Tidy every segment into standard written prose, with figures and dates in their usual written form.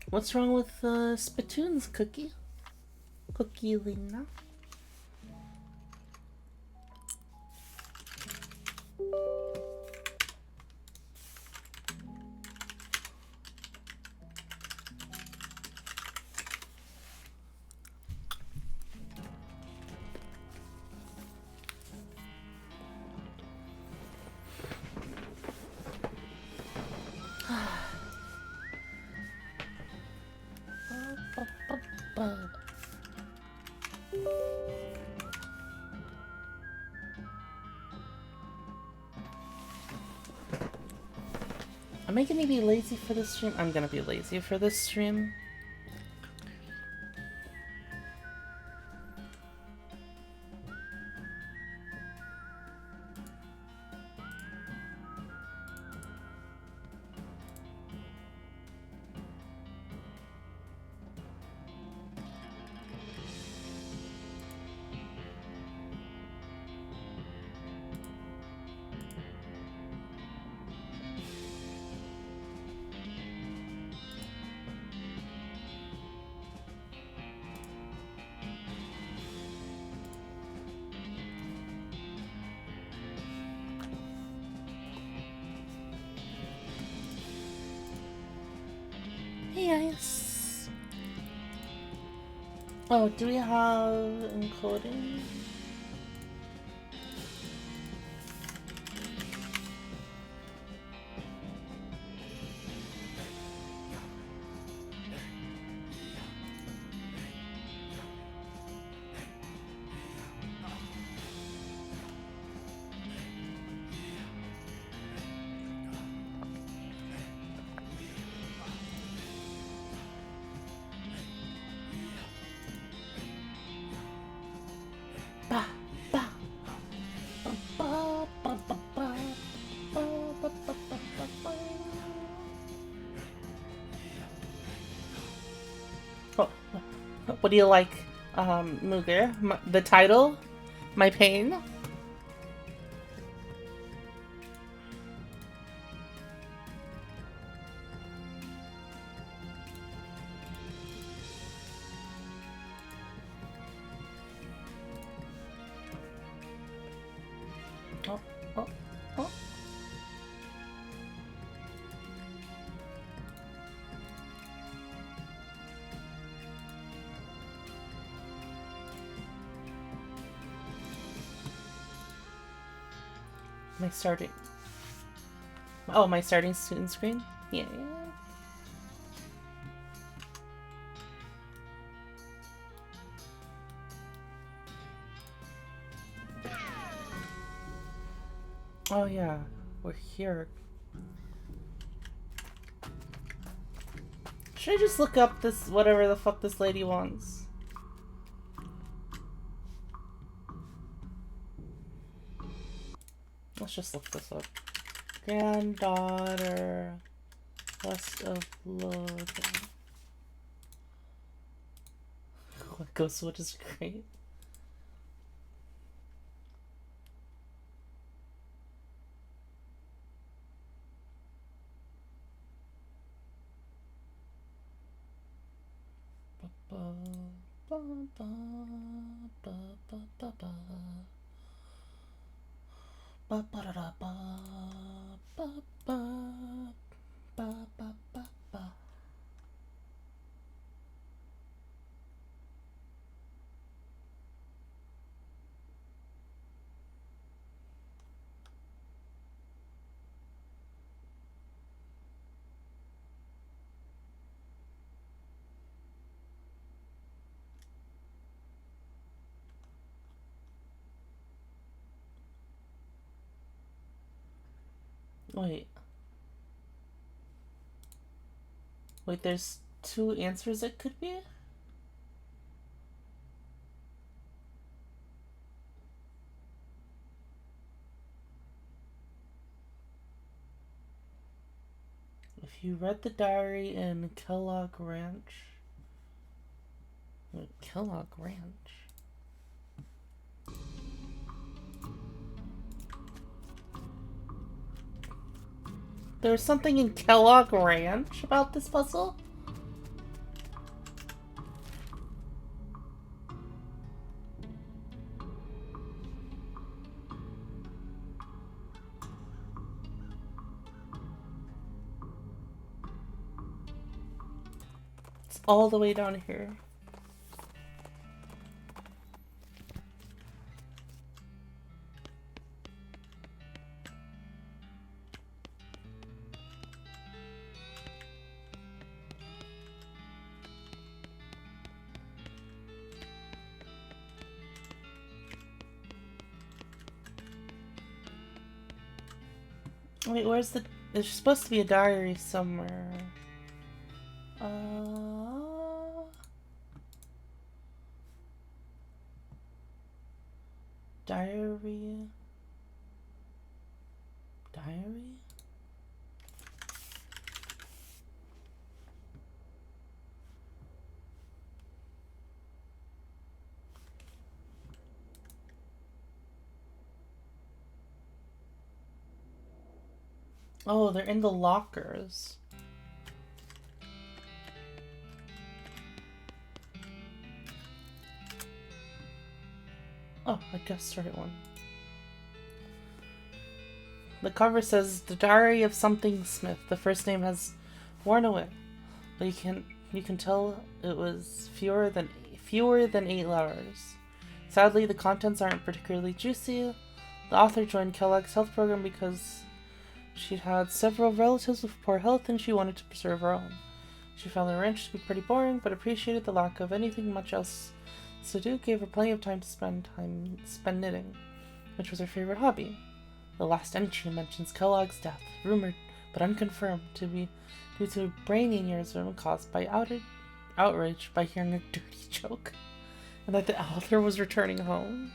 What's wrong with Spittoon's cookie? Cookie Lena? Am I gonna be lazy for this stream? I'm gonna be lazy for this stream. Hey guys. Oh, do we have encoding? What do you like, Muger? The title? My pain? Oh, oh, oh. My starting... Oh, my starting student screen? Yeah. Oh yeah, we're here. Should I just look up this, whatever the fuck this lady wants? Let's just look this up. Granddaughter, West of Logan. Ghost Witch is great. Wait. Wait, there's two answers it could be? If you read the diary in Kellogg Ranch... Wait, Kellogg Ranch? There was something in Kellogg Ranch about this puzzle? all the way down here. Wait, where's the... There's supposed to be a diary somewhere. Diary? Diary? Oh, they're in the lockers. Oh, I guessed the right one. The cover says, "The Diary of Something Smith." The first name has worn away, but you can tell it was fewer than 8 letters. Sadly, the contents aren't particularly juicy. The author joined Kellogg's health program because she'd had several relatives with poor health and she wanted to preserve her own. She found the ranch to be pretty boring, but appreciated the lack of anything much else to do. Gave her plenty of time to spend knitting, which was her favorite hobby. The last entry mentions Kellogg's death, rumored but unconfirmed to be due to a brain aneurysm caused by outrage by hearing a dirty joke, and that the author was returning home.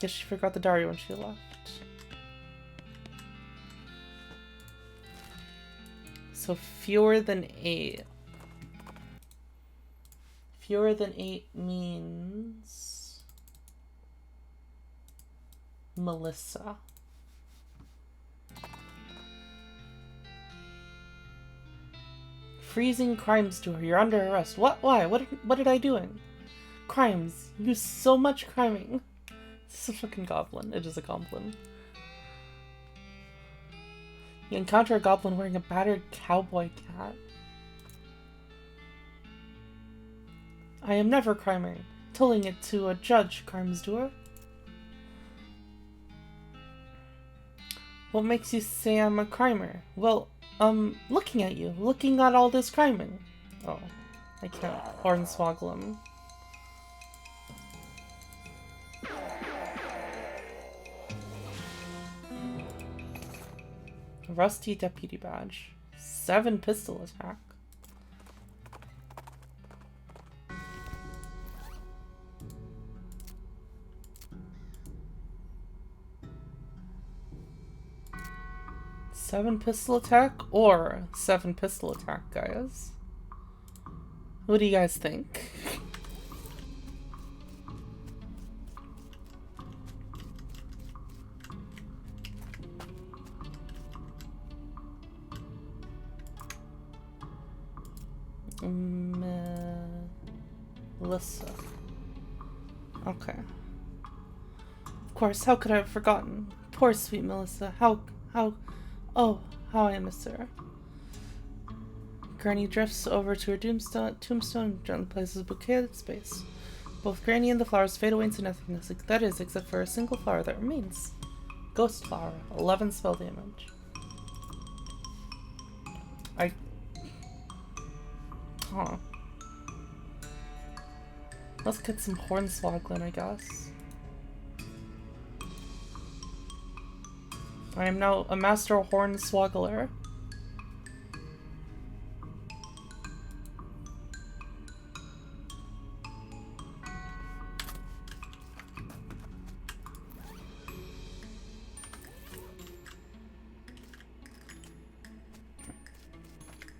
Guess she forgot the diary when she left. So fewer than 8. Fewer than 8 means Melissa. Freezing crimes to her. You're under arrest. What? Why? What did I doing? Crimes. You do so much criming. This is a fucking goblin. It is a goblin. You encounter a goblin wearing a battered cowboy hat. I am never criming. Telling it to a judge, Crimsdoer. What makes you say I'm a crimer? Well, looking at you. Looking at all this criming. Oh, I can't hornswoggle him. Rusty deputy badge. 7 pistol attack. Seven pistol attack or 7 pistol attack, guys? What do you guys think? Melissa. Okay. Of course, how could I have forgotten? Poor sweet Melissa. Oh, how I miss her. Granny drifts over to her tombstone and gently places a bouquet at its base. Both Granny and the flowers fade away into nothingness, that is, except for a single flower that remains. Ghost flower. 11 spell damage. Huh. Let's get some hornswoggling, I guess. I am now a master hornswoggler.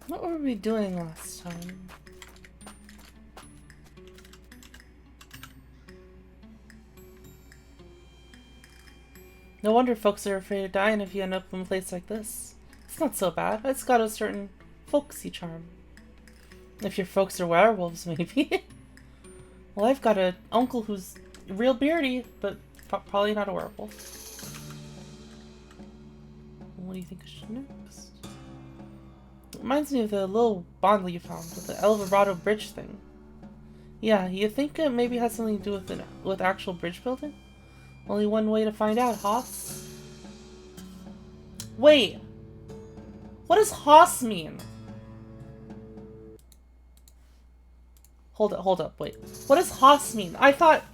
What were we doing last time? No wonder folks are afraid of dying if you end up in a place like this. It's not so bad. It's got a certain folksy charm. If your folks are werewolves, maybe. Well, I've got an uncle who's real beardy, but probably not a werewolf. What do you think I should do next? Reminds me of the little bottle you found with the El Dorado bridge thing. Yeah, you think it maybe has something to do with actual bridge building? Only one way to find out, Haas. Wait! What does Haas mean? Hold up, wait. What does Haas mean? I thought...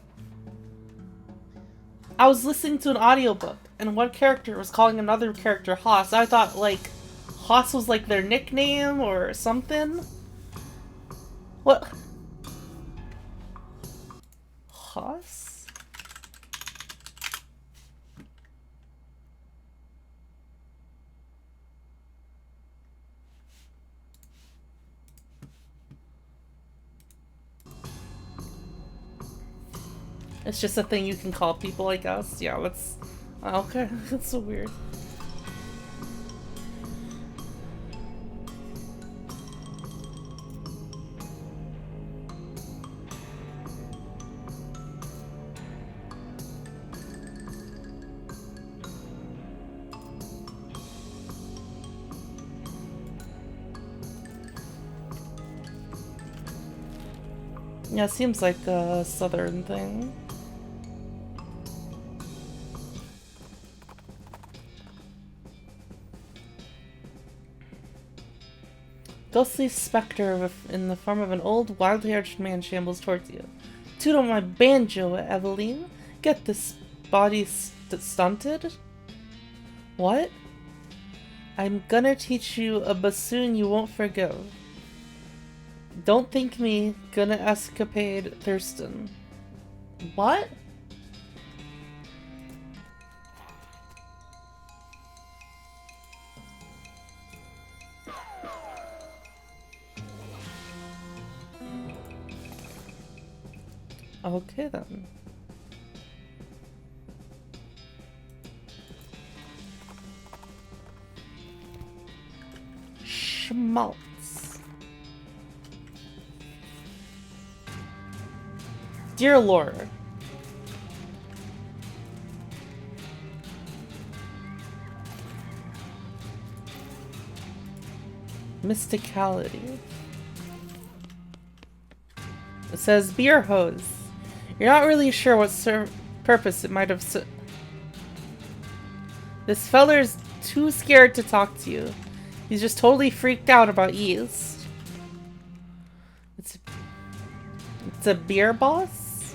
I was listening to an audiobook, and one character was calling another character Haas. I thought, like, Haas was, like, their nickname or something? What? Haas? It's just a thing you can call people like us. Yeah, that's... Okay, that's so weird. Yeah, it seems like a southern thing. Ghostly specter in the form of an old, wild-haired man shambles towards you. Toot on my banjo, Eveline. Get this body stunted? What? I'm gonna teach you a bassoon you won't forgive. Don't think me gonna escapade Thurston. What? Okay then. Schmaltz. Dear Lord. Mysticality. It says beer hose. You're not really sure what purpose it might have This feller's too scared to talk to you. He's just totally freaked out about yeast. It's a beer boss?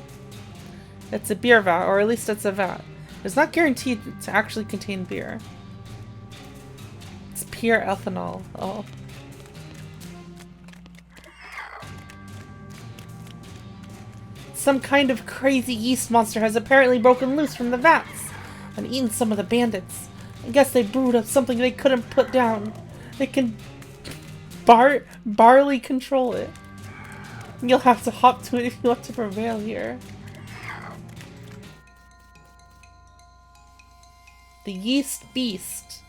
It's a beer vat, or at least it's a vat. It's not guaranteed to actually contain beer. It's pure ethanol. Oh. Some kind of crazy yeast monster has apparently broken loose from the vats and eaten some of the bandits. I guess they brewed up something they couldn't put down. They can barely control it. You'll have to hop to it if you want to prevail here. The Yeast Beast.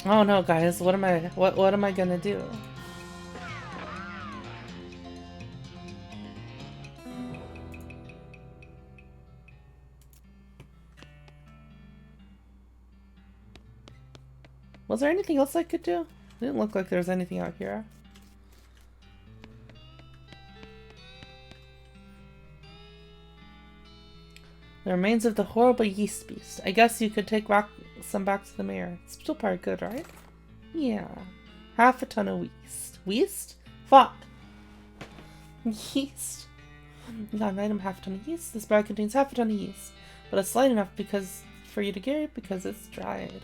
Oh no, guys, what am I gonna do? Was there anything else I could do? It didn't look like there was anything out here. The remains of the horrible yeast beast. I guess you could take some back to the mayor. It's still probably good, right? Yeah. Half a ton of yeast. Yeast? Fuck. Yeast. You got an item, half a ton of yeast. This bag contains half a ton of yeast. But it's light enough for you to carry it because it's dried.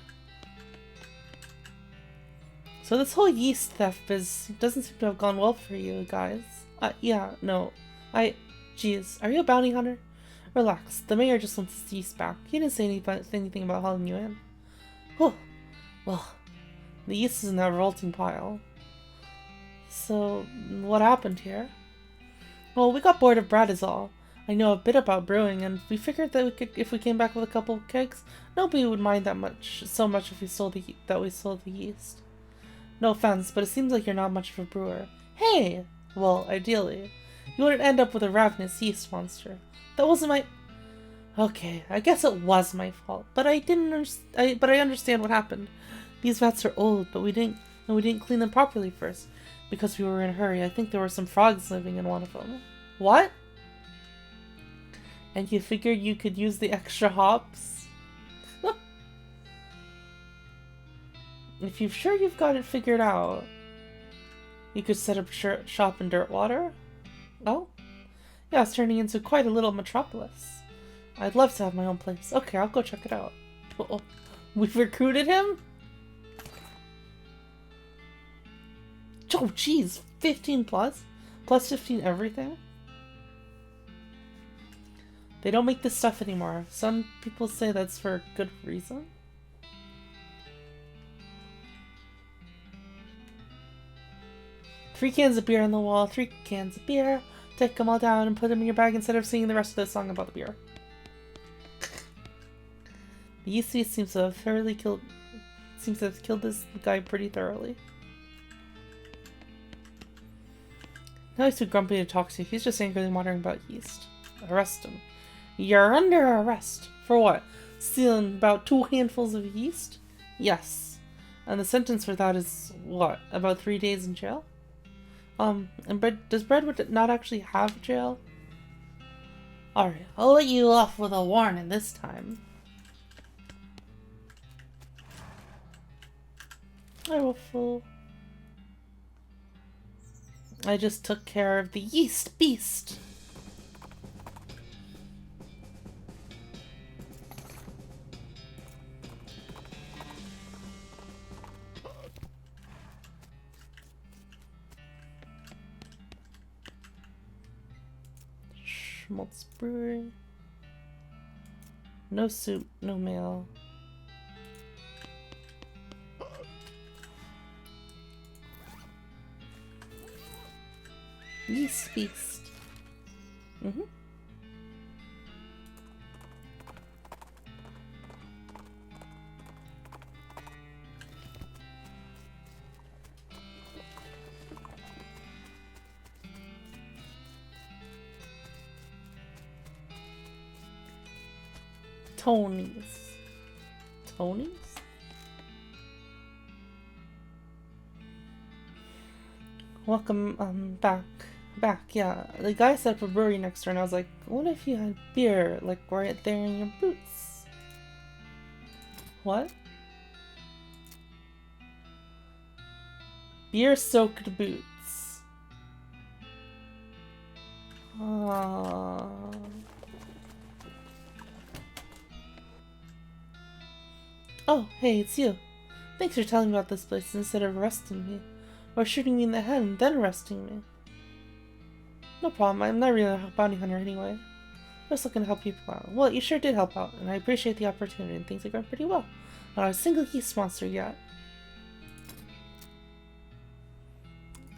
So this whole yeast theft doesn't seem to have gone well for you guys. Yeah, no. Geez, are you a bounty hunter? Relax, the mayor just wants his yeast back. He didn't say anything about hauling you in. Oh, well, the yeast is in that revolting pile. So, what happened here? Well, we got bored of Brad is all. I know a bit about brewing, and we figured that if we came back with a couple of kegs, nobody would mind so much if we sold the yeast. No offense, but it seems like you're not much of a brewer. Hey! Well, ideally. You wouldn't end up with a ravenous yeast monster. That wasn't my... Okay, I guess it was my fault, but I understand what happened. These vats are old, but we didn't clean them properly first because we were in a hurry. I think there were some frogs living in one of them. What? And you figured you could use the extra hops? If you're sure you've got it figured out, you could set up shop in Dirtwater? Oh? Yeah, it's turning into quite a little metropolis. I'd love to have my own place. Okay, I'll go check it out. Uh-oh. We've recruited him? Oh, jeez. 15 plus? Plus 15 everything? They don't make this stuff anymore. Some people say that's for a good reason. Three cans of beer on the wall. 3 cans of beer. Take them all down and put them in your bag instead of singing the rest of the song about the beer. The yeast beast seems to have killed this guy pretty thoroughly. Now he's too grumpy to talk to. He's just angrily muttering about yeast. Arrest him. You're under arrest. For what? Stealing about 2 handfuls of yeast? Yes. And the sentence for that is, what, about 3 days in jail? And does Breadwood not actually have jail? Alright, I'll let you off with a warning this time. I will fool. I just took care of the yeast beast. Schmaltz Brewery. No soup, no mail. Yeast beast. Tony's. Tony's? Welcome, back, yeah. The guy set up a brewery next door and I was like, what if you had beer, like, right there in your boots? What? Beer-soaked boots. Oh, hey, it's you. Thanks for telling me about this place instead of arresting me. Or shooting me in the head and then arresting me. No problem, I'm not really a bounty hunter anyway. Just looking to help people out. Well, you sure did help out, and I appreciate the opportunity, and things are going pretty well. Not a single yeast monster yet.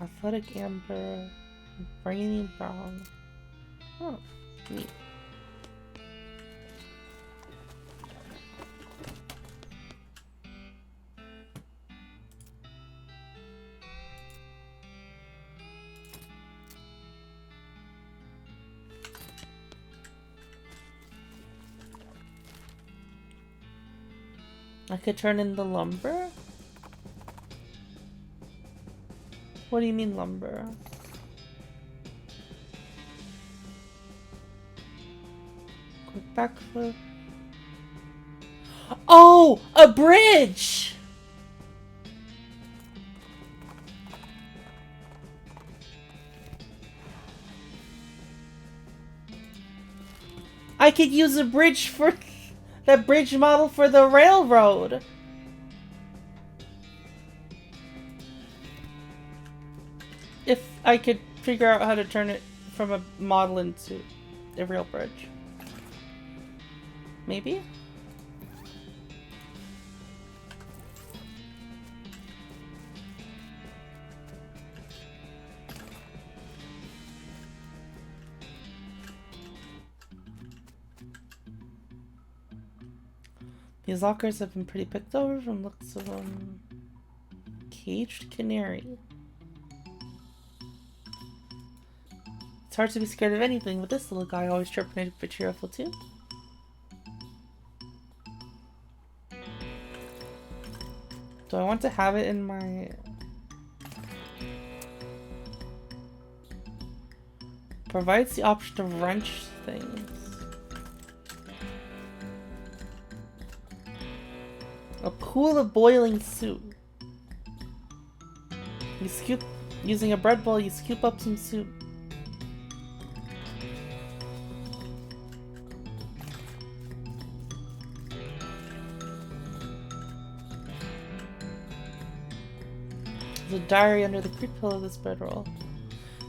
Athletic Amber, Brainy Brown. Oh, neat. I could turn in the lumber? What do you mean lumber? Quick backflip. Oh! A bridge! I could use a bridge for... that bridge model for the railroad. If I could figure out how to turn it from a model into a real bridge. Maybe? These lockers have been pretty picked over from looks of them. Caged canary. It's hard to be scared of anything, but this little guy always chirping a bit cheerful too. Do I want to have it in my... Provides the option to wrench things. A pool of boiling soup. You scoop... Using a bread bowl, you scoop up some soup. There's a diary under the creep pillow of this bedroll.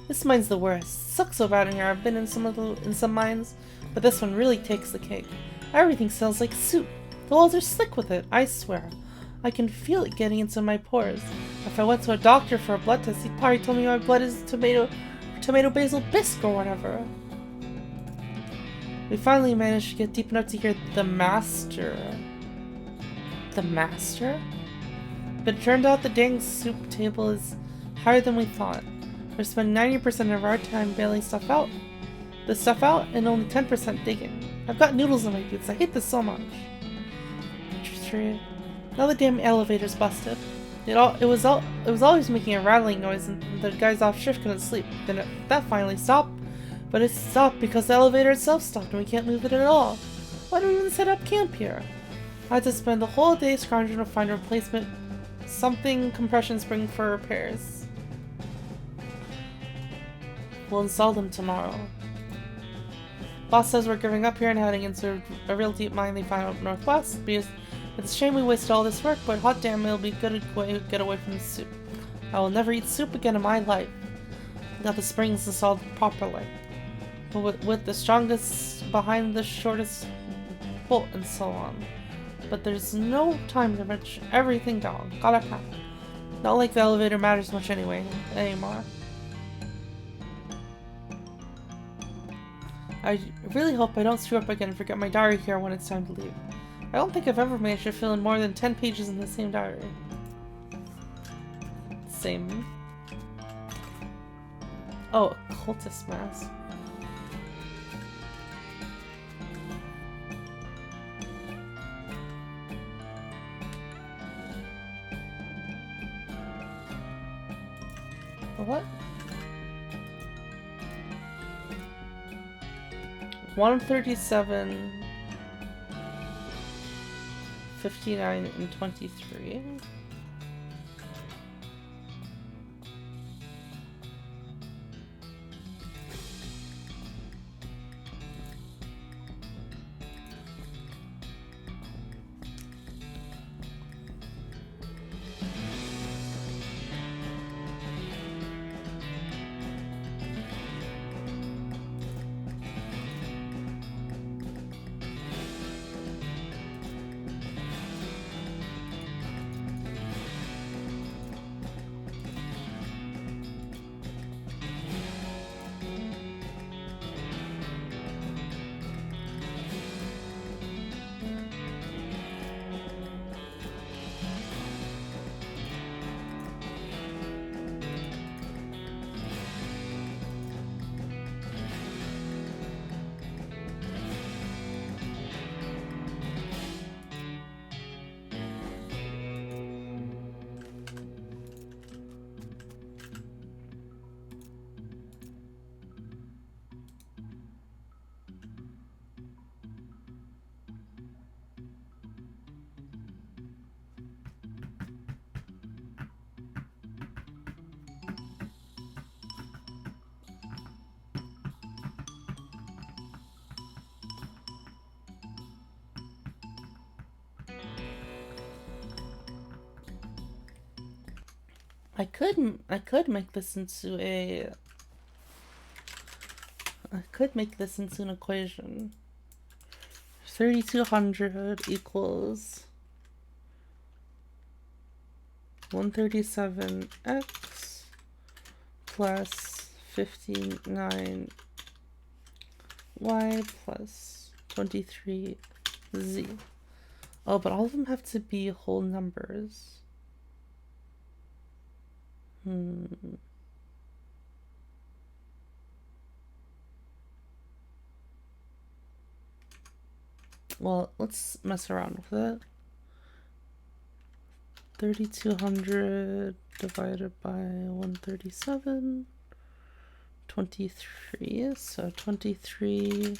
This mine's the worst. Sucks so bad in here. I've been in some mines, but this one really takes the cake. Everything smells like soup. The walls are slick with it, I swear. I can feel it getting into my pores. If I went to a doctor for a blood test, he'd probably tell me my blood is tomato basil bisque or whatever. We finally managed to get deep enough to hear the master. The master? But it turned out the dang soup table is higher than we thought. We spend 90% of our time bailing stuff out. The stuff out and only 10% digging. I've got noodles in my boots. I hate this so much. Now the damn elevator's busted. It was always making a rattling noise and the guys off shift couldn't sleep. Then that finally stopped. But it stopped because the elevator itself stopped and we can't move it at all. Why do we even set up camp here? I had to spend the whole day scrounging to find a replacement compression spring for repairs. We'll install them tomorrow. Boss says we're giving up here and heading into a real deep mine they find up northwest. Because it's a shame we wasted all this work, but hot damn, it'll be good to get away from the soup. I will never eat soup again in my life. Got the springs installed properly. With the strongest behind the shortest bolt and so on. But there's no time to wrench everything down. Gotta pack. Not like the elevator matters much anymore. I really hope I don't screw up again and forget my diary here when it's time to leave. I don't think I've ever managed to fill in more than 10 pages in the same diary. Same. Oh, a cultist mask. What? 137, 59, and 23. I could make this into a... I could make this into an equation. 3200 equals 137x plus 59y plus 23z. Oh, but all of them have to be whole numbers. Well, let's mess around with it. 3,200 divided by 137. 23. So 23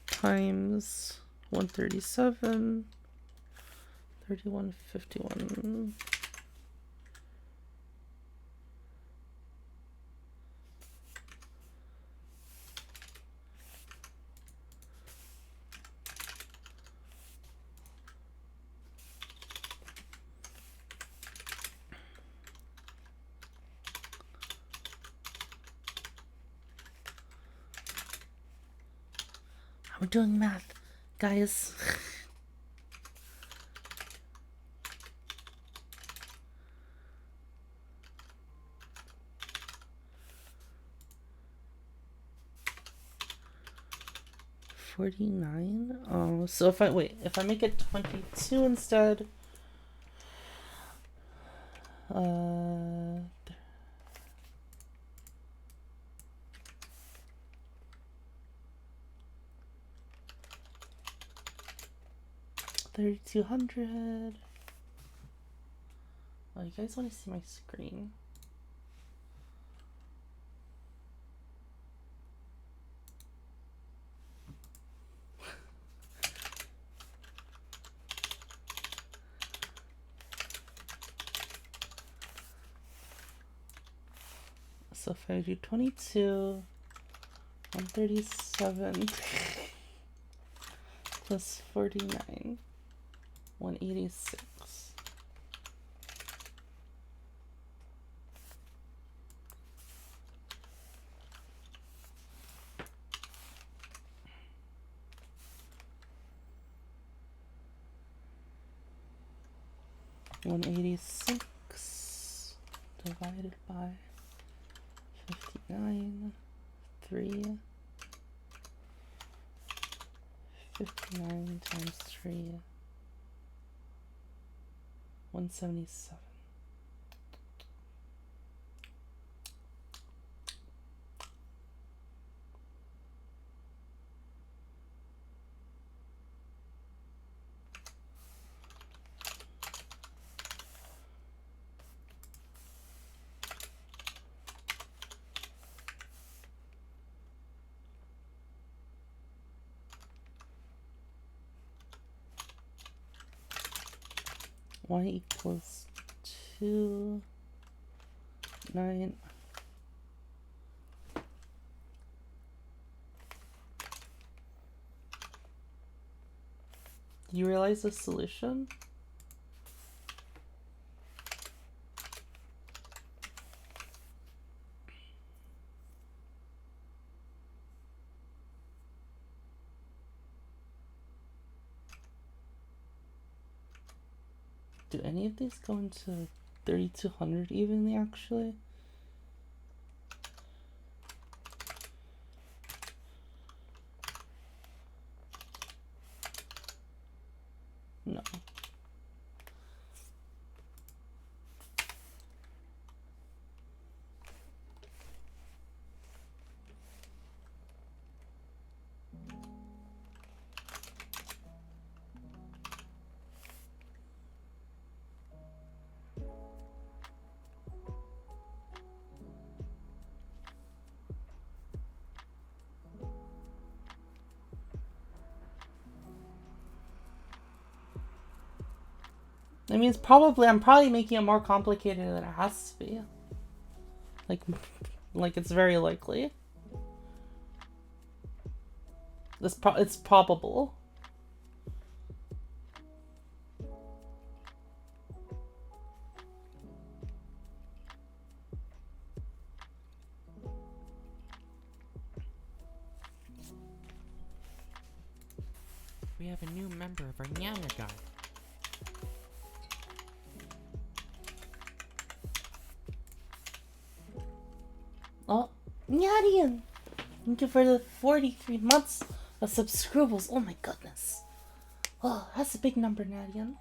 times 137. 3151. I'm doing math, guys. $49. Oh, so if I make it 22 instead, uh, 3,200. Oh, you guys want to see my screen? So if I do 22, 137 plus 49, 186. $186 divided by 59, 3, 59 times 3, 177. Y equals 2, 9. Do you realize the solution? Do any of these go into 3,200 evenly, actually? No. I mean, I'm probably making it more complicated than it has to be. Like it's very likely. It's probable. We have a new member of our Nyanya Guard. Oh, Nyadian! Thank you for the 43 months of subscribers. Oh my goodness. Oh, that's a big number, Nadian.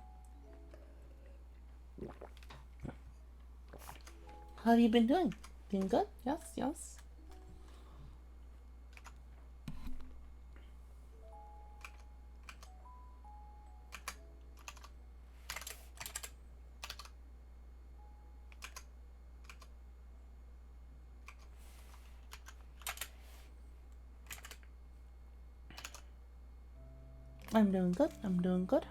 How have you been doing? Doing good? Yes, yes. I'm doing good. I'm doing good.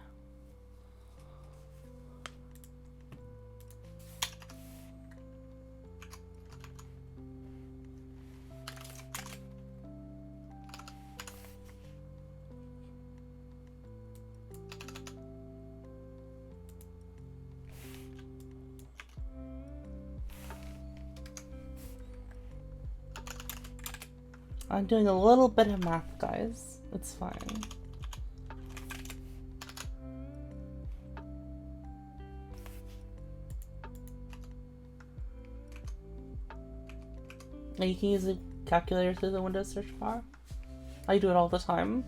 I'm doing a little bit of math, guys. It's fine. And you can use a calculator through the Windows search bar. I do it all the time.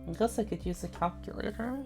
I guess I could use a calculator.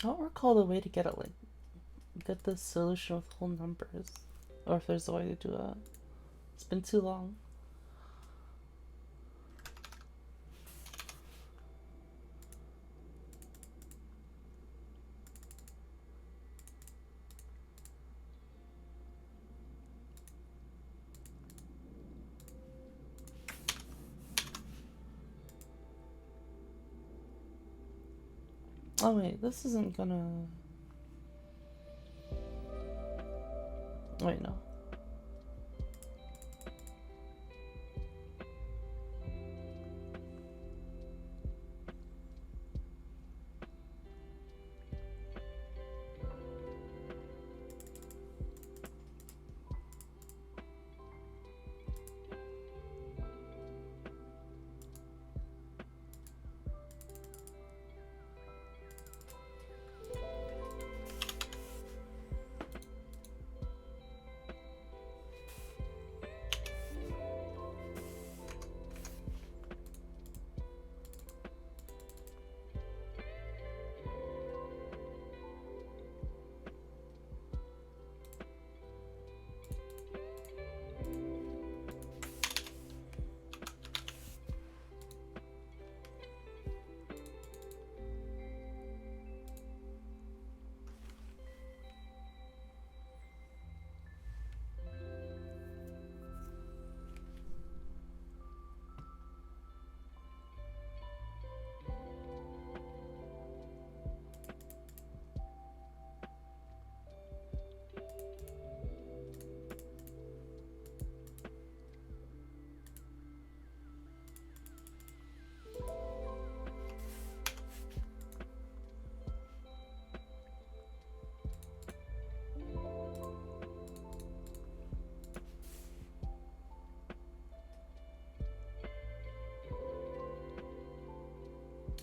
I don't recall the way to get it, like, get the solution with whole numbers. Or if there's a way to do it. It's been too long. Oh wait, this isn't gonna... Wait, no.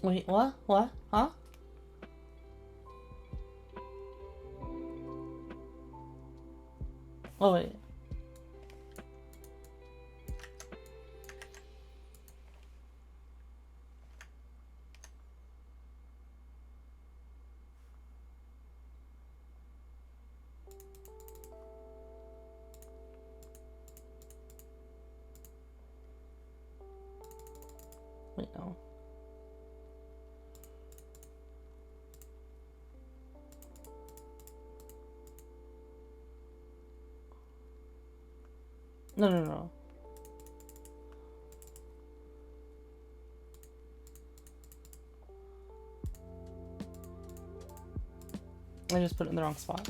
Wait, what? What? Huh? Oh wait. Wait, no. No. I just put it in the wrong spot.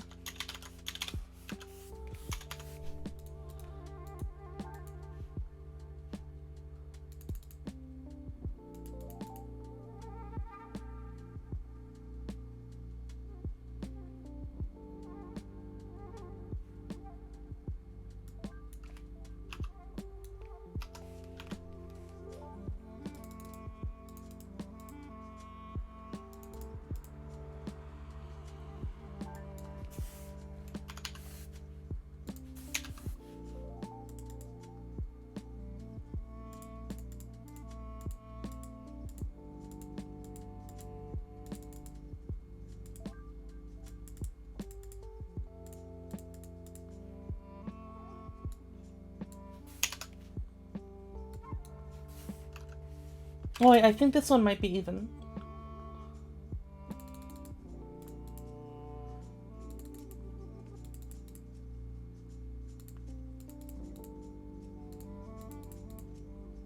Oh, I think this one might be even.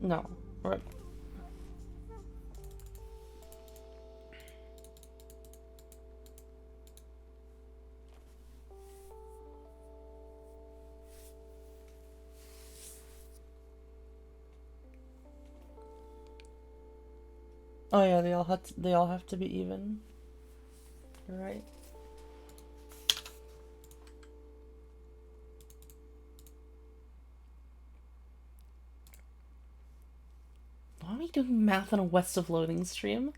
No, right. Oh yeah, they all have to be even. You're right. Why are we doing math on a West of Loathing stream?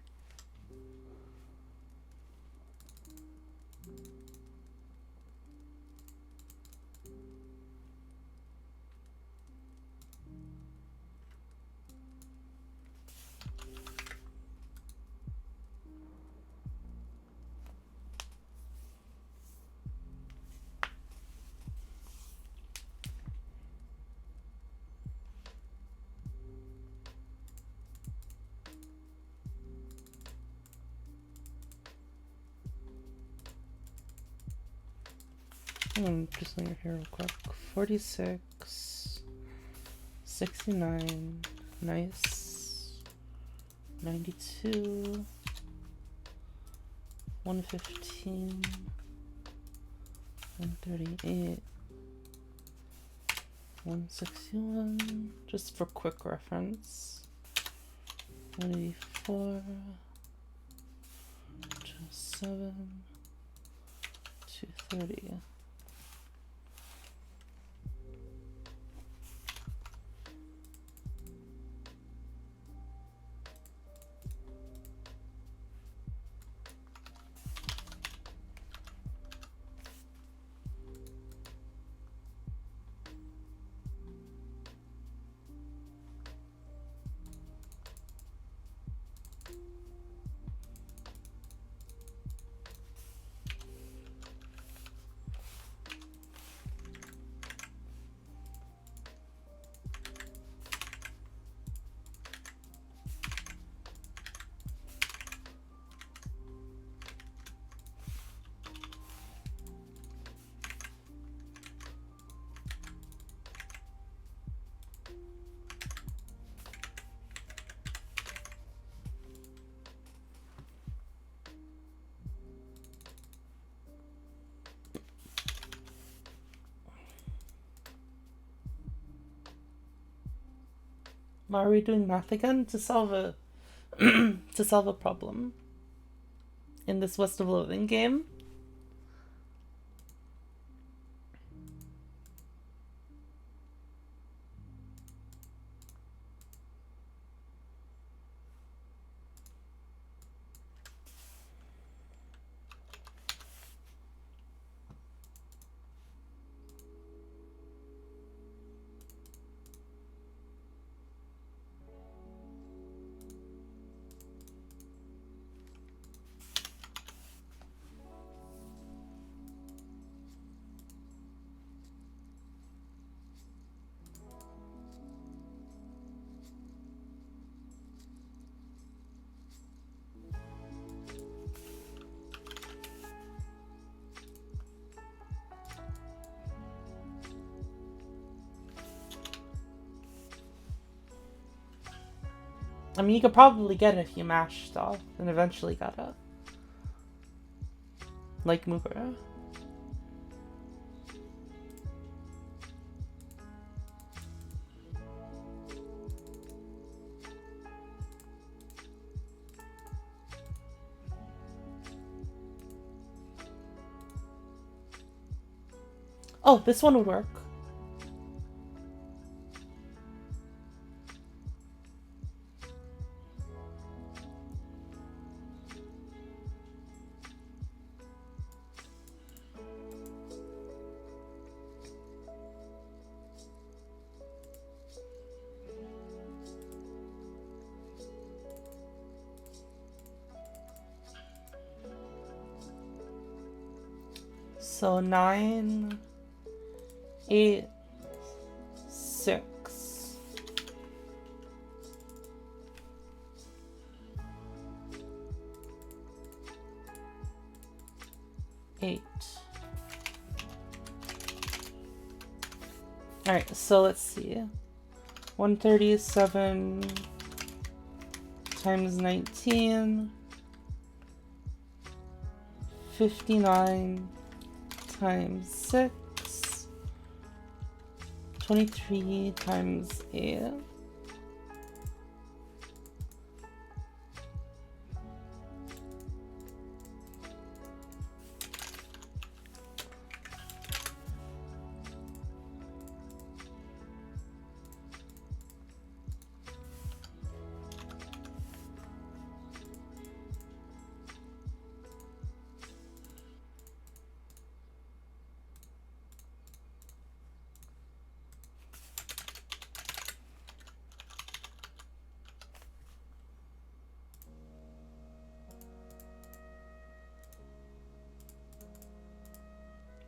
Just looking here real quick. 46, 69, nice, 92, 115, 138, 161, just for quick reference, 184, 207, 230. Why are we doing math again? To solve a to solve a problem in this West of Loathing game. I mean, you could probably get it if you mash stuff and eventually got it. Like Mooper. Oh, this one would work. So 9, 8, 6. Alright, so let's see. 137 times 19. 59 times 6. 23 times 8.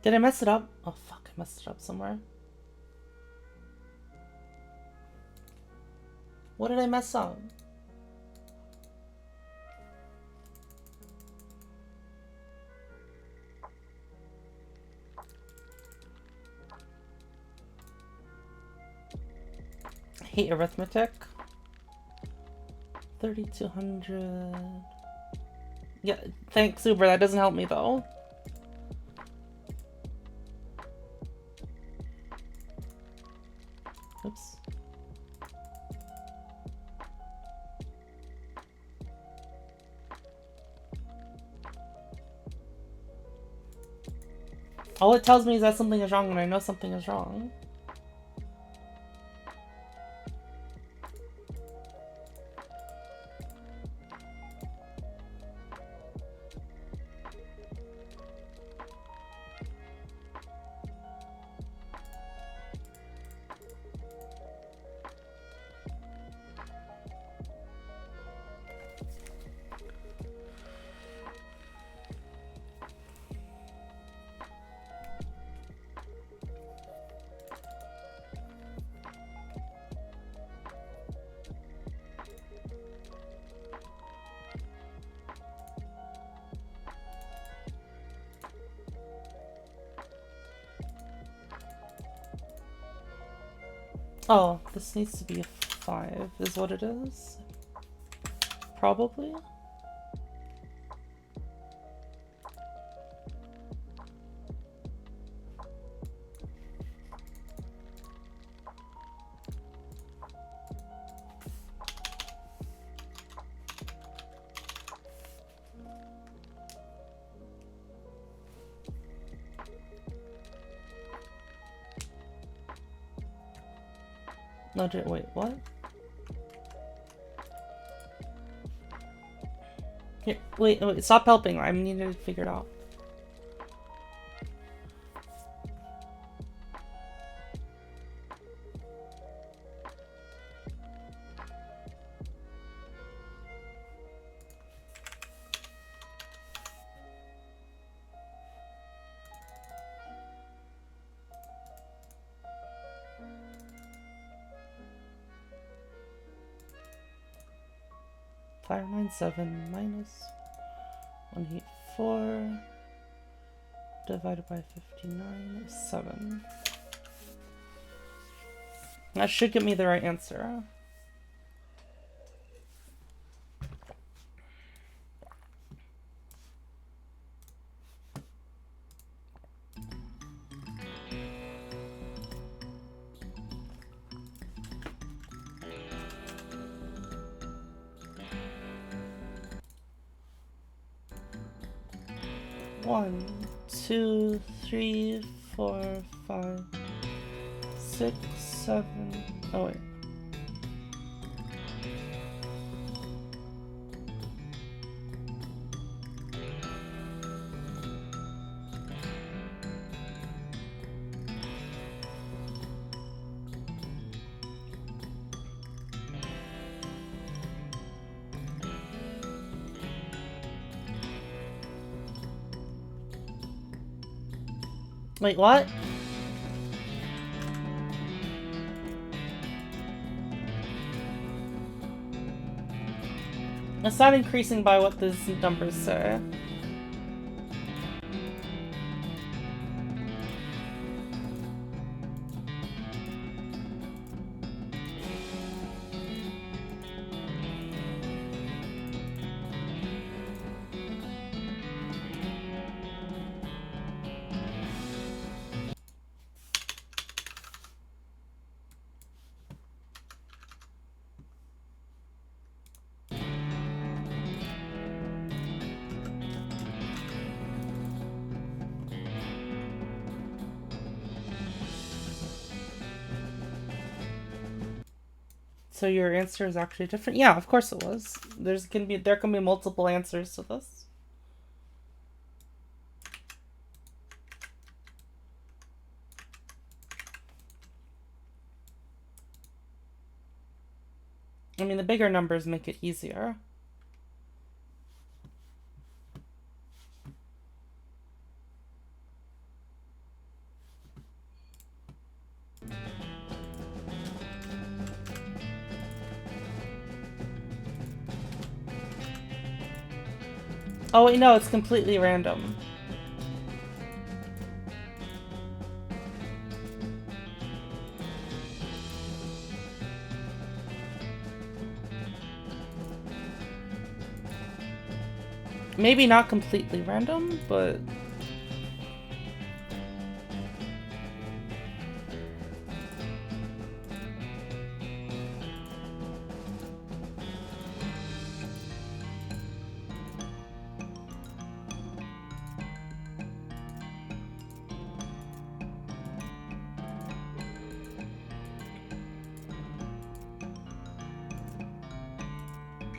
Did I mess it up? Oh fuck, I messed it up somewhere. What did I mess up? I hate arithmetic. 3,200. Yeah, thanks, Uber. That doesn't help me though. Oops. All it tells me is that something is wrong when I know something is wrong. Oh, this needs to be a 5, is what it is. Probably. No, wait, what? Here, wait, stop helping. I need to figure it out. $597 minus 184 divided by 59 is 7. That should give me the right answer. 1, 2, 3, 4, 5, 6, 7. Oh, wait. Wait, what? It's not increasing by what these numbers say. So your answer is actually different? Yeah, of course it was. There can be multiple answers to this. I mean, the bigger numbers make it easier. Oh wait, no, it's completely random. Maybe not completely random, but...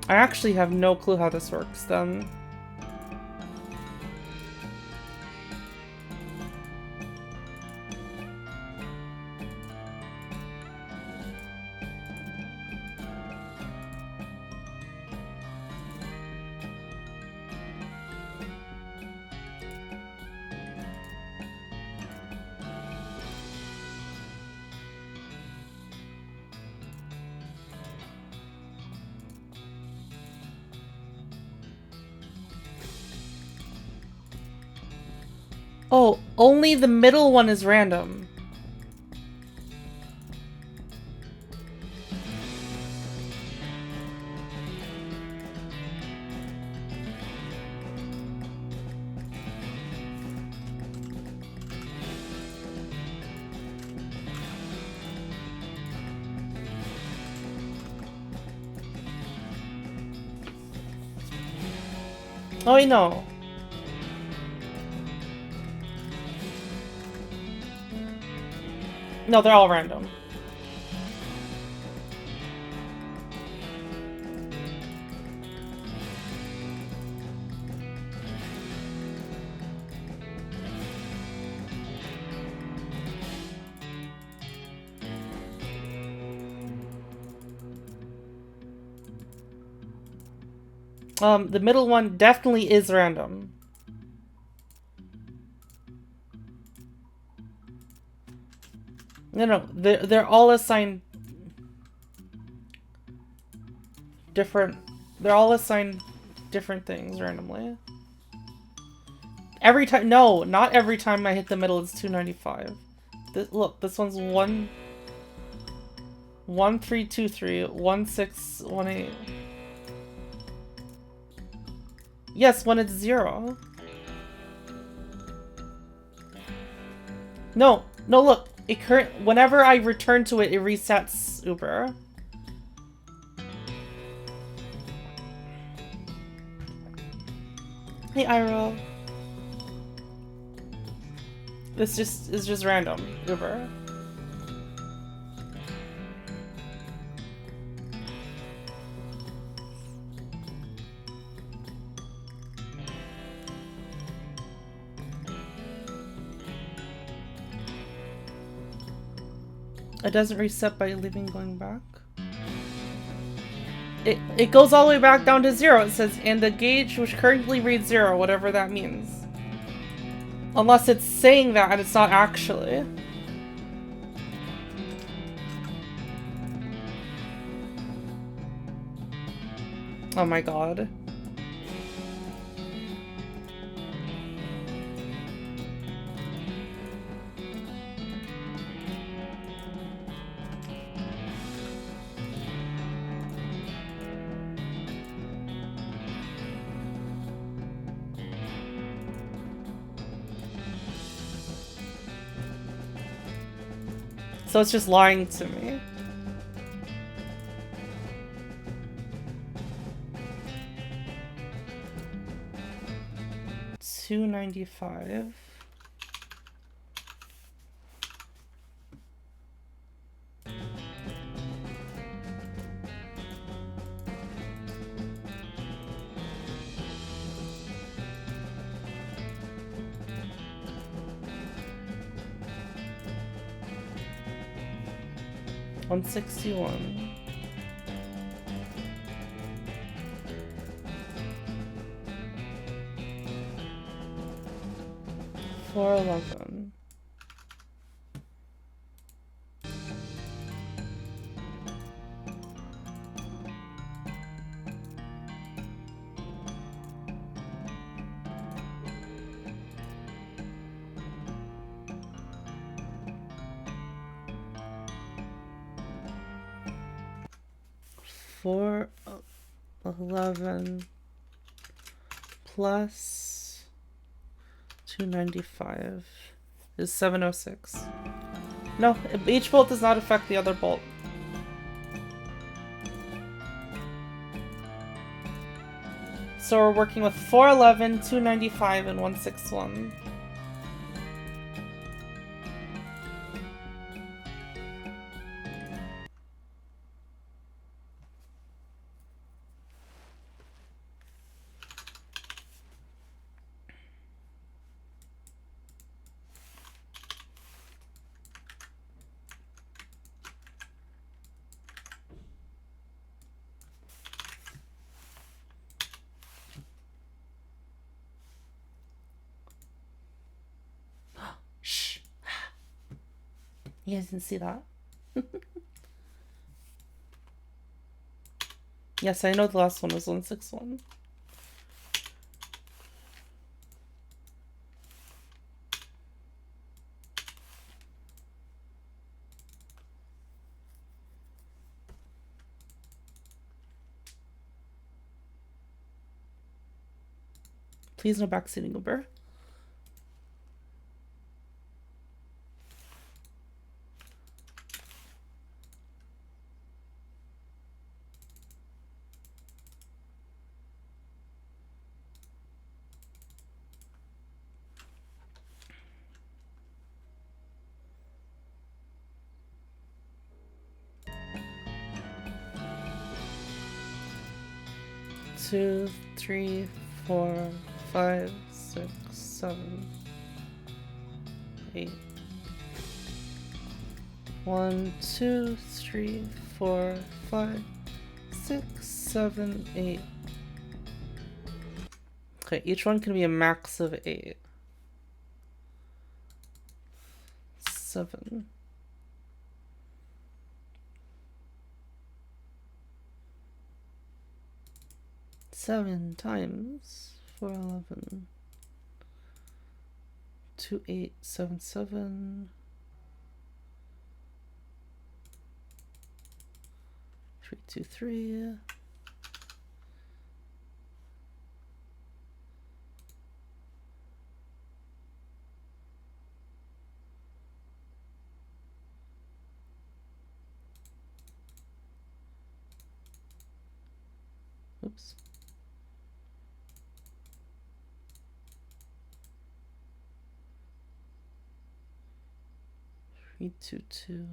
I actually have no clue how this works then. Oh, only the middle one is random. Oh, wait, no. No, they're all random. The middle one definitely is random. No, they're all assigned different. They're all assigned different things randomly. Every time, no, not every time I hit the middle it's 295. Look, this one's 1323 1618. Yes, when it's 0. No, look. Whenever I return to it, it resets Uber. Hey, Iroh. This just is just random. Uber. It doesn't reset by leaving going back. It goes all the way back down to 0. It says, and the gauge which currently reads 0, whatever that means. Unless it's saying that and it's not actually. Oh my god. So it's just lying to me. $2.95. $161. $4.11. $4.11 plus $2.95 is $7.06. No, each bolt does not affect the other bolt. So we're working with $4.11, $2.95, and $161. Shh. You guys didn't see that? Yes, I know the last one was 161. Please no backseating Uber. Two, three, 4, 5, 6, 7, 8. 1, 2, 3, 4, 5, 6, 7, 8. Okay, each one can be a max of 8. 7. Seven times 411. 2877. 323. Oops. 3, 2, 2.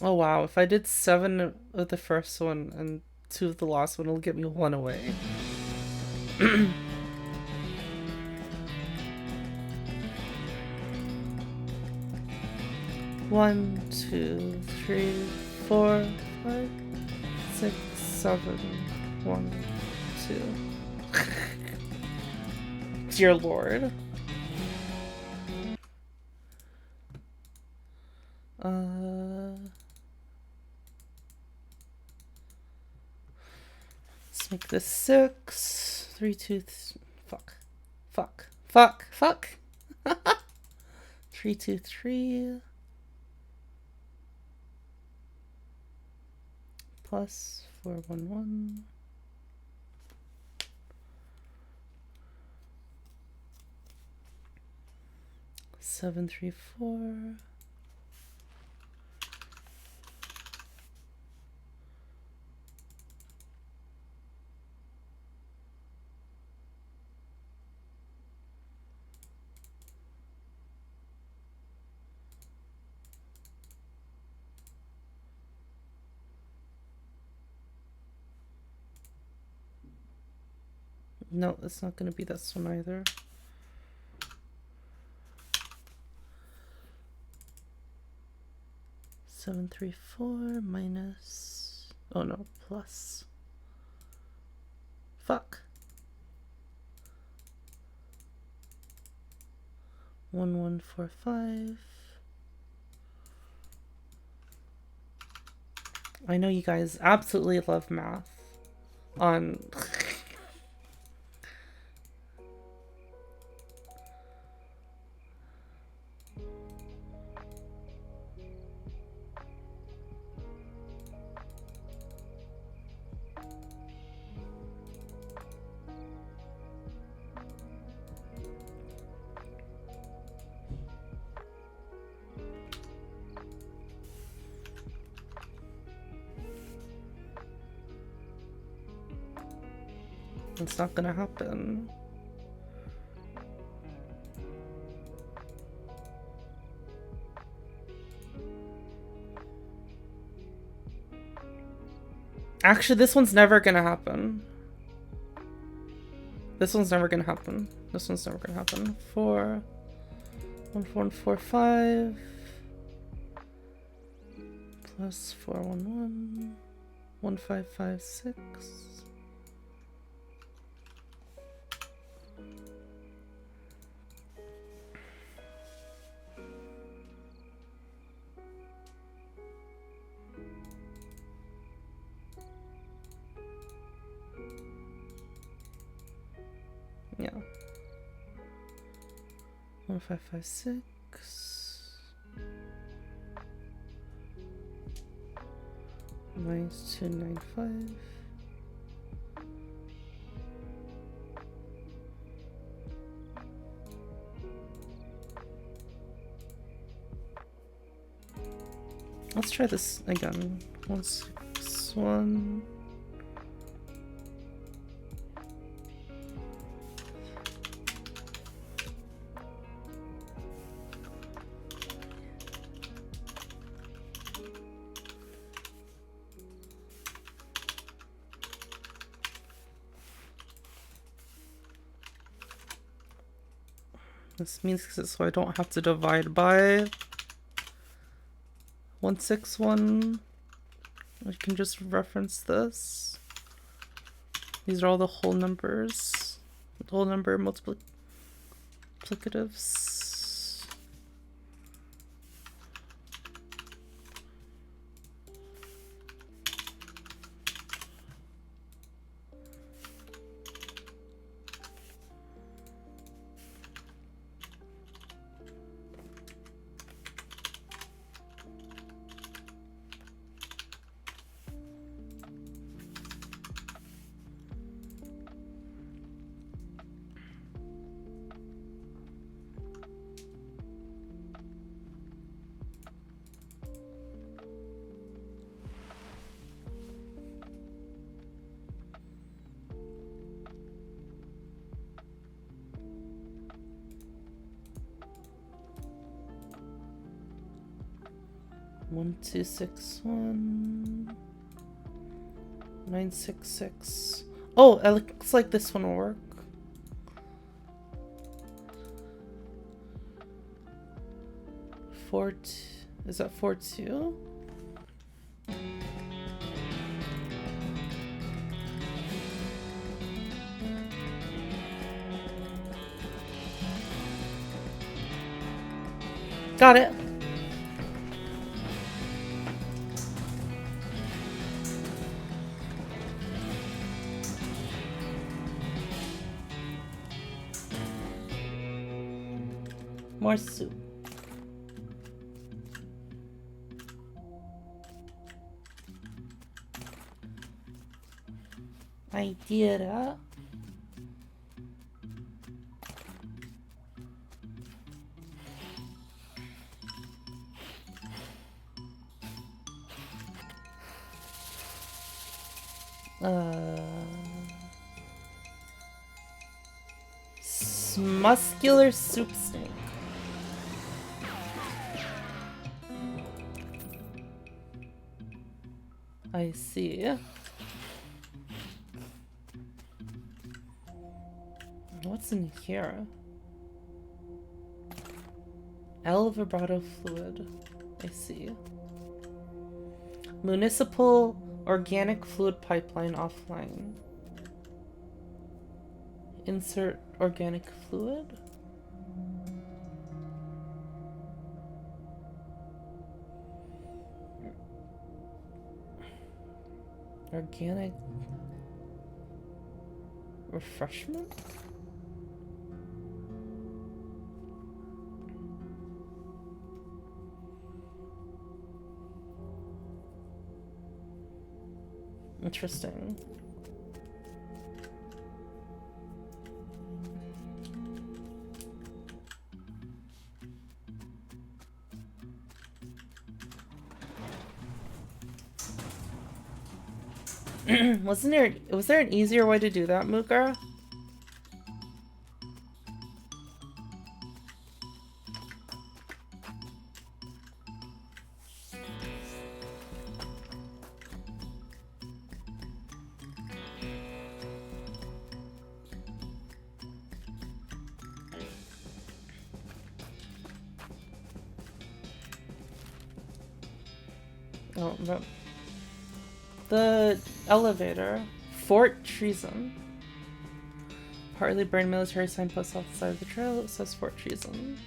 Oh wow, if I did 7 of the first one and 2 of the last one, it'll get me 1 away. 1, 2, 3, 4, 5, 6, 7. 1, 2. Dear Lord. Let's make this 6. 3, 2, fuck. 3, 2, 3. Plus 4, 1, 1. 7, 3, 4. No, it's not going to be this one either. Seven, 3, 4 minus. Oh no, plus. Fuck. 1, 1, 4, 5. I know you guys absolutely love math on. It's not gonna happen. Actually, this one's never gonna happen. This one's never gonna happen. This one's never gonna happen. 4, 1, 4, 4, 5. Plus 4, 1, 1. 1, 5, 5, 6. Yeah. 1, 5, 5, 6. Minus 2, 9, 5. Let's try this again. 1, 6, 1. This means so I don't have to divide by 161. I can just reference this. These are all the whole numbers. Whole number multiplicatives. 1261 966. Oh, it looks like this one will work. Is that 42? Got it. More soup. I did that. Muscular soup snake. I see. What's in here? L vibrato fluid. I see. Municipal organic fluid pipeline offline. Insert organic fluid. Organic refreshment? Interesting. Was there an easier way to do that, Muka? Oh, no. The elevator. Fort Treason. Partly burned military signpost off the side of the trail. It says Fort Treason.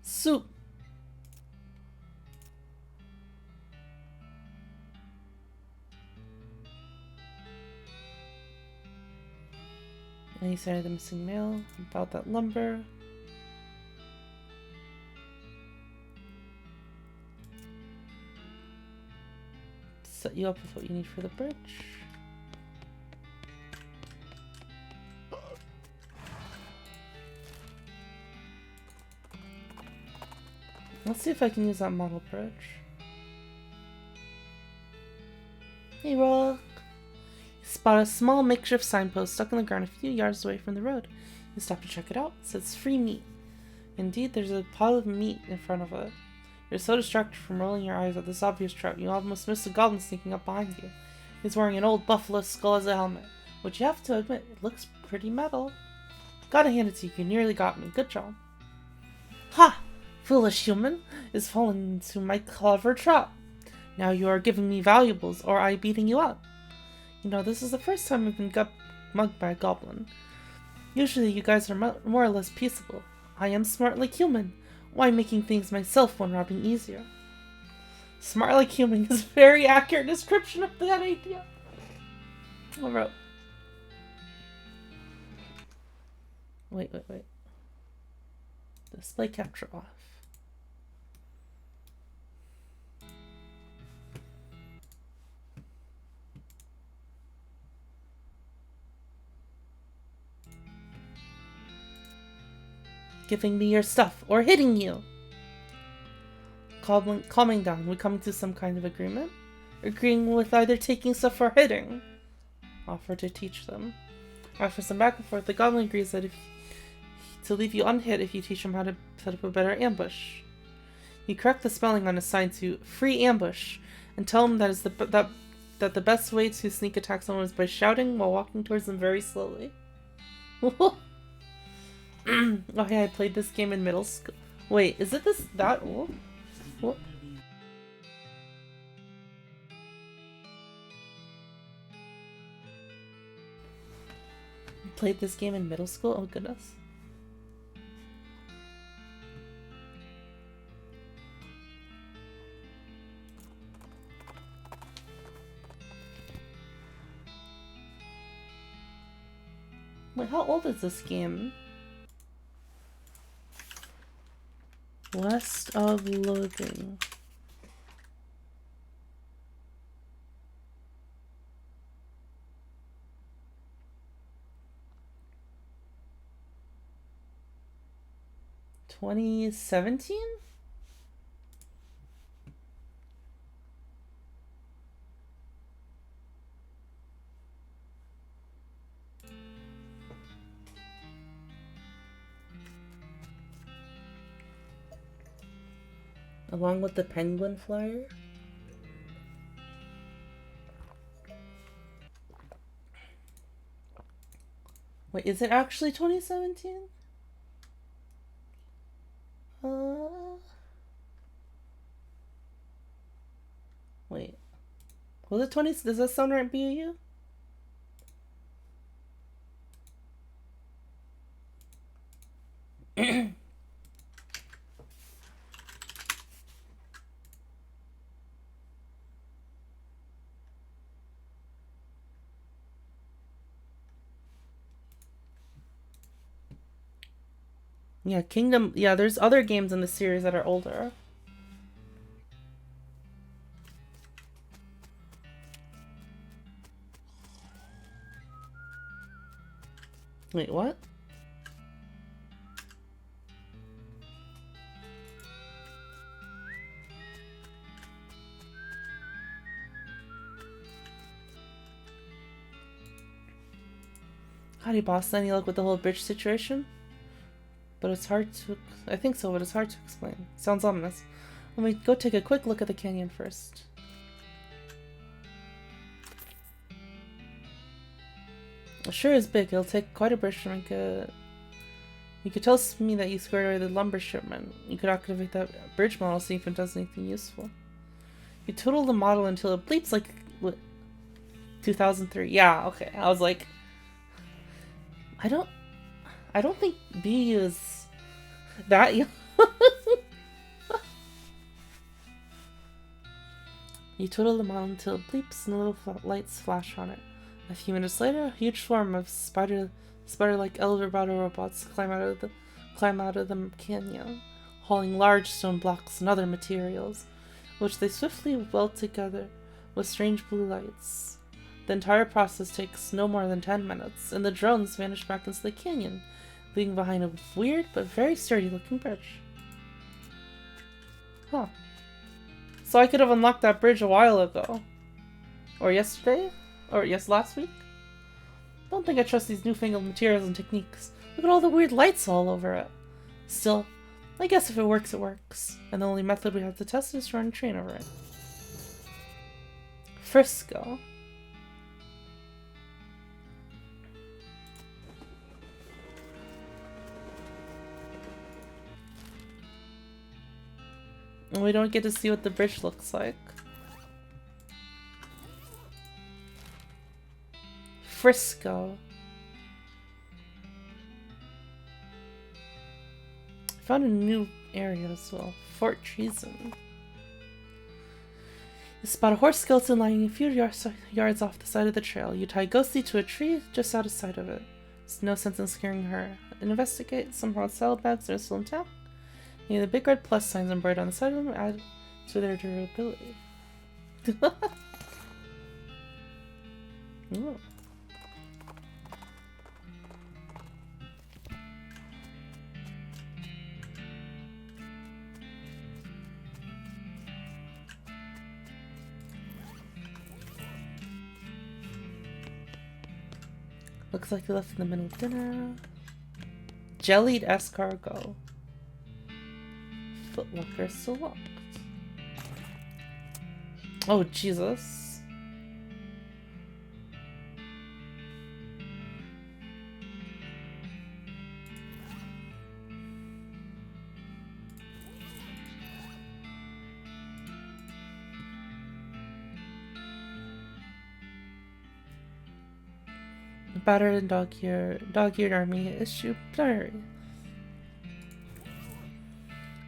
Soup. Any sign of the missing mail? About that lumber. Set you up with what you need for the bridge. Let's see if I can use that model bridge. Hey, Rock. Spot a small makeshift signpost stuck in the ground a few yards away from the road. You stop to check it out. It says free meat. Indeed, there's a pile of meat in front of it. You're so distracted from rolling your eyes at this obvious trout, you almost miss a goblin sneaking up behind you. He's wearing an old buffalo skull as a helmet, which you have to admit, it looks pretty metal. Gotta hand it to you, you nearly got me. Good job. Ha! Foolish human is falling into my clever trap. Now you are giving me valuables, or I beating you up. You know, this is the first time I've been mugged by a goblin. Usually you guys are more or less peaceable. I am smart like human. Why making things myself when robbing easier? Smart like human is a very accurate description of that idea. Alright. Wait. Display capture off. Giving me your stuff, or hitting you. Calming down. We come to some kind of agreement? agreeing with either taking stuff or hitting. Offer to teach them. After some back and forth, the goblin agrees that to leave you unhit if you teach him how to set up a better ambush. You correct the spelling on a sign to free ambush and tell him that the best way to sneak attack someone is by shouting while walking towards them very slowly. Oh yeah, I played this game in middle school. Wait, is it that old? What? Played this game in middle school? Oh goodness. Wait, how old is this game? West of Loathing. (2017) Along with the penguin flyer. Wait, is it actually 2017? Wait. Was it 20? Does that sound right, BU? Yeah, Kingdom. Yeah, there's other games in the series that are older. Wait, what? Howdy, boss. Any luck with the whole bitch situation? But it's hard to... I think so, but it's hard to explain. Sounds ominous. Let me go take a quick look at the canyon first. It sure is big. It'll take quite a bridge to make a... You could tell me that you squared away the lumber shipment. You could activate that bridge model, see if it does anything useful. You total the model until it bleeps like... What? 2003. Yeah, okay. I was like... I don't think B is that young. You total the model until it bleeps and little lights flash on it. A few minutes later, a huge swarm of spider-like Eldorado robots climb out of the canyon, hauling large stone blocks and other materials, which they swiftly weld together with strange blue lights. The entire process takes no more than 10 minutes, and the drones vanish back into the canyon, leaving behind a weird but very sturdy-looking bridge. Huh. So I could have unlocked that bridge a while ago. Or yesterday? Or last week? Don't think I trust these newfangled materials and techniques. Look at all the weird lights all over it. Still, I guess if it works, it works. And the only method we have to test is to run a train over it. Frisco. And we don't get to see what the bridge looks like. Frisco. I found a new area as well. Fort Treason. You spot a horse skeleton lying a few yards off the side of the trail. You tie Ghosty to a tree just out of sight of it. There's no sense in scaring her. Investigate. Somehow saddlebags are still intact. And the big red plus signs embroidered on the side of them add to their durability. Ooh. Looks like they left in the middle of dinner. Jellied escargot. Footlocker still locked. Oh, Jesus. Battered and dog-eared army issue diary.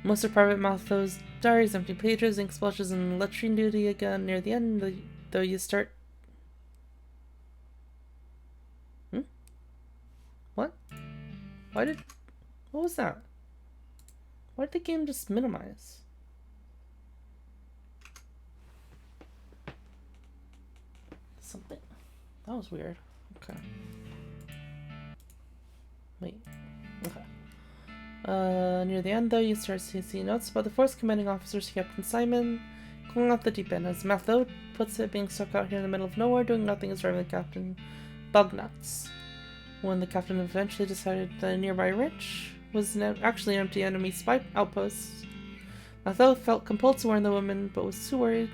Most of Private Malthow's diary's empty pages, ink splashes, and latrine duty again near the end, though you start... What? What was that? Why did the game just minimize? Something. That was weird. Okay. Wait. Okay. Near the end, though, you start to see notes about the force commanding officers Captain Simon going off the deep end. As Matho puts it, being stuck out here in the middle of nowhere, doing nothing is driving the captain bugnuts. When the captain eventually decided the nearby ranch was actually an empty enemy spy outpost, Matho felt compelled to warn the woman, but was too worried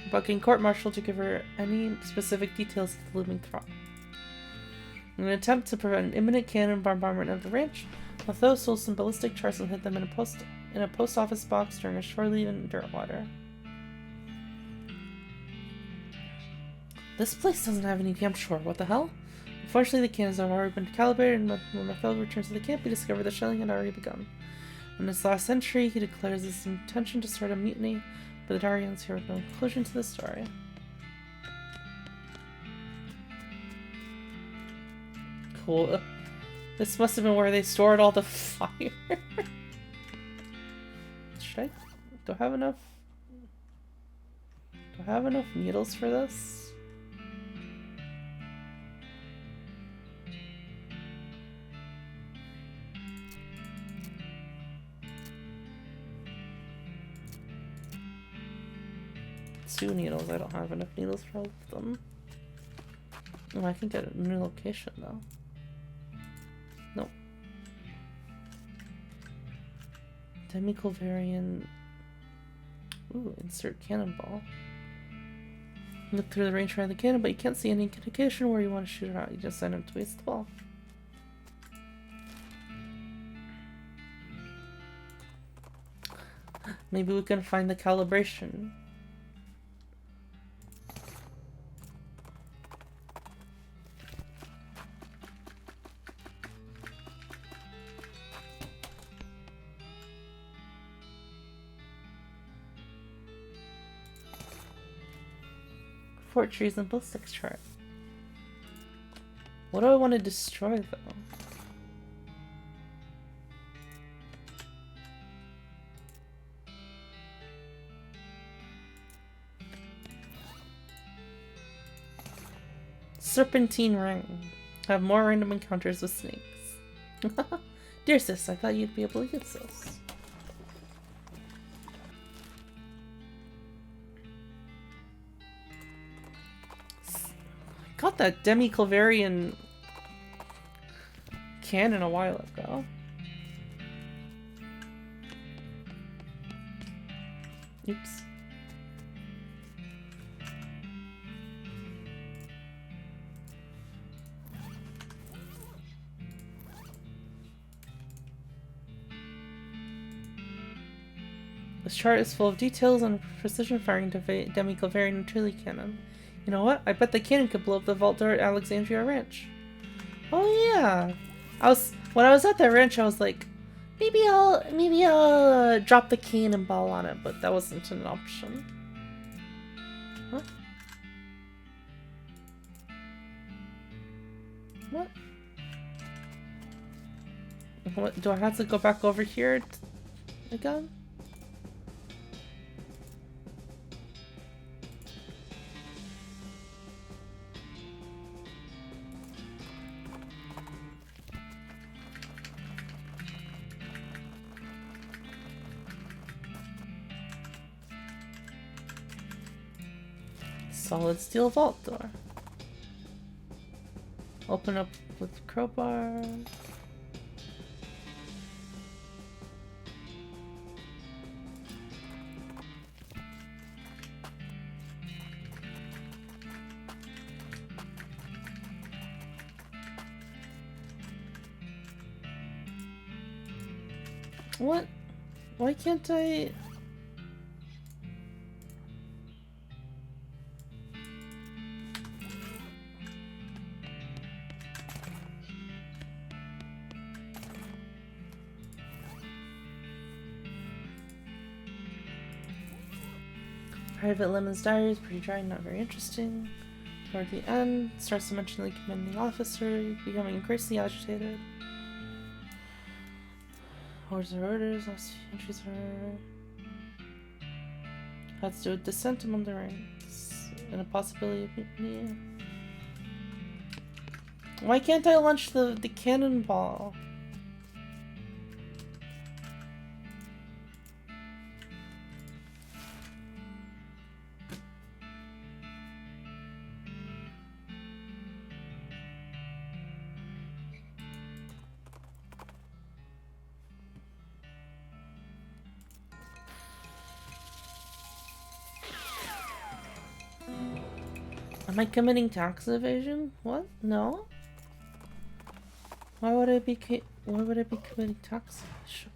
about getting court-martialed to give her any specific details of the looming threat. In an attempt to prevent an imminent cannon bombardment of the ranch, Matho sold some ballistic charts and hid them in a post office box during a shore leave in Dirtwater. This place doesn't have any damn shore. What the hell? Unfortunately, the cannons have already been calibrated, and when Matho returns to the camp, he discovered the shelling had already begun. In his last entry, he declares his intention to start a mutiny, but the diary ends here with no conclusion to the story. Cool. This must have been where they stored all the fire. Do I have enough needles for this? Two needles. I don't have enough needles for all of them. Oh, I can get a new location though. Nope. Demi-Culverian. Ooh, insert cannonball. Look through the range around the cannon, but you can't see any indication where you want to shoot it out. You just send him to waste the ball. Maybe we can find the calibration. Fort trees and ballistics chart. What do I want to destroy though? Serpentine ring. Have more random encounters with snakes. Dear sis, I thought you'd be able to use this. Got that Demi-Culverian cannon a while ago. Oops. This chart is full of details on precision firing Demi-Culverian artillery cannon. You know what? I bet the cannon could blow up the vault door at Alexandria Ranch. Oh yeah. When I was at that ranch, I was like, maybe I'll drop the cannonball on it, but that wasn't an option. Huh? What? Do I have to go back over here again? Solid steel vault door. Open up with crowbar. What? Why can't I? Private Lemon's diary is pretty dry, not very interesting. Toward the end, starts to mention the commanding officer becoming increasingly agitated. Orders, last few entries are... Has to do with dissent among the ranks, and a possibility of mutiny. Why can't I launch the cannonball? Am I committing tax evasion? What? No. Why would I be committing tax evasion?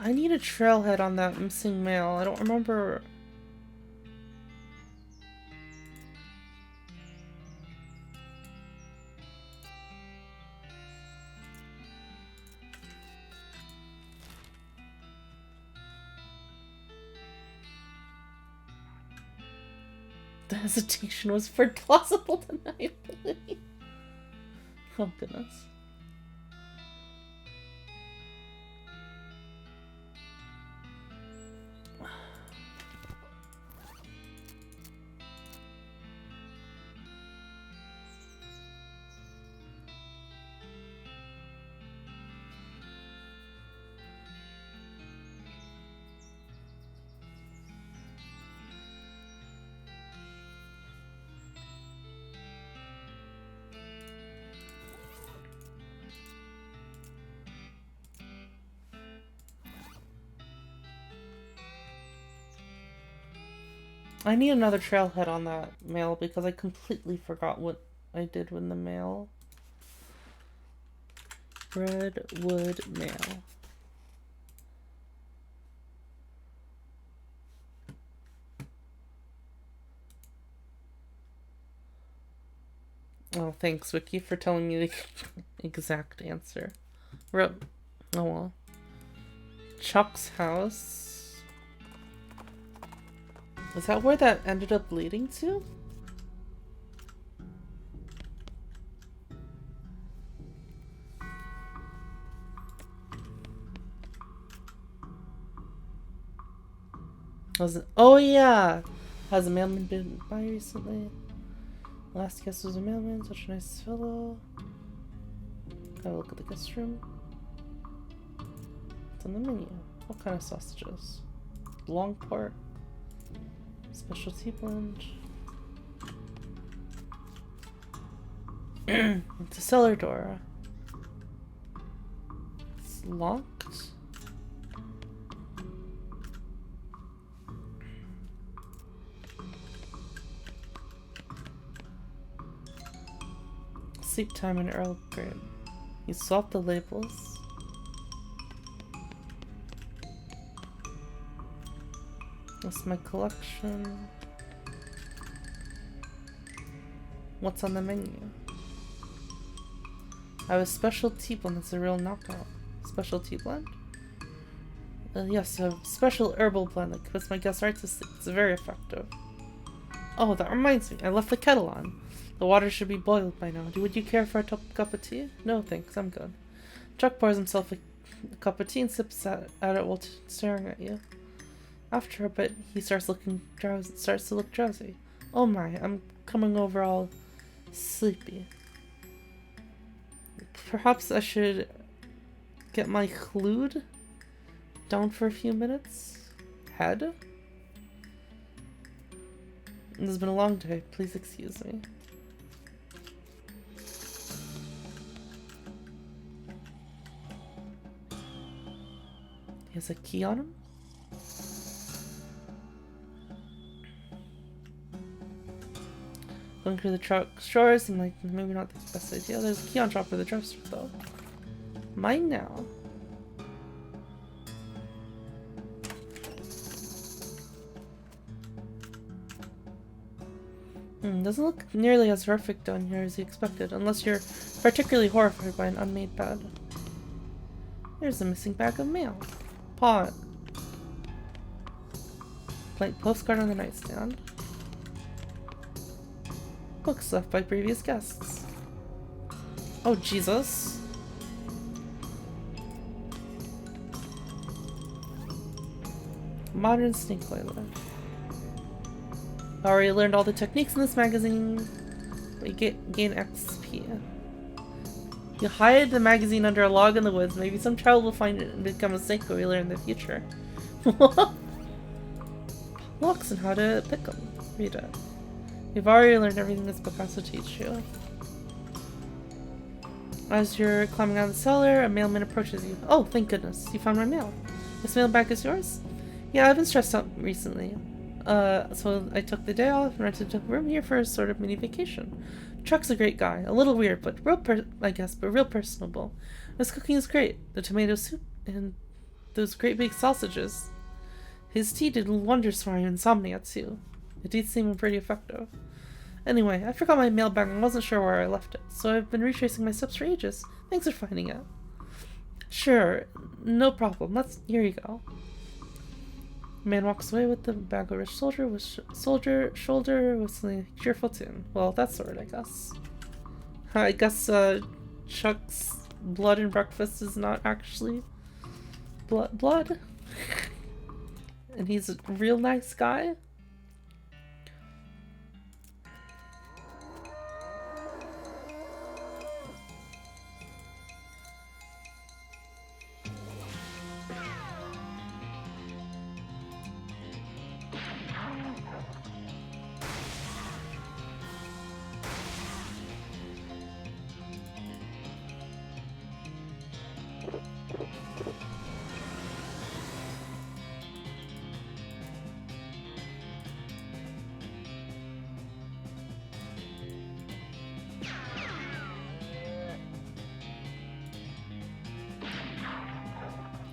I need a trailhead on that missing mail. I don't remember. The hesitation was for plausible deniability. Oh goodness. I need another trailhead on that mail because I completely forgot what I did with the mail. Redwood mail. Oh, thanks, Wiki, for telling me the exact answer. Oh well. Chuck's house. Is that where that ended up leading to? Was it? Oh yeah! Has a mailman been by recently? Last guest was a mailman, such a nice fellow. Have a look at the guest room. What's on the menu? What kind of sausages? Long pork. Specialty blend. It's a cellar door. It's locked. Sleep time and Earl Grey. You swapped the labels. That's my collection. What's on the menu? I have a special tea blend that's a real knockout. Special tea blend? Yes, a special herbal blend that puts my guests right to sleep. It's very effective. Oh, that reminds me. I left the kettle on. The water should be boiled by now. Would you care for a cup of tea? No, thanks. I'm good. Chuck pours himself a cup of tea and sips at it while staring at you. After a bit, he starts to look drowsy. Oh my, I'm coming over all sleepy. Perhaps I should get my Khlood down for a few minutes? Head? This has been a long day. Please excuse me. He has a key on him? Going through the truck stores seemed like maybe not the best idea. There's a key on top for the dresser though. Mine now. Doesn't look nearly as horrific down here as you expected, unless you're particularly horrified by an unmade bed. There's a missing bag of mail. Paw it. Blank postcard on the nightstand. Books left by previous guests. Oh, Jesus. Modern snake oiler. I already learned all the techniques in this magazine. But you gain XP. You hide the magazine under a log in the woods. Maybe some child will find it and become a snake oiler in the future. Locks and how to pick them. Read it. You've already learned everything this book has to teach you. As you're climbing out of the cellar, a mailman approaches you. Oh, thank goodness. You found my mail. This mailbag is yours? Yeah, I've been stressed out recently. So I took the day off and rented a room here for a sort of mini vacation. Chuck's a great guy. A little weird, but real personable. His cooking is great. The tomato soup and those great big sausages. His tea did wonders for my insomnia, too. It did seem pretty effective. Anyway, I forgot my mailbag and wasn't sure where I left it, so I've been retracing my steps for ages. Thanks for finding it. Sure, no problem. Here you go. The man walks away with the bag over his shoulder whistling a cheerful tune. Well, that's sort, I guess. I guess Chuck's blood and breakfast is not actually blood. And he's a real nice guy.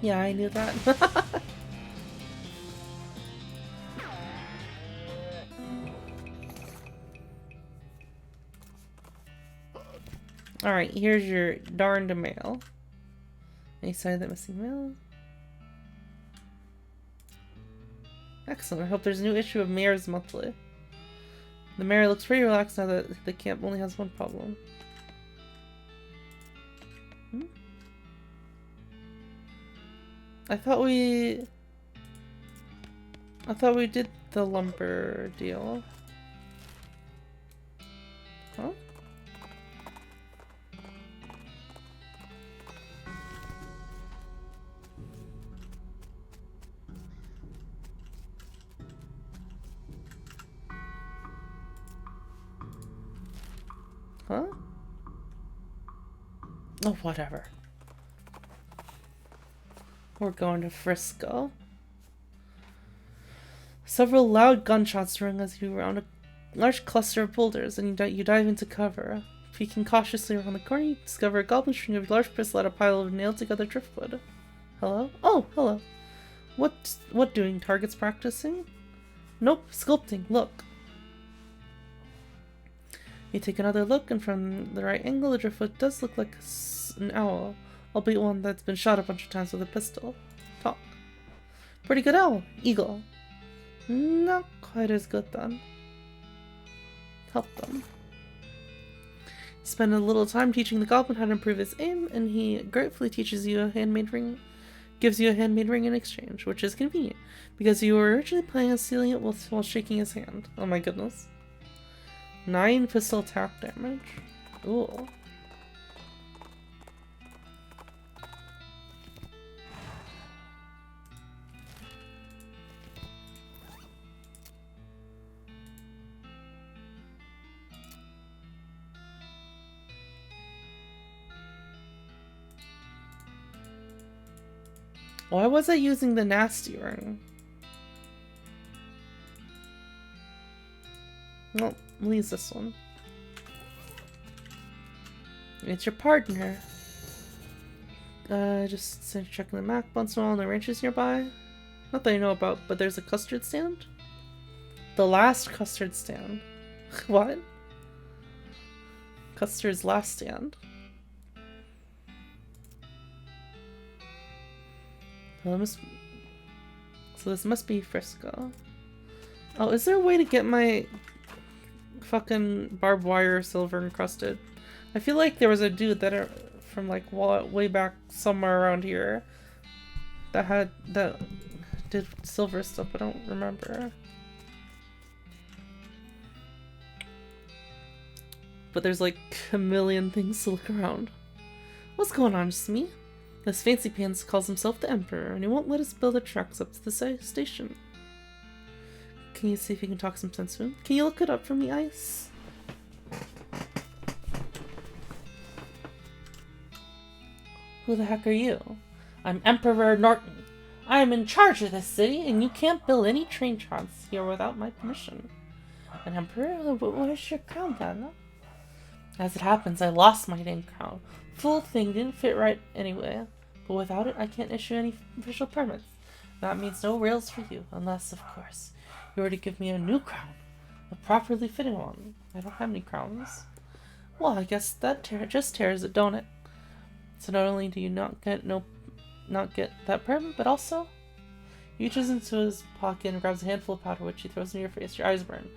Yeah, I knew that. Alright, here's your darned mail. Any sign of that missing mail? Excellent. I hope there's a new issue of Mayor's Monthly. The mayor looks pretty relaxed now that the camp only has one problem. I thought we did the lumber deal. Huh? Huh? Oh, whatever. We're going to Frisco. Several loud gunshots ring as you round a large cluster of boulders and you dive into cover. Peeking cautiously around the corner, you discover a goblin string of large pistol at a pile of nailed together driftwood. Hello? Oh, hello. What doing? Targets practicing? Nope, sculpting. Look. You take another look, and from the right angle, the driftwood does look like an owl. Albeit one that's been shot a bunch of times with a pistol. Talk. Pretty good owl. Eagle. Not quite as good then. Help them. Spend a little time teaching the goblin how to improve his aim, and he gratefully teaches you a handmade ring, gives you a handmade ring in exchange, which is convenient, because you were originally planning on stealing it while shaking his hand. Oh my goodness. 9 pistol attack damage. Ooh. Why was I using the nasty ring? Well, we'll use this one. It's your partner. Just checking the map once in a while on the ranches nearby. Not that I know about, but there's a custard stand? The last custard stand. What? Custard's last stand. So this must be Frisco. Oh, is there a way to get my fucking barbed wire silver encrusted? I feel like there was a dude that from like way back somewhere around here that did silver stuff. I don't remember. But there's like a million things to look around. What's going on, Smee? This fancy pants calls himself the Emperor, and he won't let us build the tracks up to the station. Can you see if you can talk some sense to him? Can you look it up for me, Ice? Who the heck are you? I'm Emperor Norton. I am in charge of this city, and you can't build any train tracks here without my permission. An Emperor? What is your crown then? As it happens, I lost my dang crown. Full thing didn't fit right anyway. But without it, I can't issue any official permits. That means no rails for you, unless, of course, you were to give me a new crown. A properly fitting one. I don't have any crowns. Well, I guess that just tears it, don't it? So not only do you not get that permit, but also... He reaches into his pocket and grabs a handful of powder, which he throws in your face. Your eyes burn.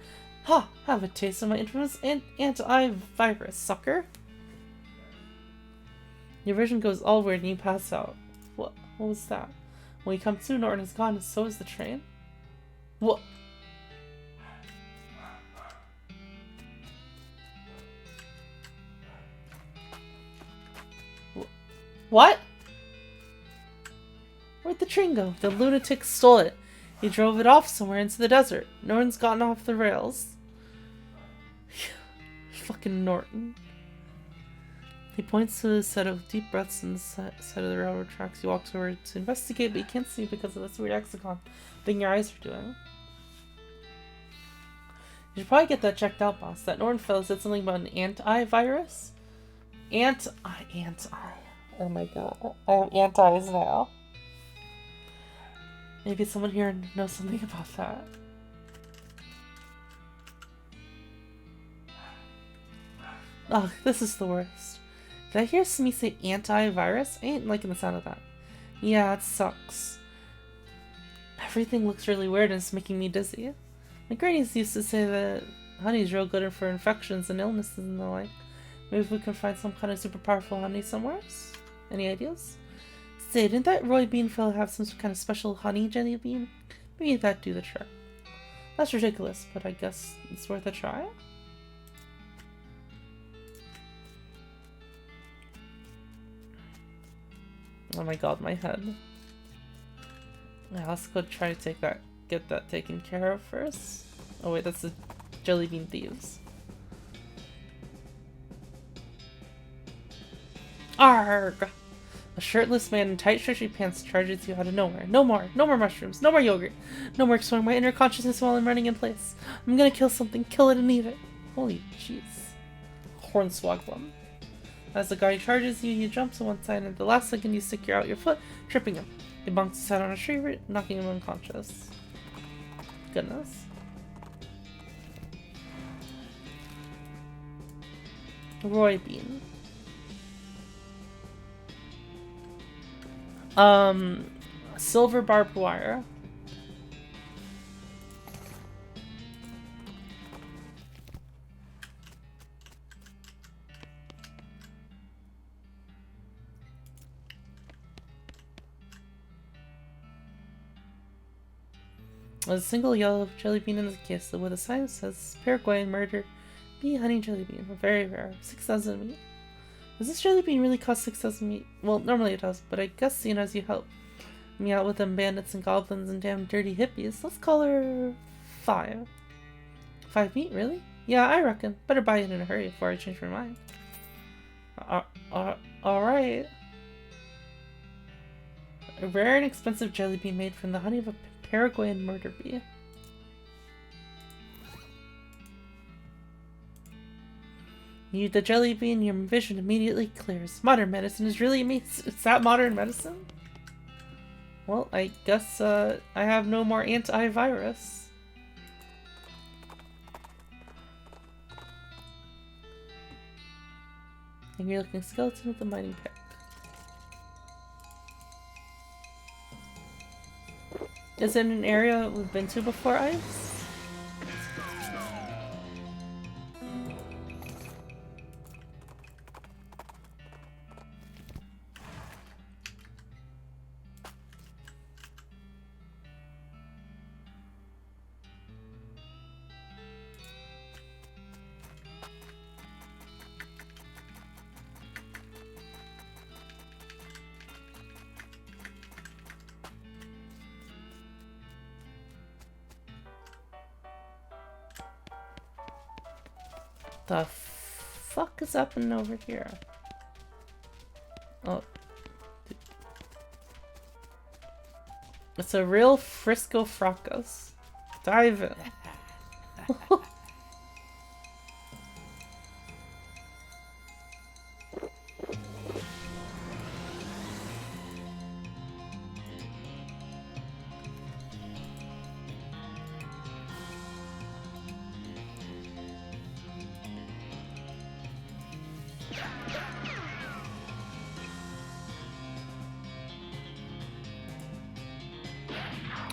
Ha! Have a taste of my infamous anti-virus, sucker! Your vision goes all weird and you pass out. What was that? When you come to, Norton is gone and so is the train. What? What? Where'd the train go? The lunatic stole it. He drove it off somewhere into the desert. Norton's gotten off the rails. Fucking Norton. He points to a set of deep breaths in the side of the railroad tracks. He walks over to investigate, but he can't see because of this weird hexagon thing your eyes are doing. You should probably get that checked out, boss. That Norton fellow said something about an anti-virus? Anti. Oh my god. I have antis now. Maybe someone here knows something about that. Oh, this is the worst. Did I hear Smee say anti-virus? I ain't liking the sound of that. Yeah, it sucks. Everything looks really weird and it's making me dizzy. My grannies used to say that honey's real good for infections and illnesses and the like. Maybe we can find some kind of super powerful honey somewhere else? Any ideas? Say, didn't that Roy Bean fellow have some kind of special honey jelly bean? Maybe that'd do the trick. That's ridiculous, but I guess it's worth a try. Oh my god, my head. Yeah, let's go try to get that taken care of first. Oh wait, that's the jelly bean thieves. Arrgh! A shirtless man in tight stretchy pants charges you out of nowhere. No more mushrooms, no more yogurt, no more exploring my inner consciousness while I'm running in place. I'm gonna kill something, kill it and eat it. Holy jeez. Hornswoggle. As the guy charges you, you jump to one side, and at the last second you stick out your foot, tripping him. He bonks his head on a tree, knocking him unconscious. Goodness. Roy Bean. Silver barbed wire. There's a single yellow jelly bean in the case with a sign that says Paraguayan murder bee honey jelly bean. Very rare. 6,000 meat. Does this jelly bean really cost 6,000 meat? Well, normally it does, but I guess seeing as you help me out with them bandits and goblins and damn dirty hippies, let's call her 5. 5 meat, really? Yeah, I reckon. Better buy it in a hurry before I change my mind. Alright. A rare and expensive jelly bean made from the honey of a Paraguayan murder bee. You eat the jelly bean, your vision immediately clears. Modern medicine is really amazing. Is that modern medicine? Well, I guess I have no more antivirus. Angry looking skeleton with a mining pick. Is it an area we've been to before, Ives? The fuck is happening over here? Oh. It's a real Frisco Fracas. Dive in.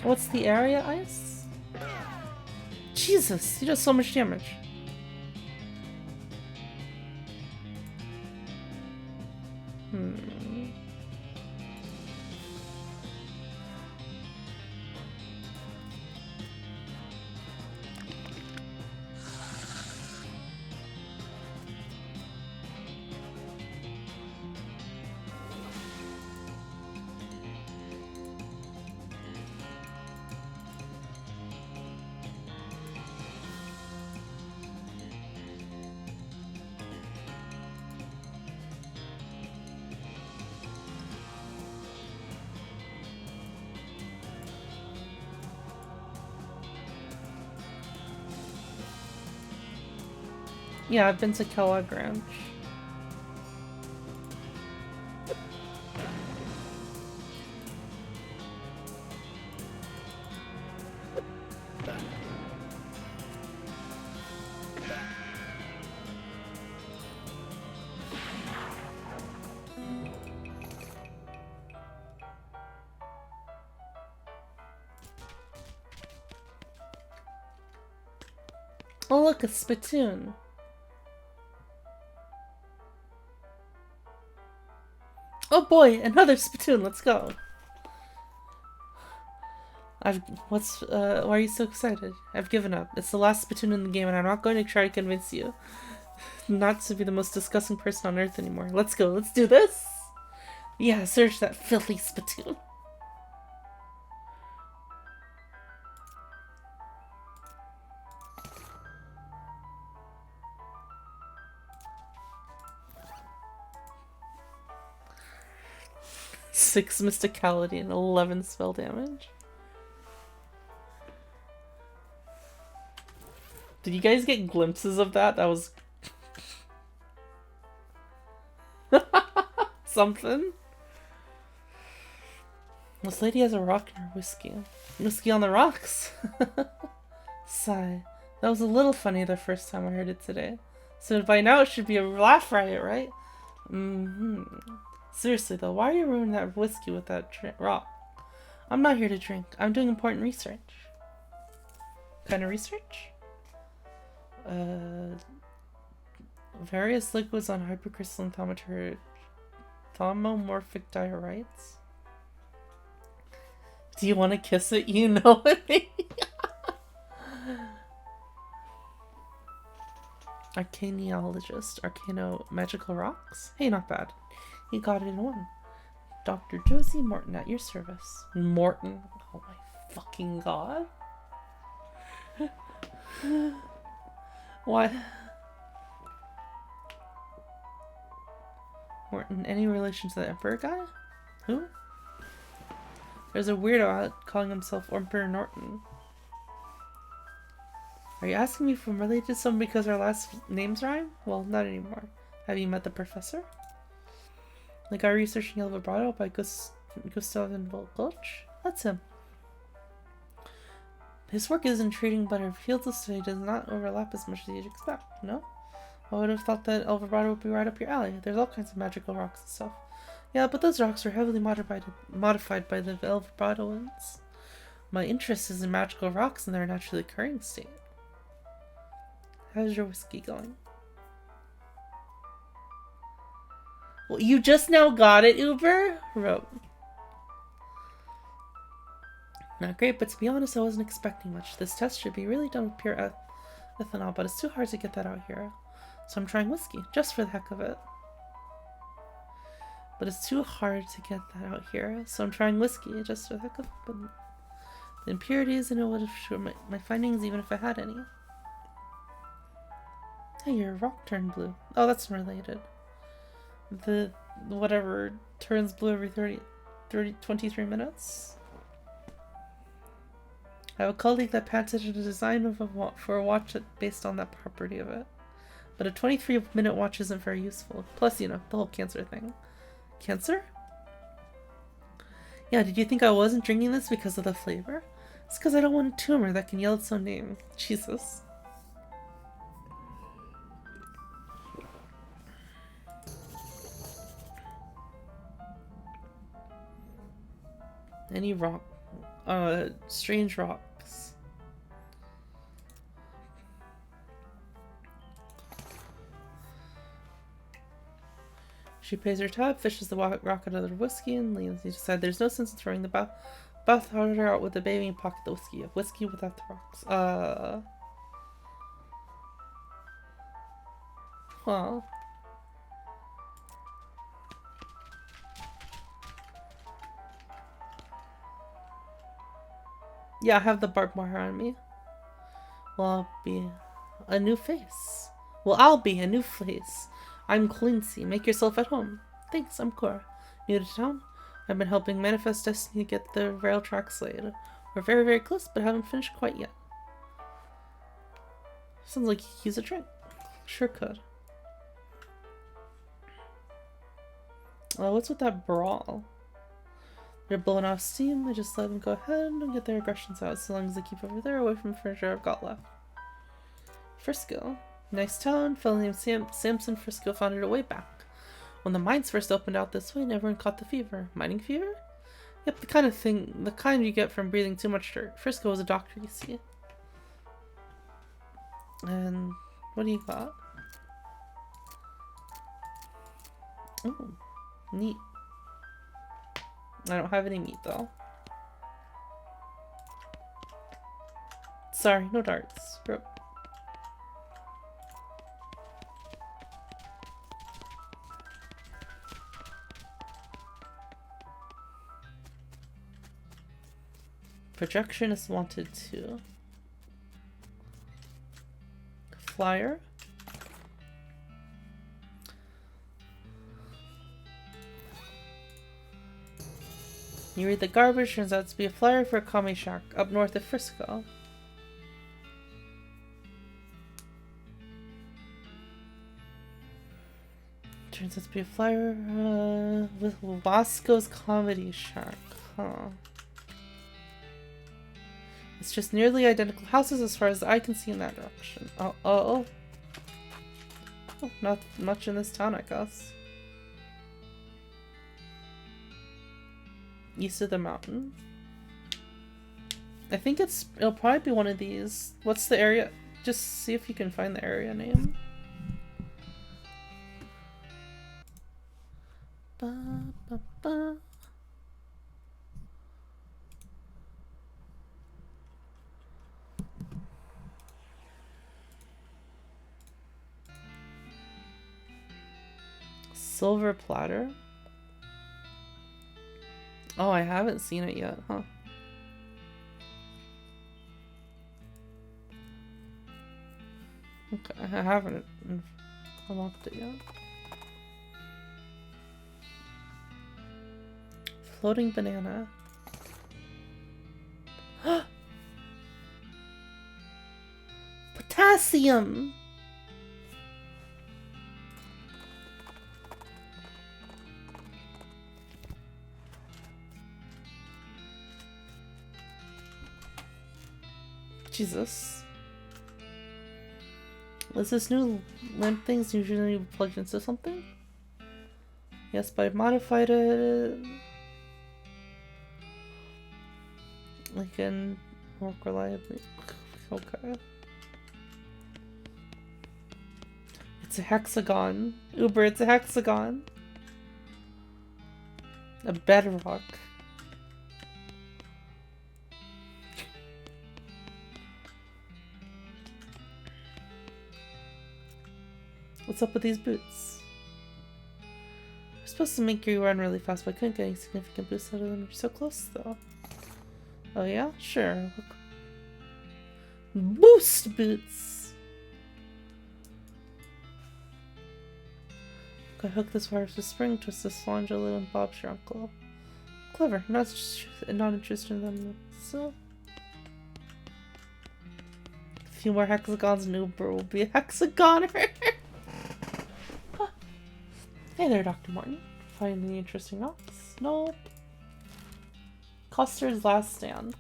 What's the area, Ice? Jesus, he does so much damage. Yeah, I've been to Kellogg Ranch. Oh look, a spittoon. Oh boy, another spittoon, let's go. Why are you so excited? I've given up. It's the last spittoon in the game and I'm not going to try to convince you not to be the most disgusting person on earth anymore. Let's go, let's do this! Yeah, search that filthy spittoon. Six mysticality and 11 spell damage. Did you guys get glimpses of that? That was something. This lady has a rock in her whiskey. Whiskey on the rocks. Sigh. That was a little funny the first time I heard it today. So by now it should be a laugh riot, right? Seriously though, why are you ruining that whiskey with that rock? I'm not here to drink. I'm doing important research. What kind of research? Various liquids on hypercrystalline thaumaturge. Thauomorphic diorites. Do you want to kiss it? You know it. Arcaneologist. Arcano magical rocks? Hey, not bad. You got it in one. Dr. Josie Morton at your service. Morton. Oh my fucking god. What? Morton, any relation to the Emperor guy? Who? There's a weirdo out calling himself Emperor Norton. Are you asking me if I'm related to someone because our last names rhyme? Well, not anymore. Have you met the professor? The guy researching El Vibrato by Gustav and Volkoch? That's him. His work is intriguing, but our field of study does not overlap as much as you'd expect, no? I would have thought that El Vibrato would be right up your alley. There's all kinds of magical rocks and stuff. Yeah, but those rocks were heavily modified by the El Vibratoans. My interest is in magical rocks in their naturally occurring state. How's your whiskey going? Well, you just now got it, Uber? Rope. Not great, but to be honest, I wasn't expecting much. This test should be really done with pure ethanol, but it's too hard to get that out here. So I'm trying whiskey, just for the heck of it. But it's too hard to get that out here, so I'm trying whiskey, just for the heck of it. But the impurities, and it would have shown my findings even if I had any. Hey, your rock turned blue. Oh, that's related. The whatever turns blue every 23 minutes. I have a colleague that patented a design of for a watch based on that property of it. But a 23-minute watch isn't very useful. Plus, you know, the whole cancer thing. Cancer? Yeah, did you think I wasn't drinking this because of the flavor? It's because I don't want a tumor that can yell its own name. Jesus. Any rock, strange rocks. She pays her tab, fishes the rock out of the whiskey, and leaves. You decide there's no sense in throwing the bath water out with the baby and pocket the whiskey. A whiskey without the rocks. Well. Yeah, I have the barbed wire on me. Well, I'll be a new face. I'm Quincy. Make yourself at home. Thanks, I'm Cora. New to town? I've been helping Manifest Destiny get the rail tracks laid. We're very, very close, but haven't finished quite yet. Sounds like you could use a drink. Sure could. What's with that brawl? They're blowing off steam. I just let them go ahead and get their aggressions out, so long as they keep over there away from the furniture I've got left. Frisco. Nice town. Fellow named Samson Frisco founded it way back. When the mines first opened out this way, everyone caught the fever. Mining fever? Yep, the kind you get from breathing too much dirt. Frisco was a doctor, you see. And what do you got? Oh, neat. I don't have any meat though. Sorry, no darts. Rope. Projection is wanted too. Flyer. You read the garbage, turns out to be a flyer for a commie shack up north of Frisco. Turns out to be a flyer with Wasco's Comedy Shack. Huh. It's just nearly identical houses as far as I can see in that direction. Oh, not much in this town, I guess. East of the mountain. I think it'll probably be one of these. What's the area? Just see if you can find the area name. Ba, ba, ba. Silver platter? Oh, I haven't seen it yet, huh? Okay, I haven't unlocked it yet. Floating banana. Potassium! Jesus. Is this new lamp thing's usually plugged into something? Yes, but I've modified it. Like can work reliably. Okay. It's a hexagon. Uber, it's a hexagon. A bedrock. What's up with these boots? They're supposed to make you run really fast, but I couldn't get any significant boost out of them. You're so close, though. Oh yeah? Sure. Boost boots! I hook this wire to spring, twist this flange a little, and Bob's your uncle. Clever. Not interested in them. So... a few more hexagons and Uber will be a hexagoner. Hey there, Dr. Morton. Find any interesting rocks? Nope. Custer's last stand.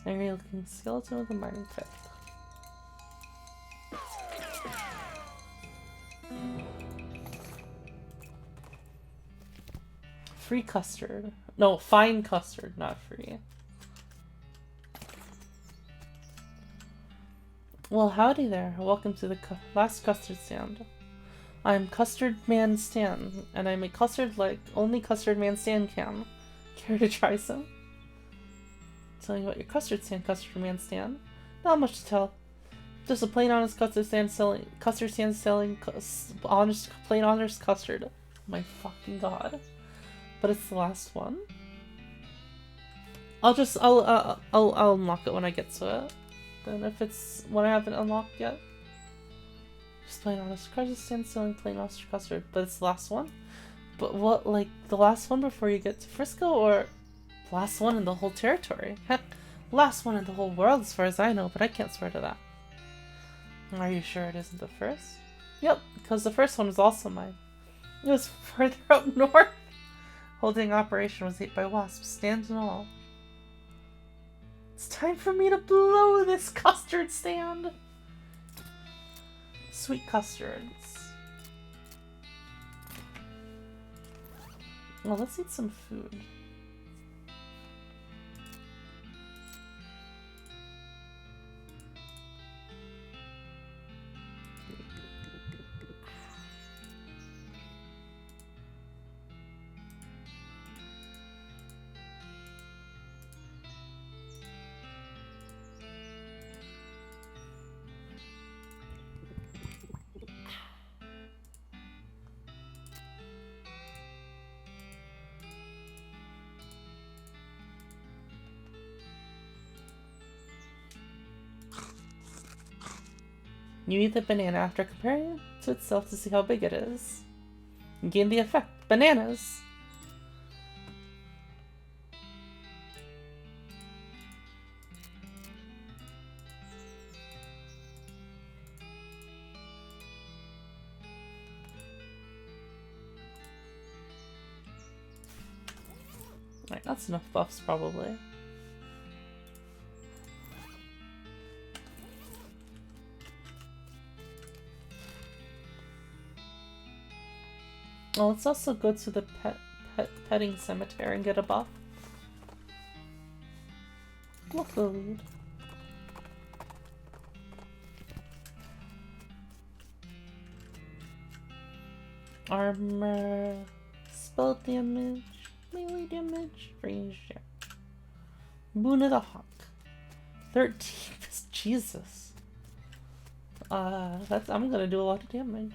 Angry looking skeleton with a mining pit. Free custard. No, fine custard, not free. Well, howdy there. Welcome to the last custard stand. I'm Custard Man Stan, and I make custard like only Custard Man Stan can. Care to try some? Tell you about your custard stand, Custard Man Stan. Not much to tell. Just a plain honest custard stand selling honest plain honest custard. My fucking god. But it's the last one. I'll unlock it when I get to it. Then if it's when I haven't unlocked yet. Just plain honest custard stand selling plain honest custard. But it's the last one? But what, like the last one before you get to Frisco, or the last one in the whole territory? Heck, last one in the whole world as far as I know, but I can't swear to that. Are you sure it isn't the first? Yep, because the first one was also mine. It was further up north. Holding operation was ate by wasps, stands and all. It's time for me to blow this custard stand. Sweet custards. Well, let's eat some food. You eat the banana after comparing it to itself to see how big it is. You gain the effect. Bananas! Alright, that's enough buffs probably. Well, let's also go to the petting cemetery and get a buff. Look the lead. Armor, spell damage, melee damage, range damage. Moon of the Hawk. 13. Jesus. I'm gonna do a lot of damage.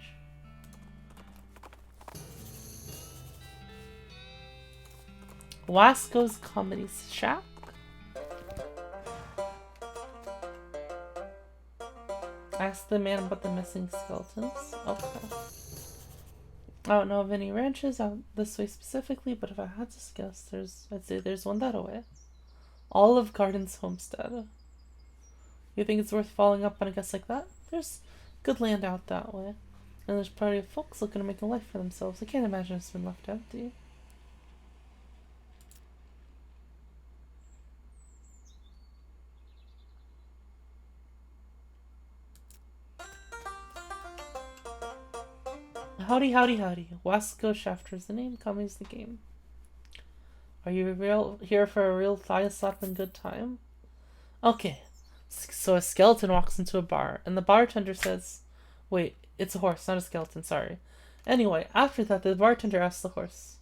Wasco's Comedy Shack. Ask the man about the missing skeletons. Okay. I don't know of any ranches out this way specifically, but if I had to guess, I'd say there's one that way. Olive Gardens Homestead. You think it's worth following up on a guess like that? There's good land out that way. And there's plenty of folks looking to make a life for themselves. I can't imagine it's been left empty. Howdy, howdy, howdy. Wasco Shafter's the name, Cummy's the game. Are you here for a real thigh-slapping good time? Okay. So a skeleton walks into a bar, and the bartender says... Wait, it's a horse, not a skeleton, sorry. Anyway, after that, the bartender asks the horse...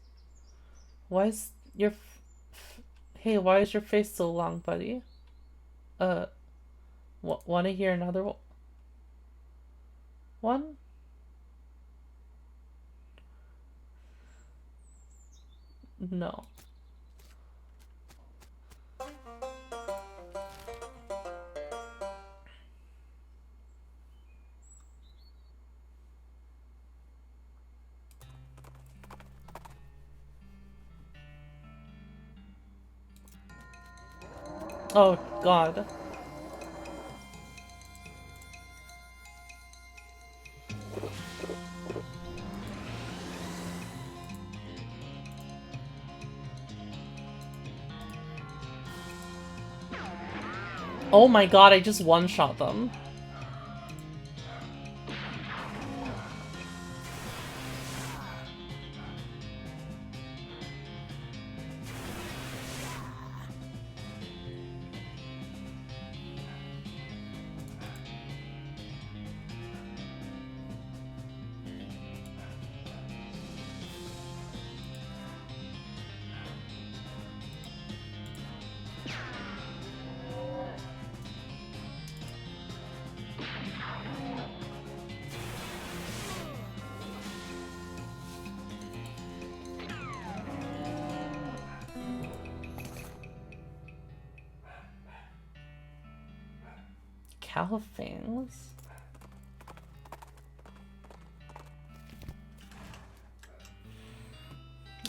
Why is your... Hey, why is your face so long, buddy? Wanna hear another one? No. Oh, God. Oh my God, I just one-shot them. Califangs?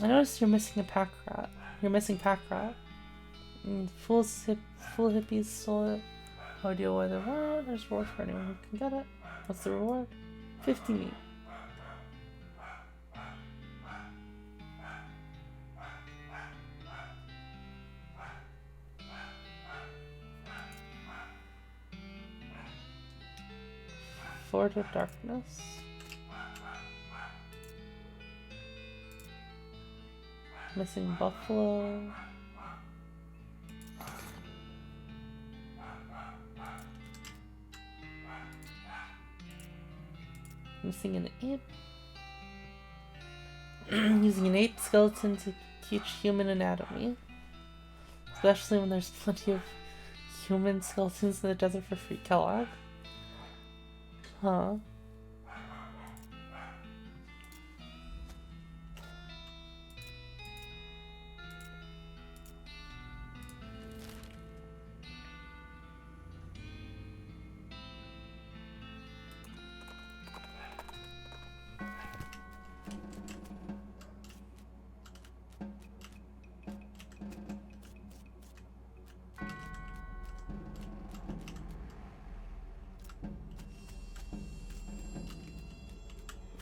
I noticed you're missing a pack rat. You're missing pack rat. Full hippies stole it. How do you away the reward? There's reward for anyone who can get it. What's the reward? 50 meat. Fort of Darkness. Missing buffalo. Missing an ape. Using an ape skeleton to teach human anatomy. Especially when there's plenty of human skeletons in the desert for free. Kellogg. Huh.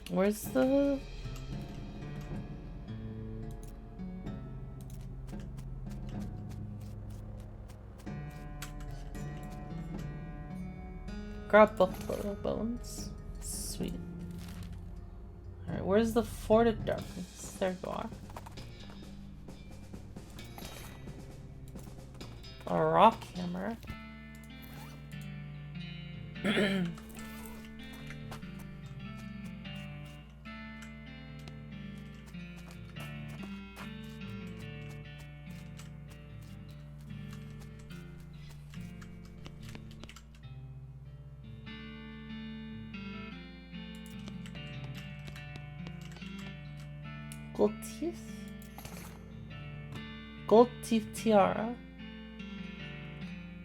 Where's the... Grab buffalo bones. Sweet. Alright, where's the Fort of Darkness? There you are. A rock hammer. Gold teeth? Gold teeth tiara.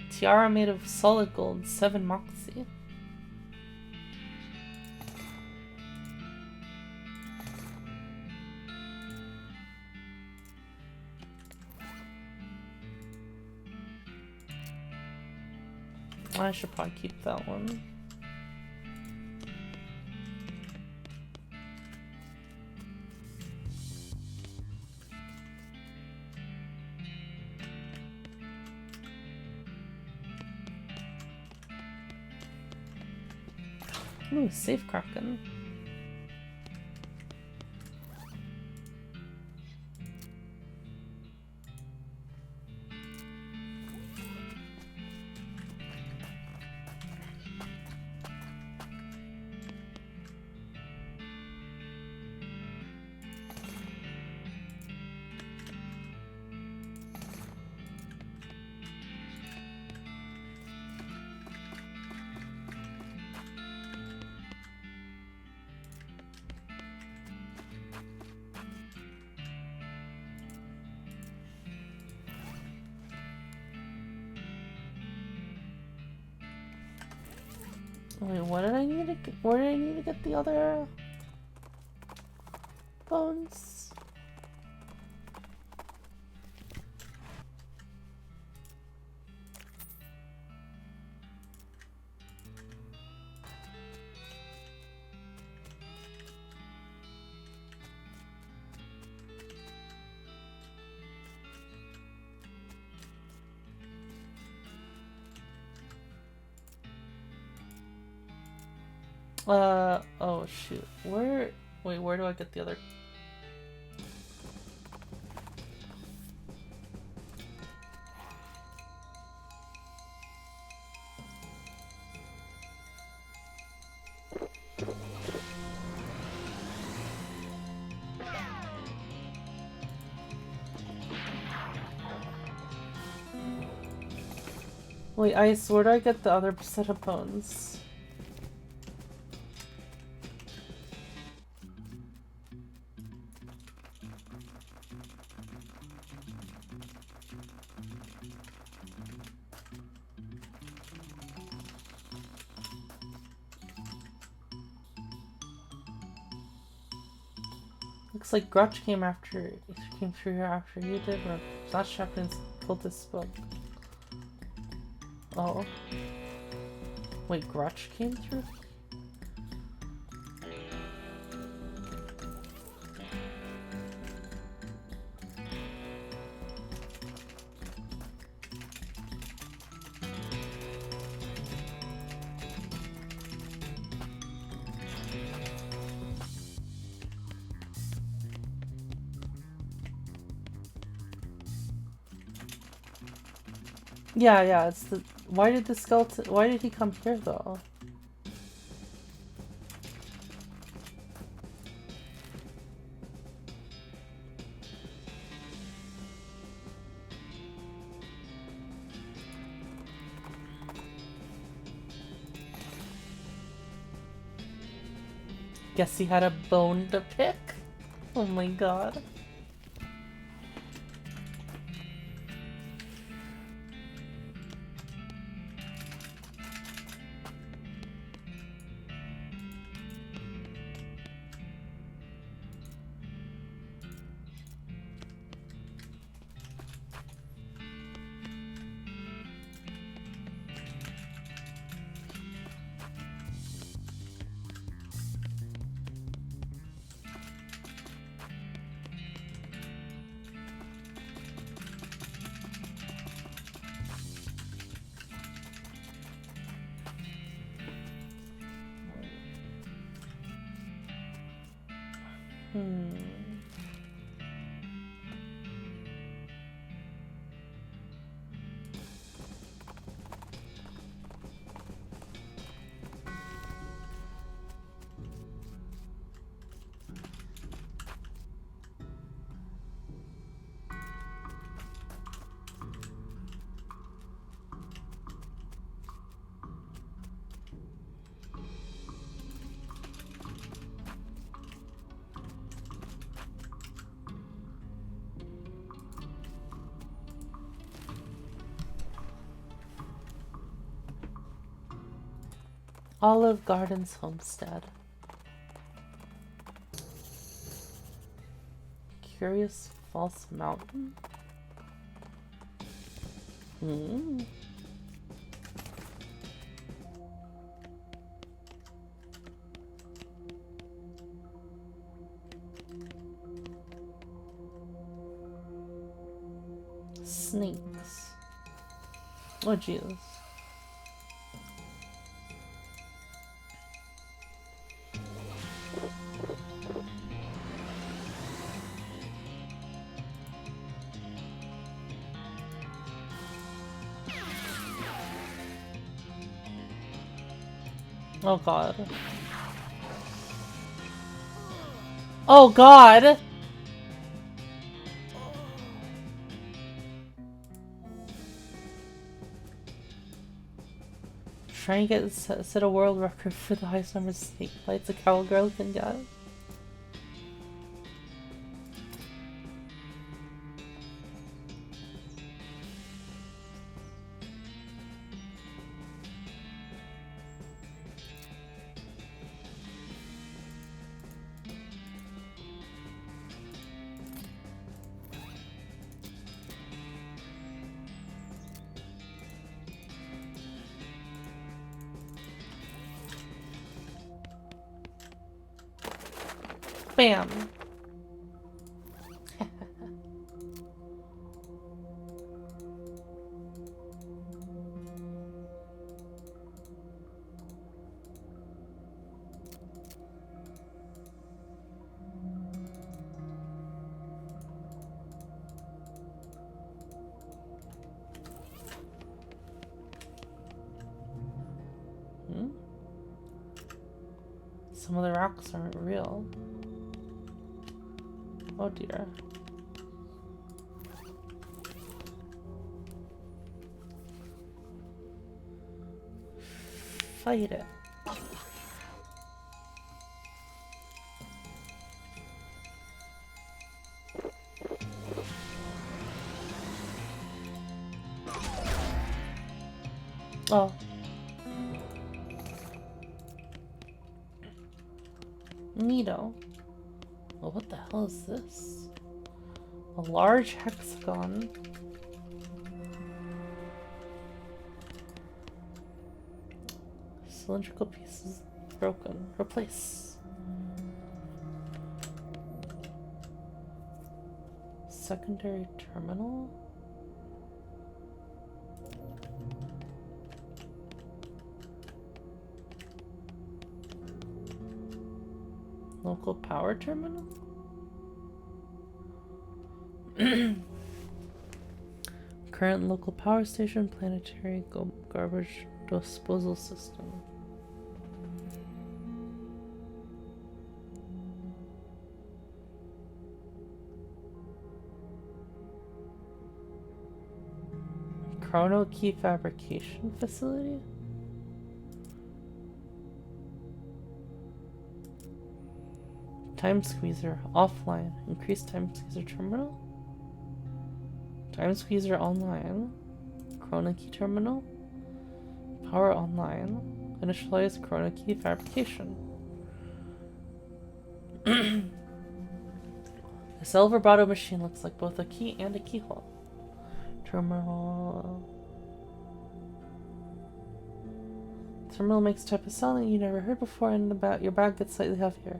Tiara made of solid gold, 7 moxie. I should probably keep that one. Ooh, safe Kraken. Wait, what did I need to get? Where did I need to get the other bones? Oh shoot. Wait, where do I get the other? Wait, Ice, where do I get the other set of bones? Looks like Grutch came through here after you did, or Flash Chaplain's cultist spoke. Oh. Wait, Grutch came through? Yeah, it's the... Why did he come here, though? Guess he had a bone to pick? Oh my god. Olive Gardens Homestead. Curious False Mountain. Hmm. Snakes. Oh, Jesus. Oh, God. Oh, God! Trying to set a world record for the highest number of snake bites a cowgirl can get. Bam! Some of the rocks aren't real. Oh dear. Fight it. Oh. Neato. Well, what the hell is this? A large hexagon. Cylindrical pieces broken. Replace. Secondary terminal? Local power terminal? Current local power station, planetary garbage disposal system. Chrono key fabrication facility? Time squeezer offline. Increased time squeezer terminal? Time squeezer online. Chrono key terminal. Power online. Initialize chrono key fabrication. This El Vibrato machine looks like both a key and a keyhole. Terminal. Terminal makes a type of sound that you never heard before, and your bag gets slightly heavier.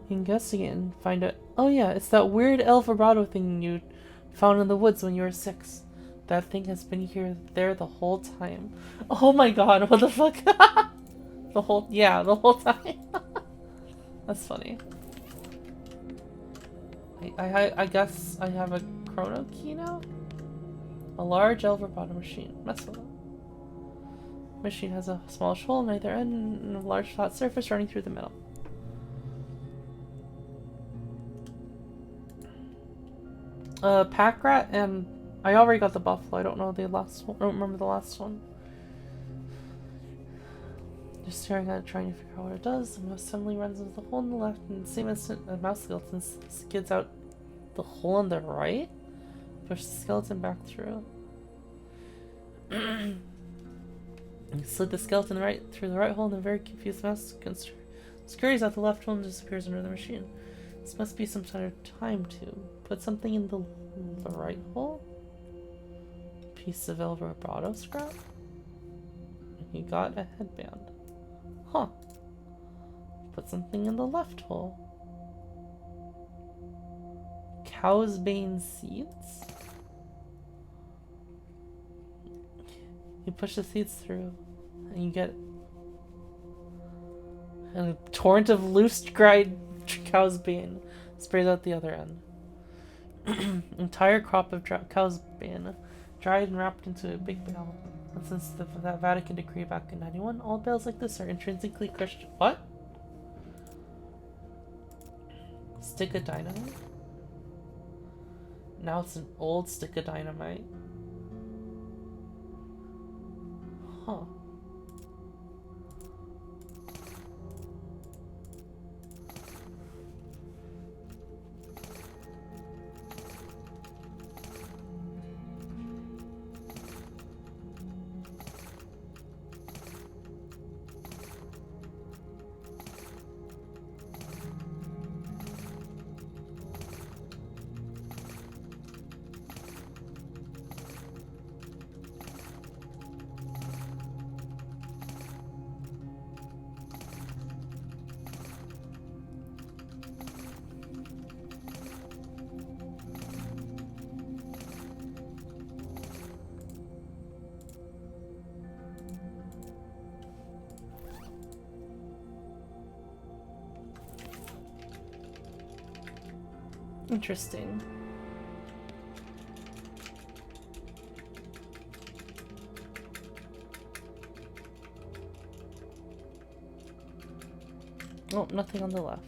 You can guess again and find it. Oh yeah, it's that weird El Vibrato thing you found in the woods when you were 6. That thing has been there the whole time. Oh my god, what the fuck? the whole time. That's funny. I guess I have a chrono key now? A large El Vibrato machine. Mess with it. Machine has a smallish hole on either end and a large flat surface running through the middle. Pack rat, and I already got the buffalo. I don't know the last one. I don't remember the last one. Just staring at it, trying to figure out what it does. The mouse suddenly runs into the hole on the left, and in the same instant, a mouse skeleton skids out the hole on the right. Push the skeleton back through. He slid the skeleton right through the right hole, and the very confused mess scurries out the left hole and disappears under the machine. This must be some sort of time tube. Put something in the right hole? Piece of El Roboto scrap? He got a headband. Huh. Put something in the left hole. Cow's bane seeds? You push the seeds through, and you get a torrent of loose dried cow's bane sprays out the other end. Entire crop of cow's bane, dried and wrapped into a big bale. And since that Vatican decree back in 91, all bales like this are intrinsically Christian. What? Stick of dynamite? Now it's an old stick of dynamite. Huh. Interesting. Oh, nothing on the left.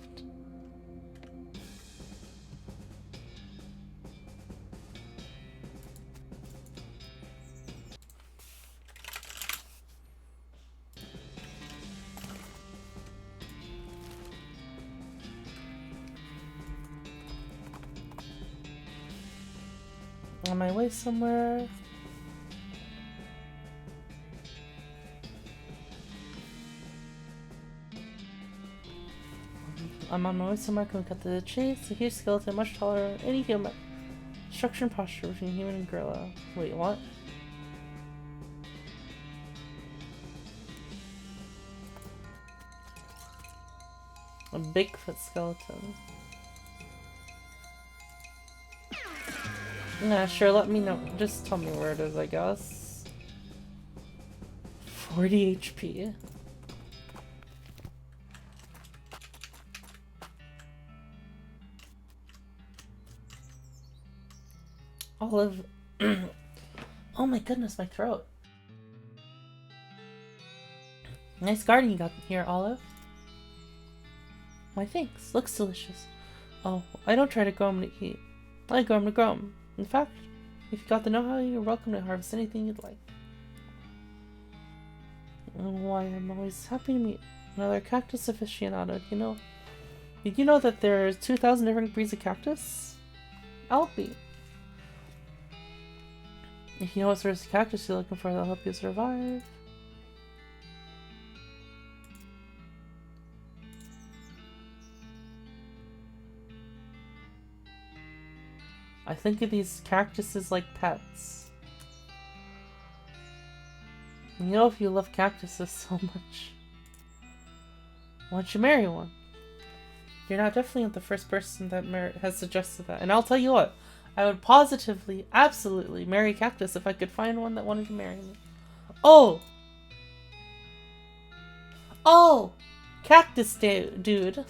On my way somewhere. I'm on my way somewhere. Can we cut to the chase? A huge skeleton, much taller, any human. Structure and posture between human and gorilla. Wait, what? A Bigfoot skeleton. Nah, sure, let me know. Just tell me where it is, I guess. 40 HP. Olive. Oh my goodness, my throat. Nice garden you got here, Olive. Why, thanks. Looks delicious. Oh, I don't try to grow them to eat. I grow them to grow them. In fact, if you got the know-how, you're welcome to harvest anything you'd like. Why, I'm always happy to meet another cactus aficionado. Did you know that there's 2,000 different breeds of cactus? Alpi. If you know what sort of cactus you're looking for, that'll help you survive. I think of these cactuses like pets. You know, if you love cactuses so much, why don't you marry one? You're not definitely not the first person that has suggested that. And I'll tell you what, I would positively, absolutely marry a cactus if I could find one that wanted to marry me. Oh! Oh! Cactus dude.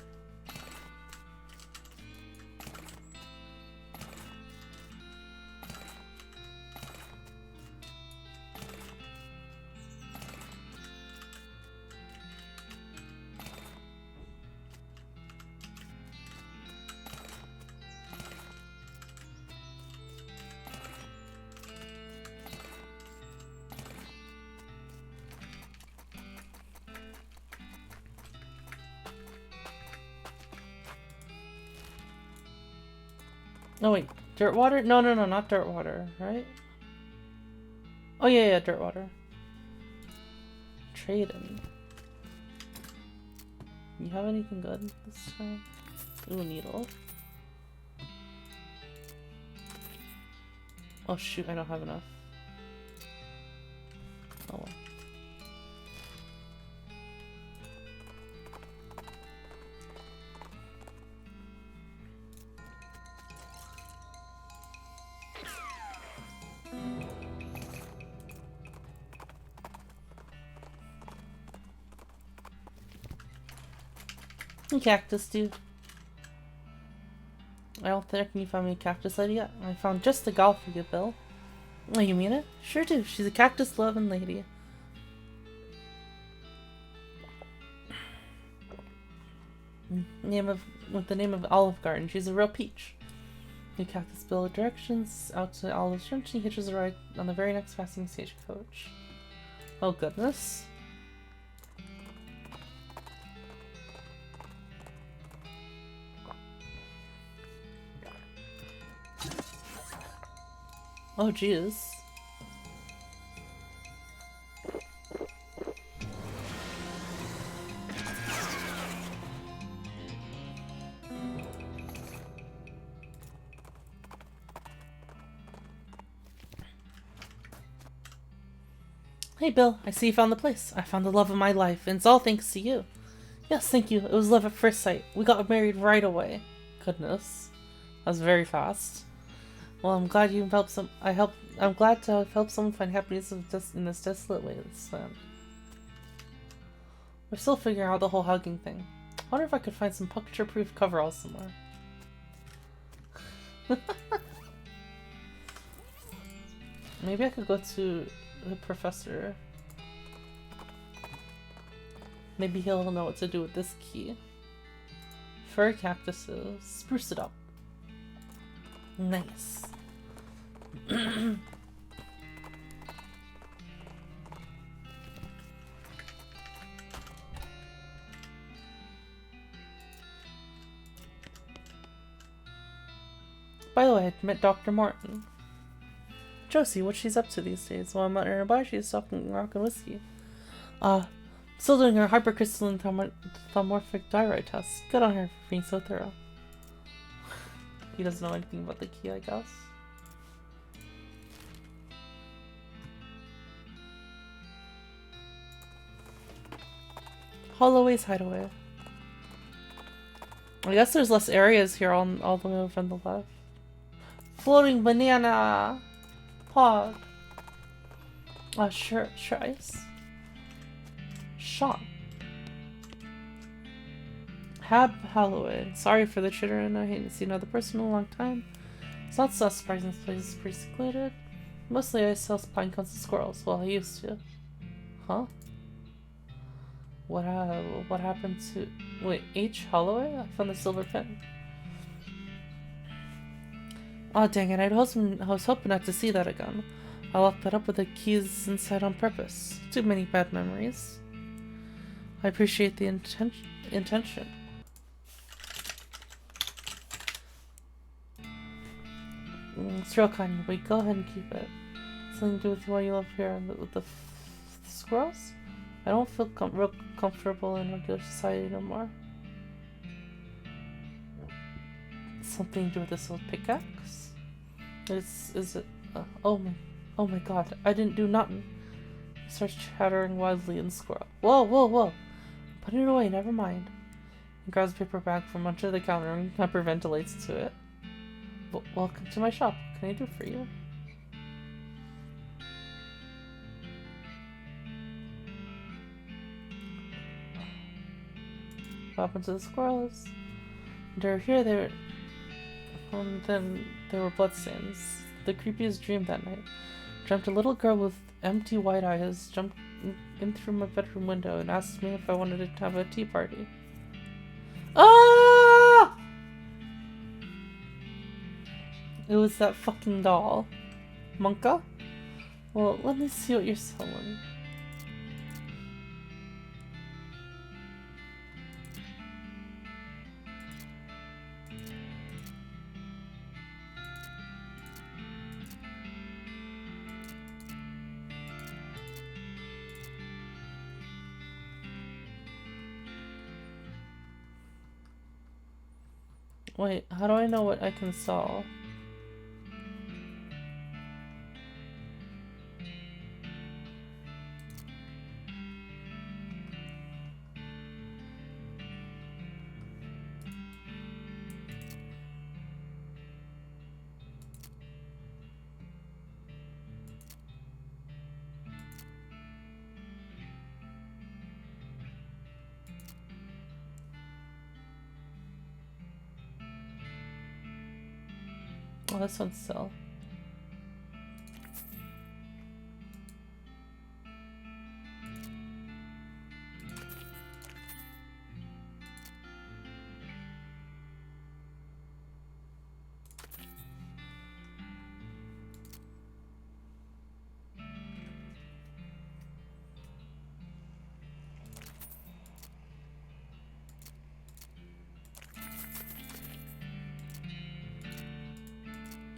No, wait. Dirt water? No, not dirt water, right? Oh, yeah, dirt water. trade in. You have anything good this time? Ooh, needle. Oh shoot, I don't have enough. Oh well. Cactus, dude. I don't think you found me a cactus lady yet. I found just the gal for you, Bill. Oh, you mean it? Sure do. She's a cactus loving lady. With the name of Olive Garden. She's a real peach. The cactus Bill directions out to Olive's Ranch. He hitches a ride on the very next passing stagecoach. Oh goodness. Oh, jeez. Hey, Bill. I see you found the place. I found the love of my life, and it's all thanks to you. Yes, thank you. It was love at first sight. We got married right away. Goodness. That was very fast. Well, I'm glad you helped some. I'm glad to have helped someone find happiness in this desolate wasteland. We're still figuring out the whole hugging thing. I wonder if I could find some puncture-proof coveralls somewhere. Maybe I could go to the professor. Maybe he'll know what to do with this key. Fur cactuses. Spruce it up. Nice. By the way, I met Dr. Morton. Josie, what she's up to these days? While I'm at her bar, she's talking rock and whiskey. Still doing her hypercrystalline thermorphic diorite test. Good on her for being so thorough. He doesn't know anything about the key, I guess. Holloway's Hideaway. I guess there's less areas here all the way over on the left. Floating banana! Pod. Sure, ice. Shop. Hab Holloway. Sorry for the chitter, and I haven't seen another person in a long time. It's not so surprising this place is pretty secluded. Mostly I sell pine cones and squirrels. Well, I used to. Huh? What happened to... Wait, H. Holloway? I found the silver pin. Oh dang it, I was hoping not to see that again. I locked that up with the keys inside on purpose. Too many bad memories. I appreciate the intention. It's real kind of you, but go ahead and keep it. Something to do with why you live here with the squirrels? I don't feel real comfortable in regular society no more. Something to do with this old pickaxe? Is it? Oh my god! I didn't do nothing. He starts chattering wildly in squirrel. Whoa! Put it away. Never mind. He grabs a paper bag from under the counter and hyperventilates to it. Welcome to my shop. What can I do for you? What happened to the squirrels? They're here. Then there were bloodstains. The creepiest dream that night. Dreamt a little girl with empty white eyes jumped in through my bedroom window and asked me if I wanted to have a tea party. Ah! It was that fucking doll. Monka? Well, let me see what you're selling. Wait, how do I know what I can sell? Oh, this one's sell.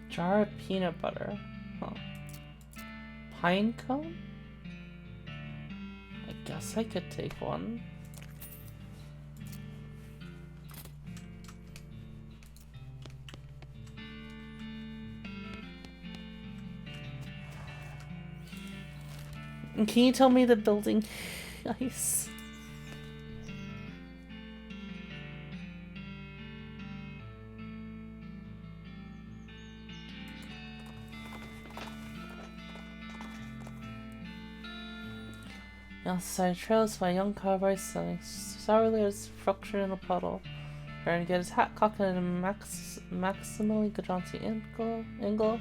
Jar of peanut butter. Huh. Pine cone? I guess I could take one. And can you tell me the building? Nice. Outside trails by a young cowboy selling sourly as fractured in a puddle. Trying to get his hat cocked at a maximally jaunty angle.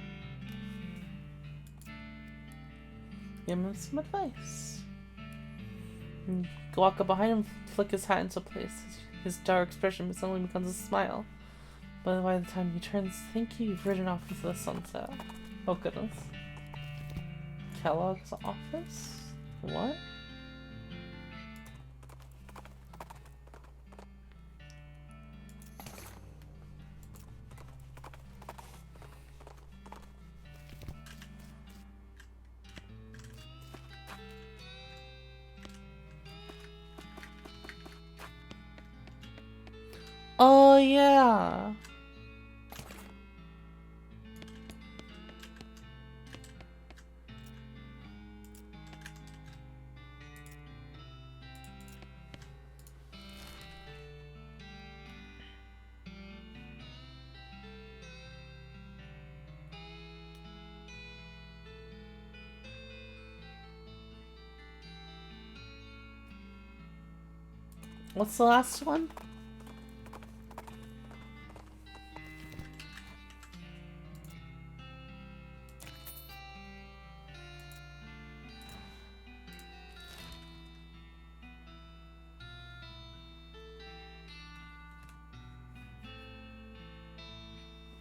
Give him some advice. Walk up behind him, flick his hat into place. His dark expression suddenly becomes a smile. But by the time he turns, think you've ridden off into the sunset. Oh goodness. Kellogg's office? What? Oh yeah. What's the last one?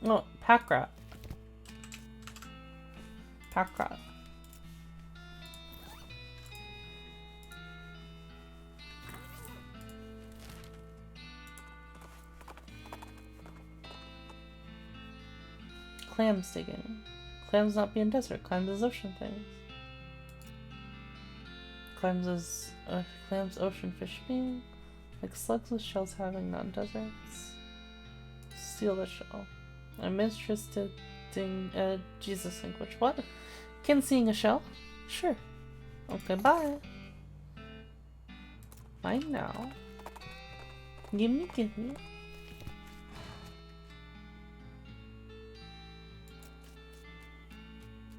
Oh, pack rat. Pack rat. Clams digging. Clams not being desert. Clams is ocean things. Clams ocean fish being. Like slugs with shells having non-deserts. Steal the shell. I'm interested in Jesus language. What? Can seeing a shell? Sure. Okay, bye. Fine now. Gimme.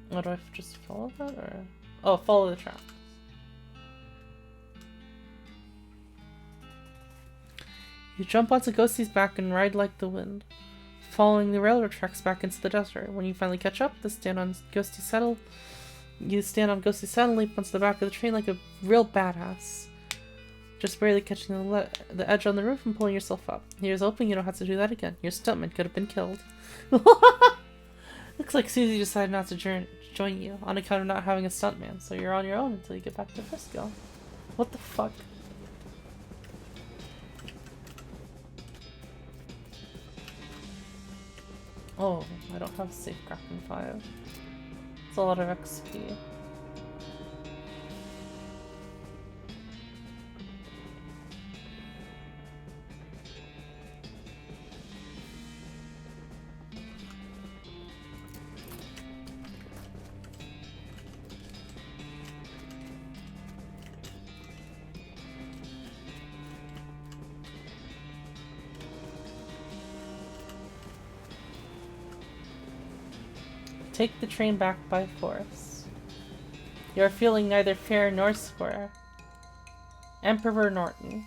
What do I just follow that or? Oh, follow the tracks. You jump onto Ghosty's back and ride like the wind, following the railroad tracks back into the desert. When you finally catch up, you stand on Ghosty's saddle and leap onto the back of the train like a real badass. Just barely catching the edge on the roof and pulling yourself up. Here's hoping you don't have to do that again. Your stuntman could have been killed. Looks like Susie decided not to join you on account of not having a stuntman, so you're on your own until you get back to Frisco. What the fuck? Oh, I don't have Safecraft in 5. It's a lot of XP. take the train back by force. You are feeling neither fair nor square. Emperor Norton.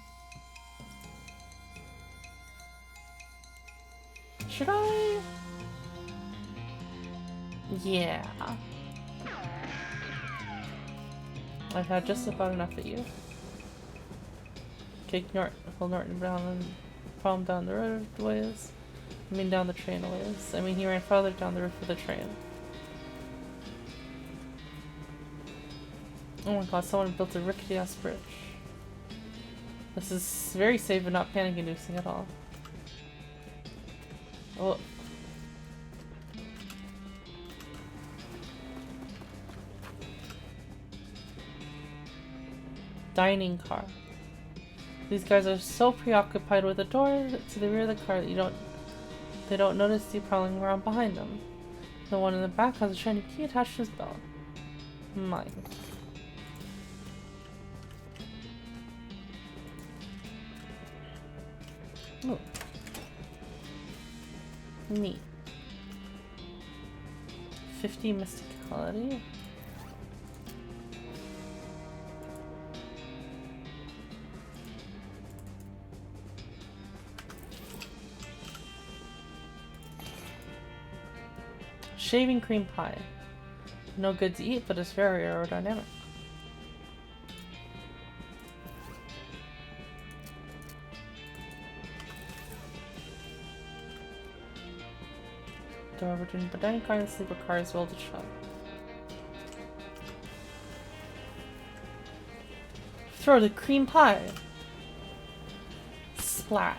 Should I? Yeah. I've had just about enough of you. Kick Norton down and fall him down the road a ways. I mean down the train a ways. I mean he ran farther down the roof of the train. Oh my god, someone built a rickety ass bridge. This is very safe and not panic inducing at all. Oh. Dining car. These guys are so preoccupied with the door to the rear of the car that they don't notice you prowling around behind them. The one in the back has a shiny key attached to his belt. Mine. Ooh. Neat. 50 mysticality. Shaving cream pie. No good to eat, but it's very aerodynamic. Door between the dining car and the sleeper car is welded shut. Throw the cream pie. Splat.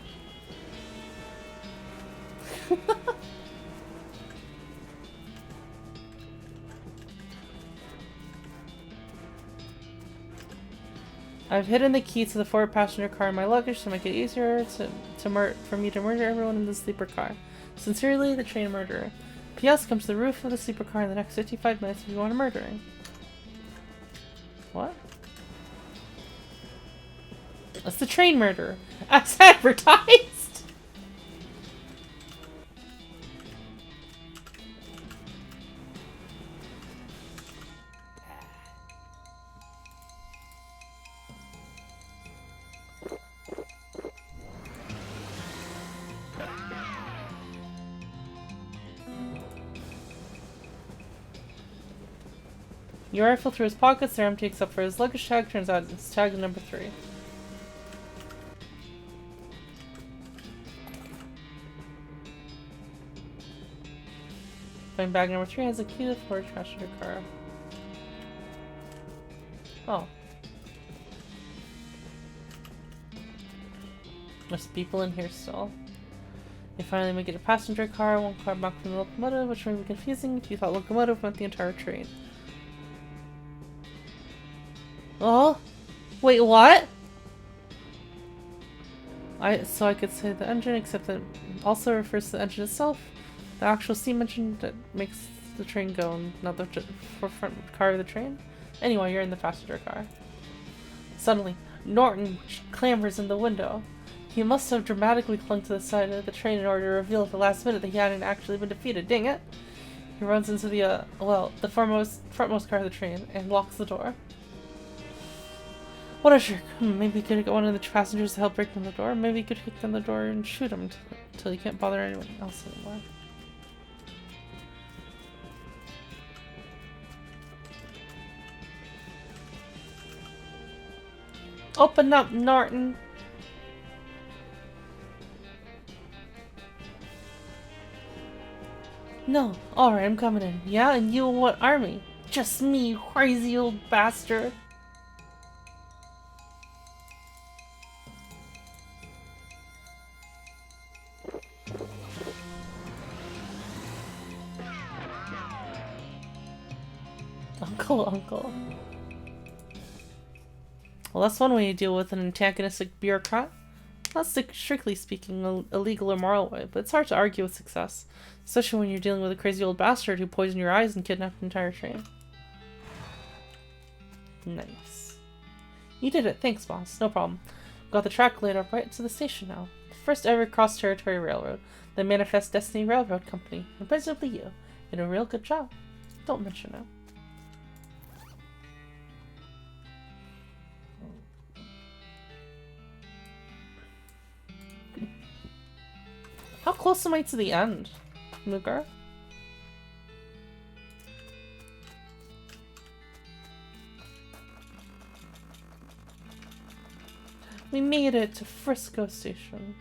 I've hidden the key to the forward passenger car in my luggage to make it easier for me to murder everyone in the sleeper car. Sincerely, the train murderer. P.S. Come to the roof of the sleeper car in the next 55 minutes if you want a murdering. What? That's the train murderer, as advertised! You rifle through his pockets, they're empty except for his luggage tag. Turns out it's tag number 3. Find bag number 3 has a key to the forward passenger car. Oh. There's people in here still. You finally make it a passenger car, one car back from the locomotive, which may be confusing if you thought locomotive meant the entire train. Oh? Wait, what? So I could say the engine, except that it also refers to the engine itself. The actual steam engine that makes the train go, and not the front car of the train. Anyway, you're in the passenger car. Suddenly, Norton clambers in the window. He must have dramatically clung to the side of the train in order to reveal at the last minute that he hadn't actually been defeated. Dang it! He runs into the frontmost car of the train and locks the door. What a jerk. Maybe he could get one of the passengers to help break down the door. Maybe he could kick down the door and shoot him until he can't bother anyone else anymore. Open up, Norton! No. Alright, I'm coming in. Yeah, and you what army? Just me, you crazy old bastard. Uncle. Well, that's one way to deal with an antagonistic bureaucrat. Not strictly speaking a legal or moral way, but it's hard to argue with success. Especially when you're dealing with a crazy old bastard who poisoned your eyes and kidnapped an entire train. Nice. You did it, thanks boss, no problem. Got the track laid up right to the station now. The first ever cross-territory railroad. The Manifest Destiny Railroad Company. And presumably you. Did a real good job. Don't mention it. How close am I to the end, Mugar? We made it to Frisco Station.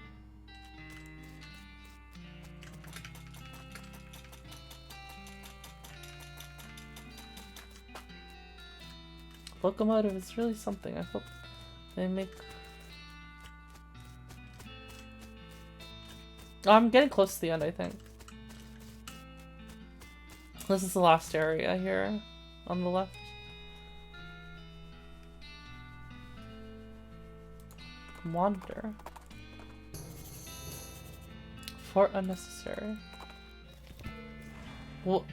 Locomotive is really something. I hope they make... Oh, I'm getting close to the end, I think. This is the last area here on the left. Wander. Fort unnecessary. Well,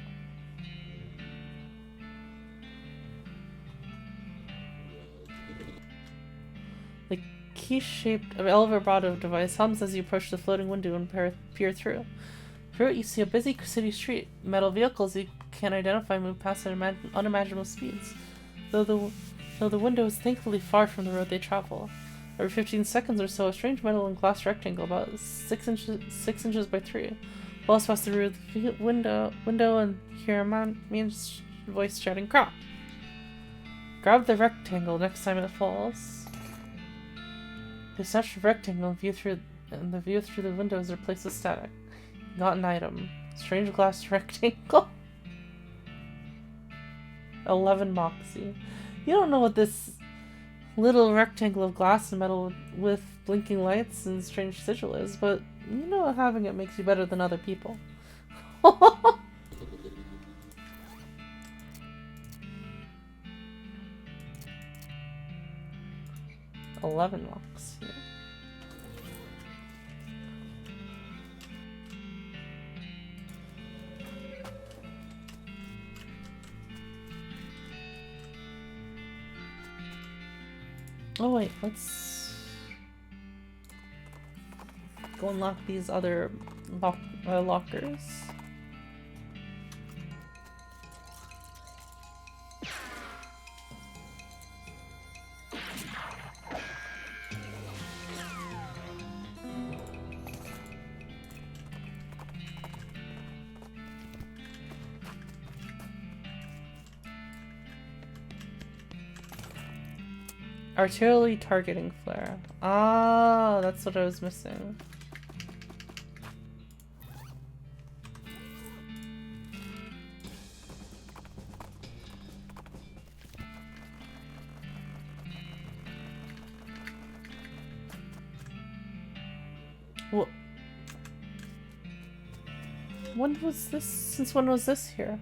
the key-shaped El Vibrato device hums as you approach the floating window and peer through. Through it, you see a busy city street. Metal vehicles you can't identify move past at unimaginable speeds, though the window is thankfully far from the road they travel. Every 15 seconds or so, a strange metal and glass rectangle about 6 inches by 3 falls past the window and hear a man's voice shouting, "Crap! Grab the rectangle next time it falls." They snatch the rectangle and the view through the window is replaced with static. Got an item. Strange glass rectangle. 11 Moxie. You don't know what this little rectangle of glass and metal with blinking lights and strange sigil is, but you know having it makes you better than other people. 11 locks. Yeah. Oh wait, let's go unlock these other lockers. Artillery targeting flare. Ah, that's what I was missing. What? When was this? Since when was this here?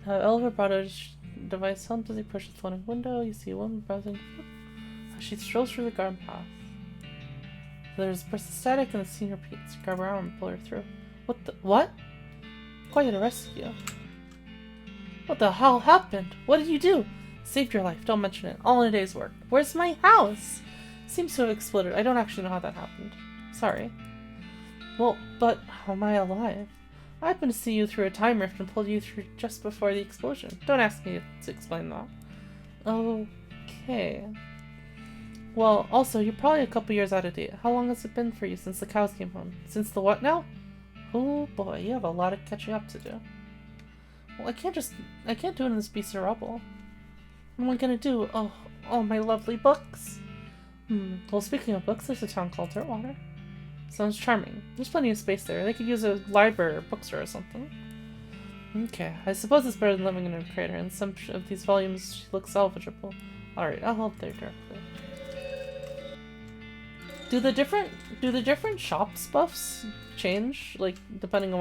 El Vibrato device home as you push the floating window. You see a woman browsing. She strolls through the garden path. There's a burst of static and the scene repeats. Grab her arm and pull her through. What the? What? Quite a rescue. What the hell happened? What did you do? Saved your life. Don't mention it. All in a day's work. Where's my house? Seems to have exploded. I don't actually know how that happened. Sorry. Well, but how am I alive? I happened to see you through a time rift and pulled you through just before the explosion. Don't ask me to explain that. Okay. Well, also, you're probably a couple years out of date. How long has it been for you since the cows came home? Since the what now? Oh boy, you have a lot of catching up to do. Well, I can't do it in this piece of rubble. What am I gonna do? Oh, my lovely books. Well, speaking of books, there's a town called Dirtwater. Sounds charming. There's plenty of space there. They could use a library or bookstore or something. Okay, I suppose it's better than living in a crater, and some of these volumes look salvageable. Alright, I'll help there directly. Do the different shops buffs change, like, depending on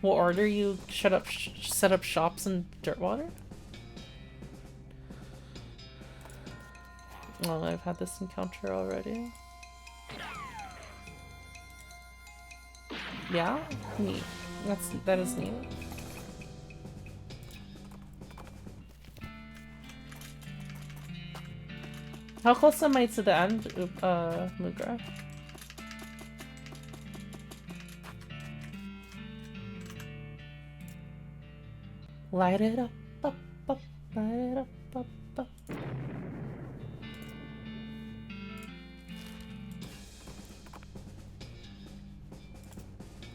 what order you set up shops in Dirtwater? Oh, I've had this encounter already. Yeah? Neat. That is neat. How close am I to the end, Mugra? Light it up, up, up, light it up, up, up.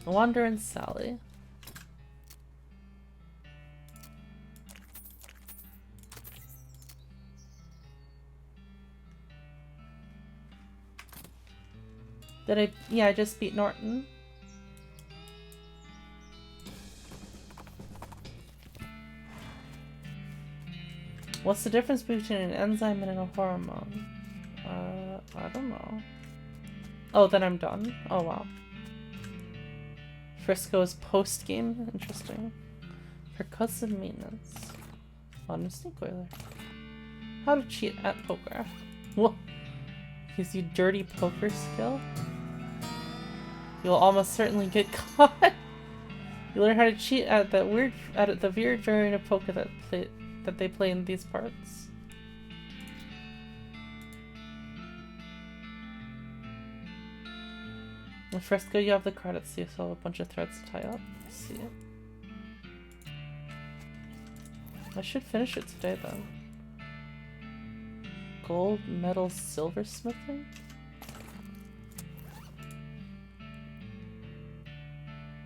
Wandering Sally. Did I? Yeah, I just beat Norton. What's the difference between an enzyme and a hormone? I don't know. Oh, then I'm done. Oh, wow. Frisco's post-game? Interesting. Percussive maintenance. On a snake oiler. How to cheat at poker. Whoa. Gives you dirty poker skill? You'll almost certainly get caught. You learn how to cheat at the weird variant of poker that they play in these parts. In Frisco, you have the credits, so you still have a bunch of threads to tie up. I see it. I should finish it today, then. Gold, metal, silversmithing?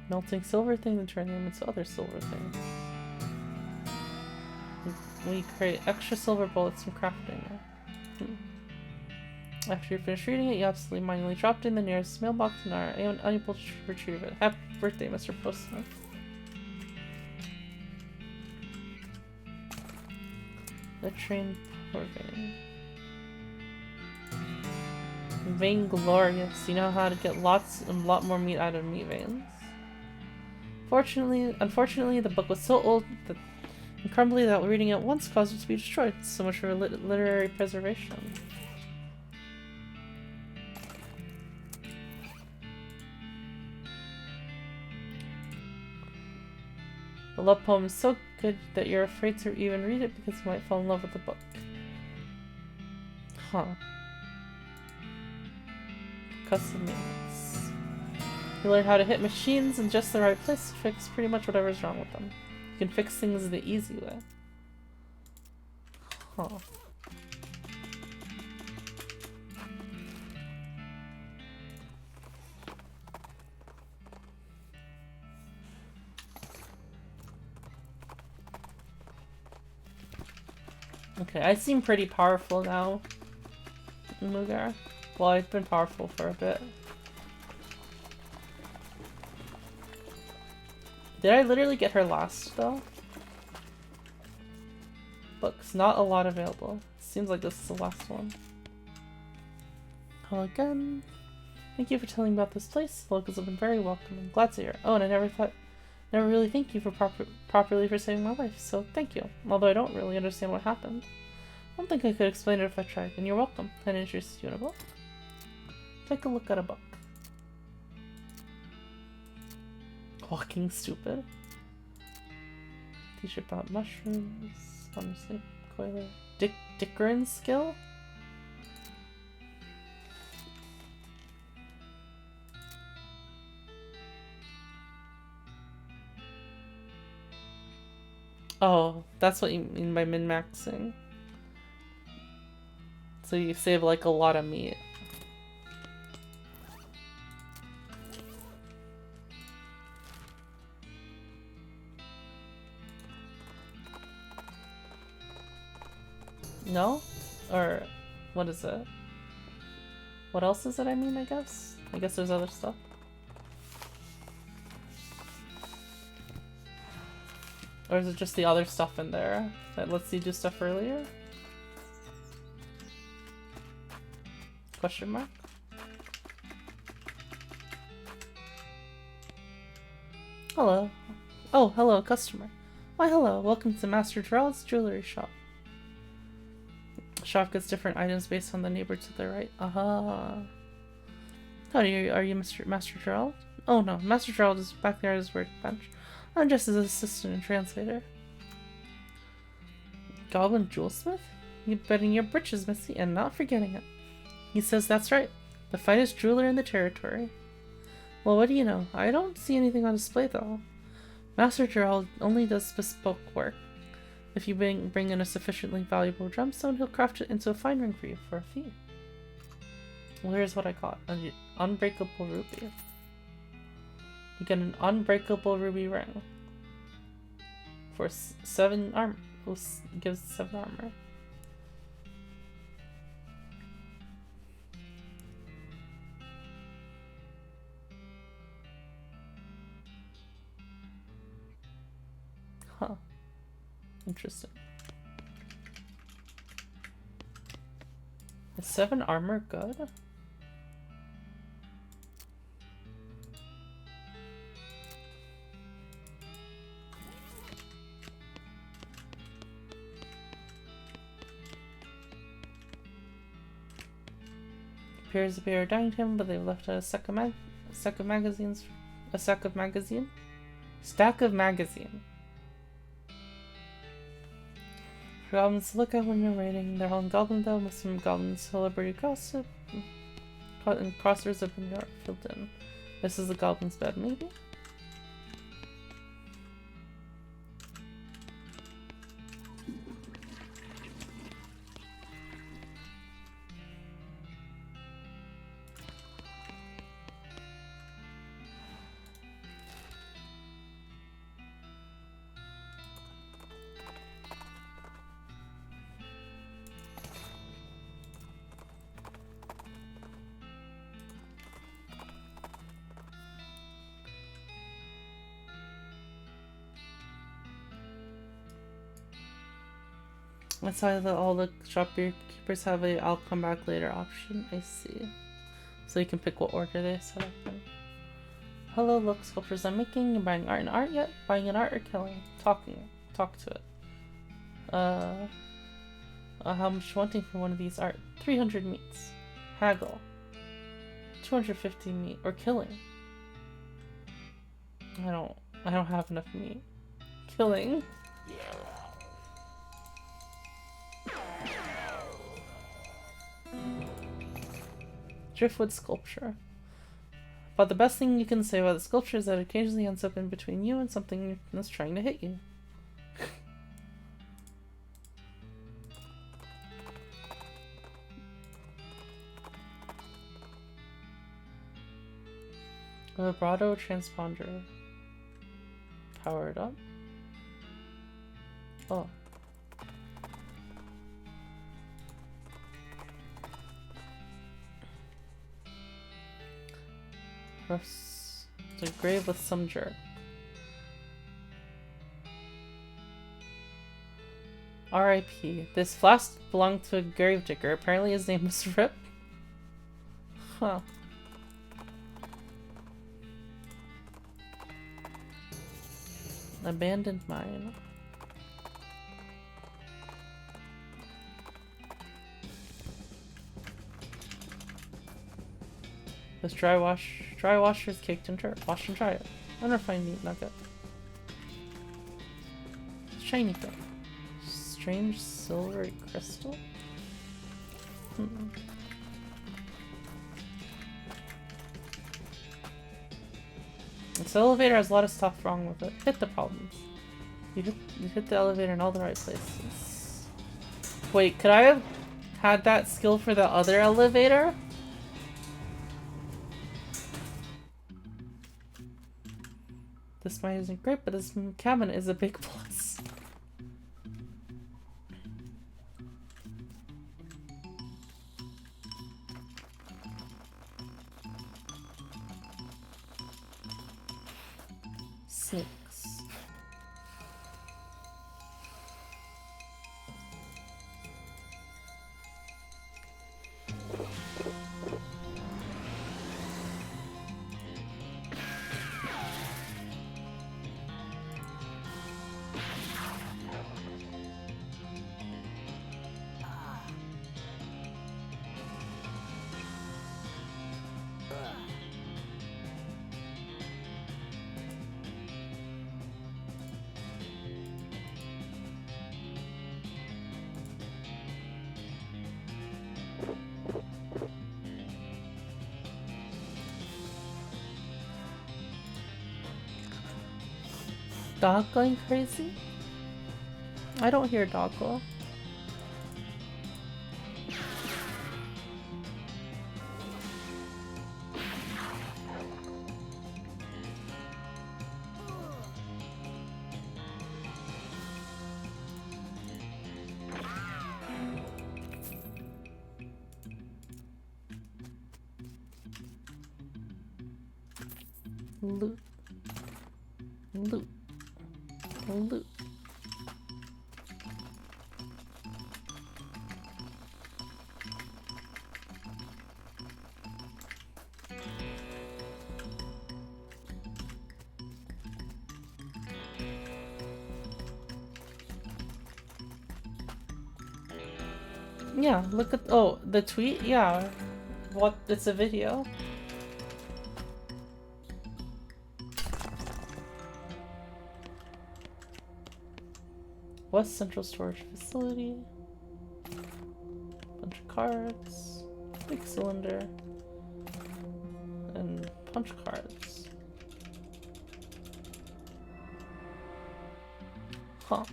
Melting silver things and turning them into other silver things. We create extra silver bullets from crafting. After you're finished reading it, you absolutely manually dropped in the nearest mailbox and are unable to retrieve it. Happy birthday, Mr. Postman. The train poor vein. Vainglorious. You know how to get a lot more meat out of meat veins. Unfortunately, the book was so old and crumbly that reading it once caused it to be destroyed. So much for literary preservation. The love poem is so good that you're afraid to even read it because you might fall in love with the book. Huh. Custom maintenance. You learn how to hit machines in just the right place to fix pretty much whatever's wrong with them. You can fix things the easy way. Huh. Okay, I seem pretty powerful now, Mugar. Well, I've been powerful for a bit. Did I literally get her last, though? Books, not a lot available. Seems like this is the last one. Hello again. Thank you for telling me about this place. The locals have been very welcoming. Glad to hear. Oh, and I never really thank you for properly for saving my life, so thank you. Although I don't really understand what happened. I don't think I could explain it if I tried, and you're welcome. Can I interest you in a book? Take a look at a book. Walking stupid. Teach about mushrooms. Honestly, coiler. Dickerin skill? Oh, that's what you mean by min-maxing. So you save like a lot of meat. No? Or what is it? What else is it, I mean, I guess? I guess there's other stuff. Or is it just the other stuff in there that lets you do stuff earlier? Question mark? Hello. Oh, hello, customer. Why, hello. Welcome to Master Gerald's jewelry shop. Shop gets different items based on the neighbor to the right. Aha. Howdy, are you Master Gerald? Oh no, Master Gerald is back there at his workbench. I'm just his assistant and translator. Goblin Jewelsmith? You betting your britches, Missy, and not forgetting it. He says that's right. The finest jeweler in the territory. Well, what do you know? I don't see anything on display, though. Master Gerald only does bespoke work. If you bring in a sufficiently valuable gemstone, he'll craft it into a fine ring for you for a fee. Well, here's what I got. An unbreakable ruby. You get an unbreakable ruby ring. For 7 armor. Gives 7 armor. Huh. Interesting. Is 7 armor good? Appears to be a dying him, but they've left a stack of magazines. A stack of magazine? Stack of magazine. For goblins to look at when you're raiding, they're all in Goblin though. Most of them goblins celebrity gossip. And crossers have been filled in. This is the goblin's bed, maybe? That's why all the shopkeepers have a I'll come back later option. I see. So you can pick what order they set up in. Hello, look, sculptures I'm making. You're buying art and art yet? Buying an art or killing? Talking. Talk to it. How much you wanting for one of these art? 300 meats. Haggle. 250 meat. Or killing. I don't have enough meat. Killing. Driftwood sculpture. But the best thing you can say about the sculpture is that it occasionally ends up in between you and something that's trying to hit you. Vibrato transponder. Powered up. Oh. The grave with some jerk. R.I.P. This flask belonged to a gravedigger. Apparently his name was Rip. Huh. Abandoned mine. This dry washer is caked in dirt. Wash and dry it. Unrefined meat nugget. Shiny thing. Strange silvery crystal? This elevator has a lot of stuff wrong with it. Hit the problems. You hit the elevator in all the right places. Wait, could I have had that skill for the other elevator? This mine isn't great, but this cabin is a big plus. Six. Dog going crazy? I don't hear Doggo. Loot. Loot. Loot. Yeah, look at the tweet. Yeah, what? It's a video. West Central Storage Facility. Bunch of cards. Big cylinder. And punch cards. Huh.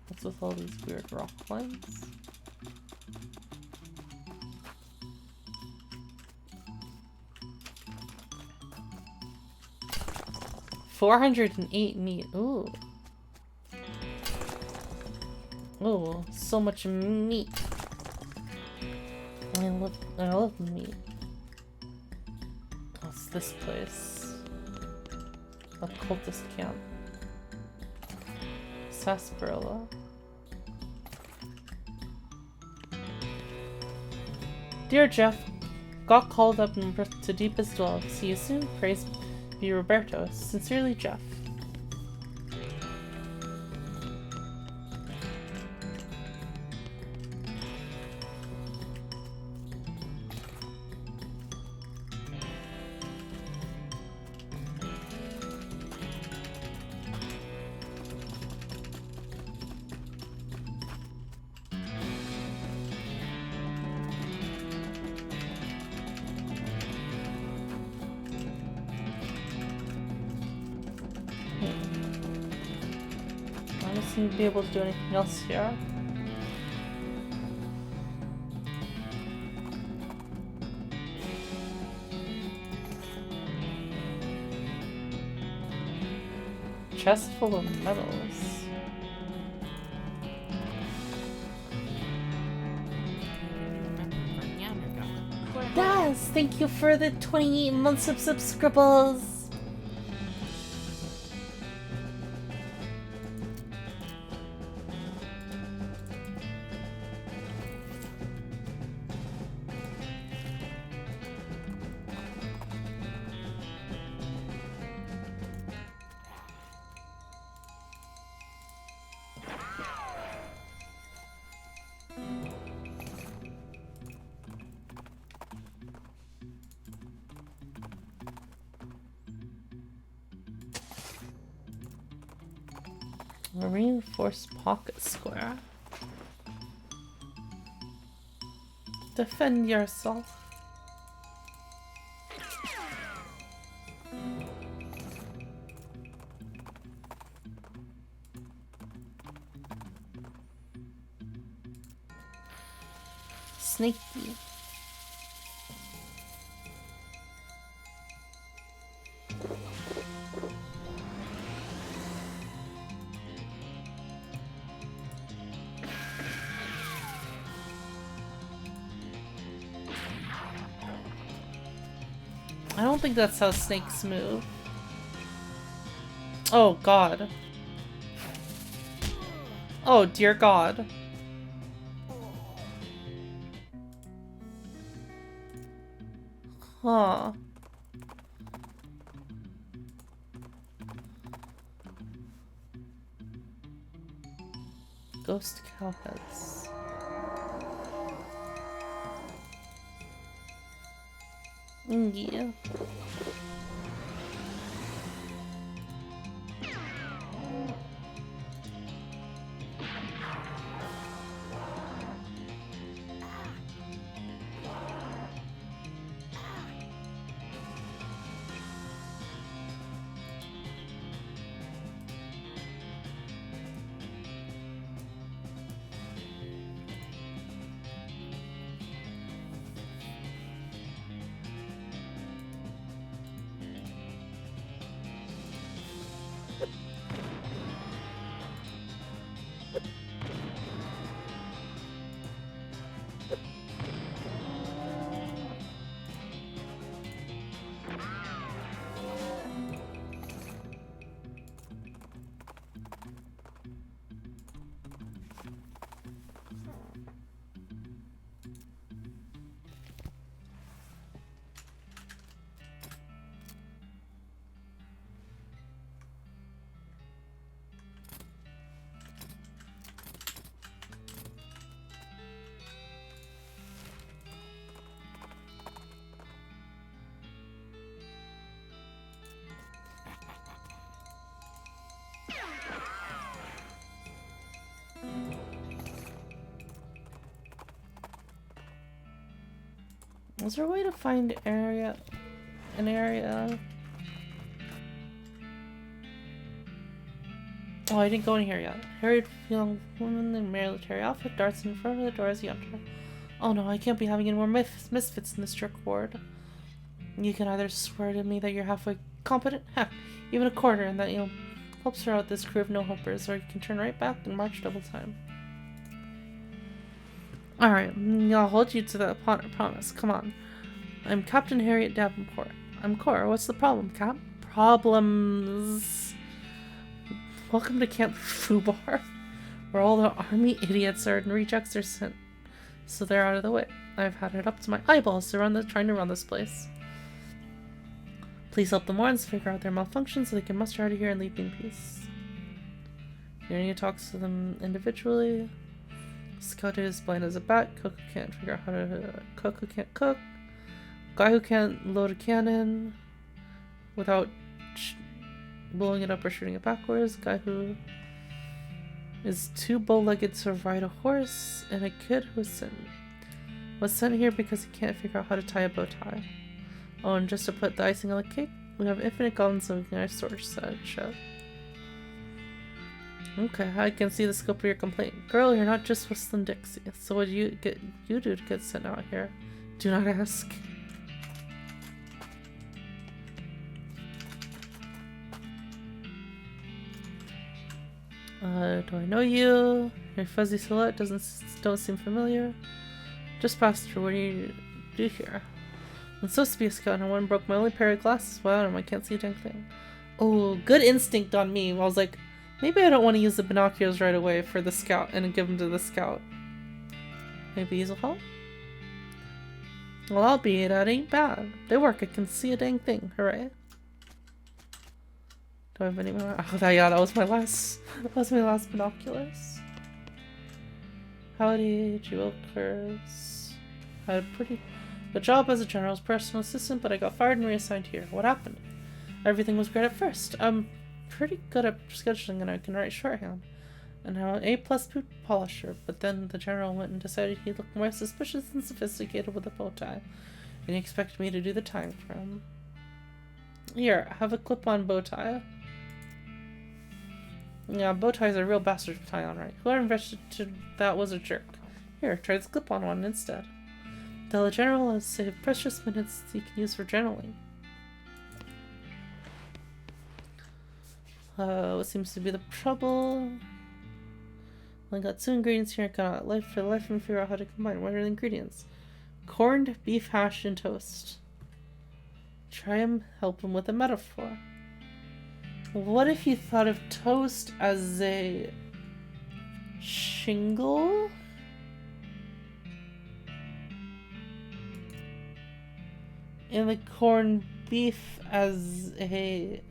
What's with all these weird rock lines? $408 meat. Ooh. Ooh, so much meat. I love meat. What's this place? A cultist camp. Sarsaparilla. Dear Jeff, got called up to deepest dwell. See you soon. Praise be Roberto. Sincerely, Jeff. I don't seem to be able to do anything else here. Chest full of medals. Yes, thank you for the 28 months of subscribers. A reinforced pocket square. Defend yourself. Snaky. I don't think that's how snakes move. Oh god. Oh dear god. Huh. Ghost cowheads. Yeah. Is there a way to find an area? Oh, I didn't go in here yet. Harried young woman in military outfit darts in front of the door as you enter. Oh no, I can't be having any more misfits in this jerk ward. You can either swear to me that you're halfway competent, heck, even a quarter, and that you'll help throw out this crew of no-hopers, or you can turn right back and march double time. Alright, I'll hold you to that promise. Come on. I'm Captain Harriet Davenport. I'm Cora. What's the problem, Cap? Problems. Welcome to Camp Fubar, where all the army idiots and rejects are sent, so they're out of the way. I've had it up to my eyeballs trying to run this place. Please help the Morons figure out their malfunctions so they can muster out of here and leave me in peace. You need to talk to them individually. Scout is blind as a bat. Cook who can't figure out how to cook who can't cook. Guy who can't load a cannon without blowing it up or shooting it backwards. Guy who is too bow-legged to ride a horse. And a kid who was sent here because he can't figure out how to tie a bow tie. Oh, and just to put the icing on the cake, we have infinite guns so we can our storage shed. Okay, I can see the scope of your complaint. Girl, you're not just whistling Dixie. So what do you do to get sent out here? Do not ask. Do I know you? Your fuzzy silhouette don't seem familiar. Just passed through. What do you do here? I'm supposed to be a scout and one broke my only pair of glasses. Wow, I can't see a dang thing. Oh, good instinct on me. I was like, maybe I don't want to use the binoculars right away for the scout and give them to the scout. Maybe these will help? Well, I'll be. That ain't bad. They work. I can see a dang thing. Hooray. Do I have any more? Oh, that was my last. That was my last binoculars. Howdy, Jewelkers. I had a pretty good job as a general's personal assistant, but I got fired and reassigned here. What happened? Everything was great at first. I'm pretty good at scheduling and I can write shorthand. And I'm an A+ boot polisher, but then the general went and decided he looked more suspicious and sophisticated with a bow tie. And he expected me to do the tying for him. Here, have a clip-on bow tie. Yeah, bow ties are real bastards to tie on right. Whoever invented that was a jerk. Here, try this clip-on one instead. Tell the general has saved precious minutes he can use for journaling. What seems to be the trouble? I got 2 ingredients here. I cannot for the life of me figure out how to combine. What are the ingredients? Corned beef hash and toast. Try and help him with a metaphor. What if you thought of toast as a shingle? And the corned beef as a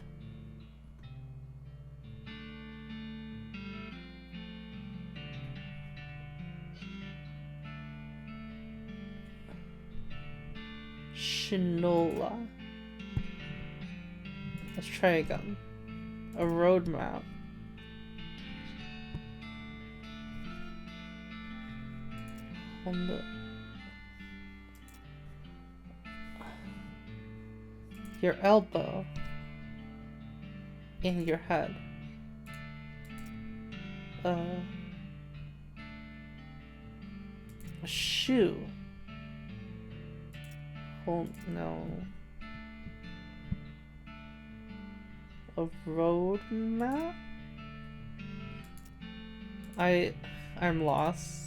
shinola. Let's try again. A roadmap. On the your elbow in your head. A shoe. Oh no. A road map? I'm lost.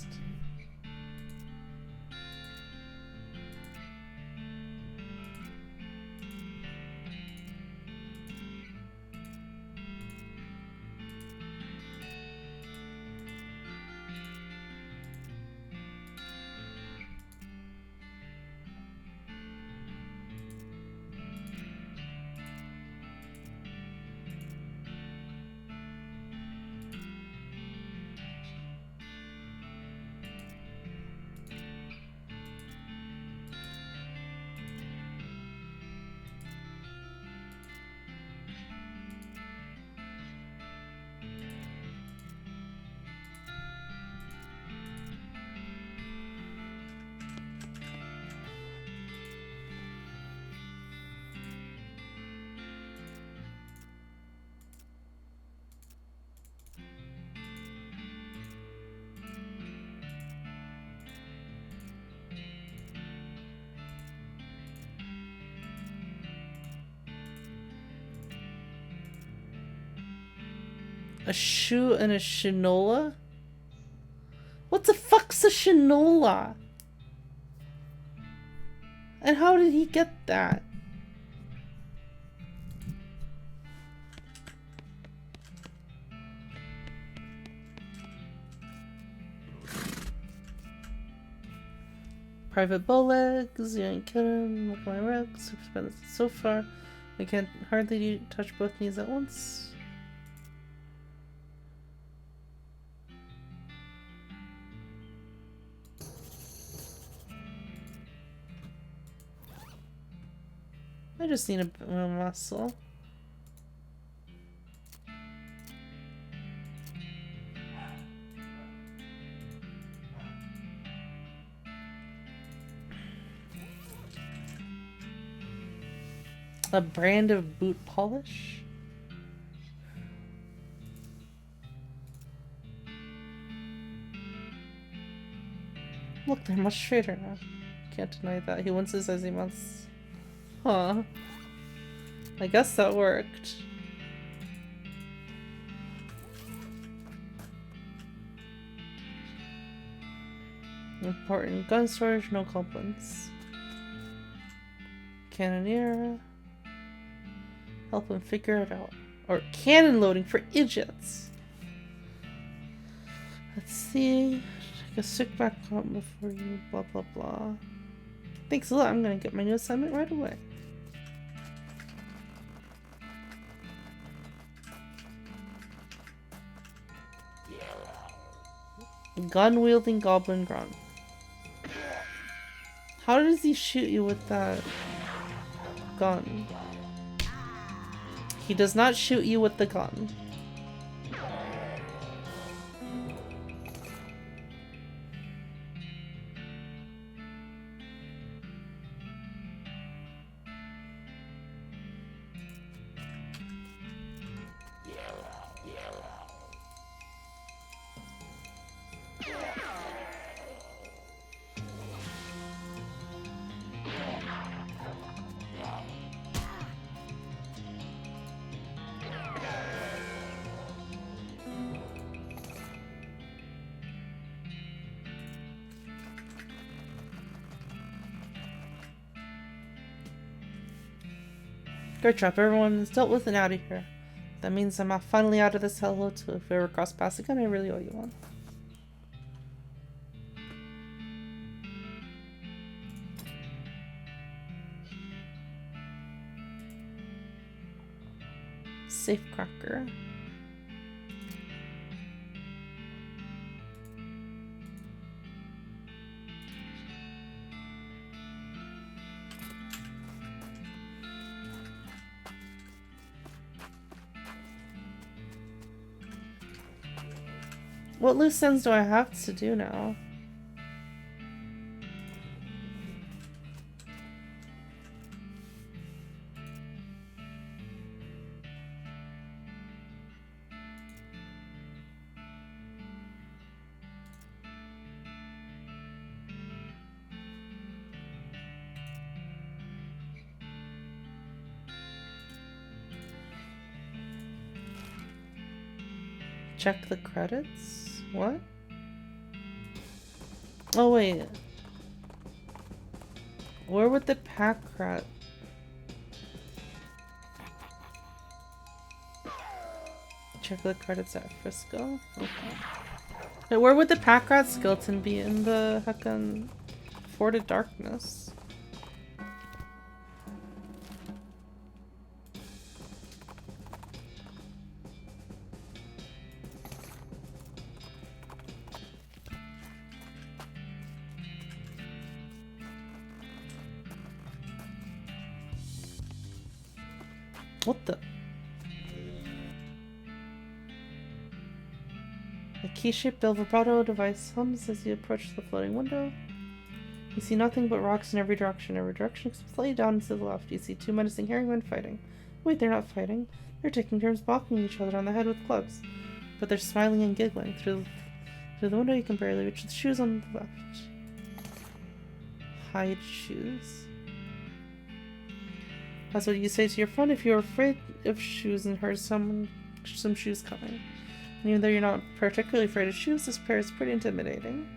A shoe and a shinola? What the fuck's a shinola? And how did he get that? Private bow legs, you ain't kidding. Look at my legs. We've spent so far. I can hardly touch both knees at once. I just need a bit of muscle. A brand of boot polish? Look, they're much straighter now. Can't deny that. He winces as he must. Huh. I guess that worked. Important gun storage, no complaints. Cannoneer. Help him figure it out. Or cannon loading for idiots. Let's see. Take a stick back up before you blah blah blah. Thanks a lot. I'm gonna get my new assignment right away. Gun-wielding goblin grunt. How does he shoot you with that gun? He does not shoot you with the gun. Great job, everyone is dealt with and out of here. That means I'm finally out of this hellhole too. If we ever cross paths again, I really owe you one. Safe cracker. What loose ends do I have to do now? Check the credits? What? Oh wait. Where would the pack rat? Check the credits at Frisco? Okay. Wait, where would the pack rat skeleton be in the heckin' Fort of Darkness? What the? A key-shaped bell vibrato device hums as you approach the floating window. You see nothing but rocks in every direction. Every direction except slightly down and to the left. You see two menacing herringmen fighting. Wait, they're not fighting. They're taking turns bonking each other on the head with clubs. But they're smiling and giggling. Through the window you can barely reach the shoes on the left. Hide shoes. That's what you say to your friend if you're afraid of shoes and heard some shoes coming. Even though you're not particularly afraid of shoes, this pair is pretty intimidating.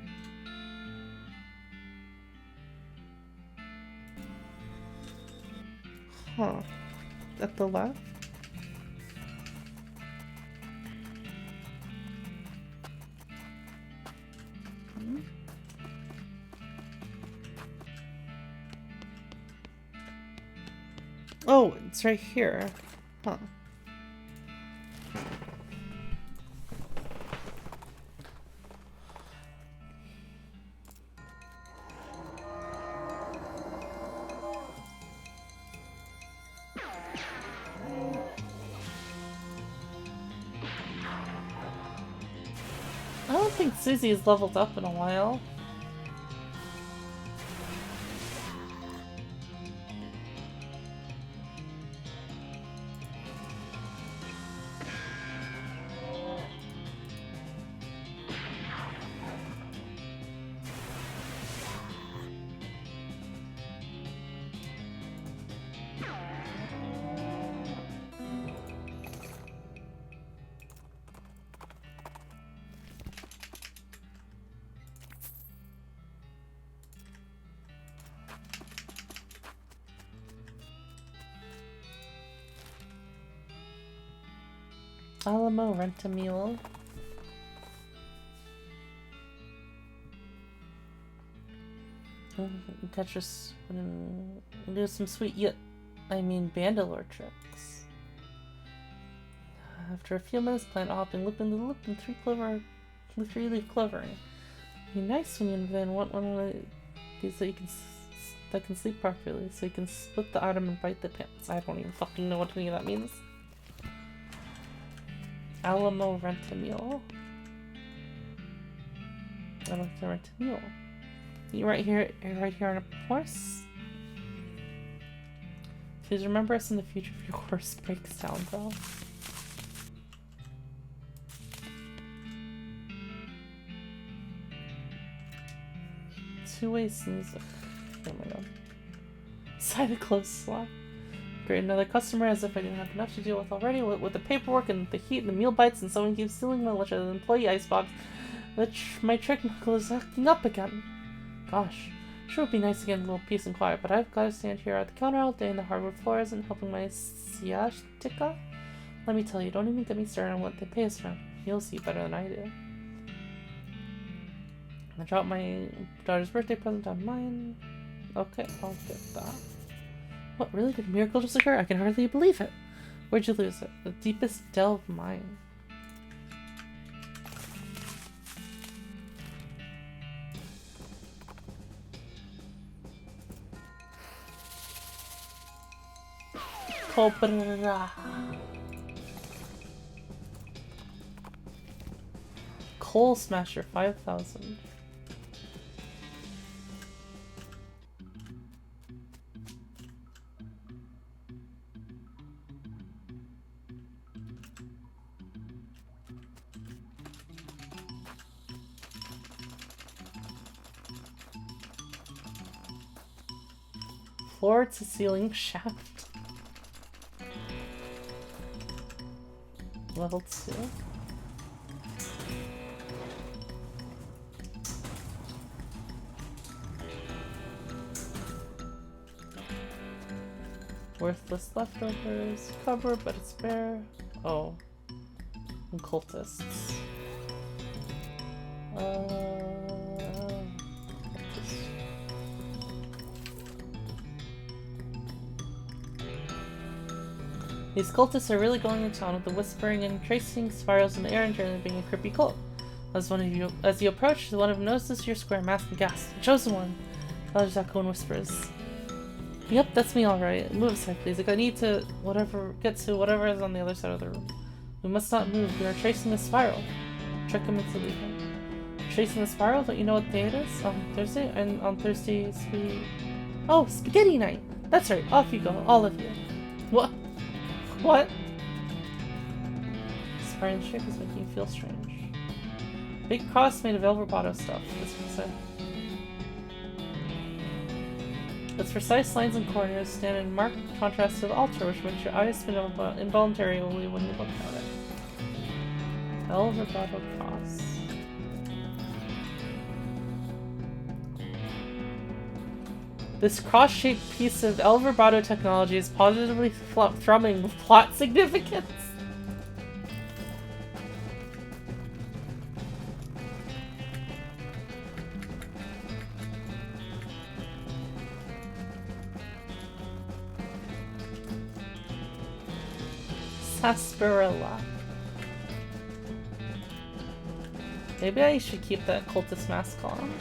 Huh. At the left? Hmm. Oh, it's right here. Huh. I don't think Susie has leveled up in a while. Alamo, rent a mule. Tetris do some sweet Bandalore tricks. After a few minutes, plant hopping, looping the loop, and three-leaf clovering. It'd be nice when you invent one of these that can sleep properly, so you can split the item and bite the pants. I don't even fucking know what any of that means. Alamo, rent a mule. I'd like to rent a mule. You're right here on a horse. Please remember us in the future if your horse breaks down, though. Two-way snooze. Oh my god. Side a close slot. Great, another customer, as if I didn't have enough to deal with already. With the paperwork and the heat and the meal bites, and someone keeps stealing my lunch out of the employee icebox. My trick knuckle is acting up again. Gosh, sure would be nice to get a little peace and quiet, but I've got to stand here at the counter all day and the hardwood floor isn't helping my sciatica. Let me tell you, don't even get me started on what they pay us around. You'll see better than I do. I dropped my daughter's birthday present on mine. Okay, I'll get that. What, really? Did a miracle just occur? I can hardly believe it. Where'd you lose it? The deepest dell of mine. Cobra. Coal Smasher 5,000. Floor to ceiling shaft. Level 2. Worthless leftovers. Cover, but it's bare. Oh. And cultists. These cultists are really going to town with the whispering and tracing spirals in the air and generally being a creepy cult. As you approach, one of them notices your square mask and gasps. The chosen one! Others echo and whispers. Yep, that's me alright. Move aside, please. I need to get to whatever is on the other side of the room. We must not move. We are tracing the spiral. Trick him into leaving. Tracing the spiral? Don't you know what day it is? On Thursday? And on Thursdays we... Oh, spaghetti night! That's right, off you go, all of you. What? What? Sparring trick is making you feel strange. Big cross made of El Roboto stuff, this would say. Its precise lines and corners stand in marked contrast to the altar, which makes your eyes spin involuntarily when you look at it. El Vibrato Cross. This cross-shaped piece of El Vibrato technology is positively thrumming with plot significance. Sarsaparilla. Maybe I should keep that cultist mask on.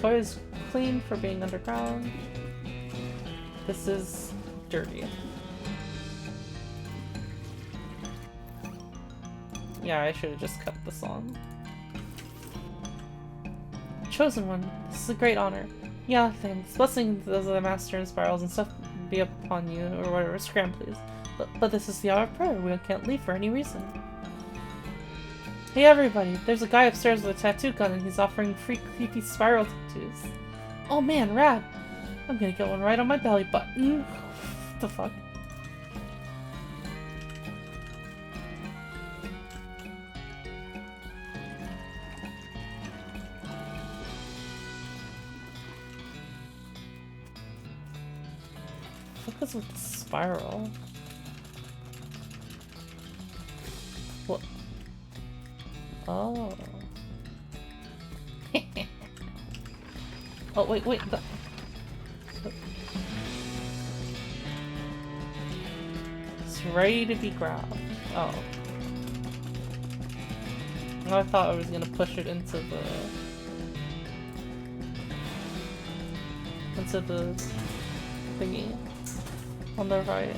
Toy is clean for being underground. This is dirty. Yeah, I should have just cut the song. Chosen one, this is a great honor. Yeah, thanks. Blessings of the master and spirals and stuff be upon you, or whatever. Scram, please. But this is the hour of prayer. We can't leave for any reason. Hey everybody, there's a guy upstairs with a tattoo gun and he's offering free creepy spiral tattoos. Oh man, rad! I'm gonna get one right on my belly button. What the fuck? What is with the spiral? What? Oh. Oh, wait. It's ready to be grabbed. Oh. I thought I was gonna push it into the thingy on the right.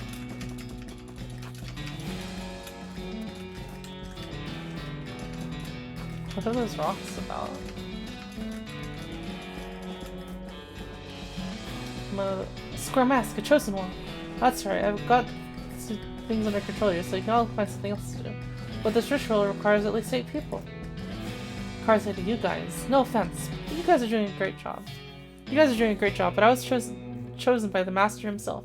What are those rocks about? I'm a square mask, a chosen one. That's right, I've got some things under control here, so you can all find something else to do. But this ritual requires at least 8 people. Requires 8 of you guys. No offense, but you guys are doing a great job. But I was chosen by the master himself.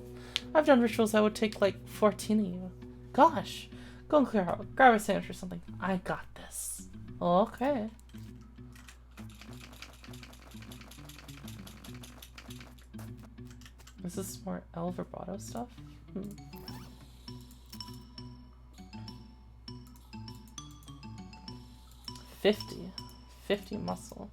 I've done rituals that would take like 14 of you. Gosh, go and clear out. Grab a sandwich or something. I got this. Okay. Is this more El Vibrato stuff? 50 muscle.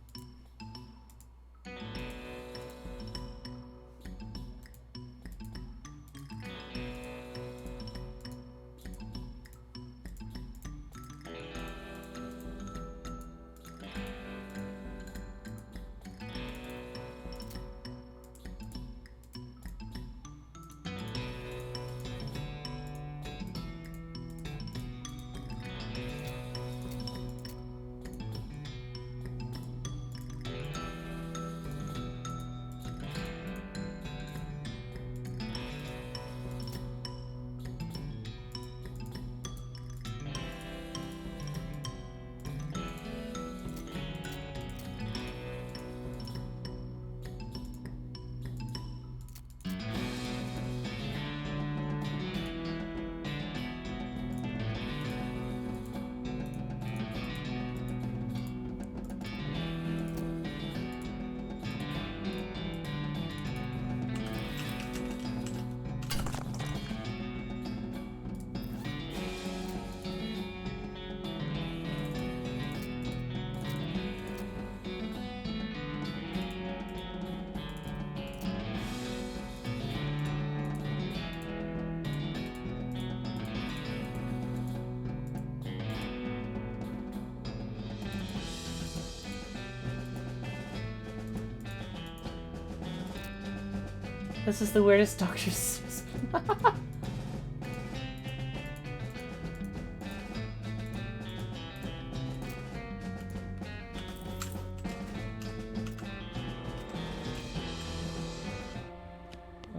This is the weirdest doctor's.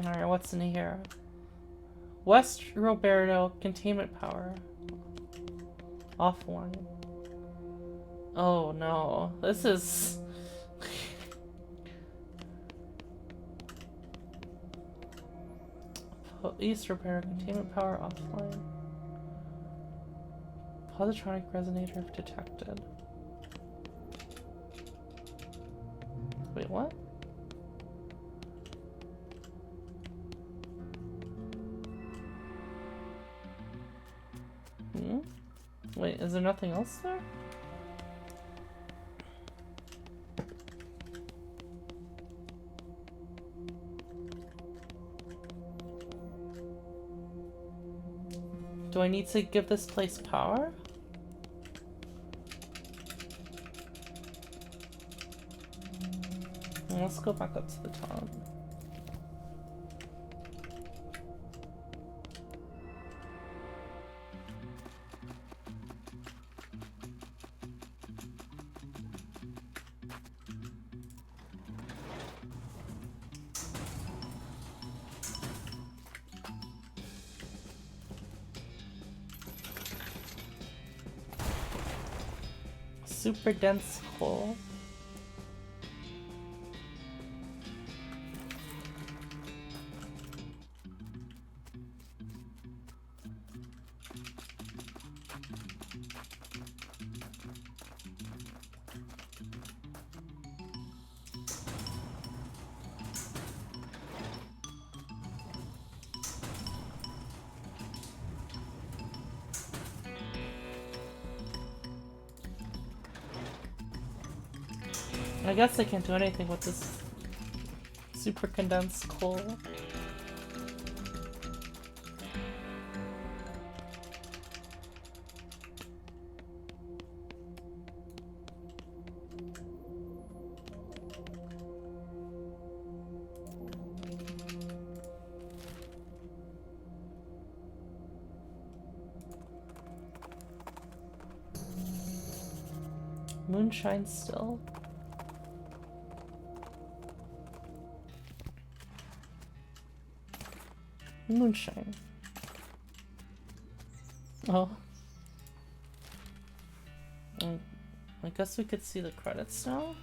Alright, what's in here? West Roberto containment power. Off one. Oh no, this is. East repair containment power offline. Positronic resonator detected. Wait, what? Wait, is there nothing else there? Do I need to give this place power? Let's go back up to the top. Super dense coal. I guess I can't do anything with this super condensed coal. Moonshine still. Moonshine. Oh. I guess we could see the credits now.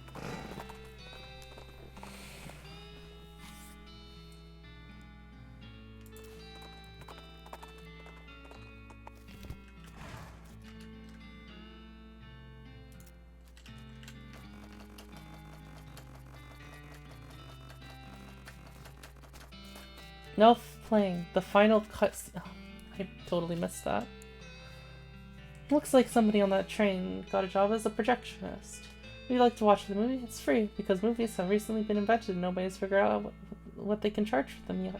Now playing the final cuts. Oh, I totally missed that. Looks like somebody on that train got a job as a projectionist. If you'd like to watch the movie, it's free because movies have recently been invented and nobody's figured out what they can charge for them yet.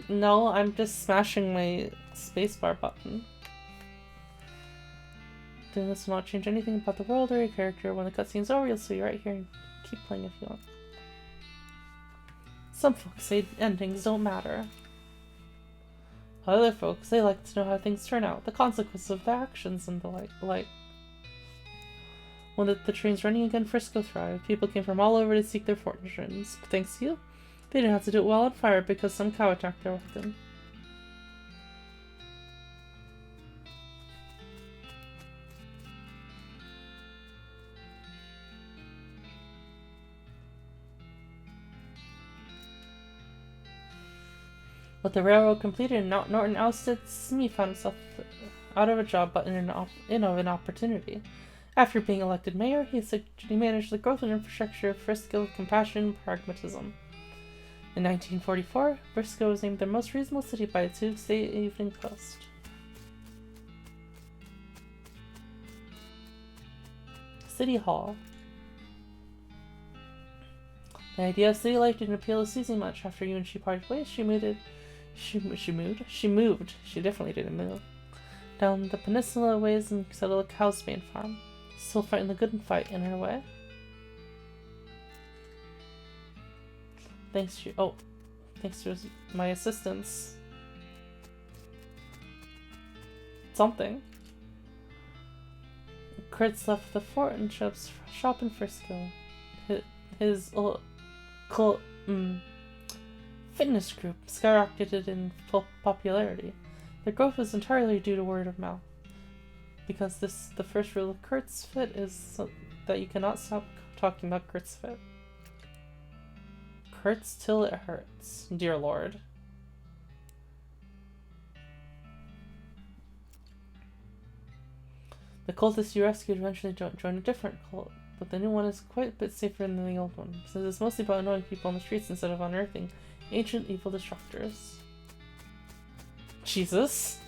No, I'm just smashing my spacebar button. Doing this will not change anything about the world or your character. When the cutscene's over, you'll see right here and keep playing if you want. Some folks say endings don't matter. Other folks, they like to know how things turn out, the consequences of their actions and the like. When the train's running again, Frisco thrived. People came from all over to seek their fortunes. But thanks to you, they didn't have to do it while on fire because some cow attacked their wagon. With the railroad completed and Norton ousted, Smee found himself out of a job but in an opportunity. After being elected mayor, he managed the growth and infrastructure of Frisco with compassion and pragmatism. In 1944, Frisco was named the most reasonable city by the Tuesday Evening Post. City Hall. The idea of city life didn't appeal to Susie much. After you and she parted ways, she moved. She definitely didn't move. Down the peninsula ways and settled a Cowsbane farm. Still fighting the good fight in her way. Thanks to my assistance. Something. Kurtz left the fort and shop in Frisco. His fitness group skyrocketed in popularity. The growth was entirely due to word of mouth. Because the first rule of Kurt's Fit is that you cannot stop talking about Kurt's Fit. hurts till it hurts. Dear Lord. The cultists you rescued eventually joined a different cult, but the new one is quite a bit safer than the old one, since it's mostly about annoying people on the streets instead of unearthing ancient evil destructors. Jesus.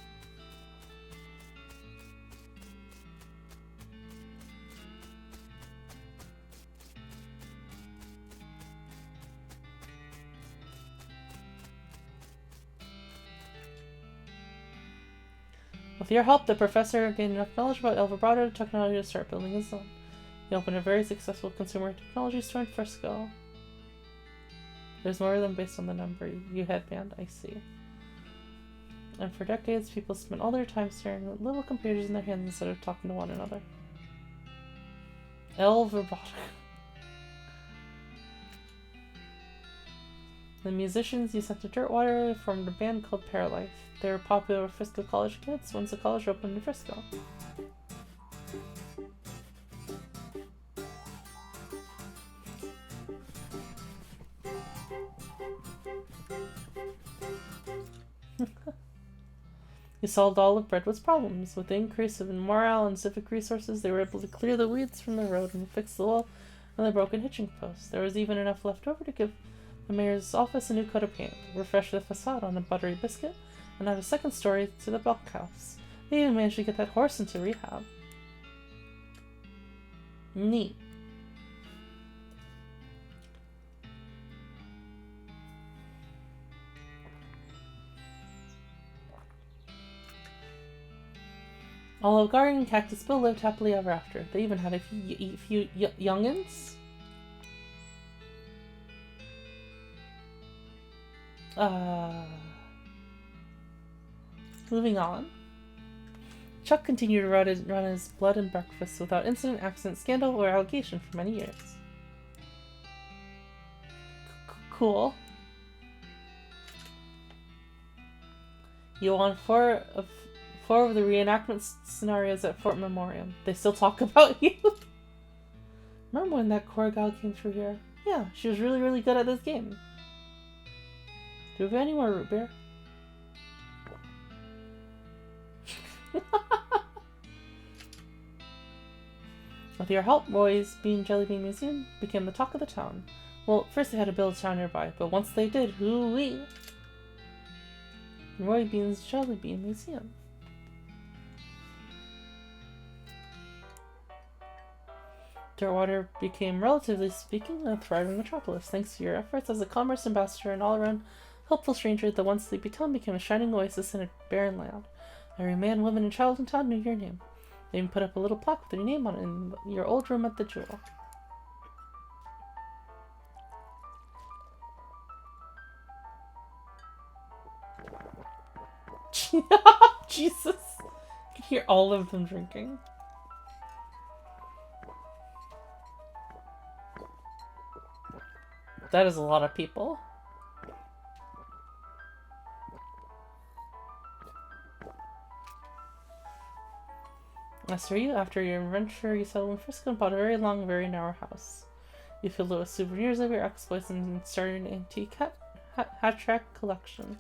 With your help, the professor gained enough knowledge about El Vibrato technology to start building his own. He opened a very successful consumer technology store in Frisco. There's more of them based on the number you headband, I see. And for decades, people spent all their time staring at little computers in their hands instead of talking to one another. El Vibrato. The musicians you sent to Dirtwater formed a band called Paralife. They were popular with Frisco College kids once the college opened in Frisco. You solved all of Breadwood's problems. With the increase of morale and civic resources, they were able to clear the weeds from the road and fix the wall and the broken hitching post. There was even enough left over to give the mayor's office a new coat of paint, refresh the facade on a buttery biscuit, and add a second story to the bunkhouse. They even managed to get that horse into rehab. Neat. Although Garden and Cactus Bill lived happily ever after. They even had a few youngins. Moving on. Chuck continued to run his blood and breakfast without incident, accident, scandal, or allegation for many years. Cool. You won four of the reenactment scenarios at Fort Memoriam. They still talk about you. Remember when that core gal came through here? Yeah, she was really, really good at this game. Do we have any more root beer? With your help, Roy's Jelly Bean Museum became the talk of the town. Well, first they had to build a town nearby, but once they did, hoo-wee! Roy Bean's Jelly Bean Museum. Dirtwater became, relatively speaking, a thriving metropolis. Thanks to your efforts as a commerce ambassador and all-around helpful stranger, the once sleepy town became a shining oasis in a barren land. Every man, woman, and child in town knew your name. They even put up a little plaque with your name on it in your old room at the Jewel. Jesus! I can hear all of them drinking. That is a lot of people. As for you, after your adventure, you settled in Frisco and bought a very long, very narrow house. You filled it with souvenirs of your exploits and started an antique hat rack collection.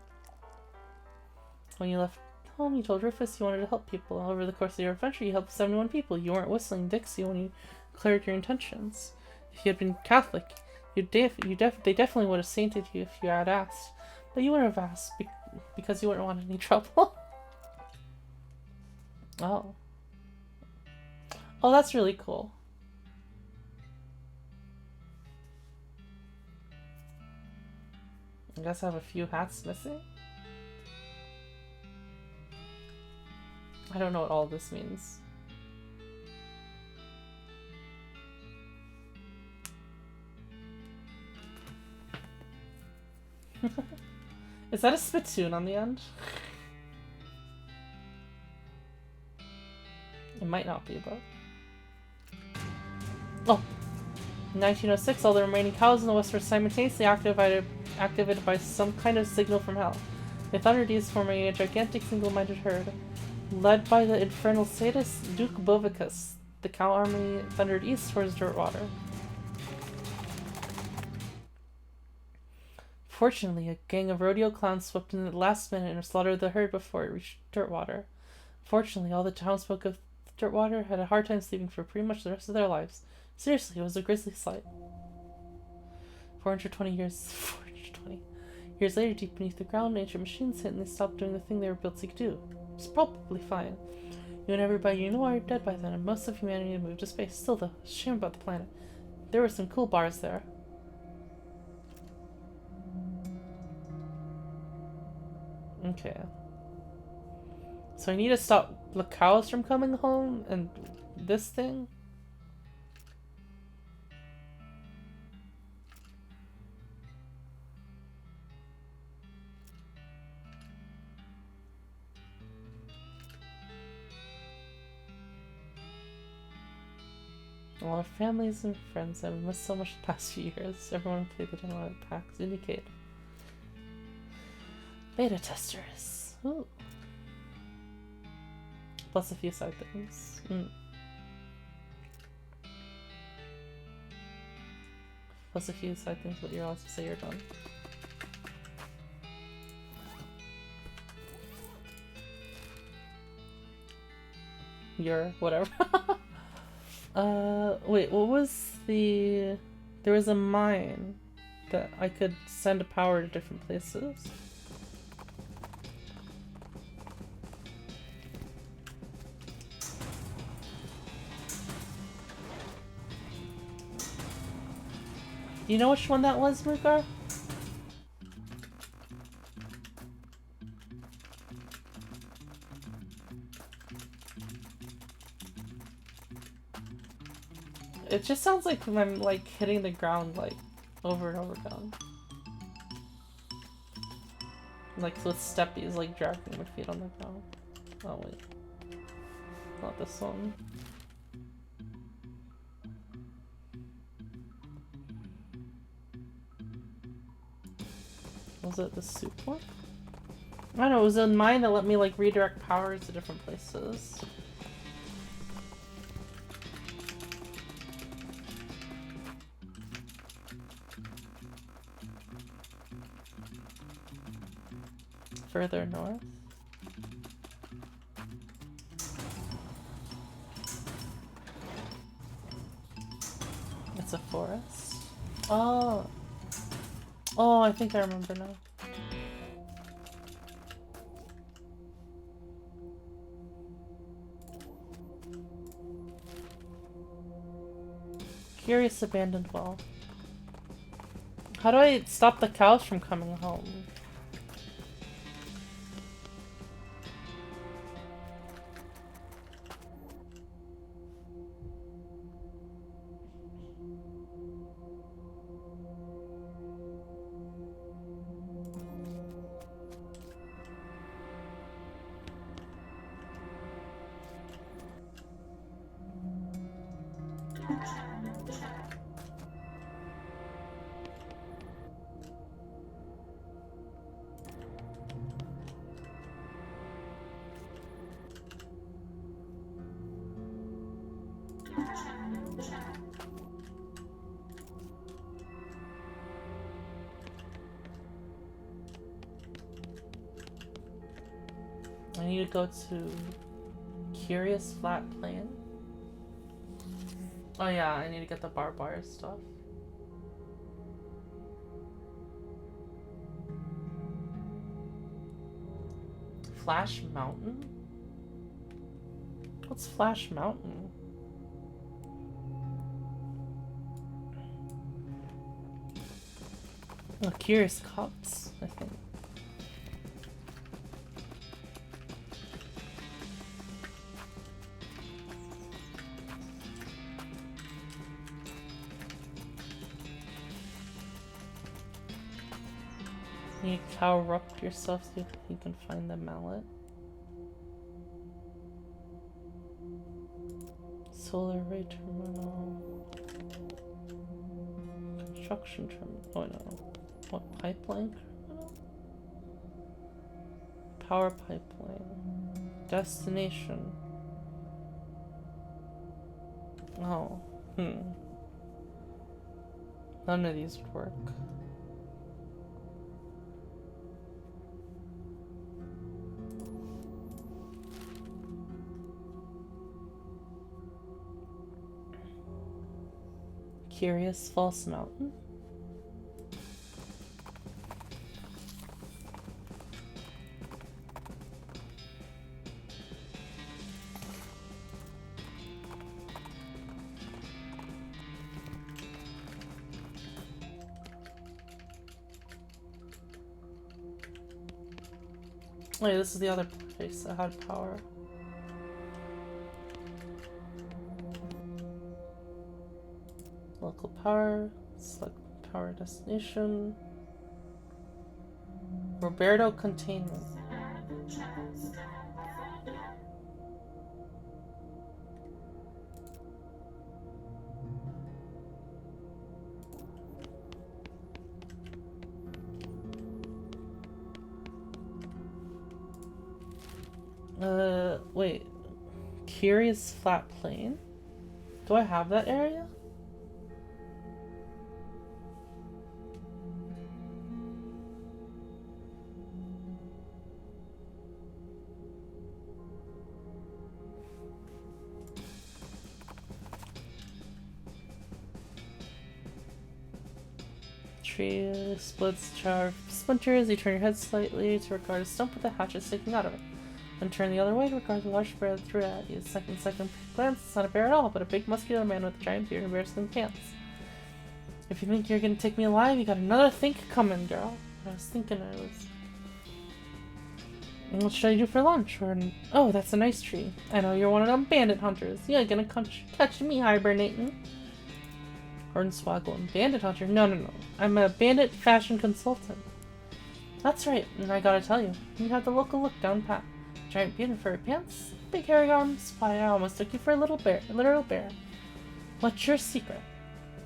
When you left home, you told Rufus you wanted to help people. Over the course of your adventure, you helped 71 people. You weren't whistling Dixie when you declared your intentions. If you had been Catholic, they definitely would have sainted you if you had asked. But you wouldn't have asked because you wouldn't want any trouble. Oh. Oh, that's really cool. I guess I have a few hats missing. I don't know what all this means. Is that a spittoon on the end? It might not be, but... Oh! In 1906, all the remaining cows in the West were simultaneously activated by some kind of signal from hell. The Thundered East forming a gigantic single-minded herd. Led by the infernal sadist Duke Bovicus, the cow army thundered east towards Dirtwater. Fortunately, a gang of rodeo clowns swept in at the last minute and slaughtered the herd before it reached Dirtwater. Fortunately, all the townsfolk of Dirtwater had a hard time sleeping for pretty much the rest of their lives. Seriously, it was a grisly sight. 420 years later, deep beneath the ground, ancient machines hit and they stopped doing the thing they were built to do. It's probably fine. You and everybody you know are dead by then, and most of humanity had moved to space. Still, though, shame about the planet. There were some cool bars there. Okay. So I need to stop the cows from coming home and this thing? A lot of families and friends I've missed so much the past few years. Everyone played the demo at PAX Indicate. Beta testers. Ooh. Plus a few side things. Plus a few side things, but you're allowed to say you're done. You're whatever. Wait, what was the... There was a mine that I could send a power to different places. Do you know which one that was, Mugar? It just sounds like I'm like hitting the ground like over and over again. Like with steppies, like dragging my feet on the ground. Oh wait. Not this one. Was it the soup one? I don't know, it was in mine that let me like redirect power to different places. Further north. It's a forest. Oh. Oh, I think I remember now. Curious abandoned well. How do I stop the cows from coming home? I need to go to Curious Flat Plain. Oh yeah, I need to get the barbed wire stuff. Flash Mountain? What's Flash Mountain? Oh, Curious Cups, I think. You power up yourself so you can find the mallet. Solar array terminal. Construction terminal. Oh no. What, pipeline terminal? Power pipeline. Destination. Oh. None of these would work. Curious False Mountain. Wait, this is the other place that had power. Local power, select power destination. Roberto Containment. Wait. Curious Flat Plain? Do I have that area? Tree splits char splinters. You turn your head slightly to regard a stump with a hatchet sticking out of it. Then turn the other way to regard the large bear that threw it at you. Second glance, it's not a bear at all, but a big muscular man with a giant beard and bearskin pants. If you think you're gonna take me alive, you got another think coming, girl. I was thinking And what should I do for lunch? Oh, that's a nice tree. I know you're one of them bandit hunters. You ain't gonna catch me hibernating. Hornswoggle, bandit hunter? No. I'm a bandit fashion consultant. That's right, and I gotta tell you, you have the local look down pat. Giant beard and furry pants, big hairy arms. Why, I almost took you for a literal bear. What's your secret?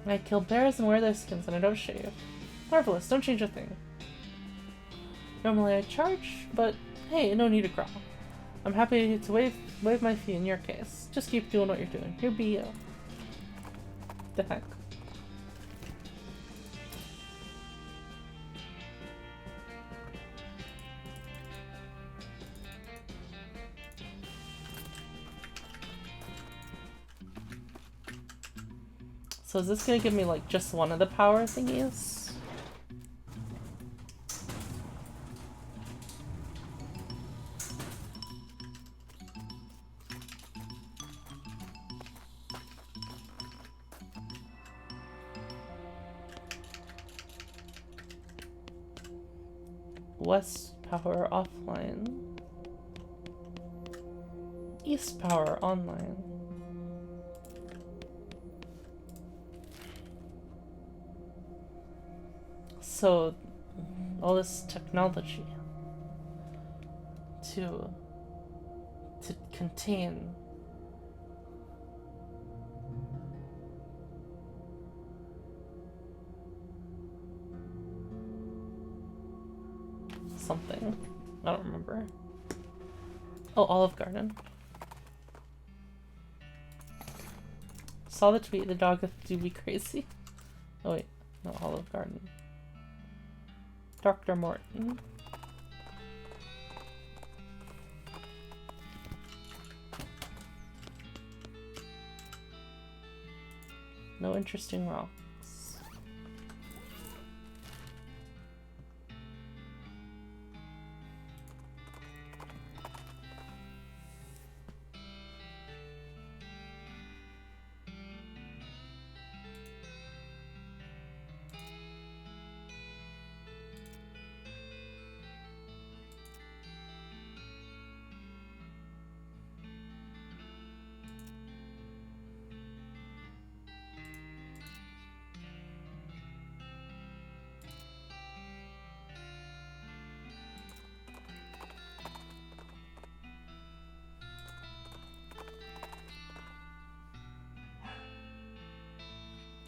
I kill bears and wear their skins, and I don't shave. Marvelous, don't change a thing. Normally I charge, but hey, no need to growl. I'm happy to waive my fee in your case. Just keep doing what you're doing. You be you. The heck? So is this gonna give me like just one of the power thingies? West power offline. East power online. So, all this technology to contain something. I don't remember. Oh, Olive Garden. Saw the tweet, the dog do be crazy. Oh wait, no, Olive Garden. Dr. Morton. No interesting rocks.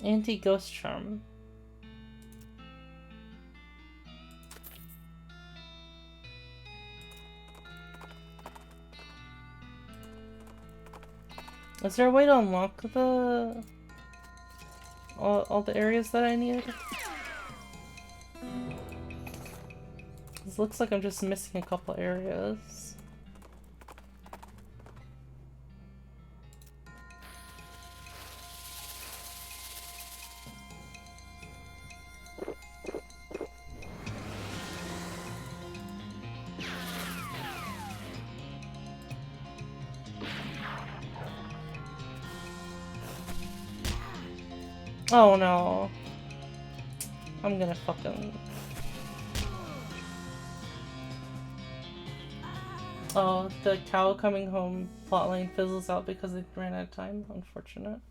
Anti-ghost charm. Is there a way to unlock the all the areas that I need? This looks like I'm just missing a couple areas. Oh no. I'm gonna fucking... Oh, the cow coming home plotline fizzles out because they ran out of time. Unfortunate.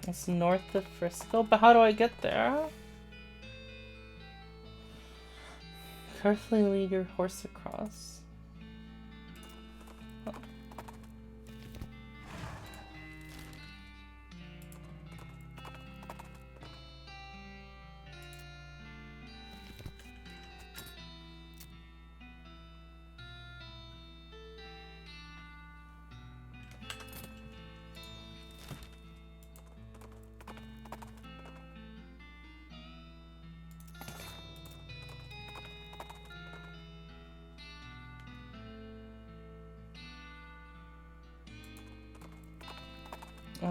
It's north of Frisco, but how do I get there? Carefully lead your horse across. Oh.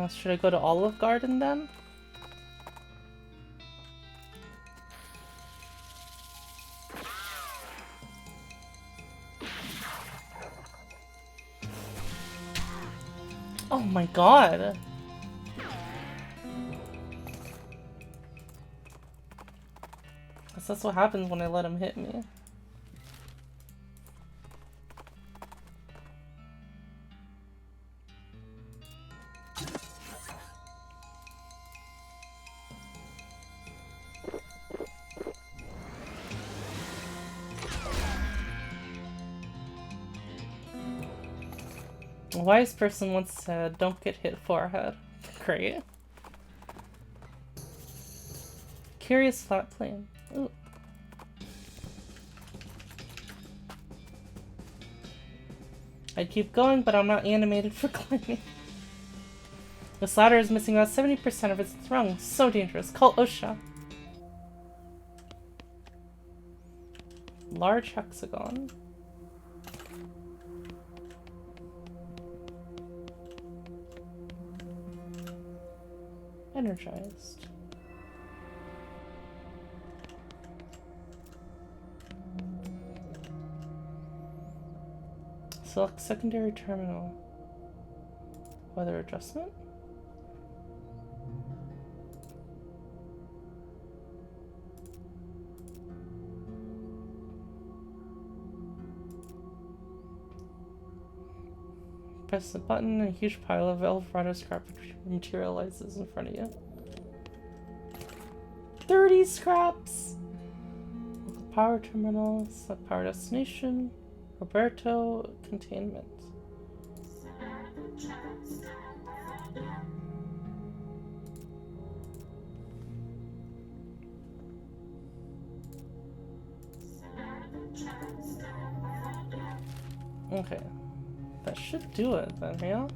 Should I go to Olive Garden then? Oh my god! Guess that's what happens when I let him hit me. A wise person once said, don't get hit forehead. Great. Curious flat plane. Ooh. I'd keep going, but I'm not animated for climbing. This ladder is missing about 70% of its rungs. So dangerous. Call OSHA. Large hexagon. Energized. Select secondary terminal. Weather adjustment? Press the button and a huge pile of Eldorado scrap materializes in front of you. 30 scraps! Local power terminal, select power destination, Roberto containment. Okay. That should do it then, yeah?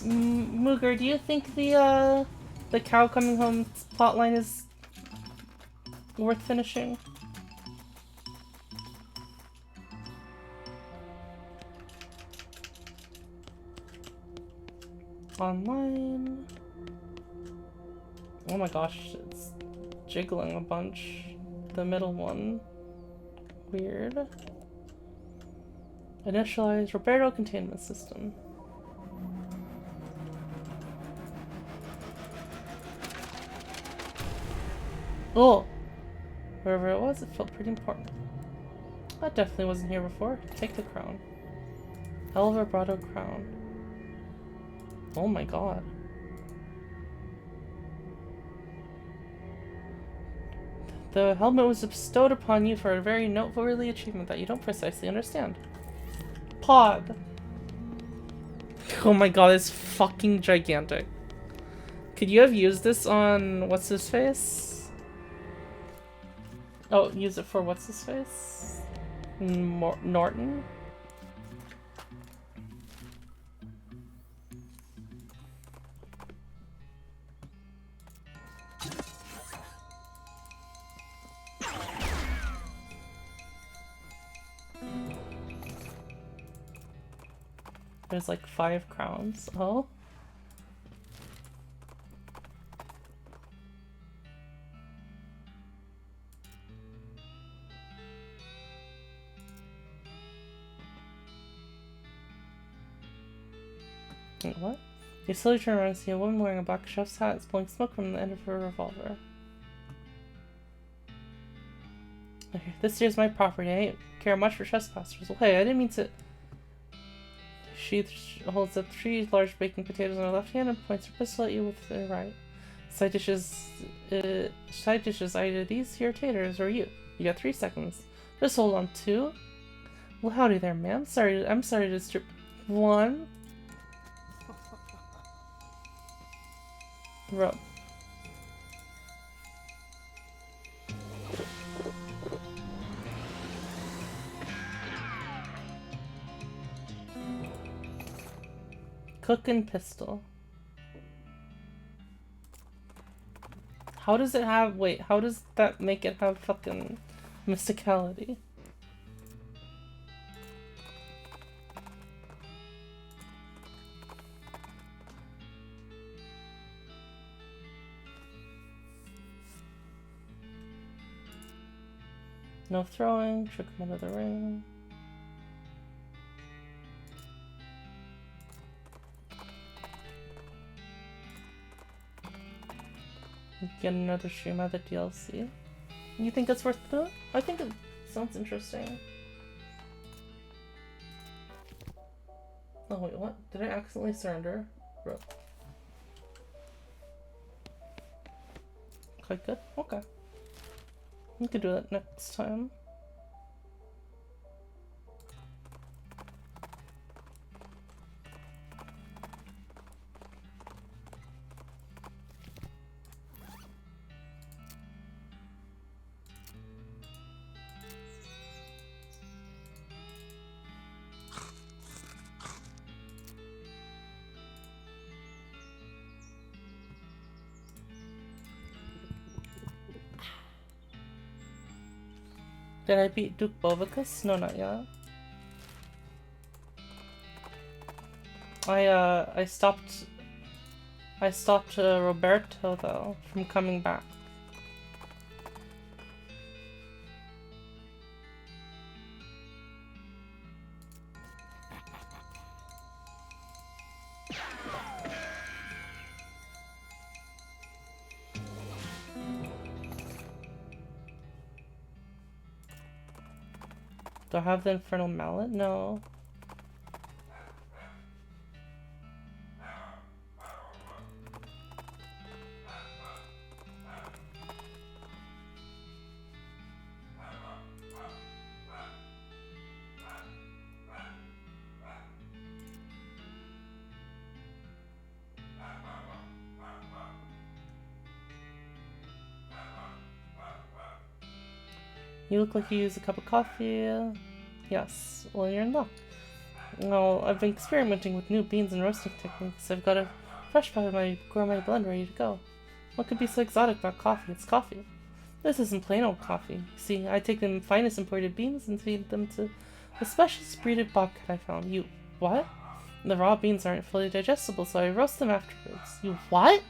Mooger, do you think the cow coming home plotline is worth finishing? Online. Oh my gosh, it's jiggling a bunch. The middle one. Weird. Initialize Roberto containment system. Oh! Wherever it was, it felt pretty important. That definitely wasn't here before. Take the crown. El Vibrato crown. Oh my god. The helmet was bestowed upon you for a very noteworthy achievement that you don't precisely understand. Pod. Oh my god, it's fucking gigantic. Could you have used this on what's his face? Oh, use it for what's his face? Norton? There's like 5 crowns. Oh. Wait, what? You slowly turn around and see a woman wearing a black chef's hat is blowing smoke from the end of her revolver. Okay, this here's my property. I don't care much for trespassers. Well, hey, I didn't mean to... She holds up 3 large baking potatoes in her left hand and points her pistol at you with her right. Side dishes either these here taters or you. You got 3 seconds. Just hold on 2. Well, howdy there, ma'am. I'm sorry to disturb. 1. Rub. Cookin' pistol. How does it have... Wait, how does that make it have fucking mysticality? No throwing, trick him out of the ring. Get another stream out of the DLC. You think it's worth it? I think it sounds interesting. Oh wait, what? Did I accidentally surrender? Bro. Quite good? Okay. We could do that next time. Did I beat Duke Bovicus? No, not yet. I stopped Roberto though from coming back. Do I have the Infernal Mallet? No. You look like you use a cup of coffee. Yes, well, you're in luck. Well, I've been experimenting with new beans and roasting techniques. I've got a fresh pot of my gourmet blend ready to go. What could be so exotic about coffee? It's coffee. This isn't plain old coffee. See, I take the finest imported beans and feed them to a specialist breeded bobcat I found. You what? The raw beans aren't fully digestible, so I roast them afterwards. You what?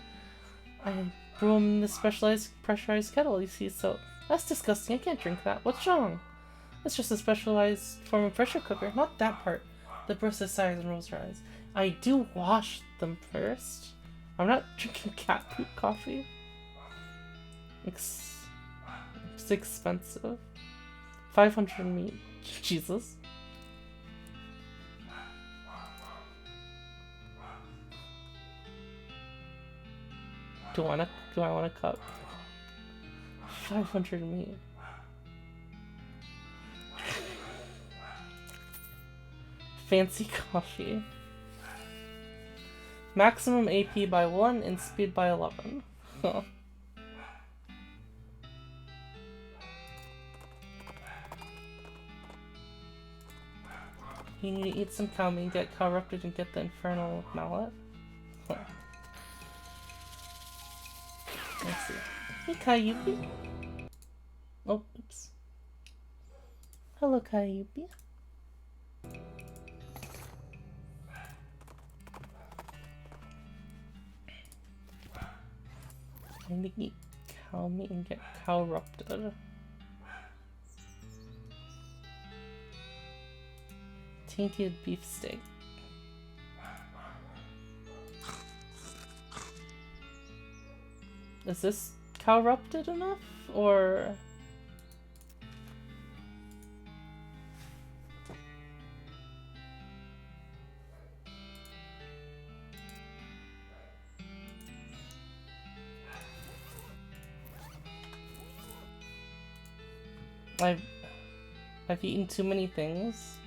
I brew them in this specialized pressurized kettle, you see, so that's disgusting. I can't drink that. What's wrong? It's just a specialized form of pressure cooker. Not that part. The Brissa sighs and rolls her eyes. I do wash them first. I'm not drinking cat poop coffee. It's expensive. 500 meat. Jesus. Do I want a cup? 500 meat. Fancy coffee. Maximum AP by 1 and speed by 11. Huh. You need to eat some cow meat, get corrupted, and get the infernal mallet. Huh. Let's see. Hey, Kayubi. Oh, oops. Hello, Kayubi. I need to eat cow meat and get corrupted. Tainted beefsteak. Is this corrupted enough, or...? I've eaten too many things.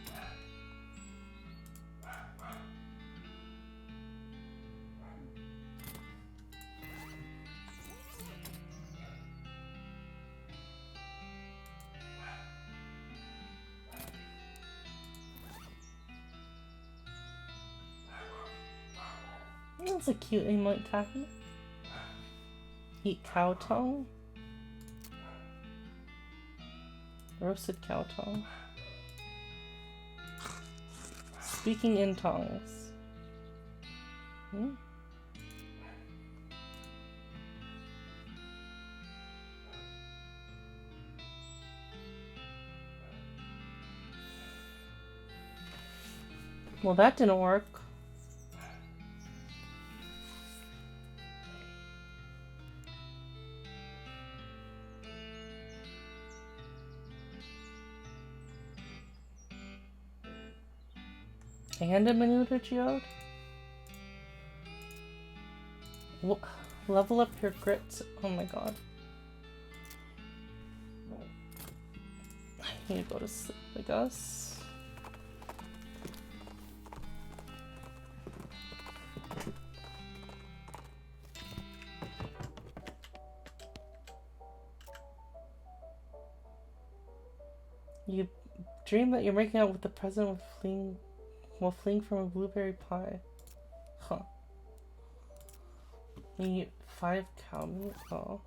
That's a cute emote, Taki. Eat cow tongue. Roasted cow tongue. Speaking in tongues. Hmm? Well, that didn't work. And a minuter geode? Level up your grit. Oh my god. I need to go to sleep, I guess. You dream that you're making out with the president while fleeing from a blueberry pie. Huh. You eat 5 cow meat? Oh.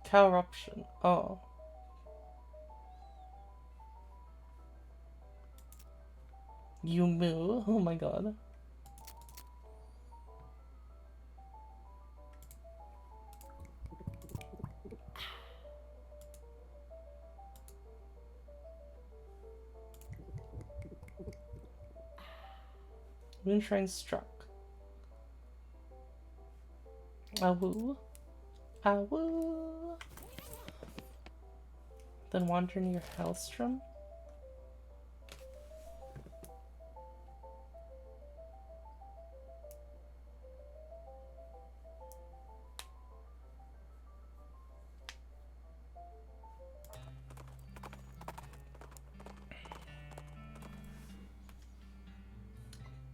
Corruption. Oh. You moo? Oh my god. Moonshine struck. Awoo. Awoo. Then wander near Hellstrom.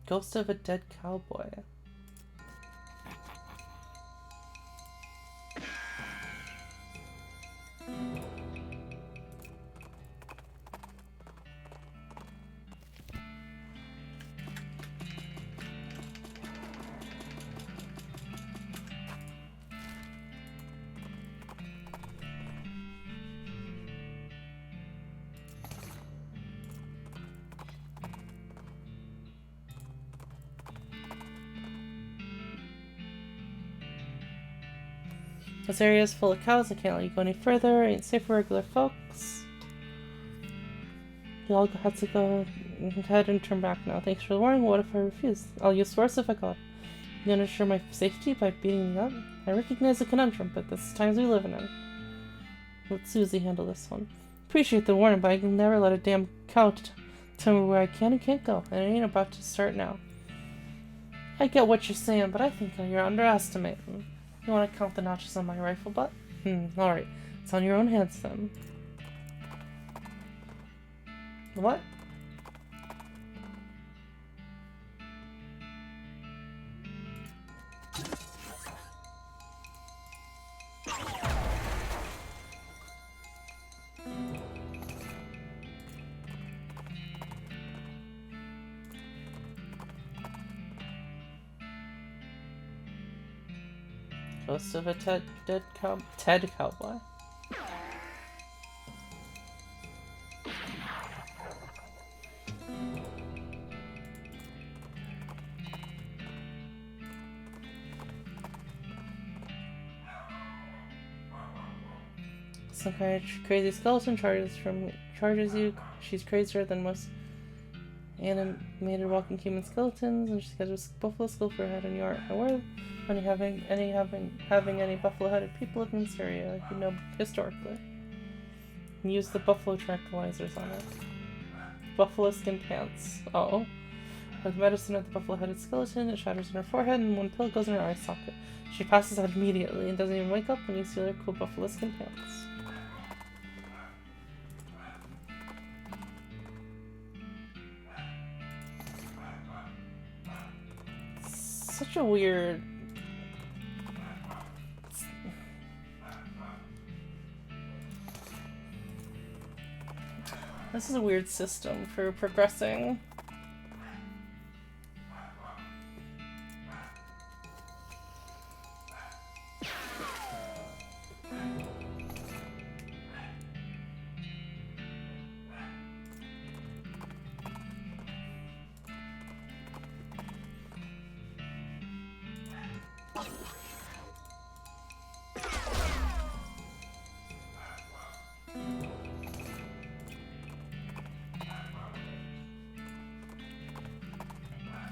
Ghost of a dead cowboy. This area is full of cows. I can't let you go any further. Ain't safe for regular folks. You all have to go ahead and turn back now. Thanks for the warning. What if I refuse? I'll use force if I got. You ensure my safety by beating me up? I recognize the conundrum, but this is the times we live in. Let Susie handle this one. Appreciate the warning, but I can never let a damn cow tell me where I can and can't go, and it ain't about to start now. I get what you're saying, but I think you're underestimating. You want to count the notches on my rifle butt? Alright. It's on your own hands then. What? Ghost of a Ted Cowboy. Some kind of crazy skeleton charges you. She's crazier than most animated walking human skeletons, and she's got a buffalo skull for her head, and you aren't aware when having any buffalo-headed people live in this area, like you know historically. And use the buffalo tranquilizers on it. Buffalo skin pants. Oh. With medicine of the buffalo-headed skeleton, it shatters in her forehead, and one pill goes in her eye socket. She passes out immediately and doesn't even wake up when you see her cool buffalo skin pants. Such a weird... This is a weird system for progressing.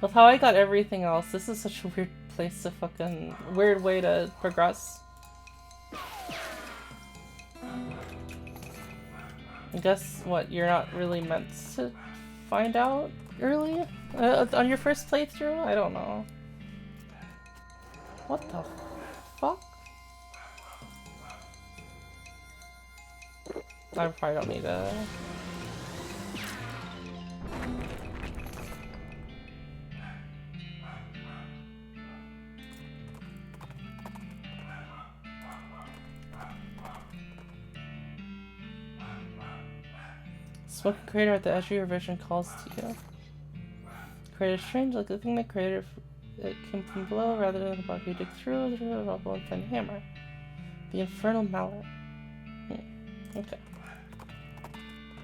With how I got everything else, this is such a weird place to fucking... weird way to progress. I guess, what, you're not really meant to find out early? On your first playthrough? I don't know. What the fuck? I probably don't need to... Smoke crater at the edge of your vision calls to you. Crater strange, like the thing that created it came from below rather than above. You dig through the rubble and find a hammer. The infernal mallet. Okay.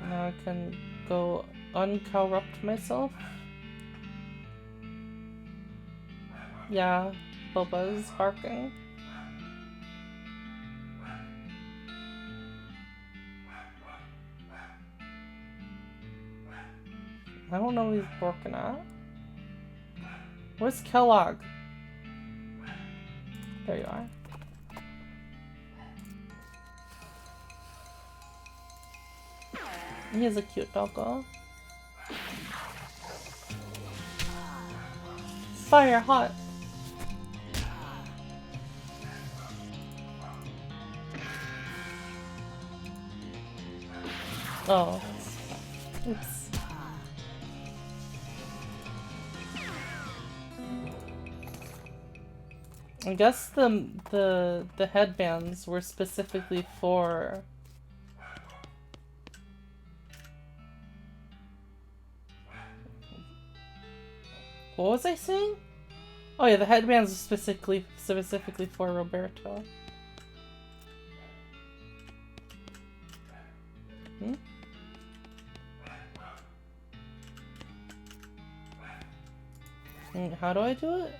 Now I can go uncorrupt myself. Yeah, Boba's barking. I don't know what he's working at. Where's Kellogg? There you are. He is a cute doggo. Fire hot. Oh. Oops. I guess the headbands were specifically for... What was I saying? Oh yeah, the headbands are specifically for Roberto. How do I do it?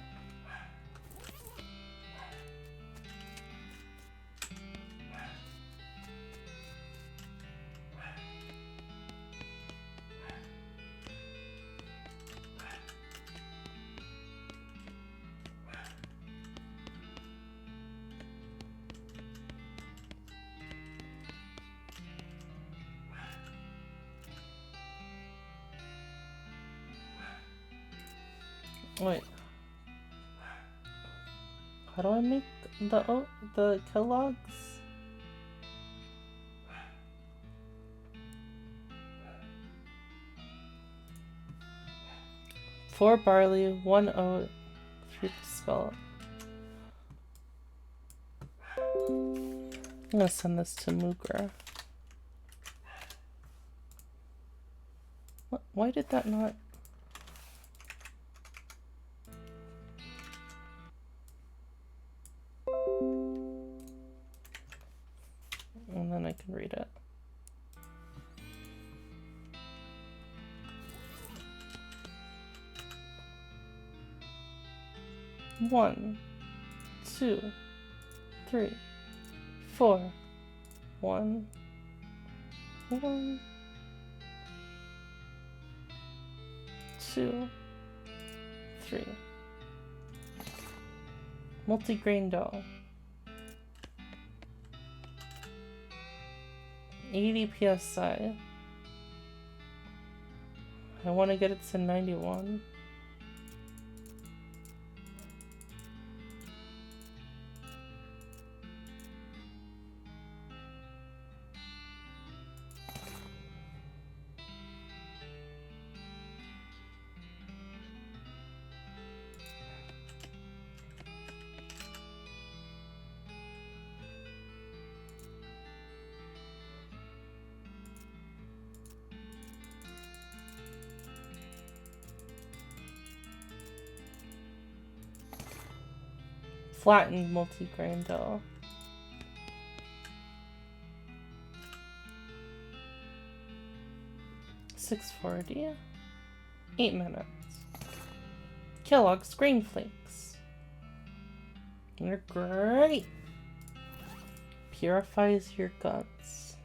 Wait. How do I make the Kellogg's? Four barley, 1 oat, 3 to spell it. I'm gonna send this to Moogra. What? Why did that not? And then I can read it. One, 2, 3, 4. 1, 1, 2, 3. Multi-grain dough. 80 psi. I want to get it to 91. Flattened multi-grain dough. $6.40. 8 minutes. Kellogg's Grain Flakes. They're great. Purifies your guts.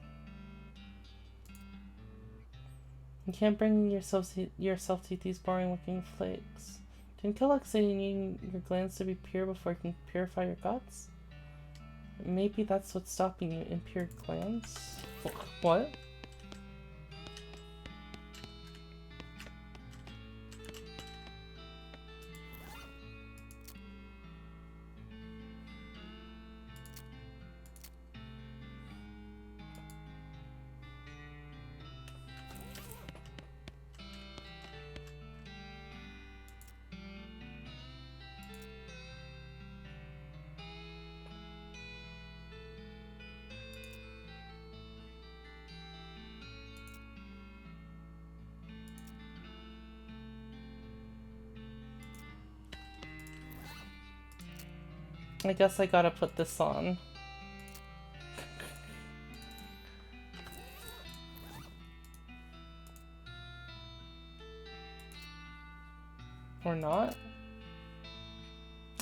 You can't bring yourself to eat these boring looking flakes. Didn't Kellogg say you need your glands to be pure before you can purify your guts? Maybe that's what's stopping you, impure glands? What? I guess I gotta put this on. Or not?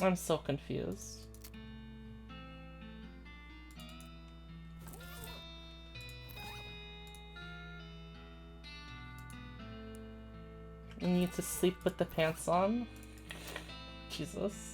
I'm so confused. You need to sleep with the pants on? Jesus.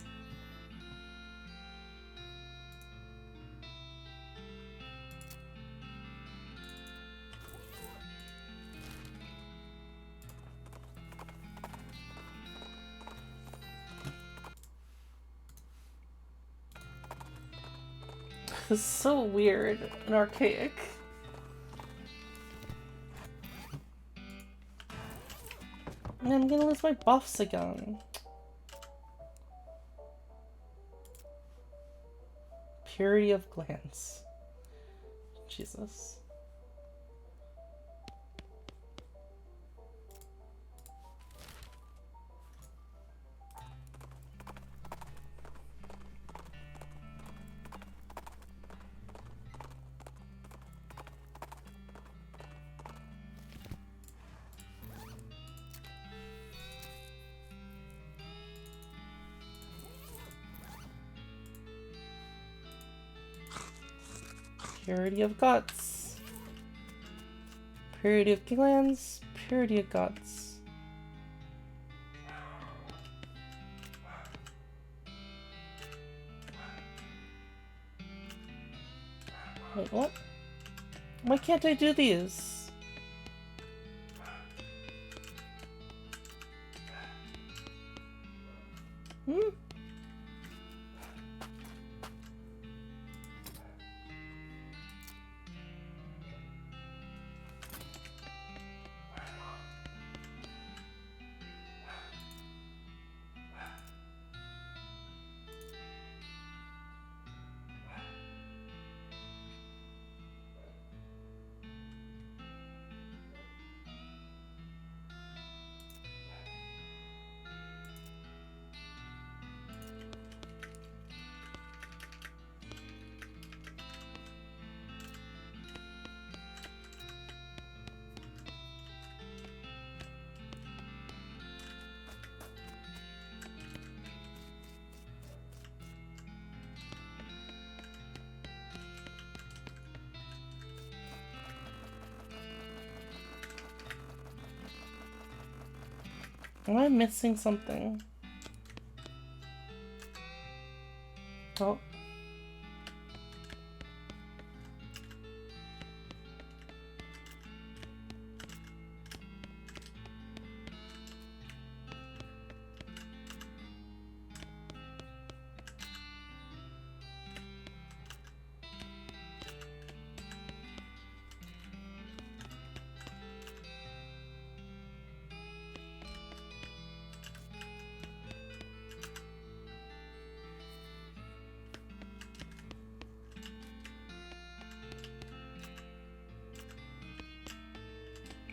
This is so weird and archaic. And I'm gonna lose my buffs again. Purity of glands. Jesus. Purity of guts. Purity of glands. Purity of guts. Wait, what? Why can't I do these? Am I missing something? Oh.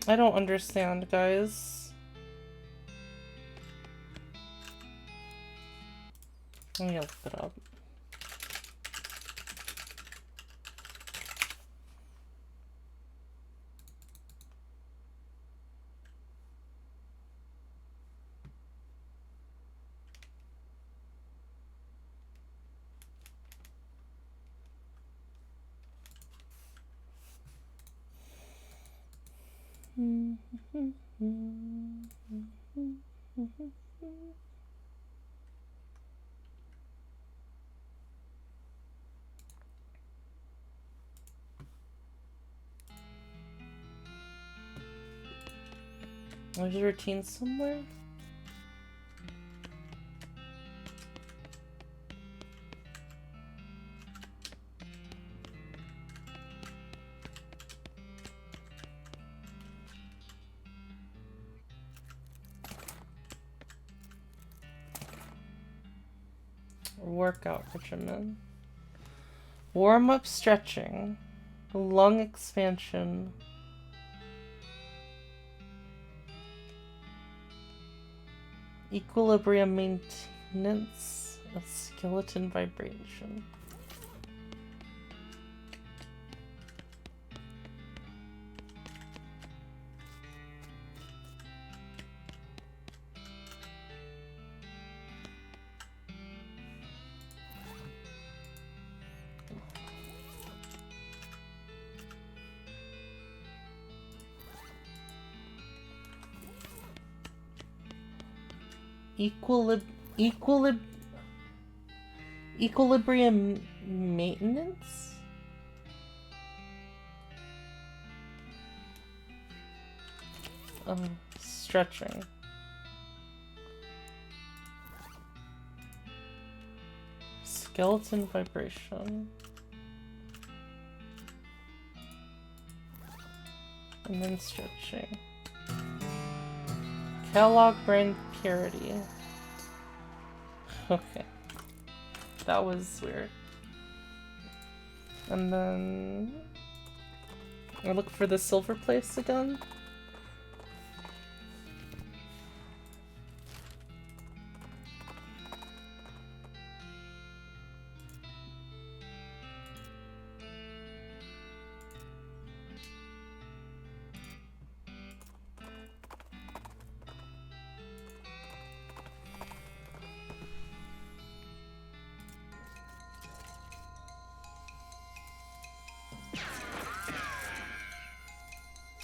I don't understand, guys. Let me look it up. There's a routine somewhere? Workout regimen. Warm-up stretching. Lung expansion. Equilibrium maintenance. A skeleton vibration. Equilibrium maintenance? Stretching. Skeleton vibration. And then stretching. Kellogg brand purity. Okay. That was weird. And then I look for the silver place again.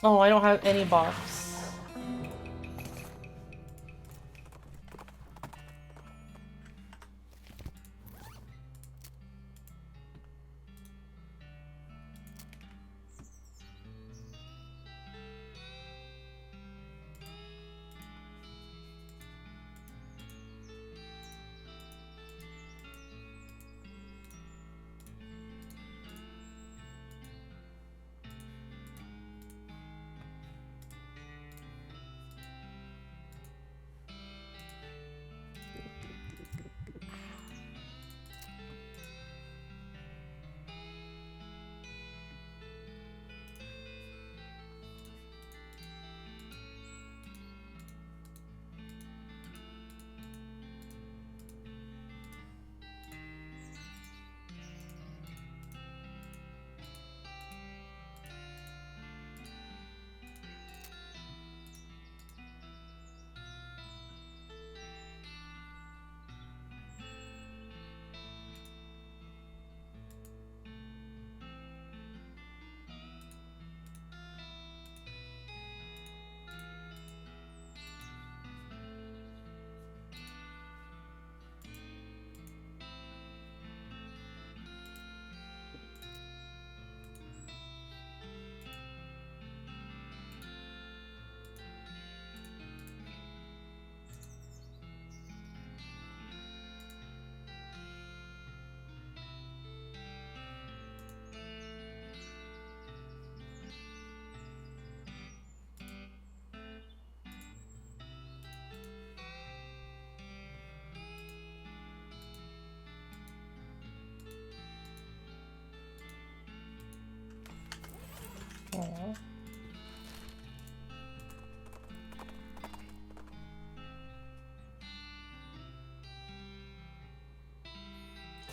Oh, I don't have any box.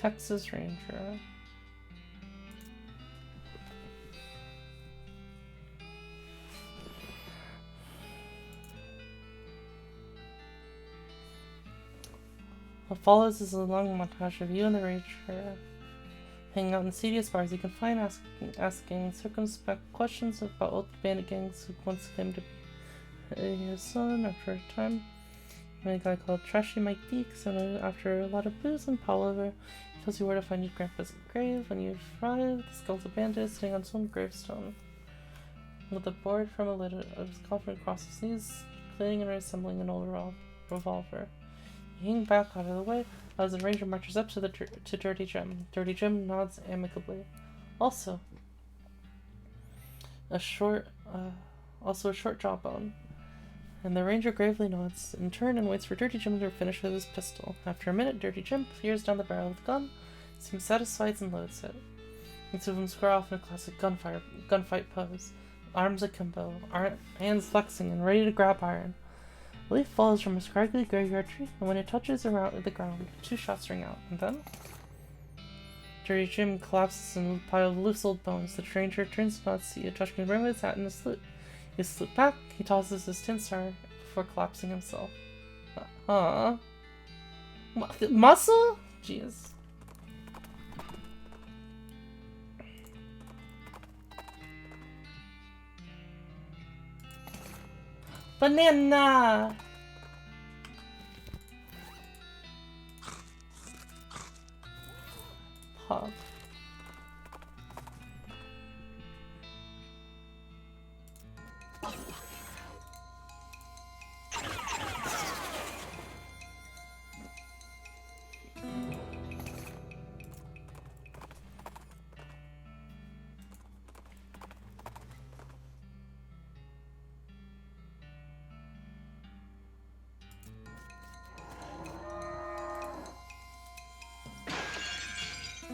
Texas Ranger. What follows is a long montage of you and the Ranger hanging out in serious bars. You can find asking circumspect questions about old bandit gangs who once claimed to be his son. After a time, you met a guy called Trashy Mike Deeks, and after a lot of booze and palaver, he tells you where to find your grandpa's grave. When you arrive, the skeletal bandit is sitting on some gravestone with a board from a lid of his coffin across his knees, cleaning and reassembling an old revolver. You hang back out of the way as the ranger marches up to Dirty Jim. Dirty Jim nods amicably. Also a short jawbone. And the ranger gravely nods in turn and waits for Dirty Jim to finish with his pistol. After a minute, Dirty Jim peers down the barrel of the gun, seems satisfied, and loads it. The two of them square off in a classic gunfight pose, arms akimbo, hands flexing and ready to grab iron. A leaf falls from a scraggly graveyard tree, and when it touches around the ground, 2 shots ring out, and then Dirty Jim collapses in a pile of loose old bones. The stranger turns to not see you, touching the rim of his hat and a salute. You salute back, he tosses his tin star before collapsing himself. Muscle? Jeez. Banana! Pop.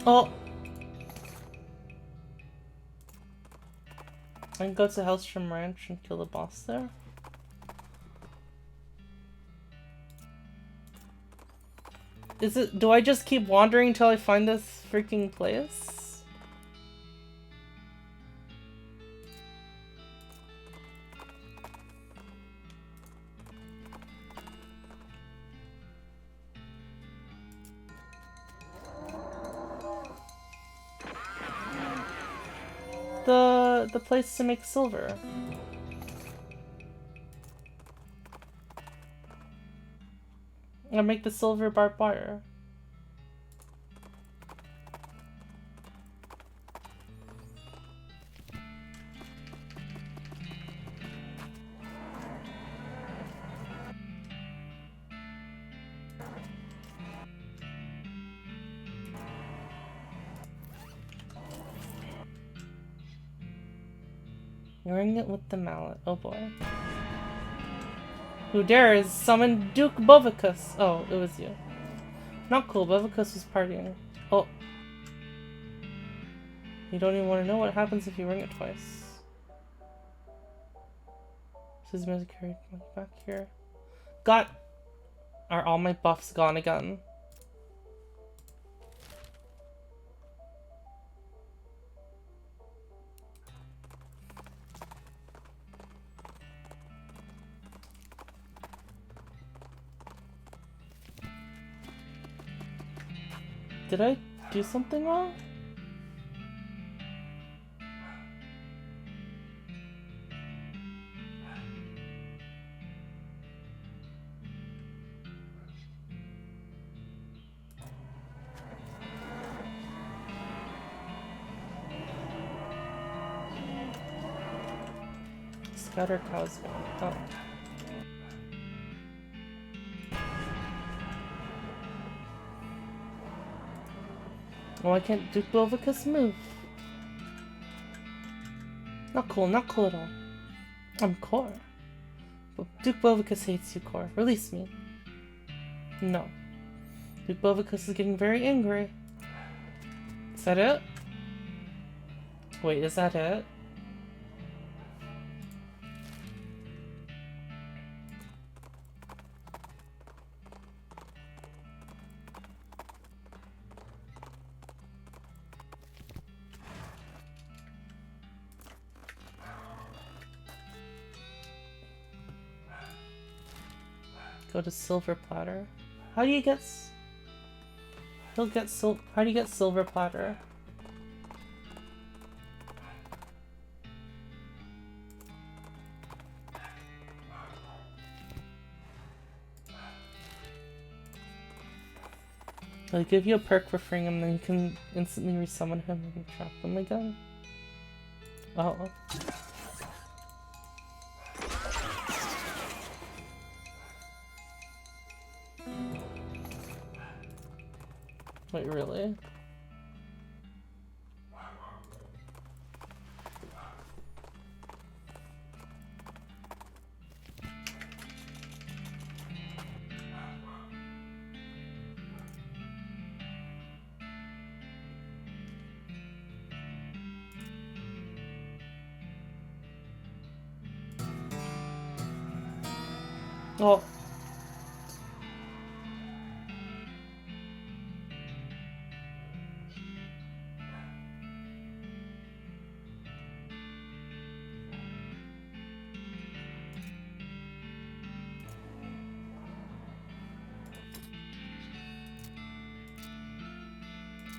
Oh! I can go to Hellstrom Ranch and kill the boss there. Do I just keep wandering until I find this freaking place? The place to make silver. Or make the silver barbed wire. You ring it with the mallet. Oh boy. Who dares summon Duke Bovicus? Oh, it was you. Not cool, Bovicus was partying. Oh. You don't even want to know what happens if you ring it twice. This is music carried back here. Are all my buffs gone again? Did I do something wrong? Scatter cows. Oh. Why can't Duke Bovicus move? Not cool at all. I'm Core. But Duke Bovicus hates you, Core. Release me. No. Duke Bovicus is getting very angry. Is that it? Wait, is that it? Go to Silver Platter. How do you get how do you get Silver Platter? They'll give you a perk for freeing him, then you can instantly resummon him and trap him again. Oh. Wait, really? Oh.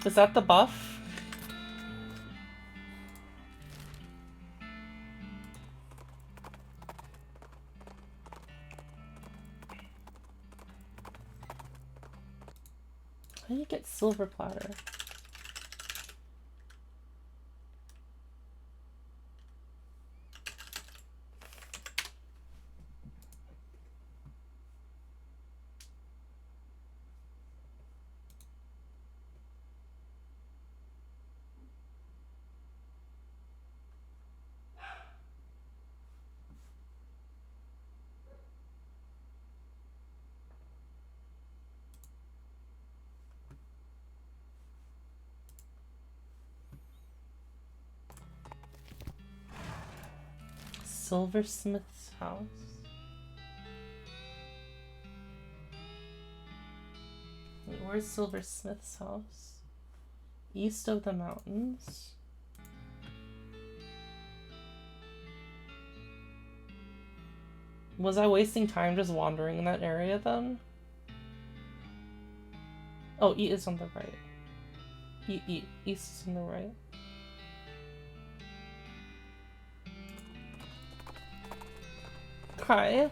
Is that the buff? How do you get Silver Platter? Silversmith's house. Wait, where's Silversmith's house? East of the mountains. Was I wasting time just wandering in that area then? Oh, E is on the right. East is on the right. Okay.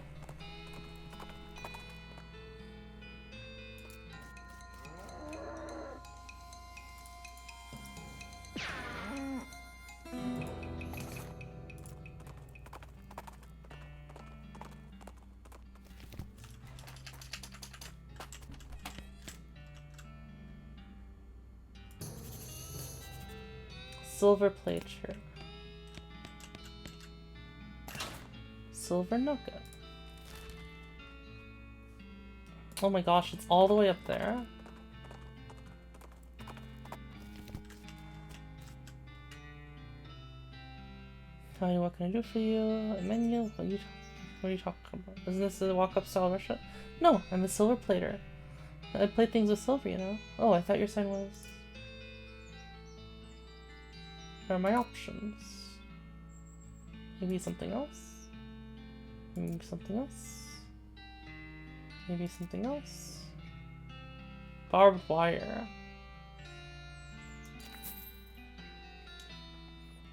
Silver plater. Silver nugget. Oh my gosh, it's all the way up there. Tell me, what can I do for you? A menu? What are you talking about? Isn't this a walk-up style restaurant? No, I'm a silver plater. I play things with silver, you know? Oh, I thought your sign was... What are my options? Maybe something else? Maybe something else? Maybe something else? Barbed wire.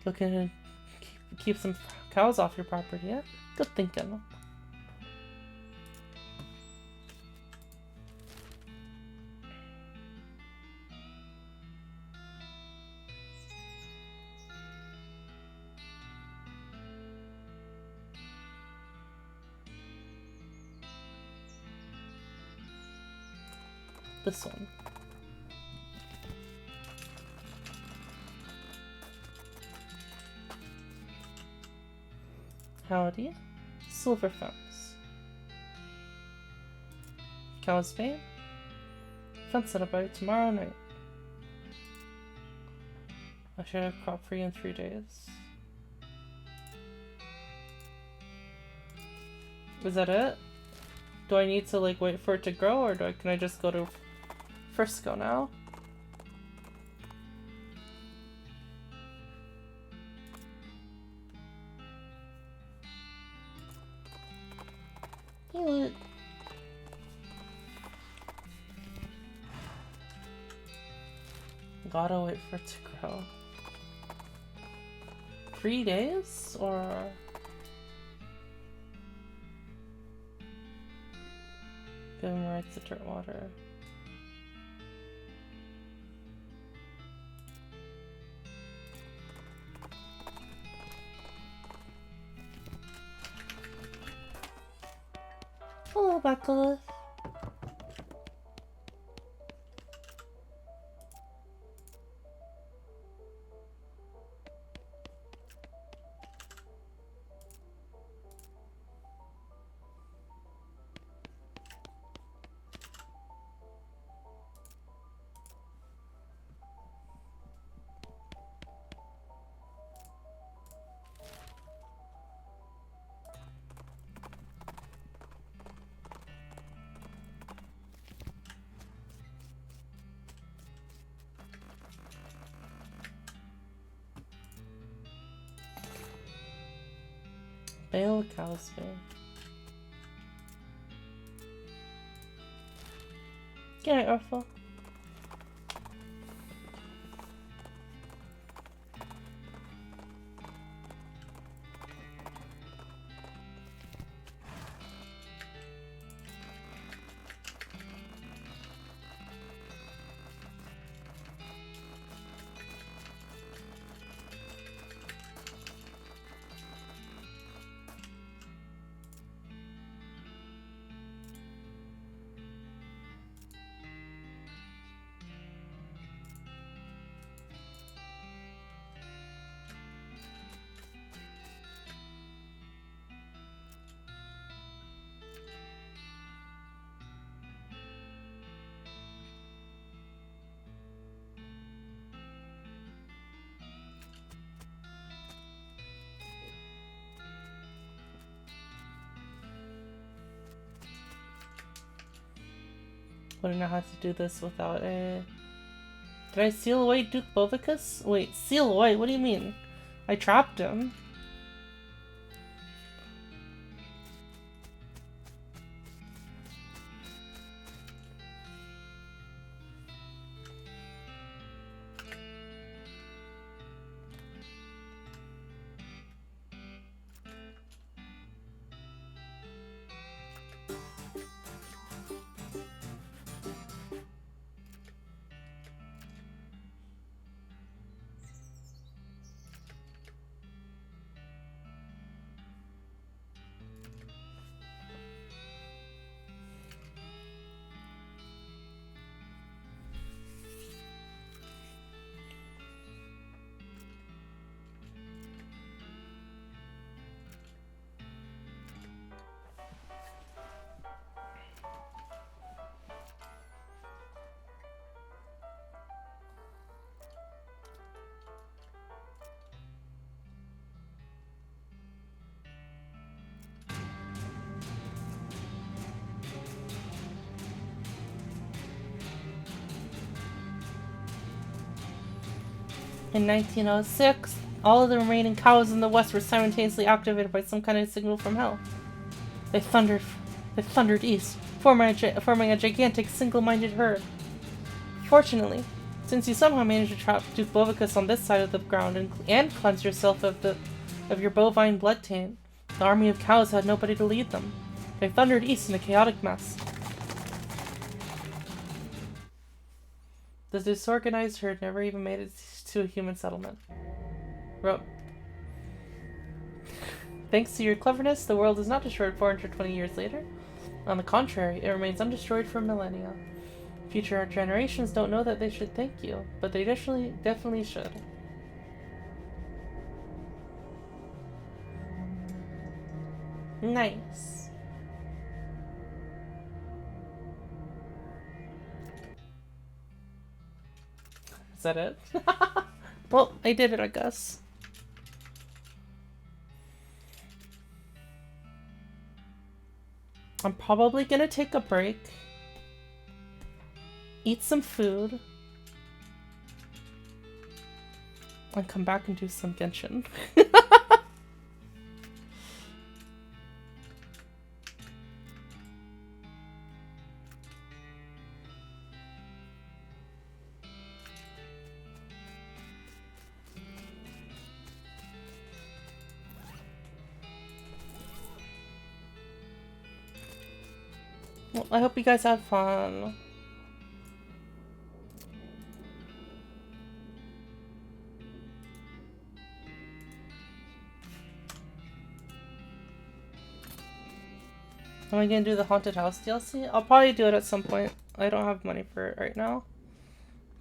Looking to keep some cows off your property, yeah? Good thinking. This one. Howdy. Silver fence. Cow's Bane. Fence set up by tomorrow night. I should have crop free in 3 days. Is that it? Do I need to like wait for it to grow, or can I just go to Frisco now? Gotta wait for it to grow. 3 days? Or... give him rights to dirt water. Hello, Becca. Bale Cowsby. Get it, Urfa. Wouldn't know how to do this without a... Did I seal away Duke Bovicus? Wait, seal away? What do you mean? I trapped him. In 1906, all of the remaining cows in the west were simultaneously activated by some kind of signal from hell. They thundered east, forming a gigantic single-minded herd. Fortunately, since you somehow managed to trap Duke Bovicus on this side of the ground and cleanse yourself of your bovine blood taint, the army of cows had nobody to lead them. They thundered east in a chaotic mess. The disorganized herd never even made it to a human settlement. Wrote, thanks to your cleverness, the world is not destroyed 420 years later. On the contrary, it remains undestroyed for millennia. Future generations don't know that they should thank you, but they definitely should. Nice. Is that it? Well, I did it, I guess. I'm probably gonna take a break, eat some food, and come back and do some Genshin. Well, I hope you guys have fun. Am I gonna do the Haunted House DLC? I'll probably do it at some point. I don't have money for it right now.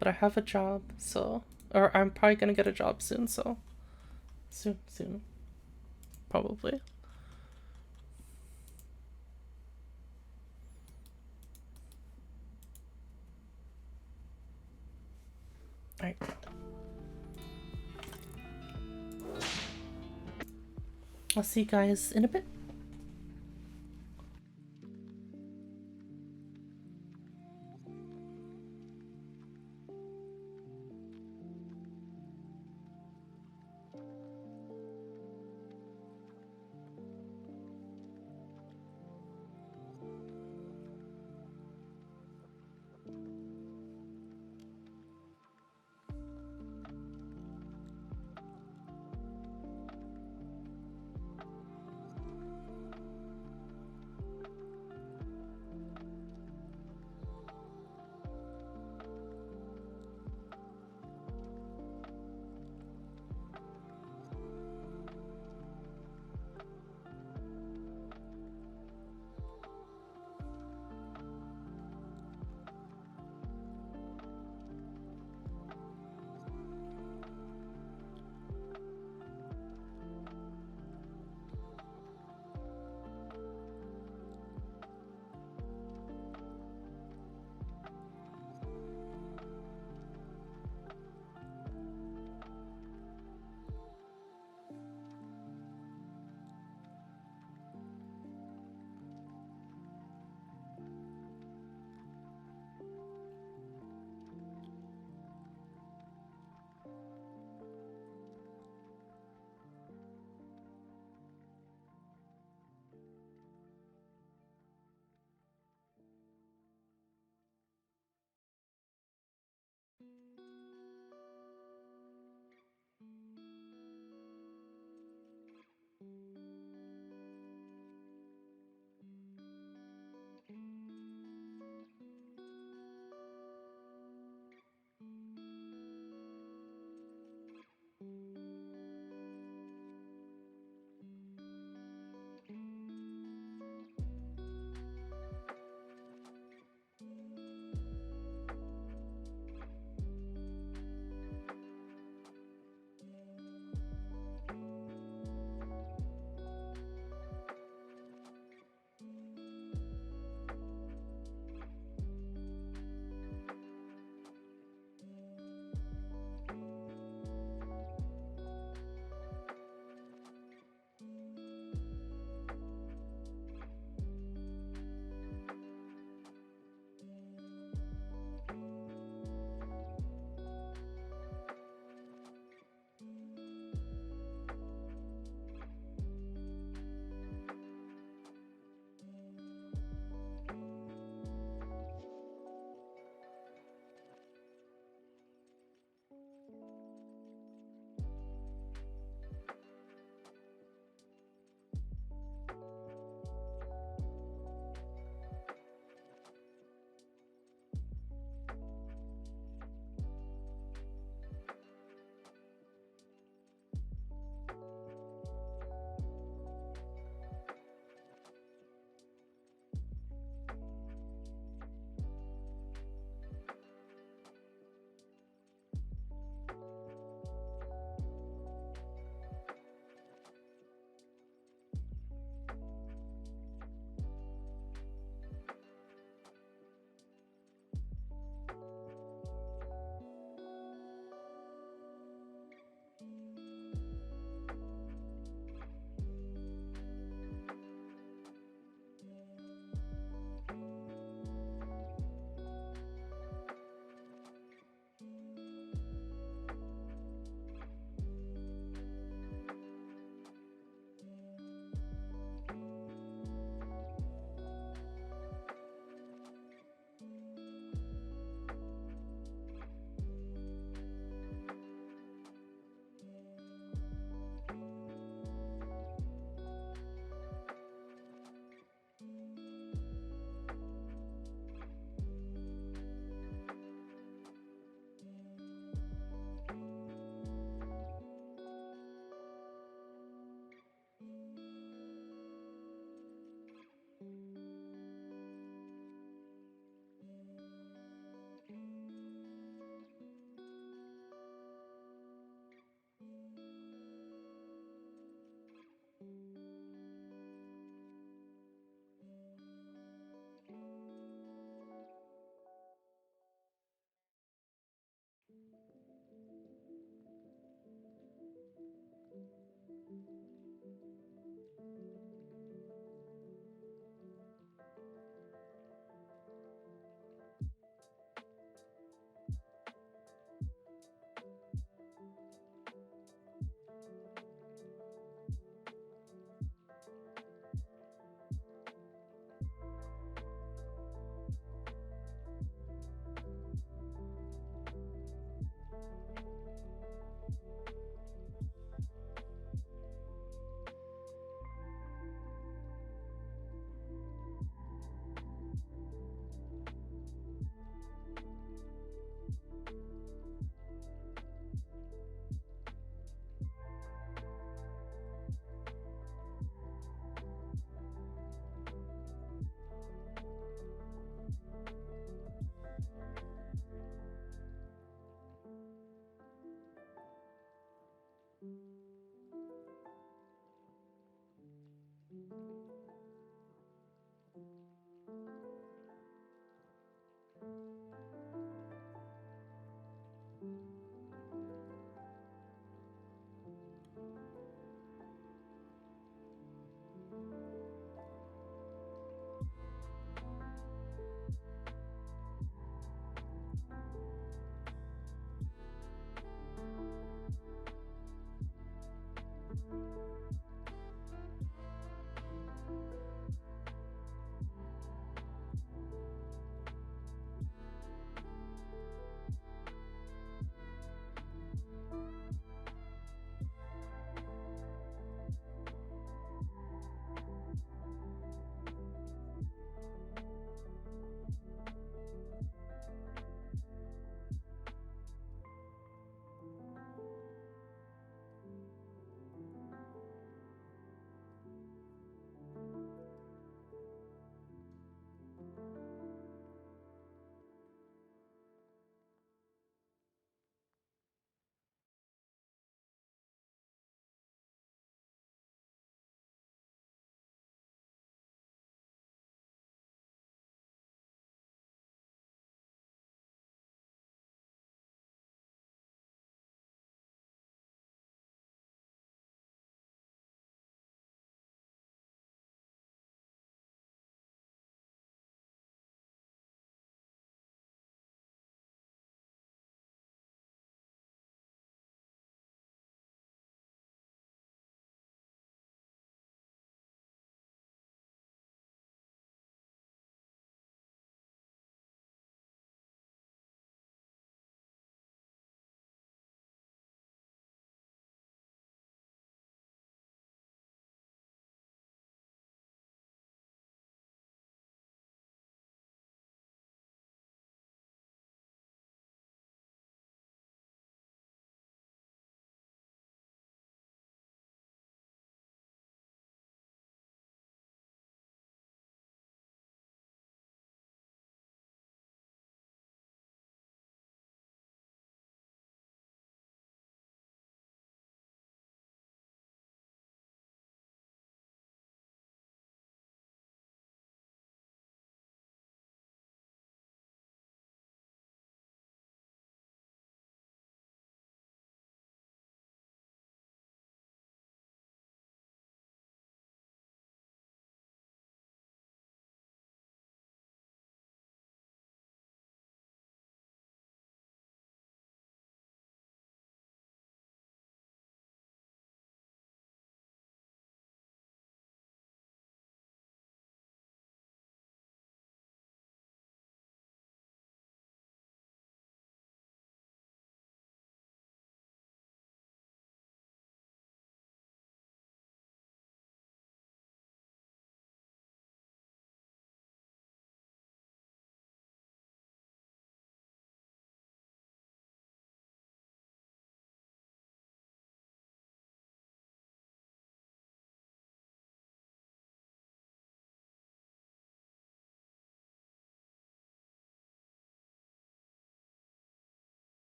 But I have a job, so... Or I'm probably gonna get a job soon, so... Soon. Probably. Alright. I'll see you guys in a bit.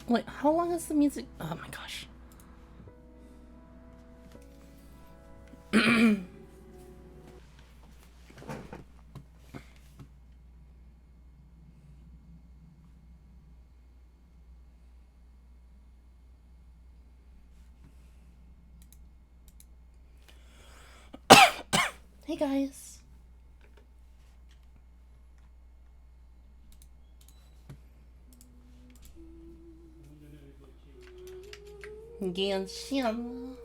Wait, how long is the music? Oh my gosh. Hey guys. Genshin.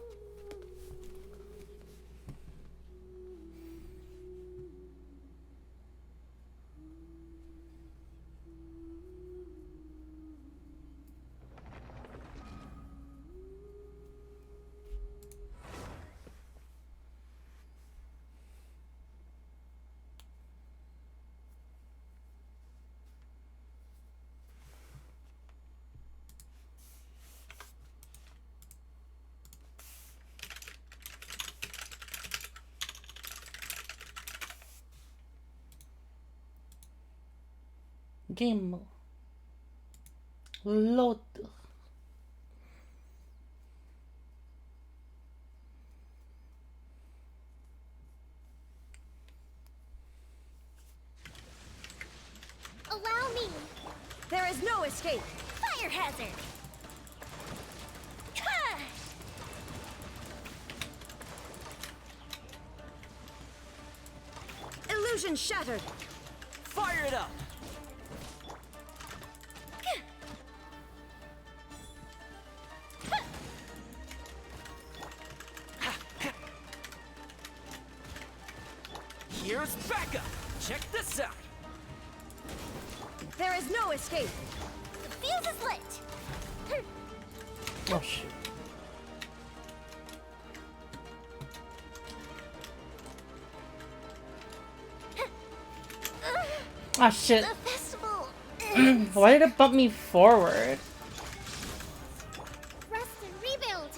Game. Load. Allow me. There is no escape. Fire hazard. Ha! Illusion shattered. Fire it up! Here's backup! Check this out! There is no escape. The fuse is lit. Oh shoot. Ah shit. The festival. Why did it bump me forward? Rest and rebuild.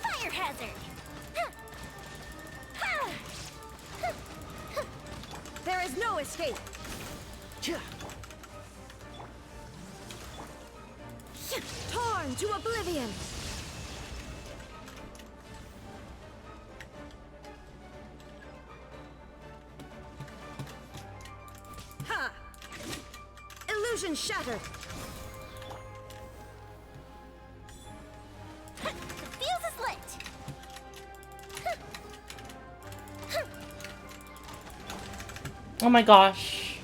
Fire hazard. There is no escape. Torn to oblivion. Ha! Illusion shattered. The fuse is lit. Oh my gosh.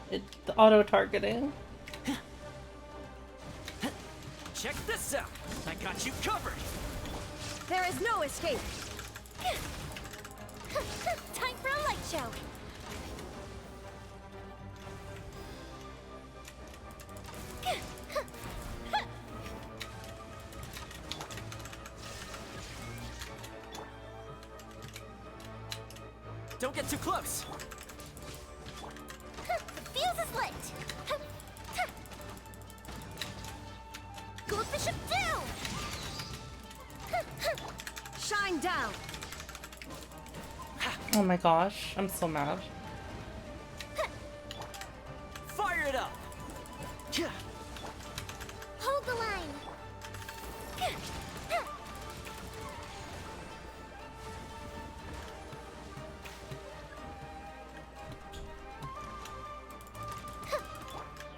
The auto targeting. Check this out! I got you covered! There is no escape. Time for a light show. Don't get too close! The fuse is lit. Goldfish of doom. Shine down. Oh my gosh. I'm so mad. Fire it up! Hold the line.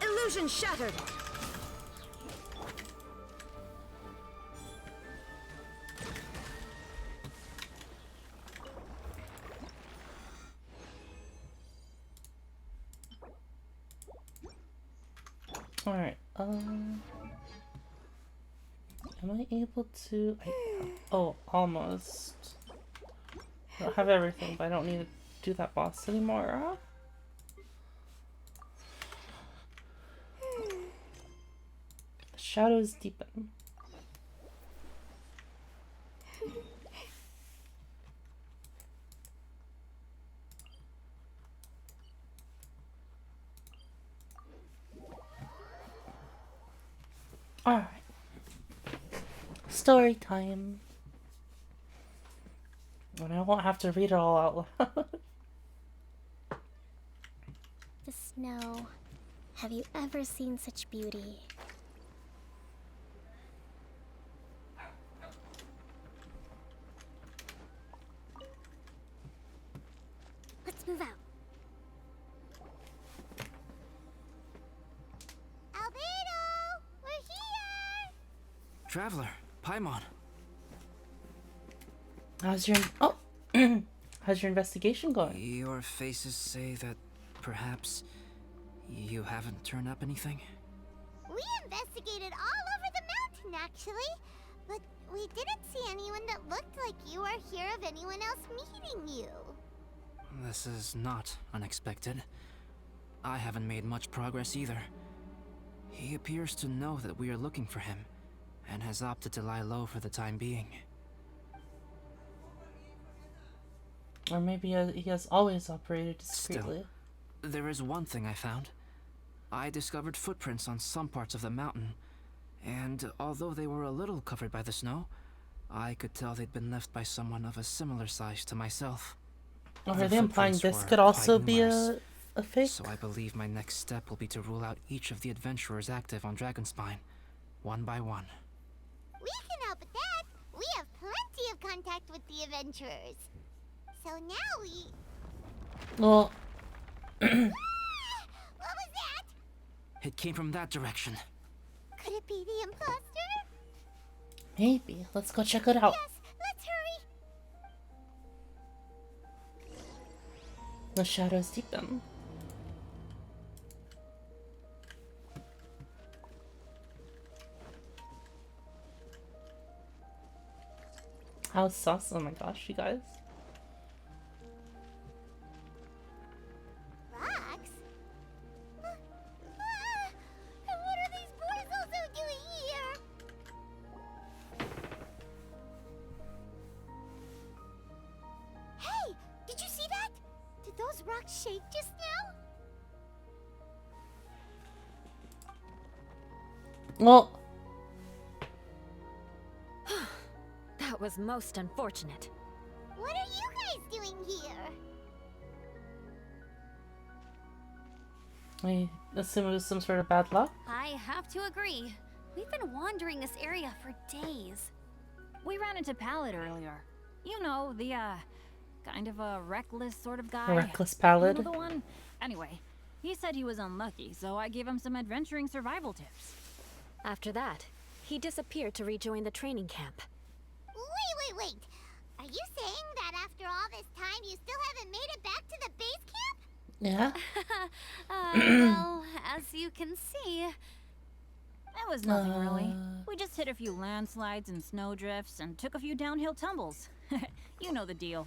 Illusion shattered. Alright, am I able to... oh, almost. I don't have everything, but I don't need to do that boss anymore. The shadows deepen. Alright. Story time. And I won't have to read it all out loud. No. Have you ever seen such beauty? Let's move out. Albedo! We're here! Traveler, Paimon. How's your how's your investigation going? Your faces say that perhaps you haven't turned up anything? We investigated all over the mountain, actually. But we didn't see anyone that looked like you or hear of anyone else meeting you. This is not unexpected. I haven't made much progress either. He appears to know that we are looking for him, and has opted to lie low for the time being. Or maybe he has always operated discreetly. Still, there is one thing I found. I discovered footprints on some parts of the mountain, and although they were a little covered by the snow, I could tell they'd been left by someone of a similar size to myself. Or The are they implying footprints this were could also quite be numerous. a fake? So I believe my next step will be to rule out each of the adventurers active on Dragonspine, one by one. We can help with that. We have plenty of contact with the adventurers. So now we... Well, What was that? It came from that direction. Could it be the imposter? maybe. Let's go check it out. Yes, let's hurry. The shadows deepen. How sus? Oh my gosh, you guys. Rocks? And what are these boys also doing here? Hey, did you see that? Did those rocks shake just now? Well, That was most unfortunate. What are you guys doing here? I assume it was some sort of bad luck. I have to agree. We've been wandering this area for days. We ran into Pallid earlier. You know, the, kind of a reckless sort of guy. A reckless You pallid. know the one? Anyway, he said he was unlucky, so I gave him some adventuring survival tips. After that, he disappeared to rejoin the training camp. Wait. Are you saying that after all this time you still haven't made it back to the base camp? Yeah. Well, as you can see, It was nothing really. We just hit a few landslides and snowdrifts and took a few downhill tumbles. You know the deal.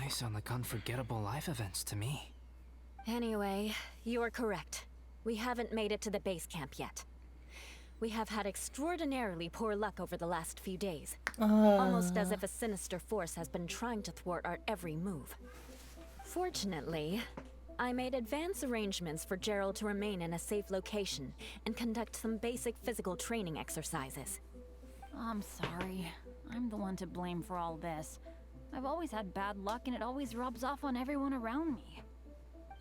They sound like unforgettable life events to me. Anyway, you're correct. We haven't made it to the base camp yet. We have had extraordinarily poor luck over the last few days. Almost as if a sinister force has been trying to thwart our every move. Fortunately, I made advance arrangements for Gerald to remain in a safe location and conduct some basic physical training exercises. I'm sorry. I'm the one to blame for all this. I've always had bad luck and it always rubs off on everyone around me.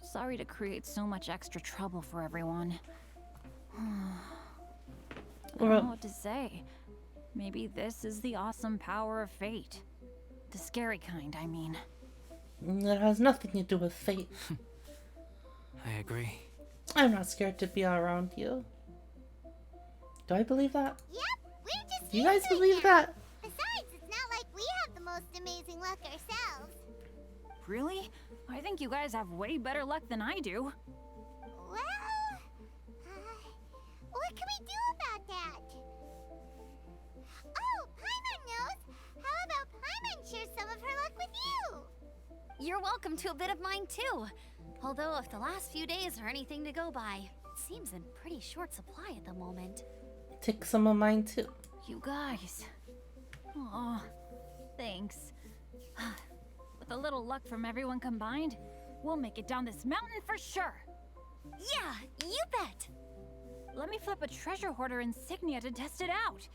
Sorry to create so much extra trouble for everyone. I don't know what to say. Maybe this is the awesome power of fate. The scary kind, I mean. That has nothing to do with fate. I agree. I'm not scared to be around you. Do I believe that? Yep, we're just Do you guys used to it believe now. that? Besides, it's not like we have the most amazing luck ourselves. Really? I think you guys have way better luck than I do. Well, what can we do about that? Oh, Paimon knows. How about Paimon shares some of her luck with you? you're welcome to a bit of mine too. Although if the last few days are anything to go by, it seems in pretty short supply at the moment. Take some of mine too. You guys. Aw, thanks. With a little luck from everyone combined, we'll make it down this mountain for sure. Yeah, you bet! Let me flip a treasure hoarder insignia to test it out.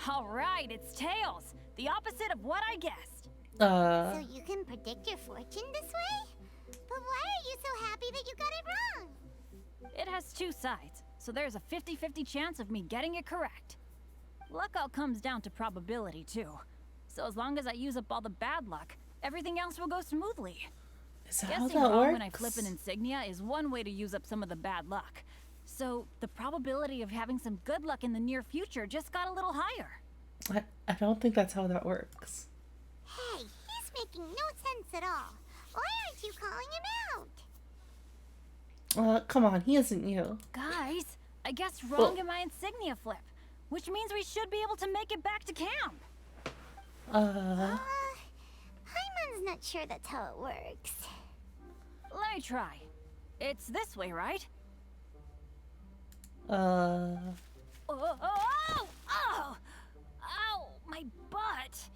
All right, it's tails. The opposite of what I guessed. So you can predict your fortune this way? But why are you so happy that you got it wrong? It has two sides, so there's a 50-50 chance of me getting it correct. Luck all comes down to probability, too. So as long as I use up all the bad luck, everything else will go smoothly. Is that how Guessing that wrong works? when I flip an insignia is one way to use up some of the bad luck. So the probability of having some good luck in the near future just got a little higher. I don't think that's how that works. Hey, he's making no sense at all. Why aren't you calling him out? Come on, he isn't you. Guys, I guessed wrong in my insignia flip, which means we should be able to make it back to camp. Paimon's not sure that's how it works. Let me try. It's this way, right? Uh, Oh! Ow! My butt!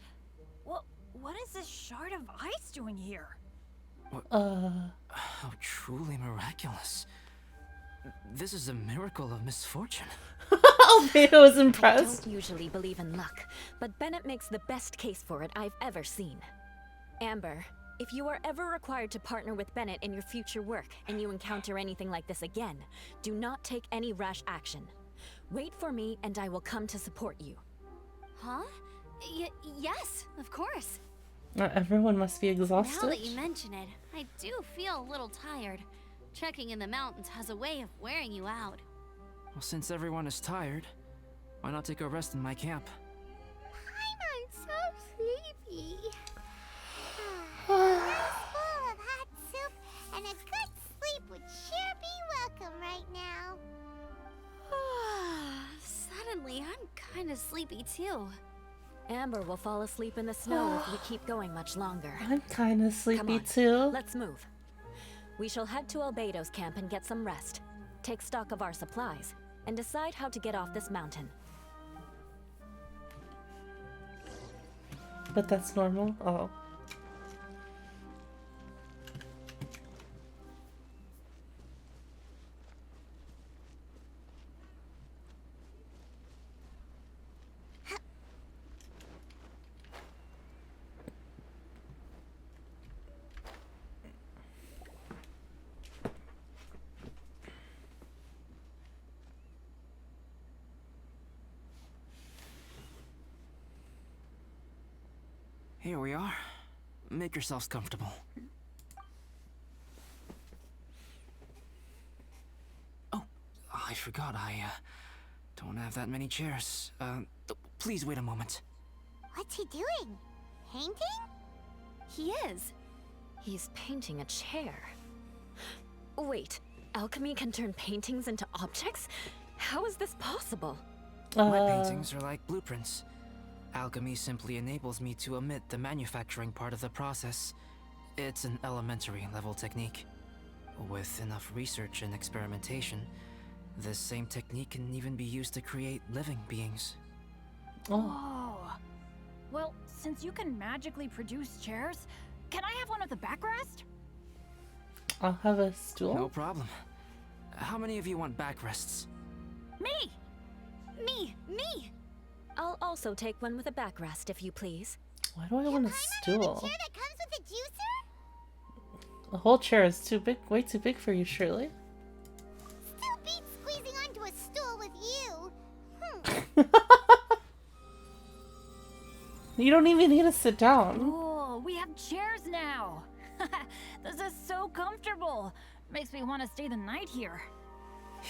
What is this shard of ice doing here? How truly miraculous. This is a miracle of misfortune. Albedo was I impressed. don't usually believe in luck, but Bennett makes the best case for it I've ever seen. Amber, if you are ever required to partner with Bennett in your future work and you encounter anything like this again, do not take any rash action. Wait for me and I will come to support you. Huh? Yes, of course. Everyone must be exhausted. Now that you mention it, I do feel a little tired. Trekking in the mountains has a way of wearing you out. Well, since everyone is tired, why not take a rest in my camp? Paimon's so sleepy. A nice bowl of hot soup and a good sleep would sure be welcome right now. Suddenly, I'm kind of sleepy too. Amber will fall asleep in the snow if we keep going much longer. I'm kind of Come sleepy on, too. let's move. We shall head to Albedo's camp and get some rest, take stock of our supplies, and decide how to get off this mountain. But that's normal. Oh. Here we are. Make yourselves comfortable. Oh, I forgot I don't have that many chairs. Please wait a moment. What's he doing? Painting? He is. He's painting a chair. Wait, alchemy can turn paintings into objects? How is this possible? My paintings are like blueprints. Alchemy simply enables me to omit the manufacturing part of the process. It's an elementary level technique. With enough research and experimentation, this same technique can even be used to create living beings. Oh. Oh. Well, since you can magically produce chairs, can I have one with a backrest? I'll have a stool. No problem. How many of you want backrests? Me! Me! I'll also take one with a backrest, if you please. Why do I want a Paimon have stool? a chair that comes with a juicer? The whole chair is too big, way too big for you, Shirley. Still beats squeezing onto a stool with you. You don't even need to sit down. Oh, we have chairs now! This is so comfortable! Makes me want to stay the night here.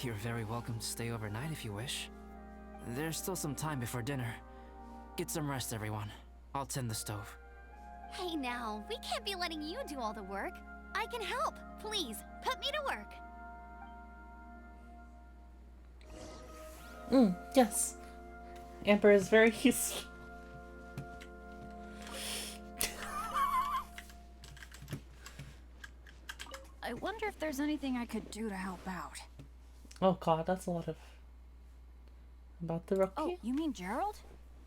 You're very welcome to stay overnight if you wish. There's still some time before dinner. Get some rest, everyone. I'll tend the stove. Hey now, we can't be letting you do all the work. I can help. Please, put me to work. Yes. Amber is very useful. I wonder if there's anything I could do to help out. Oh god, that's a lot of... About the rookie? Oh, you mean Gerald?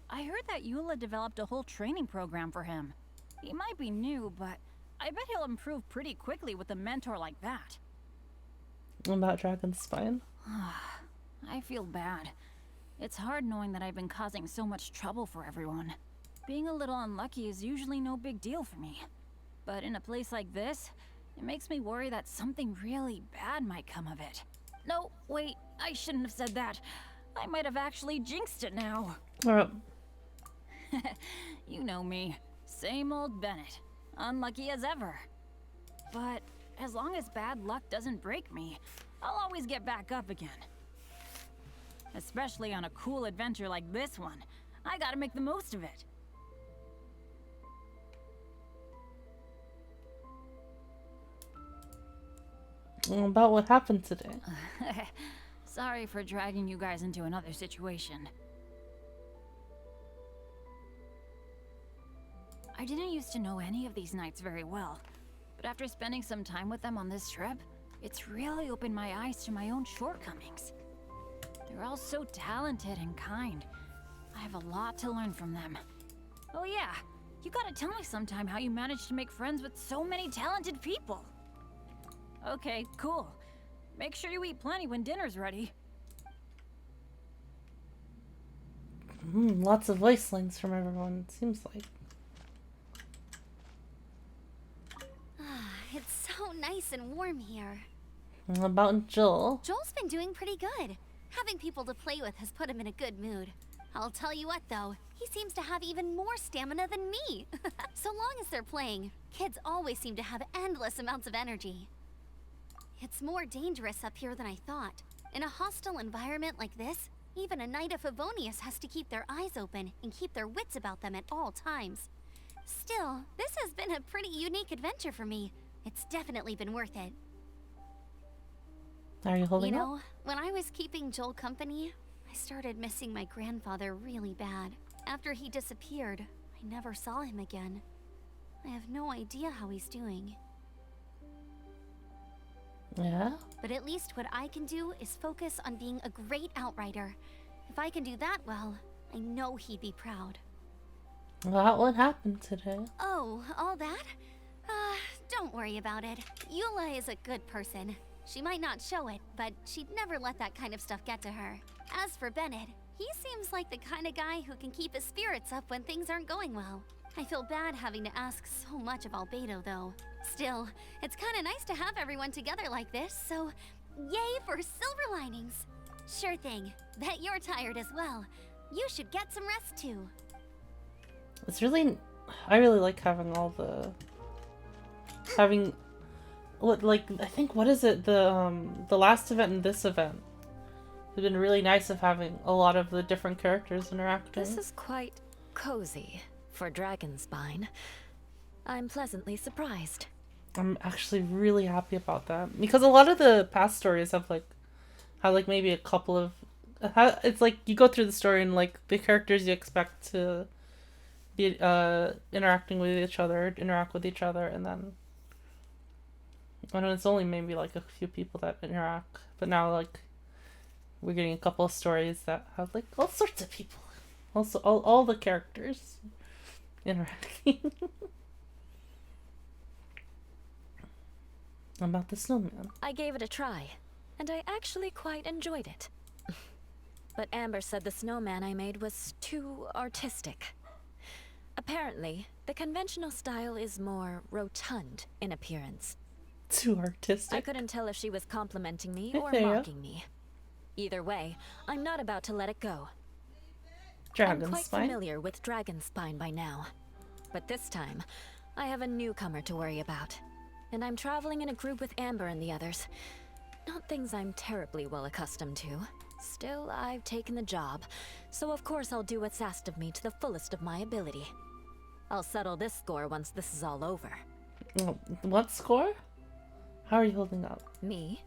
I heard that Eula developed a whole training program for him. He might be new, but I bet he'll improve pretty quickly with a mentor like that. About Dragon's Spine? I feel bad. It's hard knowing that I've been causing so much trouble for everyone. Being a little unlucky is usually no big deal for me. But in a place like this, It makes me worry that something really bad might come of it. No, wait, I shouldn't have said that. I might have actually jinxed it now. Alright. You know me. Same old Bennett. Unlucky as ever. But as long as bad luck doesn't break me, I'll always get back up again. Especially on a cool adventure like this one. I gotta make the most of it. About what happened today. Sorry for dragging you guys into another situation. I didn't used to know any of these knights very well, but after spending some time with them on this trip, it's really opened my eyes to my own shortcomings. They're all so talented and kind. I have a lot to learn from them. Oh yeah, you gotta tell me sometime how you managed to make friends with so many talented people. Okay, cool. Make sure you eat plenty when dinner's ready. Lots of voicelings from everyone, it seems like. It's so nice and warm here. About Joel. Joel's been doing pretty good. Having people to play with has put him in a good mood. I'll tell you what though, he seems to have even more stamina than me. So long as they're playing, kids always seem to have endless amounts of energy. It's more dangerous up here than I thought. In a hostile environment like this, even a Knight of Favonius has to keep their eyes open and keep their wits about them at all times. Still, this has been a pretty unique adventure for me. It's definitely been worth it. Are you holding You up? know, when I was keeping Joel company, I started missing my grandfather really bad. After he disappeared, I never saw him again. I have no idea how he's doing. Yeah? But at least what I can do is focus on being a great outrider. If I can do that well, I know he'd be proud. Well, what happened today? Oh, all that? Don't worry about it. Eula is a good person. She might not show it, but she'd never let that kind of stuff get to her. As for Bennett, he seems like the kind of guy who can keep his spirits up when things aren't going well. I feel bad having to ask so much of Albedo, though. Still, it's kind of nice to have everyone together like this, so yay for silver linings. Sure thing. Bet you're tired as well. You should get some rest too. It's really... I really like having all the... Having... What, like, I think, what is it? The last event and this event. It's been really nice of having a lot of the different characters interacting. This is quite cozy for Dragonspine. I'm pleasantly surprised. I'm actually really happy about that. Because a lot of the past stories have, like, had, like, maybe a couple of... It's like, you go through the story and, like, the characters you expect to be interacting with each other, interact with each other, and then... I know it's only maybe, like, a few people that interact. But now, like, we're getting a couple of stories that have, like, all sorts of people. Also, all the characters interacting. About the snowman. I gave it a try, and I actually quite enjoyed it. But Amber said the snowman I made was too artistic. Apparently, the conventional style is more rotund in appearance. Too artistic. I couldn't tell if she was complimenting me or Yeah. mocking me. Either way, I'm not about to let it go. I'm quite Dragonspine. familiar with Dragonspine by now. But this time, I have a newcomer to worry about. And I'm traveling in a group with Amber and the others. Not things I'm terribly well accustomed to. Still, I've taken the job, so of course I'll do what's asked of me to the fullest of my ability. I'll settle this score once this is all over. What score? How are you holding up? Me?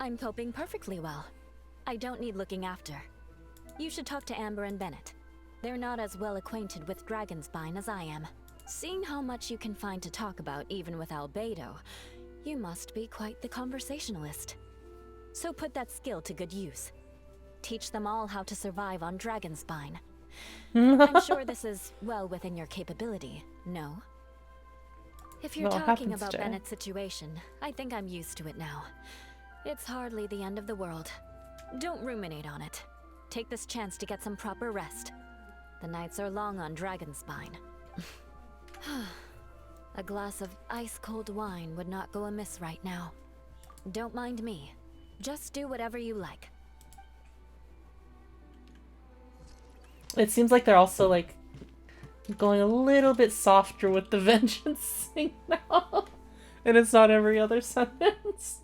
I'm coping perfectly well. I don't need looking after. You should talk to Amber and Bennett. They're not as well acquainted with Dragonspine as I am. Seeing how much you can find to talk about even with Albedo, you must be quite the conversationalist. So put that skill to good use. Teach them all how to survive on Dragonspine. I'm sure this is well within your capability, no? If you're Well, talking happens about to. Bennett's situation, I think I'm used to it now. It's hardly the end of the world. Don't ruminate on it. Take this chance to get some proper rest. The nights are long on Dragonspine. A glass of ice-cold wine would not go amiss right now. Don't mind me. Just do whatever you like. It seems like they're also like going a little bit softer with the vengeance thing now. And it's not every other sentence.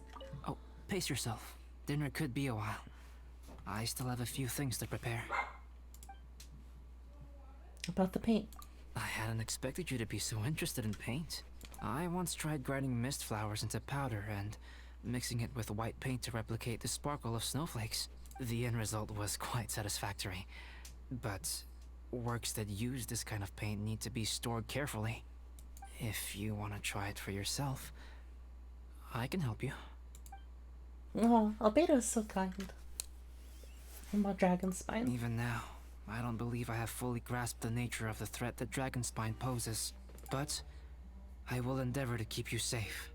Oh, pace yourself. Dinner could be a while. I still have a few things to prepare. About the paint. I hadn't expected you to be so interested in paint. I once tried grinding mist flowers into powder and mixing it with white paint to replicate the sparkle of snowflakes. The end result was quite satisfactory. But works that use this kind of paint need to be stored carefully. If you want to try it for yourself, I can help you. Oh, Albedo is so kind. I'm a Dragonspine. Even now, I don't believe I have fully grasped the nature of the threat that Dragonspine poses. But I will endeavor to keep you safe.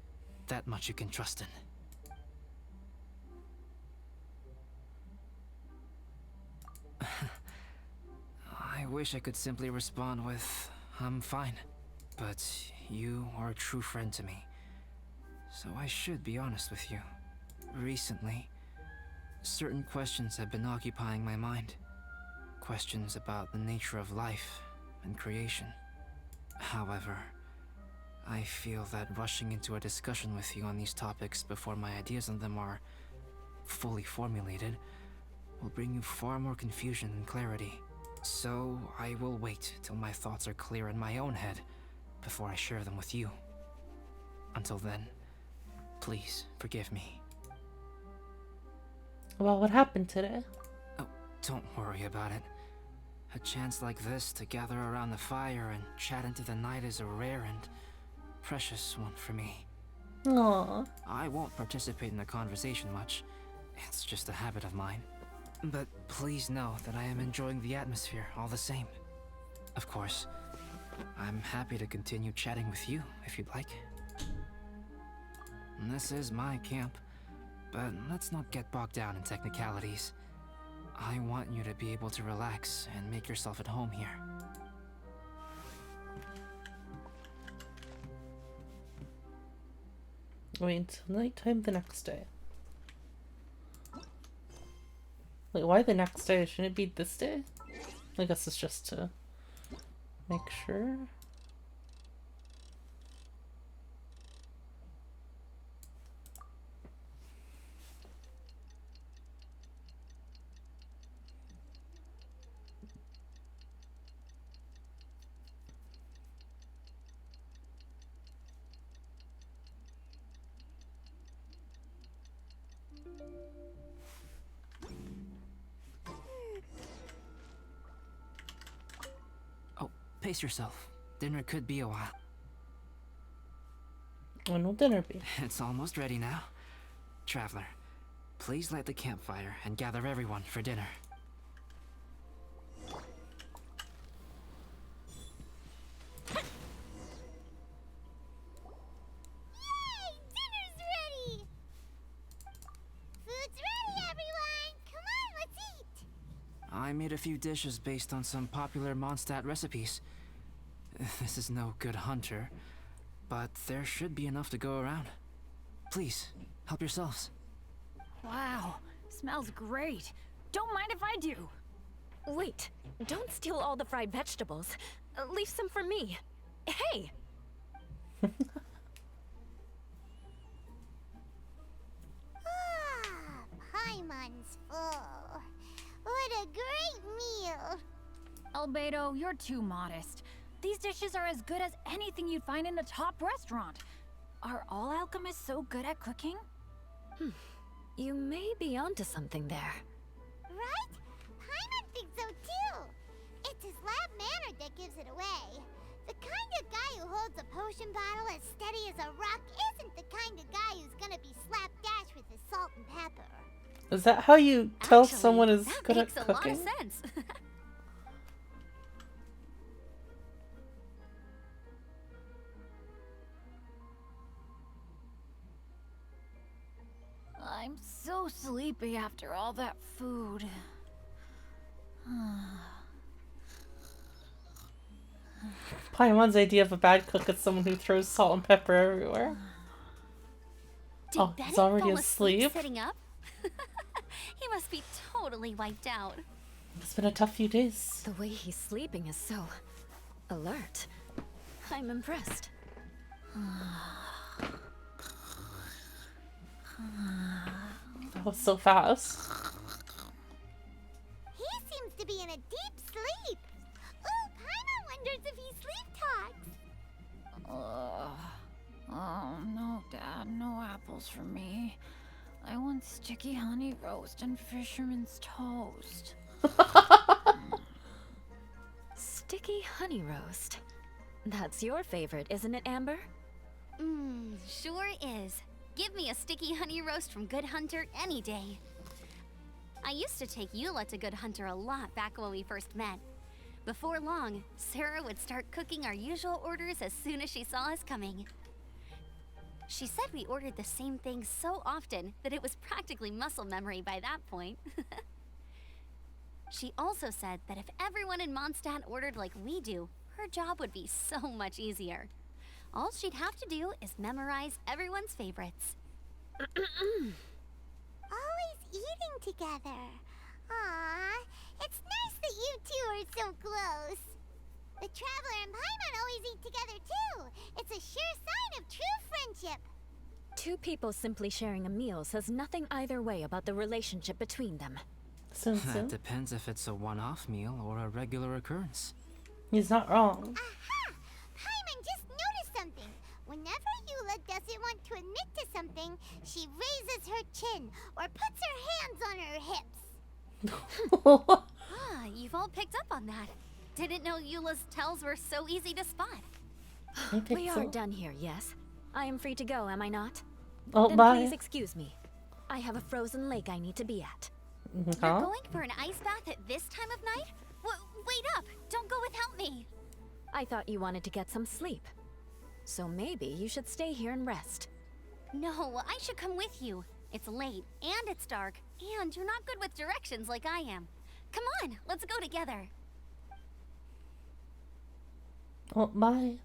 That much you can trust in. I wish I could simply respond with, I'm fine. But you are a true friend to me. So I should be honest with you. Recently, certain questions have been occupying my mind. Questions about the nature of life and creation. However, I feel that rushing into a discussion with you on these topics before my ideas on them are fully formulated will bring you far more confusion than clarity. So I will wait till my thoughts are clear in my own head before I share them with you. Until then, please forgive me. Well, what happened today? Oh, don't worry about it. A chance like this to gather around the fire and chat into the night is a rare and precious one for me. Aww. I won't participate in the conversation much. It's just a habit of mine. But please know that I am enjoying the atmosphere all the same. Of course, I'm happy to continue chatting with you if you'd like. This is my camp, but let's not get bogged down in technicalities. I want you to be able to relax and make yourself at home here. Wait until nighttime the next day. Wait, why the next day? Shouldn't it be this day? I guess it's just to make sure. Pace yourself. Dinner could be a while. When will dinner be? It's almost ready now. Traveler, please light the campfire and gather everyone for dinner. Yay! Dinner's ready! Food's ready, everyone! Come on, let's eat! I made a few dishes based on some popular Mondstadt recipes. This is no good hunter, but there should be enough to go around. Please, help yourselves. Wow, smells great. Don't mind if I do. Wait, don't steal all the fried vegetables. Leave some for me. Hey! Ah, Paimon's full. What a great meal! Albedo, you're too modest. These dishes are as good as anything you'd find in a top restaurant. Are all alchemists so good at cooking? You may be onto something there. Right? Paimon thinks so too. It's his lab manner that gives it away. The kind of guy who holds a potion bottle as steady as a rock isn't the kind of guy who's gonna be slapdash with his salt and pepper. Is that how you tell Actually, someone is that good at makes a cooking? lot of sense. I'm so sleepy after all that food. Paimon's idea of a bad cook is someone who throws salt and pepper everywhere. Did Oh, Bennett he's already fall asleep asleep? sitting up? He must be totally wiped out. It's been a tough few days. The way he's sleeping is so alert. I'm impressed. That was so fast. He seems to be in a deep sleep. Ooh, Paimon wonders if he sleep talks. Oh, no, Dad. No apples for me. I want sticky honey roast and fisherman's toast. Sticky honey roast. That's your favorite, isn't it, Amber? Sure is. Give me a sticky honey roast from Good Hunter any day. I used to take Eula to Good Hunter a lot back when we first met. Before long, Sarah would start cooking our usual orders as soon as she saw us coming. She said we ordered the same thing so often that it was practically muscle memory by that point. She also said that if everyone in Mondstadt ordered like we do, her job would be so much easier. All she'd have to do is memorize everyone's favorites. Always eating together. Aww, it's nice that you two are so close. The Traveler and Paimon always eat together too. It's a sure sign of true friendship. Two people simply sharing a meal says nothing either way about the relationship between them. That depends if it's a one-off meal or a regular occurrence. He's not wrong. Aha! Paimon just noticed something. Whenever Eula doesn't want to admit to something, she raises her chin or puts her hands on her hips. You've all picked up on that. Didn't know Eula's tells were so easy to spot. We are done here, yes? I am free to go, am I not? Oh, then bye. please excuse me. I have a frozen lake I need to be at. You're going for an ice bath at this time of night? Wait up! Don't go without me! I thought you wanted to get some sleep. So maybe you should stay here and rest. No, I should come with you. It's late, and it's dark, and you're not good with directions like I am. Come on, let's go together. Oh, bye.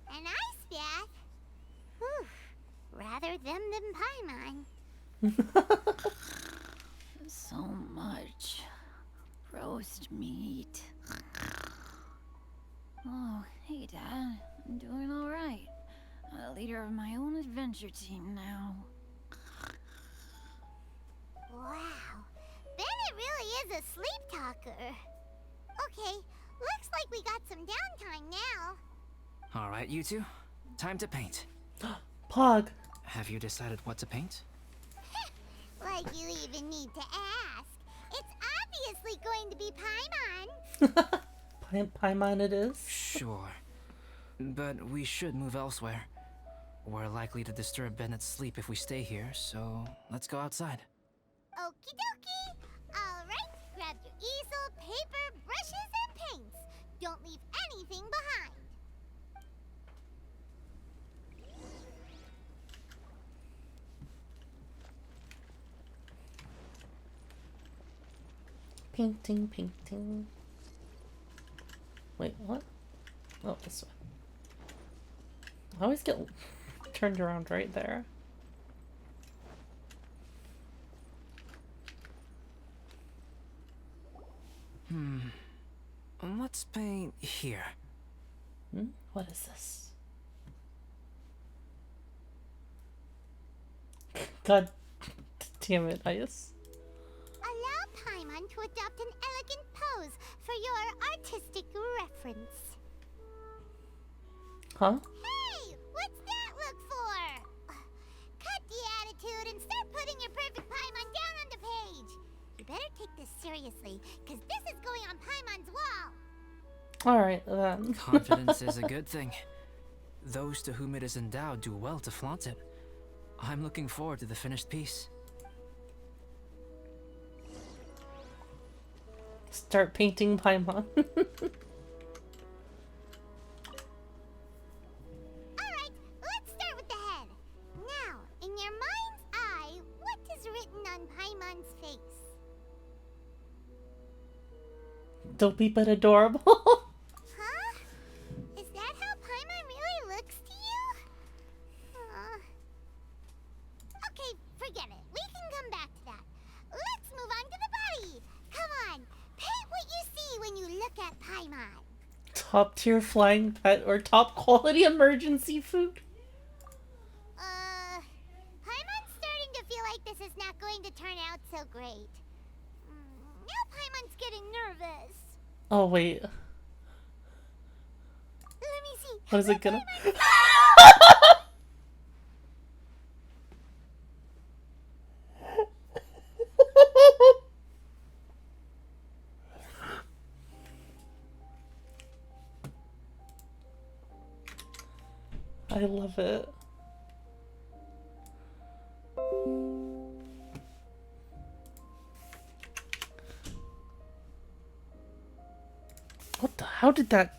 An ice bath? Whew. Rather them than Paimon. So much roast meat. Oh, hey, Dad. I'm doing all right. I'm a leader of my own adventure team now. Wow. Bennett really is a sleep talker. Okay, looks like we got some downtime now. All right, you two. Time to paint. Pog. Have you decided what to paint? Like you even need to ask. It's obviously going to be Paimon. Paimon it is. Sure. But we should move elsewhere. We're likely to disturb Bennett's sleep if we stay here, so let's go outside. Okie dokie. Alright, grab your easel, paper, brushes, and paints. Don't leave anything behind. Painting, painting. Wait, what? Oh, this way. I always get turned around right there. Let's paint here. What is this? God damn it, Ice. Allow Paimon to adopt an elegant pose for your artistic reference. Huh? Hey, what's that look for? Cut the attitude and start putting your perfect Paimon down on the page. You better take this seriously, because this is going on Paimon's wall. Alright, then. Confidence is a good thing. Those to whom it is endowed do well to flaunt it. I'm looking forward to the finished piece. Start painting Paimon. Alright, let's start with the head. Now, in your mind's eye, what is written dopey but adorable. Huh? Is that how Paimon really looks to you? Okay, forget it. We can come back to that. Let's move on to the body. Come on, paint what you see when you look at Paimon. Top tier flying pet or top quality emergency food? Paimon's starting to feel like this is not going to turn out so great. Now Paimon's getting nervous. Oh, wait. Let me see. What is it gonna... I love it. What the? How did that?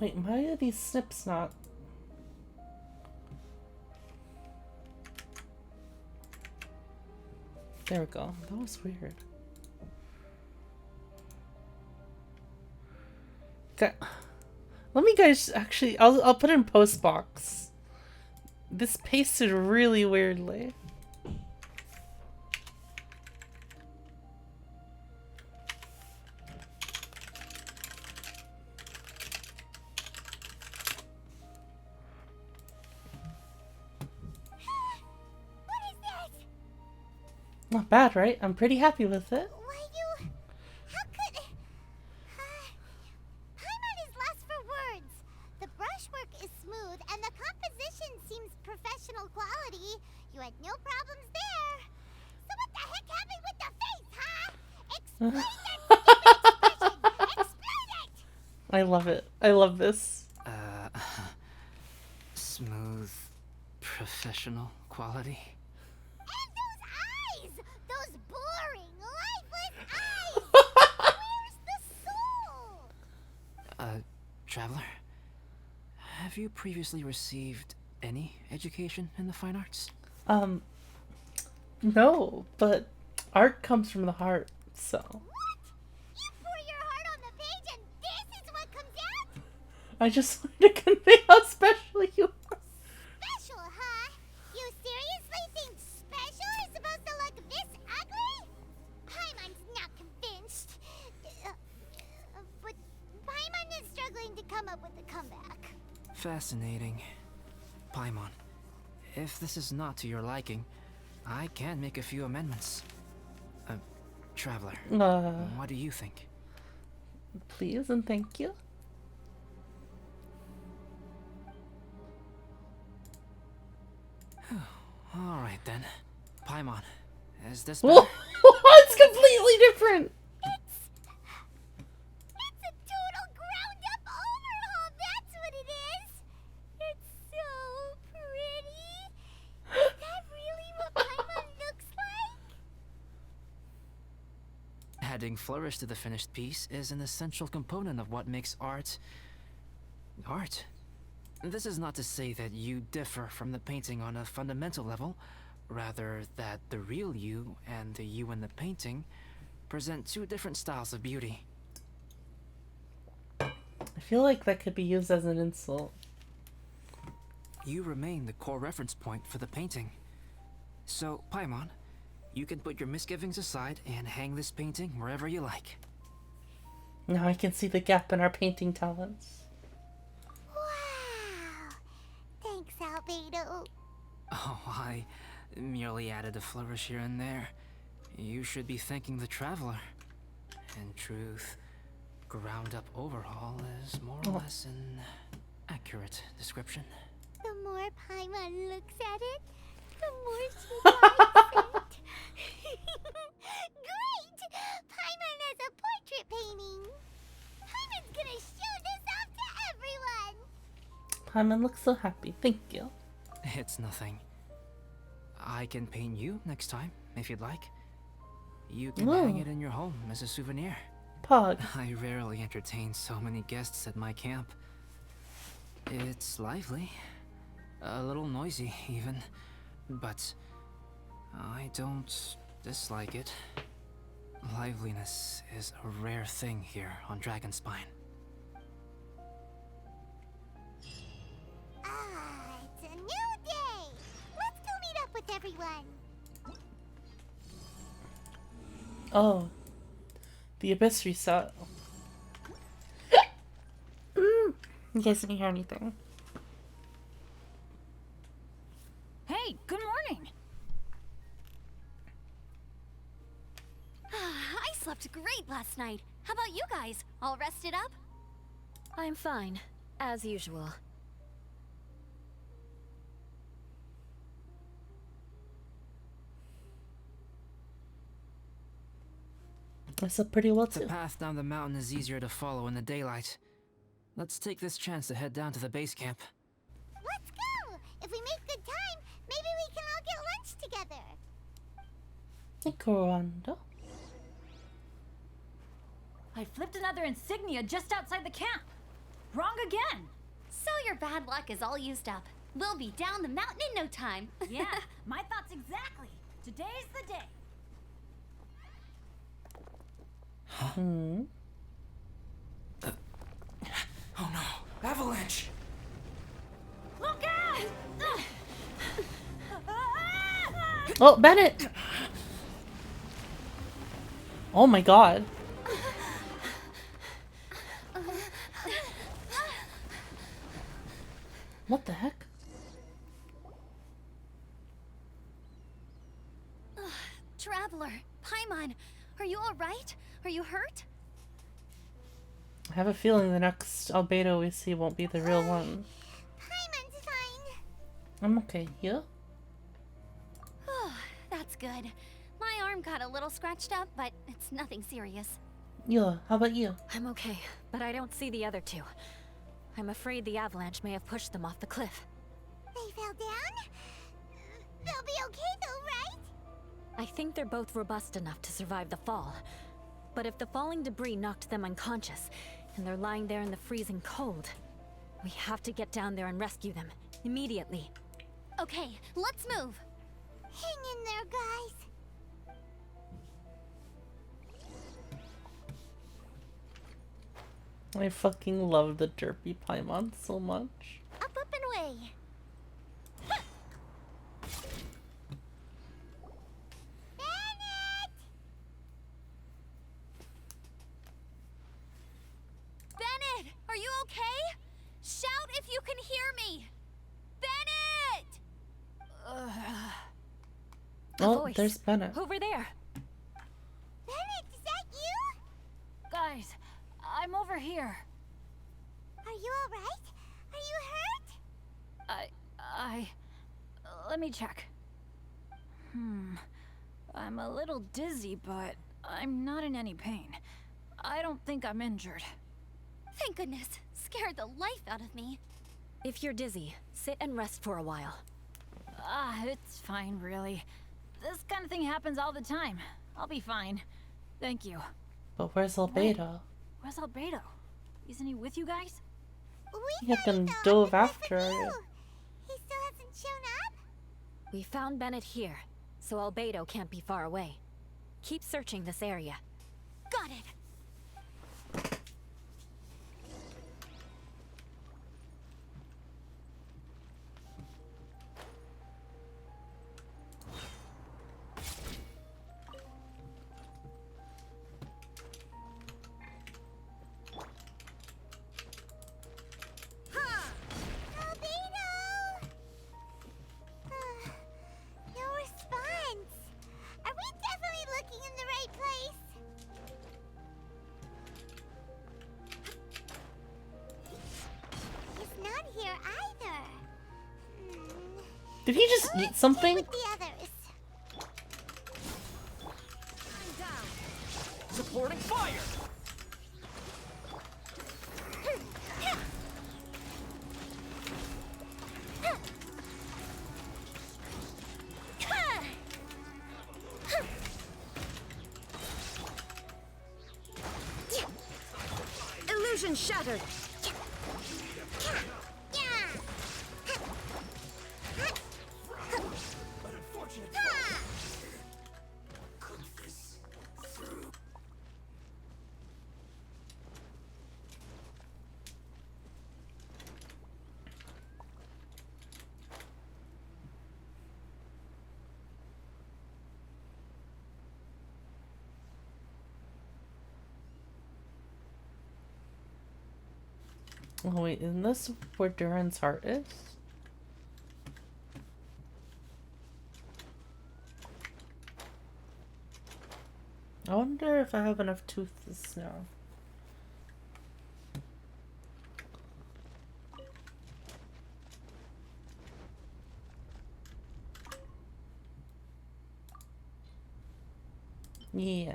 Wait, why are these snips not? There we go. That was weird. Okay. Let me guys actually I'll put it in post box. This pasted really weirdly. Not bad, right? I'm pretty happy with it. Why you... How could... Paimon is lost for words. The brushwork is smooth and the composition seems professional quality. You had no problems there. So what the heck happened with the face, huh? Explain that stupid expression! Explain it! I love it. I love this. Smooth, professional quality. And those eyes! Those boring, lifeless eyes! Where's the soul? Traveler, have you previously received any education in the fine arts? No, but art comes from the heart, so. What? You pour your heart on the page and this is what comes out? I just wanted to convey how special you are. Special, huh? You seriously think special is supposed to look this ugly? Paimon's not convinced. But Paimon is struggling to come up with a comeback. Fascinating. Paimon, if this is not to your liking, I can make a few amendments. Traveler, what do you think? Please and thank you. Alright then. Paimon, is this Whoa, better? it's completely different. It's a total ground-up overhaul, that's what it is! It's so pretty! Is that really what Paimon looks like? Adding flourish to the finished piece is an essential component of what makes art... art. This is not to say that you differ from the painting on a fundamental level, rather that the real you and the you in the painting present two different styles of beauty. I feel like that could be used as an insult. You remain the core reference point for the painting. So, Paimon, you can put your misgivings aside and hang this painting wherever you like. Now I can see the gap in our painting talents. Wow! Thanks, Albedo. Oh, I merely added a flourish here and there. You should be thanking the Traveler. In truth, ground-up overhaul is more or less an accurate description. The more Paimon looks at it, the more she likes it. Great! Paimon has a portrait painting. Paimon's gonna show this off to everyone. Paimon looks so happy. Thank you. It's nothing. I can paint you next time, if you'd like. You can hang it in your home as a souvenir. Pog. I rarely entertain so many guests at my camp. It's lively. A little noisy, even. But I don't dislike it. Liveliness is a rare thing here on Dragonspine. Ah, it's a new day! Let's go meet up with everyone! Oh. The Abyss reset. You guys didn't hear anything. Hey, good morning! I slept great last night. How about you guys? All rested up? I'm fine, as usual. I slept pretty well The too. path down the mountain is easier to follow in the daylight. Let's take this chance to head down to the base camp. Let's go! If we make good time, maybe we can all get lunch together. Hey, Corando. I flipped another insignia just outside the camp. Wrong again. So your bad luck is all used up. We'll be down the mountain in no time. Yeah, my thoughts exactly. Today's the day. Hmm. Oh no! Avalanche! Look out! Oh, Bennett! Oh my god. What the heck? Traveler, Paimon, are you alright? Are you hurt? I have a feeling the next Albedo we see won't be the real one. Paimon's fine. I'm okay. You? That's good. My arm got a little scratched up, but it's nothing serious. Yeah, how about you? I'm okay, but I don't see the other two. I'm afraid the avalanche may have pushed them off the cliff. They fell down? They'll be okay though, right? I think they're both robust enough to survive the fall. But if the falling debris knocked them unconscious, and they're lying there in the freezing cold, we have to get down there and rescue them, immediately. Okay, let's move. Hang in there, guys. I fucking love the derpy Paimon so much. Up, up, and away. Bennett! Bennett, are you okay? Shout if you can hear me. Bennett! Oh, voice. there's Bennett. Over there! Bennett, is that you? Guys, I'm over here. Are you alright? Are you hurt? Let me check. I'm a little dizzy, but I'm not in any pain. I don't think I'm injured. Thank goodness. Scared the life out of me. If you're dizzy, sit and rest for a while. It's fine, really. This kind of thing happens all the time. I'll be fine. Thank you. But where's Albedo? Where's Albedo? Isn't he with you guys? We He had found been him, dove though, and after with it. you. He still hasn't shown up? We found Bennett here, so Albedo can't be far away. Keep searching this area. Got it. Albedo! No response. Are we definitely looking in the right place? He's not here either. Did he just eat something? With the others. Supporting fire! Illusion shattered! Oh wait, isn't this where Duran's heart is? I wonder if I have enough tooths now. Yeah.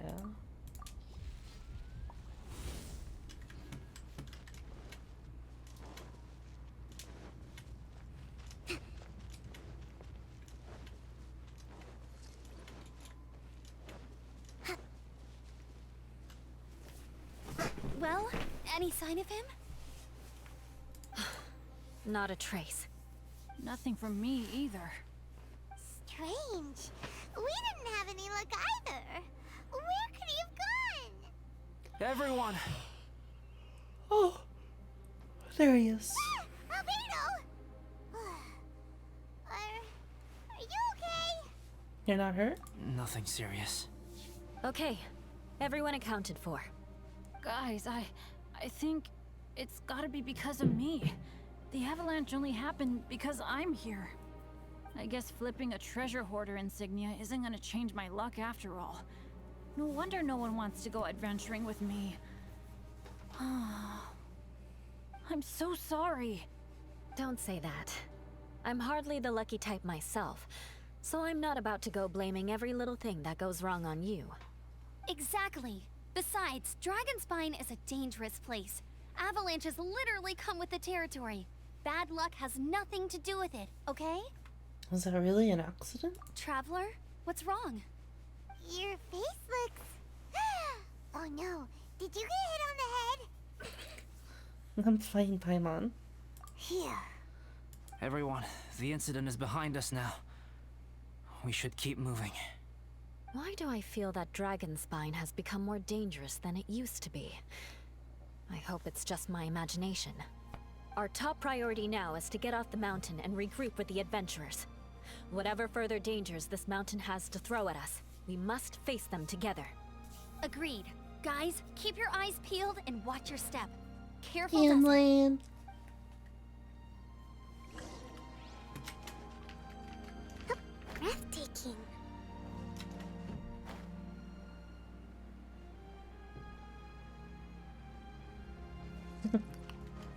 Well, any sign of him? Not a trace. Nothing from me either. Strange. We didn't have any luck either. Where could he have gone? Everyone! Oh, there he is. Albedo! Are you okay? You're not hurt? Nothing serious. Okay, everyone accounted for. Guys, I think it's gotta be because of me. The avalanche only happened because I'm here. I guess flipping a treasure hoarder insignia isn't gonna change my luck after all. No wonder no one wants to go adventuring with me. I'm so sorry. Don't say that. I'm hardly the lucky type myself, so I'm not about to go blaming every little thing that goes wrong on you. Exactly. Besides, Dragonspine is a dangerous place. Avalanches literally come with the territory. Bad luck has nothing to do with it, okay? Was that really an accident? Traveler, what's wrong? Your face looks... Oh no, did you get hit on the head? I'm fine, Paimon. Here. Everyone, the incident is behind us now. We should keep moving. Why do I feel that Dragonspine has become more dangerous than it used to be? I hope it's just my imagination. Our top priority now is to get off the mountain and regroup with the adventurers. Whatever further dangers this mountain has to throw at us, we must face them together. Agreed. Guys, keep your eyes peeled and watch your step. Careful does Hamlin. Breathtaking.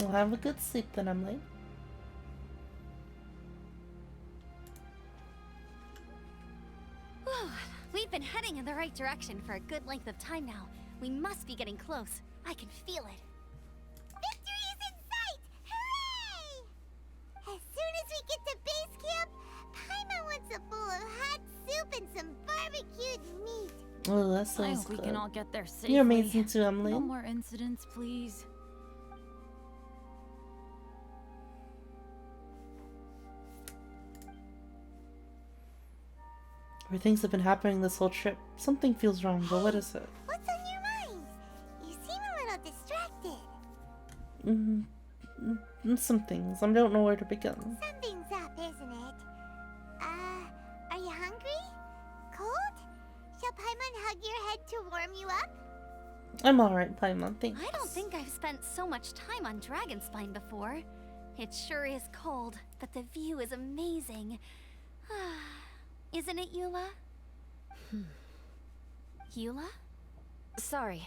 We'll have a good sleep then, Emily. Whew, we've been heading in the right direction for a good length of time now. We must be getting close. I can feel it. Victory is in sight! Hooray! As soon as we get to base camp, Paimon wants a bowl of hot soup and some barbecued meat. Oh, that I sounds hope we good. can all get there safely. You're amazing too, Emily. No more incidents, please. Where things have been happening this whole trip. Something feels wrong, but what is it? What's on your mind? You seem a little distracted. Some things. I don't know where to begin. Something's up, isn't it? Are you hungry? Cold? Shall Paimon hug your head to warm you up? I'm alright, Paimon. Thanks. I don't think I've spent so much time on Dragonspine before. It sure is cold, but the view is amazing. Isn't it, Eula? Eula? Sorry,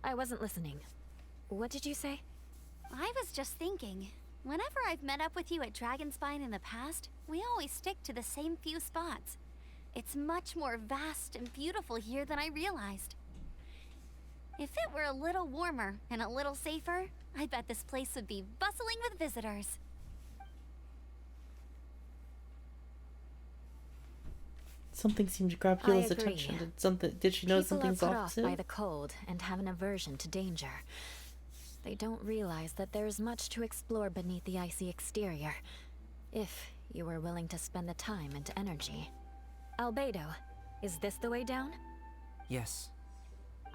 I wasn't listening. What did you say? I was just thinking. Whenever I've met up with you at Dragonspine in the past, we always stick to the same few spots. It's much more vast and beautiful here than I realized. If it were a little warmer and a little safer, I bet this place would be bustling with visitors. Something seemed to grab I Eula's agree. attention. Did she know People something's are put off off too? by the cold and have an aversion to danger. They don't realize that there's much to explore beneath the icy exterior, if you were willing to spend the time and energy. Albedo, is this the way down? Yes.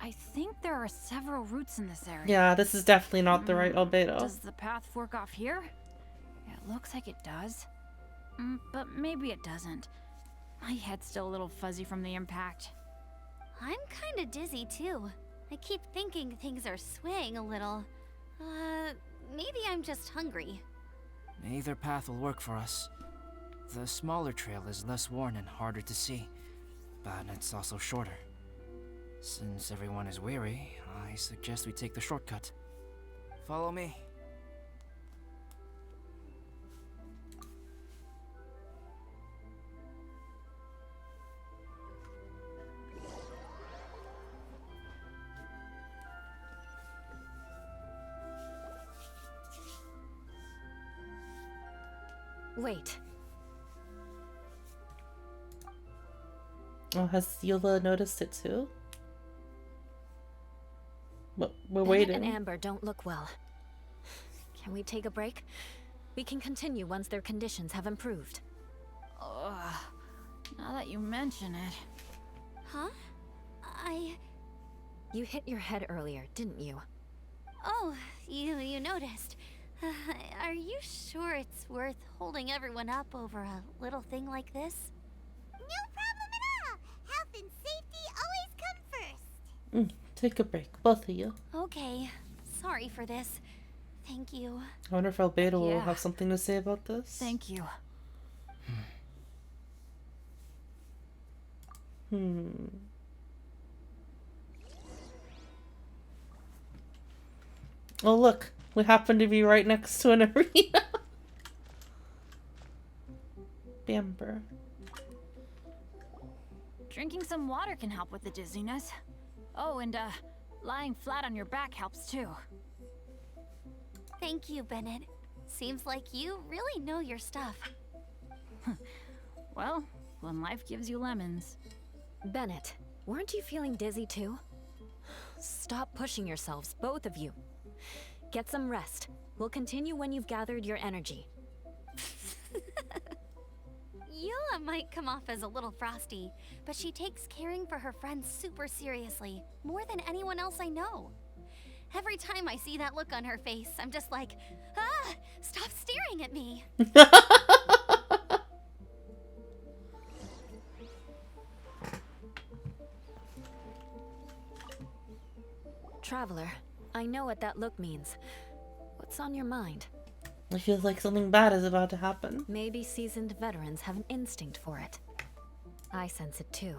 I think there are several routes in this area. Yeah, this is definitely not the right Albedo. Does the path fork off here? It looks like it does. But maybe it doesn't. My head's still a little fuzzy from the impact. I'm kinda dizzy too. I keep thinking things are swaying a little. Maybe I'm just hungry. Either path will work for us. The smaller trail is less worn and harder to see, but it's also shorter. Since everyone is weary, I suggest we take the shortcut. Follow me. Wait. Oh, has Eula noticed it too? Well, we're Bennett waiting. and Amber don't look well. Can we take a break? We can continue once their conditions have improved. Ugh. Now that you mention it. Huh? You hit your head earlier, didn't you? Oh, you noticed. Are you sure it's worth holding everyone up over a little thing like this? No problem at all. Health and safety always come first. Take a break, both of you. Okay. Sorry for this. Thank you. I wonder if Albedo will Yeah. have something to say about this. Thank you. Oh look, we happen to be right next to an arena. Bamber. Drinking some water can help with the dizziness. Oh, and lying flat on your back helps too. Thank you, Bennett. Seems like you really know your stuff. Well, when life gives you lemons. Bennett, weren't you feeling dizzy too? Stop pushing yourselves, both of you. Get some rest. We'll continue when you've gathered your energy. Eula might come off as a little frosty, but she takes caring for her friends super seriously, more than anyone else I know. Every time I see that look on her face, I'm just like, ah, stop staring at me. Traveler, I know what that look means. What's on your mind? It feels like something bad is about to happen. Maybe seasoned veterans have an instinct for it. I sense it too.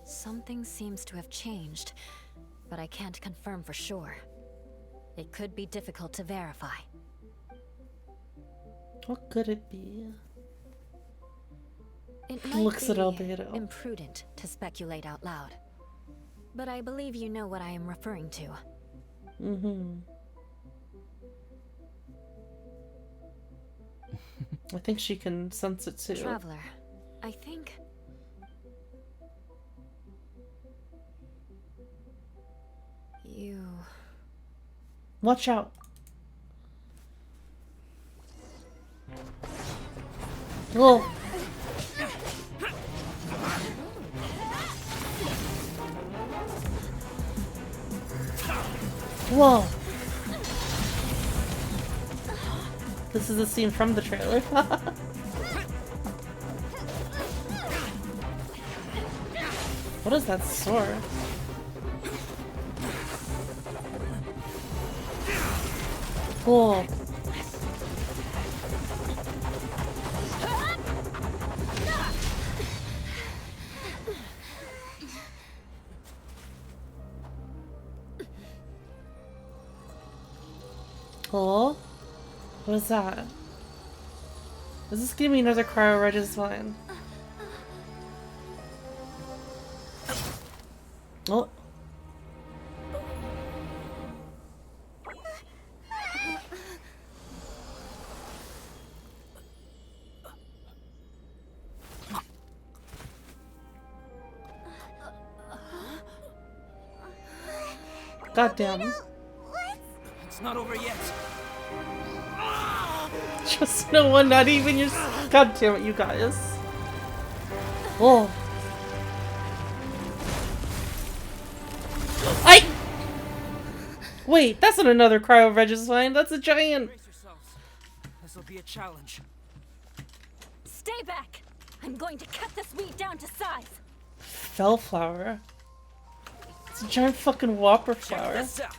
Something seems to have changed, but I can't confirm for sure. It could be difficult to verify. What could it be? It might Looks at be Albedo. imprudent to speculate out loud. But I believe you know what I am referring to. I think she can sense it too. Traveler, I think... you... Watch out. Whoa. Whoa. This is a scene from the trailer. What is that sword? Cool. Cool. What is that? Is this giving me another cryo Regis line? Oh. God damn. What's It's not over yet. Just no one, not even your. God damn it, you guys. Oh. Wait, that's not another cryo Regicide. That's a giant. Brace yourselves. This will be a challenge. Stay back! I'm going to cut this weed down to size. Bellflower. It's a giant fucking whopper Check flower. this out.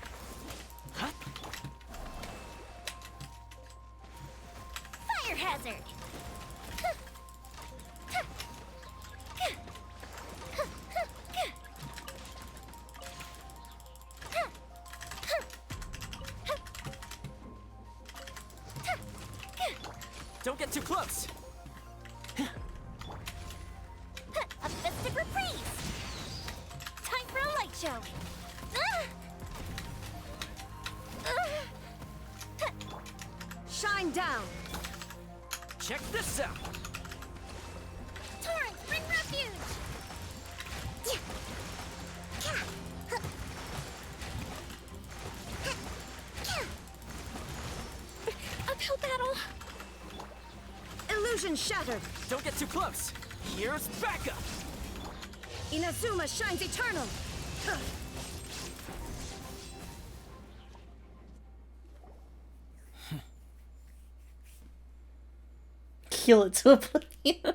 Fire hazard! Don't get too close. A festive reprise! Time for a light show! Shine down! Check this out. Torrent, bring refuge! Uphill battle. Illusion shattered! Don't get too close. Here's backup. Inazuma shines eternal! Heal it to oblivion.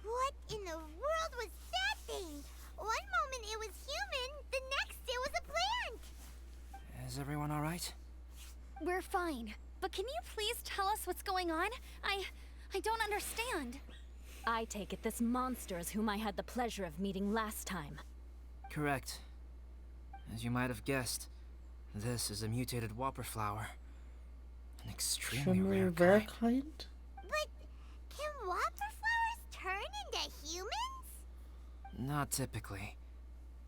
What in the world was that thing? One moment it was human, the next it was a plant! Is everyone all right? We're fine. But can you please tell us what's going on? I don't understand. I take it this monster is whom I had the pleasure of meeting last time. Correct. As you might have guessed, this is a mutated whopper flower. An extremely rare kind. kind? But can whopper flowers turn into humans? Not typically.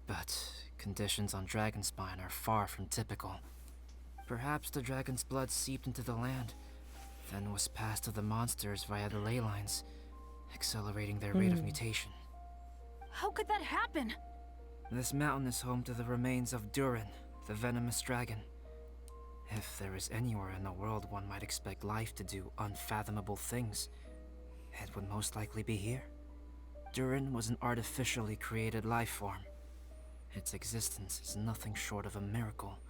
But conditions on Dragonspine are far from typical. Perhaps the dragon's blood seeped into the land, then was passed to the monsters via the ley lines, accelerating their rate of mutation. How could that happen? This mountain is home to the remains of Durin, the venomous dragon. If there is anywhere in the world one might expect life to do unfathomable things, it would most likely be here. Durin was an artificially created life form. Its existence is nothing short of a miracle,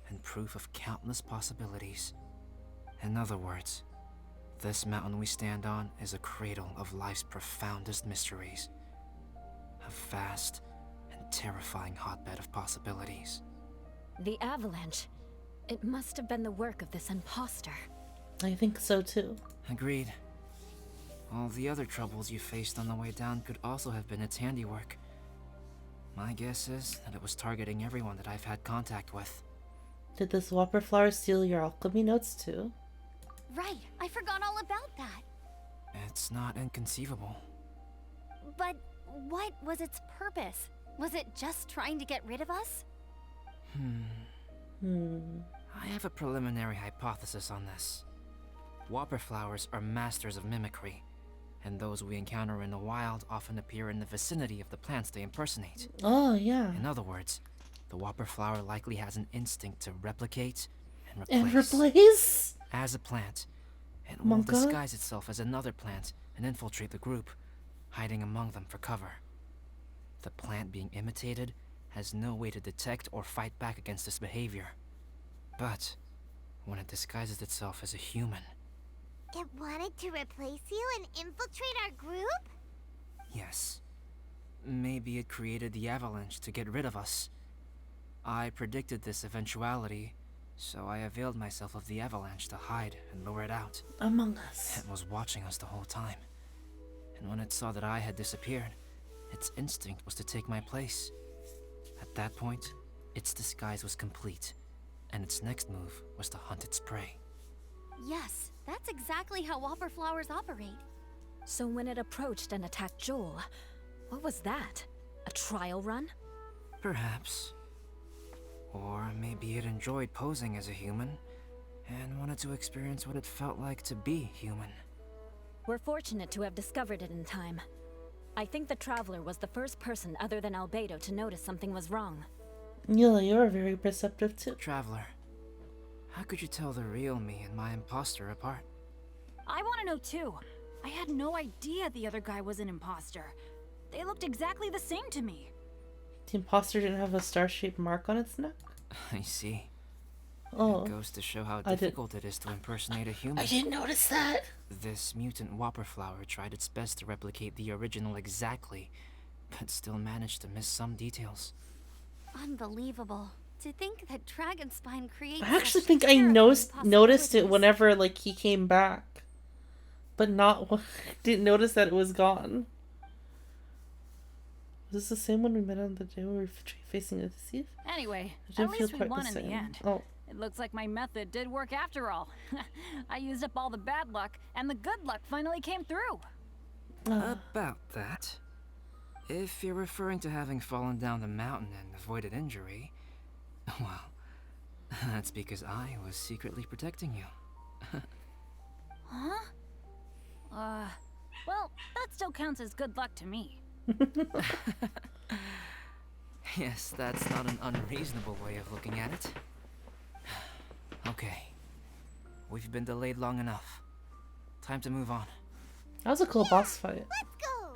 and proof of countless possibilities. In other words, this mountain we stand on is a cradle of life's profoundest mysteries. A vast and terrifying hotbed of possibilities. The avalanche. It must have been the work of this imposter. I think so too. Agreed. All the other troubles you faced on the way down could also have been its handiwork. My guess is that it was targeting everyone that I've had contact with. Did this whopper flower steal your alchemy notes too? Right, I forgot all about that. It's not inconceivable. But what was its purpose? Was it just trying to get rid of us? I have a preliminary hypothesis on this. Whopper flowers are masters of mimicry, and those we encounter in the wild often appear in the vicinity of the plants they impersonate. Oh, yeah. In other words, the whopper flower likely has an instinct to replicate and replace. And replace? As a plant, it Oh my will God. disguise itself as another plant and infiltrate the group, hiding among them for cover. The plant being imitated has no way to detect or fight back against this behavior. But when it disguises itself as a human, It wanted to replace you and infiltrate our group? yes, maybe it created the avalanche to get rid of us. I predicted this eventuality, so I availed myself of the avalanche to hide and lure it out. Among Us. It was watching us the whole time, and when it saw that I had disappeared, its instinct was to take my place. At that point, its disguise was complete, and its next move was to hunt its prey. Yes, that's exactly how whopper flowers operate. So when it approached and attacked Joel, what was that? A trial run? Perhaps. Or maybe it enjoyed posing as a human, and wanted to experience what it felt like to be human. We're fortunate to have discovered it in time. I think the Traveler was the first person other than Albedo to notice something was wrong. Neela, you're very perceptive too. Traveler, how could you tell the real me and my imposter apart? I want to know too. I had no idea the other guy was an imposter. They looked exactly the same to me. The imposter didn't have a star-shaped mark on its neck? I see. Oh. It goes to show how difficult it is to impersonate a human. I didn't notice that. This mutant whopper flower tried its best to replicate the original exactly, but still managed to miss some details. Unbelievable. To think that Dragonspine creates I actually such think I terrible noticed it impossibilities. whenever like he came back, but not didn't notice that it was gone. Was this the same one we met on the day we were facing a thief? Anyway, It didn't at feel least we quite won the in the same. end. Oh. It looks like my method did work after all. I used up all the bad luck, and the good luck finally came through. About that. If you're referring to having fallen down the mountain and avoided injury, well, that's because I was secretly protecting you. Huh? Well, that still counts as good luck to me. Yes, that's not an unreasonable way of looking at it. Okay. We've been delayed long enough. Time to move on. That was a cool boss fight. Let's go.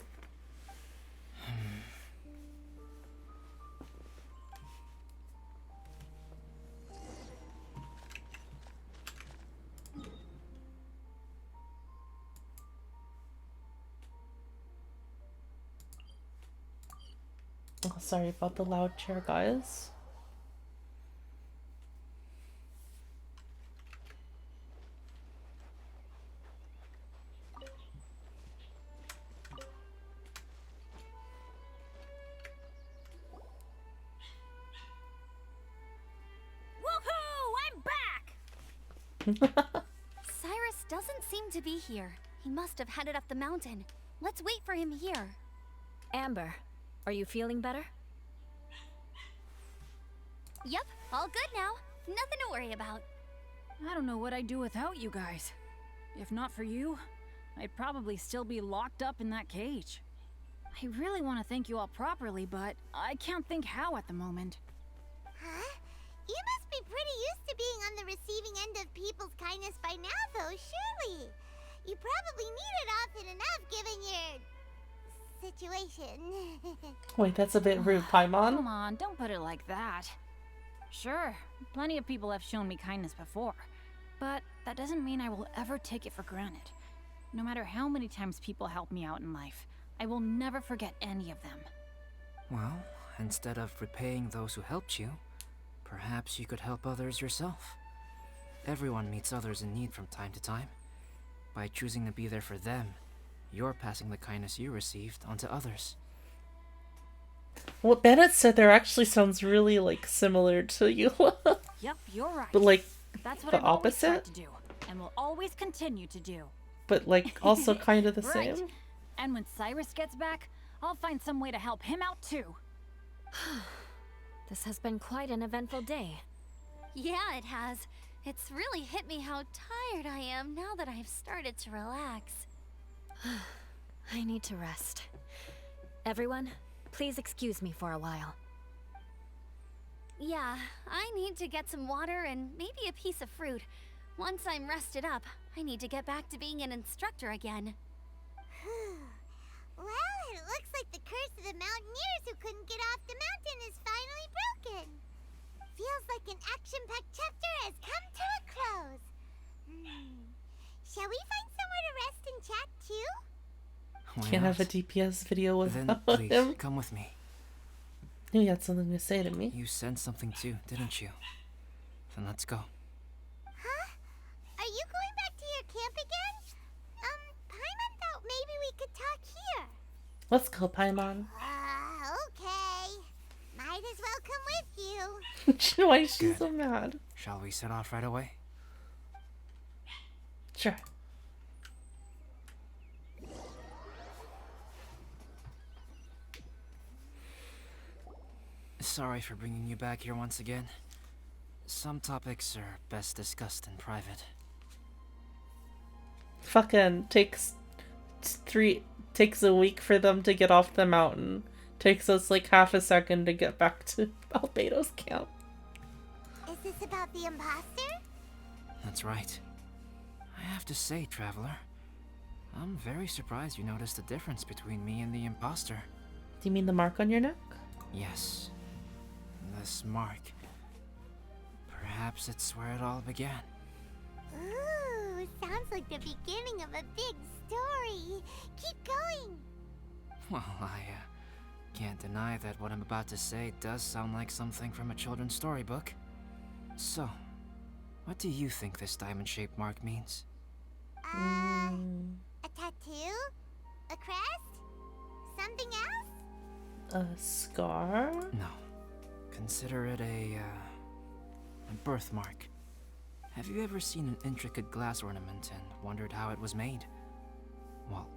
Oh, sorry about the loud chair, guys. Woohoo! I'm back! Cyrus doesn't seem to be here. He must have headed up the mountain. Let's wait for him here. Amber, are you feeling better? Yep, all good now. Nothing to worry about. I don't know what I'd do without you guys. If not for you, I'd probably still be locked up in that cage. I really want to thank you all properly, but I can't think how at the moment. Huh? You must be pretty used to being on the receiving end of people's kindness by now, though, surely. You probably need it often enough given your situation. Wait, that's a bit rude, Paimon. Come on, don't put it like that. Sure, plenty of people have shown me kindness before, but that doesn't mean I will ever take it for granted. No matter how many times people help me out in life, I will never forget any of them. Well, instead of repaying those who helped you, perhaps you could help others yourself. Everyone meets others in need from time to time. By choosing to be there for them, you're passing the kindness you received onto others. What Bennett said there actually sounds really like similar to you. Yep, you're right. But like That's what the I've always tried opposite? to do, and will always continue to do. But like also kind of the Right. same. And when Cyrus gets back, I'll find some way to help him out too. This has been quite an eventful day. Yeah, it has. It's really hit me how tired I am now that I've started to relax. I need to rest. Everyone, please excuse me for a while. Yeah, I need to get some water and maybe a piece of fruit. Once I'm rested up, I need to get back to being an instructor again. Well, it looks like the curse of the mountaineers who couldn't get off the mountain is finally broken. Feels like an action-packed chapter has come to a close. Shall we find somewhere to rest and chat too? Why Can't have a not? DPS video Then without please, him. come with me. Knew you had something to say to me. You sensed something too, didn't you? Then let's go. Huh? Are you going back to your camp again? Paimon thought maybe we could talk here. Let's go, Paimon. Okay. Might as well come with you. Why is she Good. so mad? Shall we set off right away? Sure. Sorry for bringing you back here once again. Some topics are best discussed in private. Fucking takes a week for them to get off the mountain. Takes us like half a second to get back to Albedo's camp. Is this about the imposter? That's right. I have to say, Traveler, I'm very surprised you noticed the difference between me and the imposter. Do you mean the mark on your neck? Yes. This mark. Perhaps it's where it all began. Ooh, sounds like the beginning of a big story. Keep going. Well, I can't deny that what I'm about to say does sound like something from a children's storybook. So, what do you think this diamond-shaped mark means? A tattoo? A crest? Something else? A scar? No. Consider it a birthmark. Have you ever seen an intricate glass ornament and wondered how it was made? Well,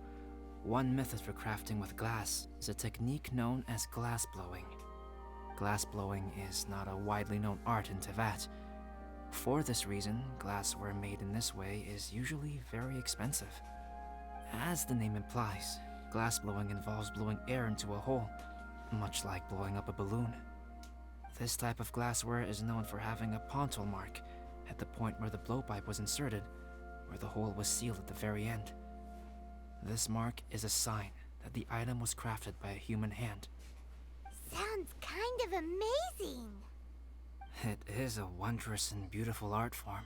one method for crafting with glass is a technique known as glass blowing. Glass blowing is not a widely known art in Teyvat. For this reason, glassware made in this way is usually very expensive. As the name implies, glass blowing involves blowing air into a hole, much like blowing up a balloon. This type of glassware is known for having a pontal mark at the point where the blowpipe was inserted, where the hole was sealed at the very end. This mark is a sign that the item was crafted by a human hand. Sounds kind of amazing. It is a wondrous and beautiful art form.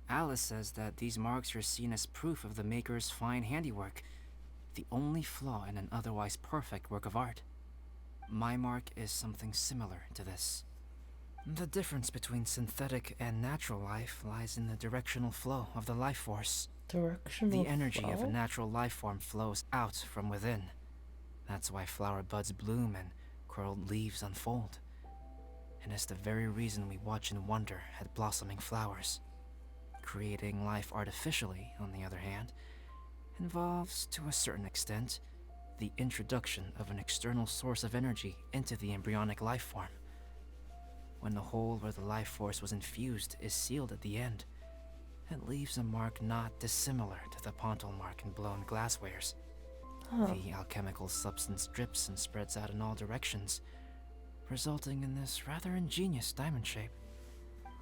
Alice says that these marks are seen as proof of the maker's fine handiwork, the only flaw in an otherwise perfect work of art. My mark is something similar to this. The difference between synthetic and natural life lies in the directional flow of the life force. Directional The energy flow? of a natural life form flows out from within. That's why flower buds bloom and curled leaves unfold. And it's the very reason we watch and wonder at blossoming flowers. Creating life artificially, on the other hand, involves, to a certain extent, the introduction of an external source of energy into the embryonic life form. When the hole where the life force was infused is sealed at the end, it leaves a mark not dissimilar to the pontal mark in blown glasswares. The alchemical substance drips and spreads out in all directions, resulting in this rather ingenious diamond shape.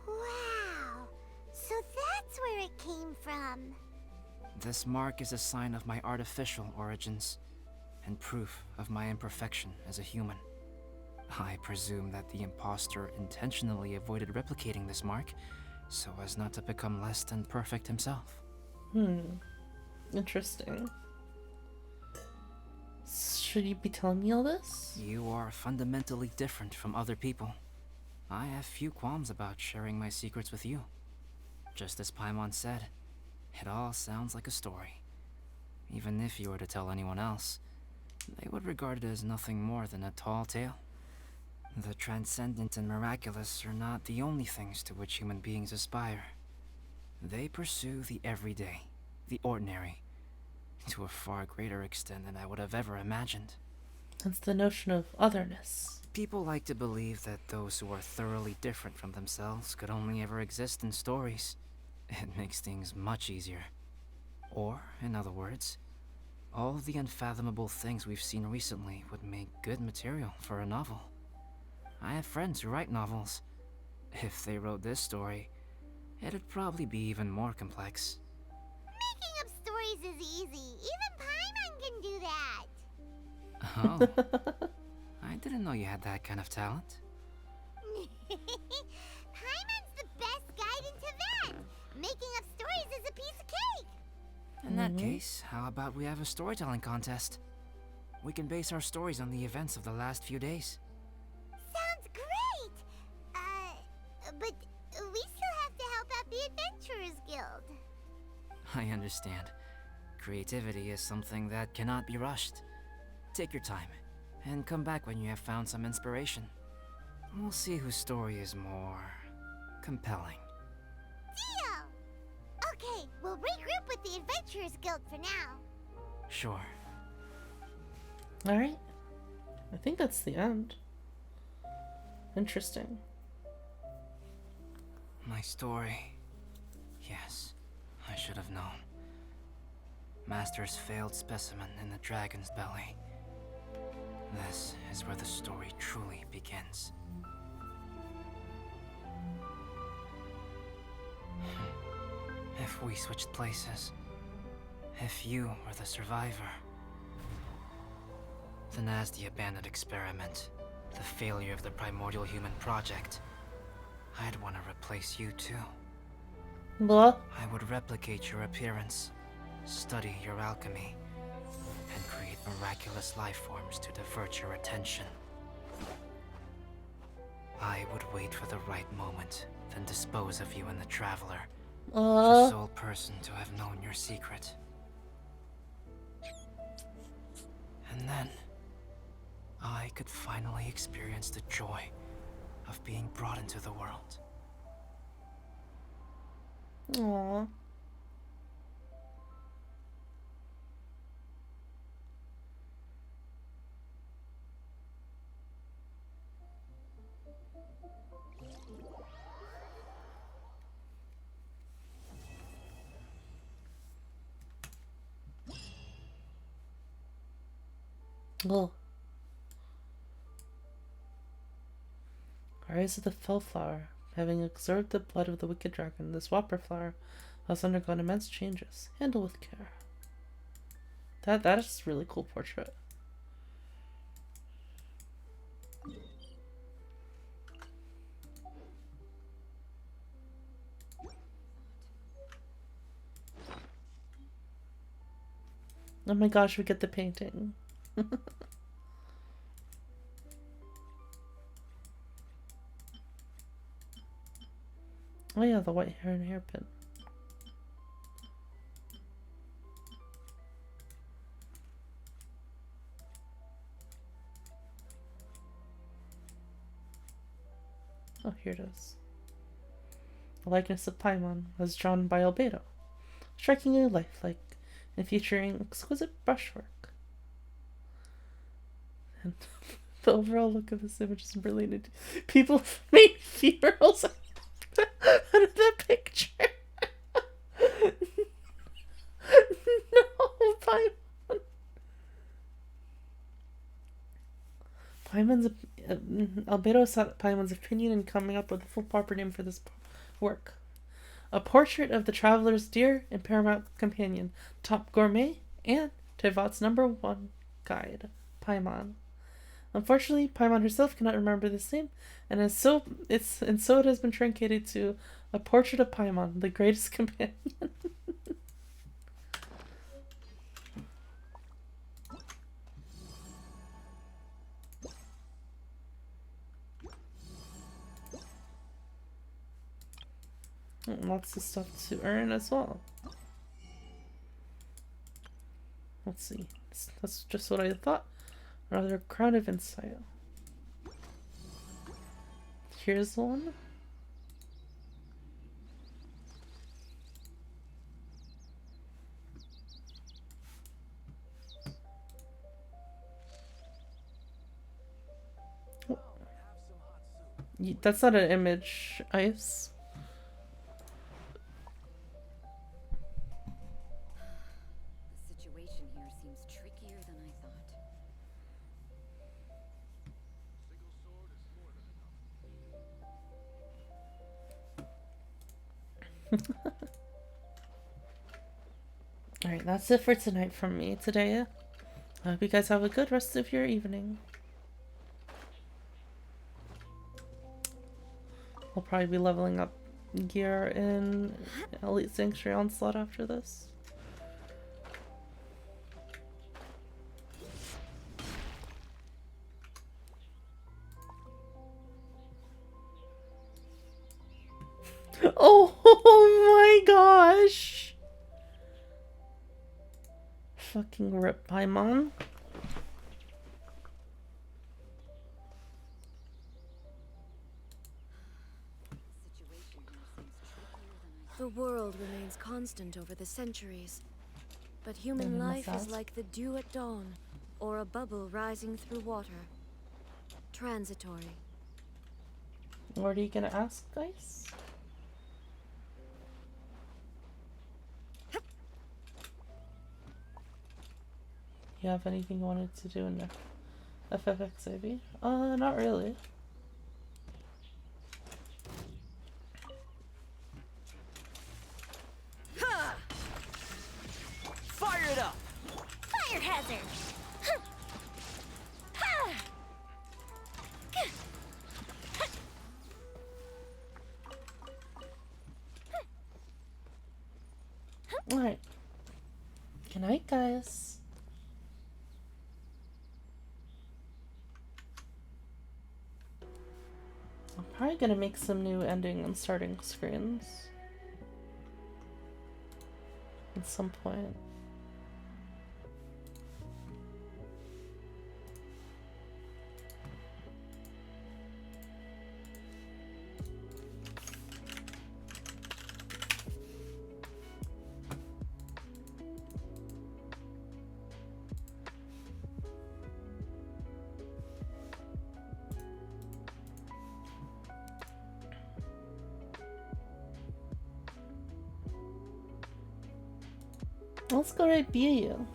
Wow. So that's where it came from. This mark is a sign of my artificial origins, and proof of my imperfection as a human. I presume that the imposter intentionally avoided replicating this mark, so as not to become less than perfect himself. Interesting. Should you be telling me all this? You are fundamentally different from other people. I have few qualms about sharing my secrets with you. Just as Paimon said, it all sounds like a story. Even if you were to tell anyone else, they would regard it as nothing more than a tall tale. The transcendent and miraculous are not the only things to which human beings aspire. They pursue the everyday, the ordinary, to a far greater extent than I would have ever imagined. That's the notion of otherness. People like to believe that those who are thoroughly different from themselves could only ever exist in stories. It makes things much easier. Or, in other words, all of the unfathomable things we've seen recently would make good material for a novel. I have friends who write novels. If they wrote this story, it'd probably be even more complex. Making up stories is easy. Even Paimon can do that. Oh. I didn't know you had that kind of talent. Paimon's the best guide in Teyvat. Making up stories is a piece of cake. In that case, how about we have a storytelling contest? We can base our stories on the events of the last few days. Sounds great. But we still have to help out the Adventurers Guild. I understand. Creativity is something that cannot be rushed. Take your time, and come back when you have found some inspiration. We'll see whose story is more compelling. Deal! Okay, we'll regroup with the Adventurers Guild for now. Sure. Alright. I think that's the end. Interesting. My story. Yes, I should have known. Master's failed specimen in the dragon's belly. This is where the story truly begins. If we switched places, if you were the survivor, then as the abandoned experiment, the failure of the primordial human project, I'd want to replace you too. What? I would replicate your appearance, study your alchemy, and create miraculous life forms to divert your attention. I would wait for the right moment, then dispose of you and the Traveler, the sole person to have known your secret. And then, I could finally experience the joy of being brought into the world. Aww. Oh. Rise of the Fellflower. Having absorbed the blood of the wicked dragon, this Whopper flower has undergone immense changes. Handle with care. That is a really cool portrait. Oh my gosh, we get the painting. Oh yeah, the white hair and hairpin. Oh, here it is. The likeness of Paimon was drawn by Albedo, strikingly lifelike and featuring exquisite brushwork. And the overall look of this image is brilliant. People made funerals out of that picture. No, Paimon. Albedo sought Paimon's opinion in coming up with a full proper name for this work. A portrait of the traveler's dear and paramount companion, top gourmet, and Tevat's #1 guide, Paimon. Unfortunately, Paimon herself cannot remember this name, and so it has been truncated to a portrait of Paimon, the greatest companion. Lots of stuff to earn as well. Let's see. That's just what I thought. Rather crown of insight. Here's one. That's not an image, Ice. Alright, that's it for tonight from me today. I hope you guys have a good rest of your evening. We'll probably be leveling up gear in Elite Sanctuary Onslaught after this. Oh my gosh! Fucking rip Paimon. The world remains constant over the centuries, but human life is like the dew at dawn, or a bubble rising through water. Transitory. What are you gonna ask, guys? You have anything you wanted to do in FFXAB? Not really. Fire it up! Fire hazard! Alright. Good night, guys. I'm probably gonna make some new ending and starting screens at some point. Let's go right view you.